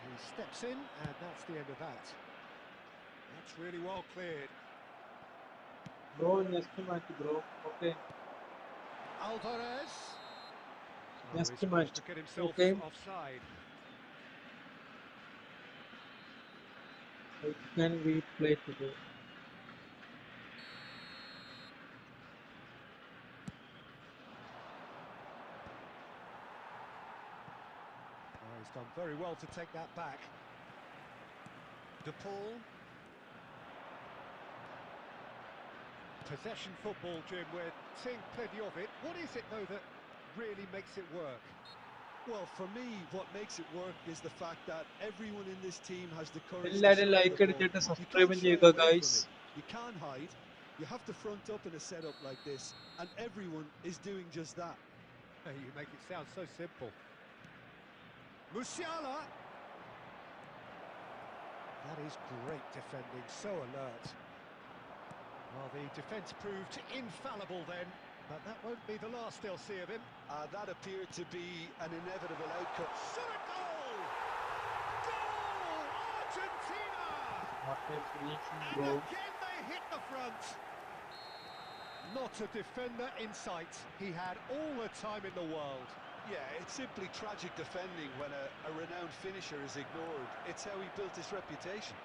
S2: He steps in, and that's the end of that. That's really well cleared.
S1: Bro, next match, bro. Okay.
S2: Alvarez.
S1: Next
S2: he's
S1: match.
S2: managed to get himself
S1: Okay.
S2: offside.
S1: How can we play today?
S2: Oh, he's done very well to take that back. De Paul. Possession football, Jim, we're seeing plenty of it. What is it, though, that really makes it work?
S3: Well, for me, what makes it work is the fact that everyone in this team has the courage to
S1: എല്ലാരും
S3: share
S1: like
S3: the ball.
S1: അടിച്ചിട്ട്
S3: You
S1: subscribe
S3: can't shy
S1: ചെയ്യുക
S3: away
S1: guys.
S3: from it. You can't hide. You have to front up in a setup like this, and everyone is doing just that.
S2: Hey, you make it sound so simple. Musiala. That is great defending, so alert. Well, the defence proved infallible then, but that won't be the last they'll see of him.
S3: That appeared to be an inevitable outcome.
S2: Shot a goal! Goal! Argentina!
S1: What a finishing,
S2: And
S1: bro.
S2: again they hit the front. Not a defender in sight. He had all the time in the world.
S3: Yeah, it's simply tragic defending when a renowned finisher is ignored. It's how he built his reputation.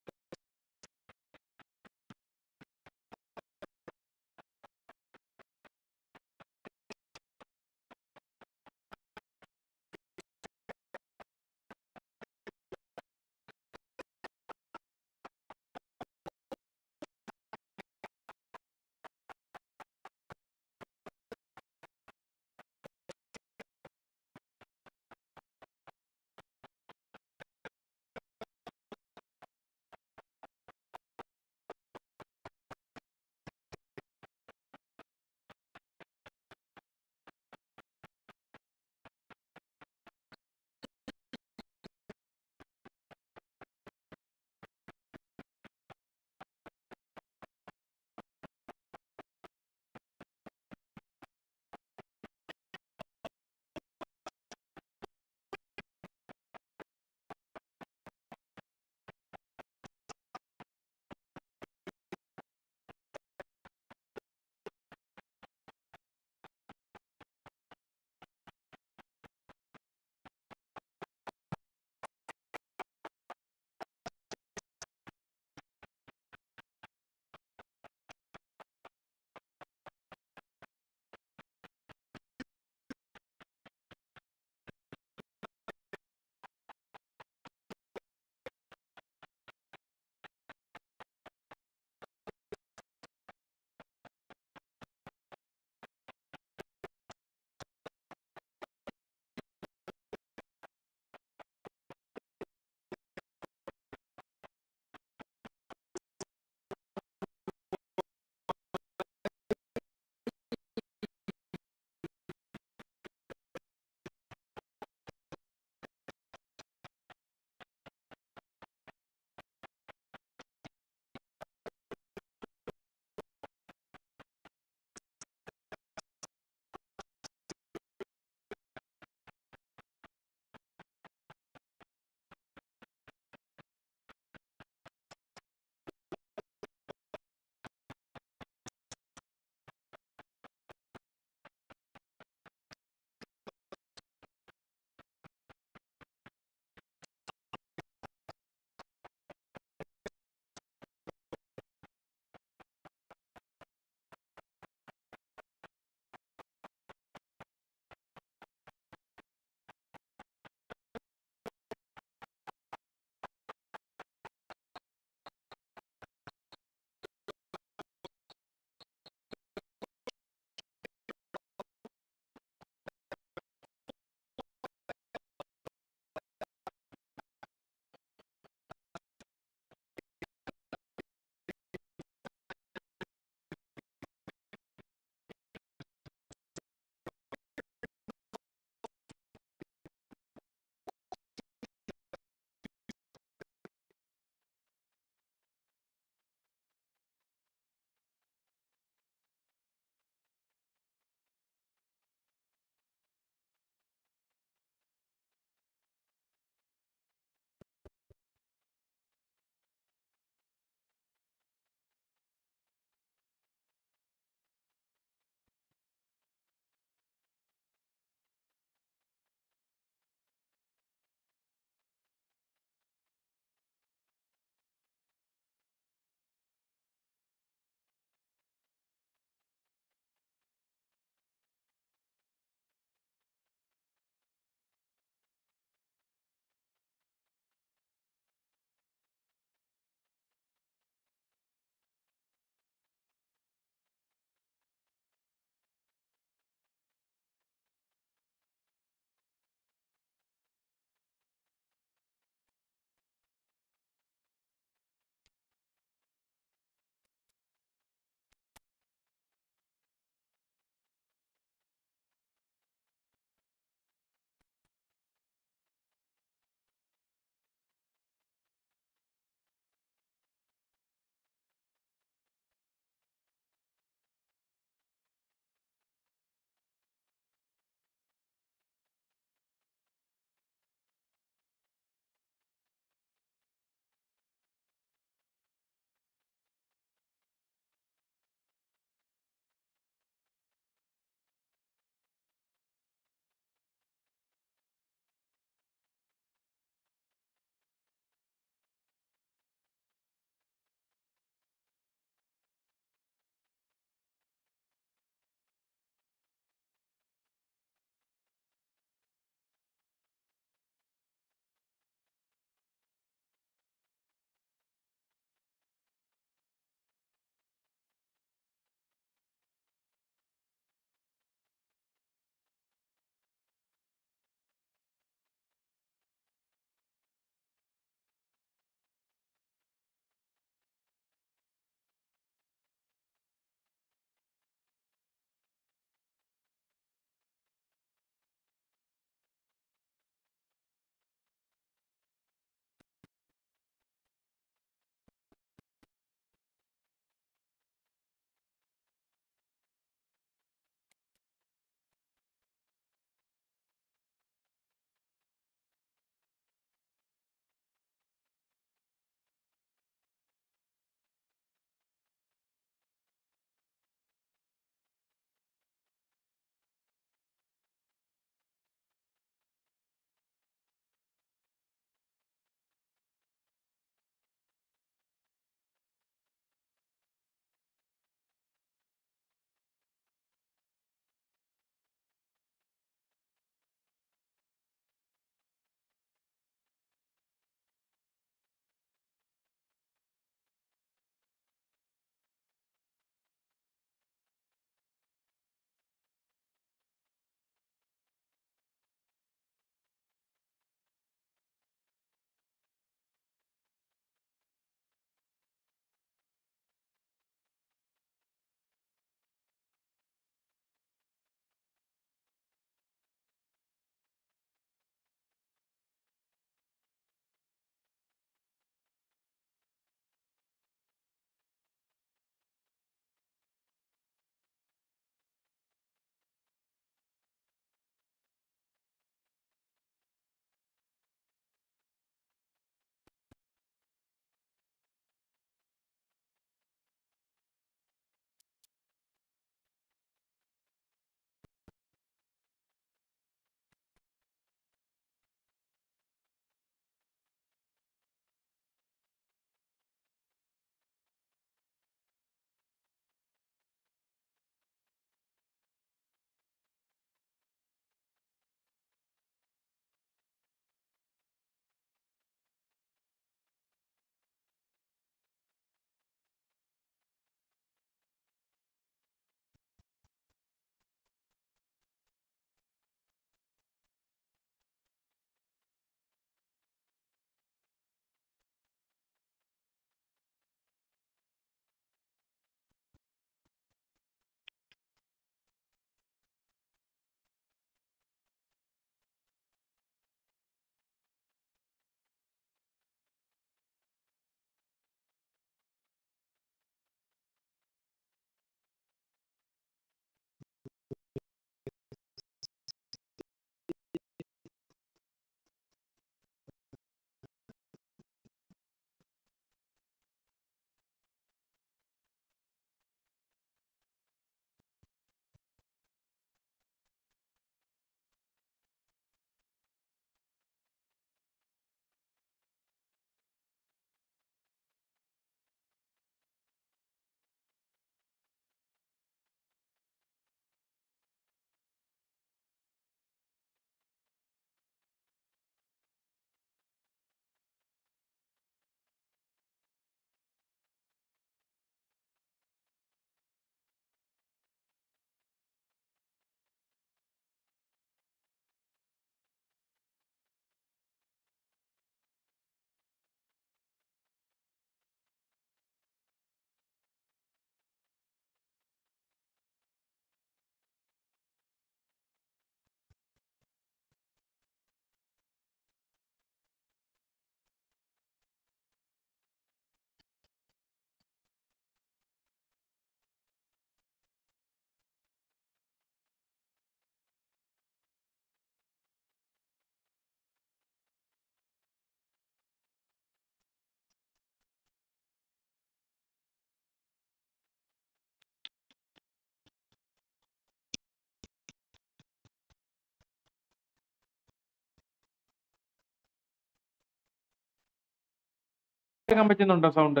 S1: കേൾക്കാൻ പറ്റുന്നുണ്ടോ sound?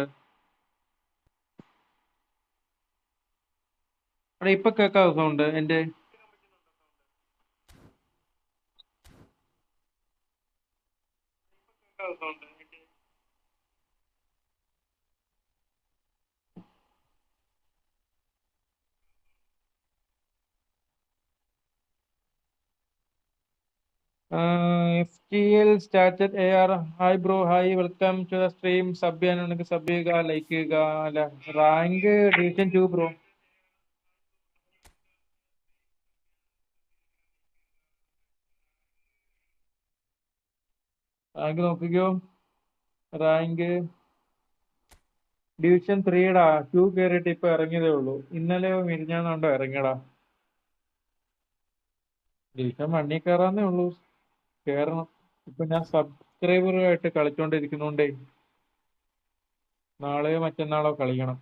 S1: അവിടെ ഇപ്പൊ കേൾക്കാവോ sound എന്റെ? FTL started AR. Hi bro, hi, welcome to the stream. Sub ചെയ്യാനുണ്ടെങ്കിൽ sub ചെയ്യുക, like ചെയ്യുക. അല്ല, റാങ്ക് ഡിവിഷൻ 2 ബ്രോ. റാങ്ക് നോക്കിക്കോ. റാങ്ക് ഡിവിഷൻ 3ടാ. 2 കയറിയിട്ട് ഇപ്പൊ ഇറങ്ങിയതേ ഉള്ളൂ. ഇന്നലെ മിനിഞ്ഞാന്നുണ്ടോ ഇറങ്ങിയടാ. ഡിവിഷൻ 1 കയറാന്നേ ഉള്ളൂ. കേറണം. ഇപ്പൊ ഞാൻ സബ്സ്ക്രൈബറുമായിട്ട് കളിച്ചോണ്ടിരിക്കുന്നോണ്ടേ നാളെയോ മറ്റന്നാളോ കളിക്കണം.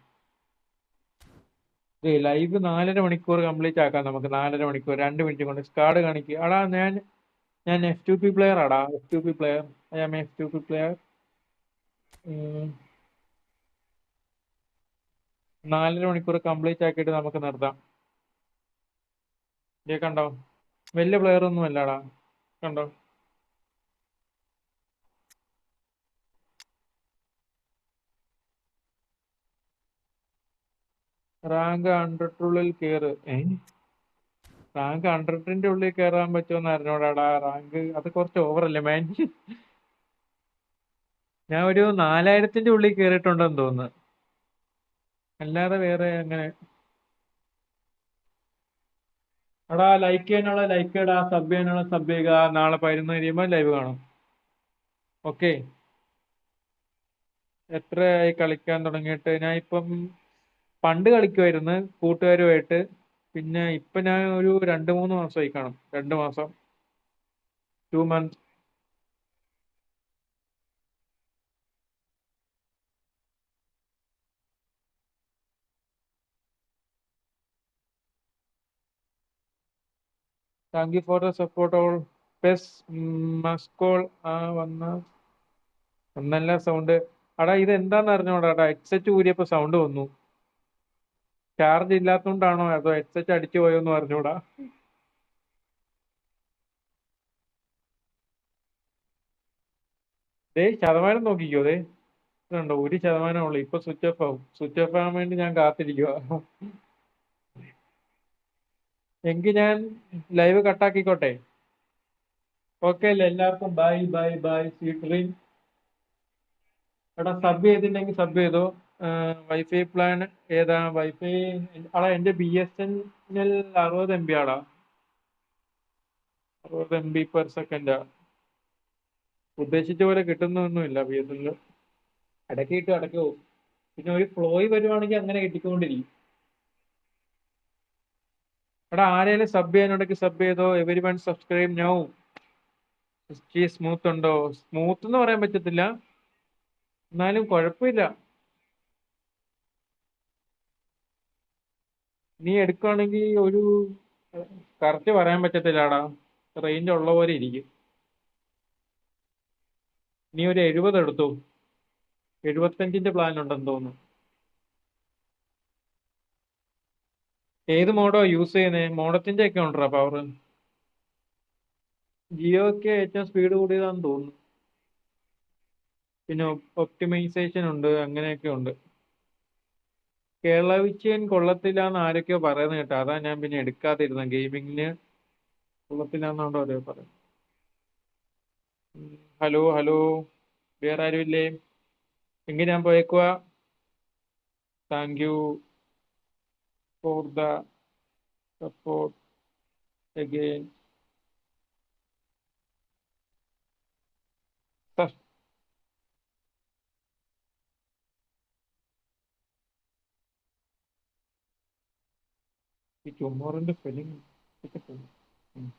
S1: ലൈവ് 4.5 മണിക്കൂർ കംപ്ലീറ്റ് ആക്കാം നമുക്ക്. 4.5 മണിക്കൂർ 2 മിനിറ്റ് കൊണ്ട് സ്കാഡ് കാണിക്കുക. അടാ ഞാൻ F2P പ്ലെയർ ആടാ. F2P player. I am F2P player. 4.5 മണിക്കൂർ കംപ്ലീറ്റ് ആക്കിയിട്ട് നമുക്ക് നിർത്താം. കണ്ടോ, വലിയ പ്ലെയർ ഒന്നും അല്ലാടാ. കണ്ടോ, റാങ്ക് 100-നുള്ളിൽ കയറ്. റാങ്ക് 100-ന്റെ ഉള്ളിൽ കയറാൻ പറ്റുമെന്ന് അറിഞ്ഞോടാടാ. റാങ്ക് അത് കുറച്ച് ഓവറല്ലേ മാൻ. ഞാൻ ഒരു 4000-ന്റെ ഉള്ളിൽ കയറിയിട്ടുണ്ടെന്ന് തോന്നുന്നു. അല്ലാതെ വേറെ അങ്ങനെ. എടാ, ലൈക്ക് ചെയ്യാനുള്ള ലൈക്ക് ഇടാ, സബ് ചെയ്യാനുള്ള സബ് ചെയ്യുക. നാളെ 11 കഴിയുമ്പോൾ ലൈവ് കാണും. ഓക്കെ. എത്രയായി കളിക്കാൻ തുടങ്ങിയിട്ട്? ഞാൻ ഇപ്പം പണ്ട് കളിക്കുമായിരുന്നു കൂട്ടുകാരുമായിട്ട്. പിന്നെ ഇപ്പൊ ഞാൻ ഒരു 2-3 മാസമായി കാണും. 2 മാസം, 2 month. Thank you for the support all. PES മസ്കോൾ ഒന്നല്ല സൗണ്ട്. അടാ, ഇത് എന്താന്ന് അറിഞ്ഞോടാ. ഹെഡ്സെറ്റ് ഊരിയപ്പോ സൗണ്ട് വന്നു. ചാർജ് ഇല്ലാത്തോണ്ടാണോ അതോ ഹെഡ്സെറ്റ് അടിച്ചു പോയോന്ന് അറിഞ്ഞൂടാ. ശതമാനം നോക്കിക്കോ. ഇതുണ്ടോ, 1% ഉള്ളു. ഇപ്പൊ സ്വിച്ച് ഓഫ് ആവും. സ്വിച്ച് ഓഫ് ആവാൻ വേണ്ടി ഞാൻ കാത്തിരിക്കുക. എങ്കിൽ ഞാൻ ലൈവ് കട്ടാക്കിക്കോട്ടെ. ഓക്കെ അല്ലേ എല്ലാവർക്കും? Bye bye bye. Sweet dream. എടാ, സബ് ചെയ്തില്ലെങ്കിൽ സബ് ചെയ്തോ. വൈഫൈ പ്ലാൻ ഏതാ? വൈഫൈ ആടാ, എന്റെ BSNL 60 MB ആടാ. 60 MB/s. ഉദ്ദേശിച്ച പോലെ കിട്ടുന്നൊന്നുമില്ല BSNL. ഇടയ്ക്ക് കിട്ടും, ഇടയ്ക്ക് പോകും. പിന്നെ ഒരു ഫ്ലോയിൽ വരുവാണെങ്കിൽ അങ്ങനെ കിട്ടിക്കൊണ്ടിരിക്കും. എടാ, ആരെങ്കിലും സബ് ചെയ്യാനുണ്ടെങ്കിൽ സബ് ചെയ്തോ. Every one subscribe now. Smooth ഉണ്ടോ? സ്മൂത്ത് എന്ന് പറയാൻ പറ്റത്തില്ല, എന്നാലും കുഴപ്പമില്ല. നീ എടുക്കുകയാണെങ്കിൽ ഒരു കറക്റ്റ് പറയാൻ പറ്റത്തില്ലാടാ. റേഞ്ച് ഉള്ള പോലെ ഇരിക്കും. നീ ഒരു 70 എടുത്തു. 75-ന്റെ പ്ലാൻ ഉണ്ടെന്ന് തോന്നുന്നു. ഏത് മോഡോ യൂസ് ചെയ്യുന്നേ? മോഡത്തിന്റെ ഒക്കെ ഉണ്ടോ പവർ? ജിയോക്ക് ഏറ്റവും സ്പീഡ് കൂടിയതാന്ന് തോന്നുന്നു. പിന്നെ ഒപ്റ്റിമൈസേഷൻ ഉണ്ട്, അങ്ങനെയൊക്കെ ഉണ്ട്. കേരള വിജയൻ കൊള്ളത്തില്ല എന്ന് ആരൊക്കെയോ പറയുന്നത് കേട്ടോ. അതാ ഞാൻ പിന്നെ എടുക്കാതിരുന്ന. ഗെയിമിങ്ങിന് കൊള്ളത്തില്ലാന്നാണ്ടോ അവരോ പറയുന്നത്. ഹലോ ഹലോ, വേറെ ആരും ഇല്ലേ? എങ്കിൽ ഞാൻ പോയേക്കുവാ. Thank you for the support again. ഈ ടുമോറിന്റെ സ്പെല്ലിംഗ്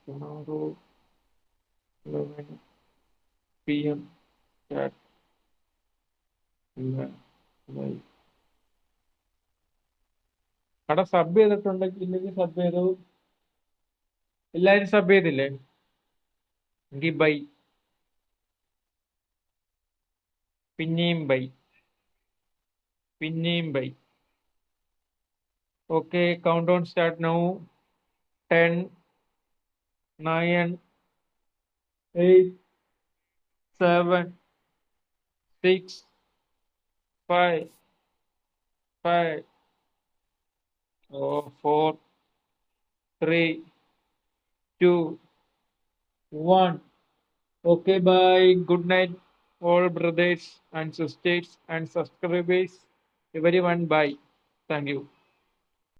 S1: ടുമോറോ 11 PM chat. അവിടെ സബ് ചെയ്തിട്ടുണ്ടെങ്കിൽ ഇല്ലെങ്കിൽ സബ് ചെയ്തു. എല്ലാരും സബ് ചെയ്തില്ലേ? എങ്കിൽ ബൈ. പിന്നെയും ബൈ. പിന്നെയും bye. Okay, count down start now. 10, 9, 8, 7, 6, 5, 4, 3, 2, 1. Okay, bye. Good night, all brothers and sisters and subscribers. Everyone, bye. Thank you.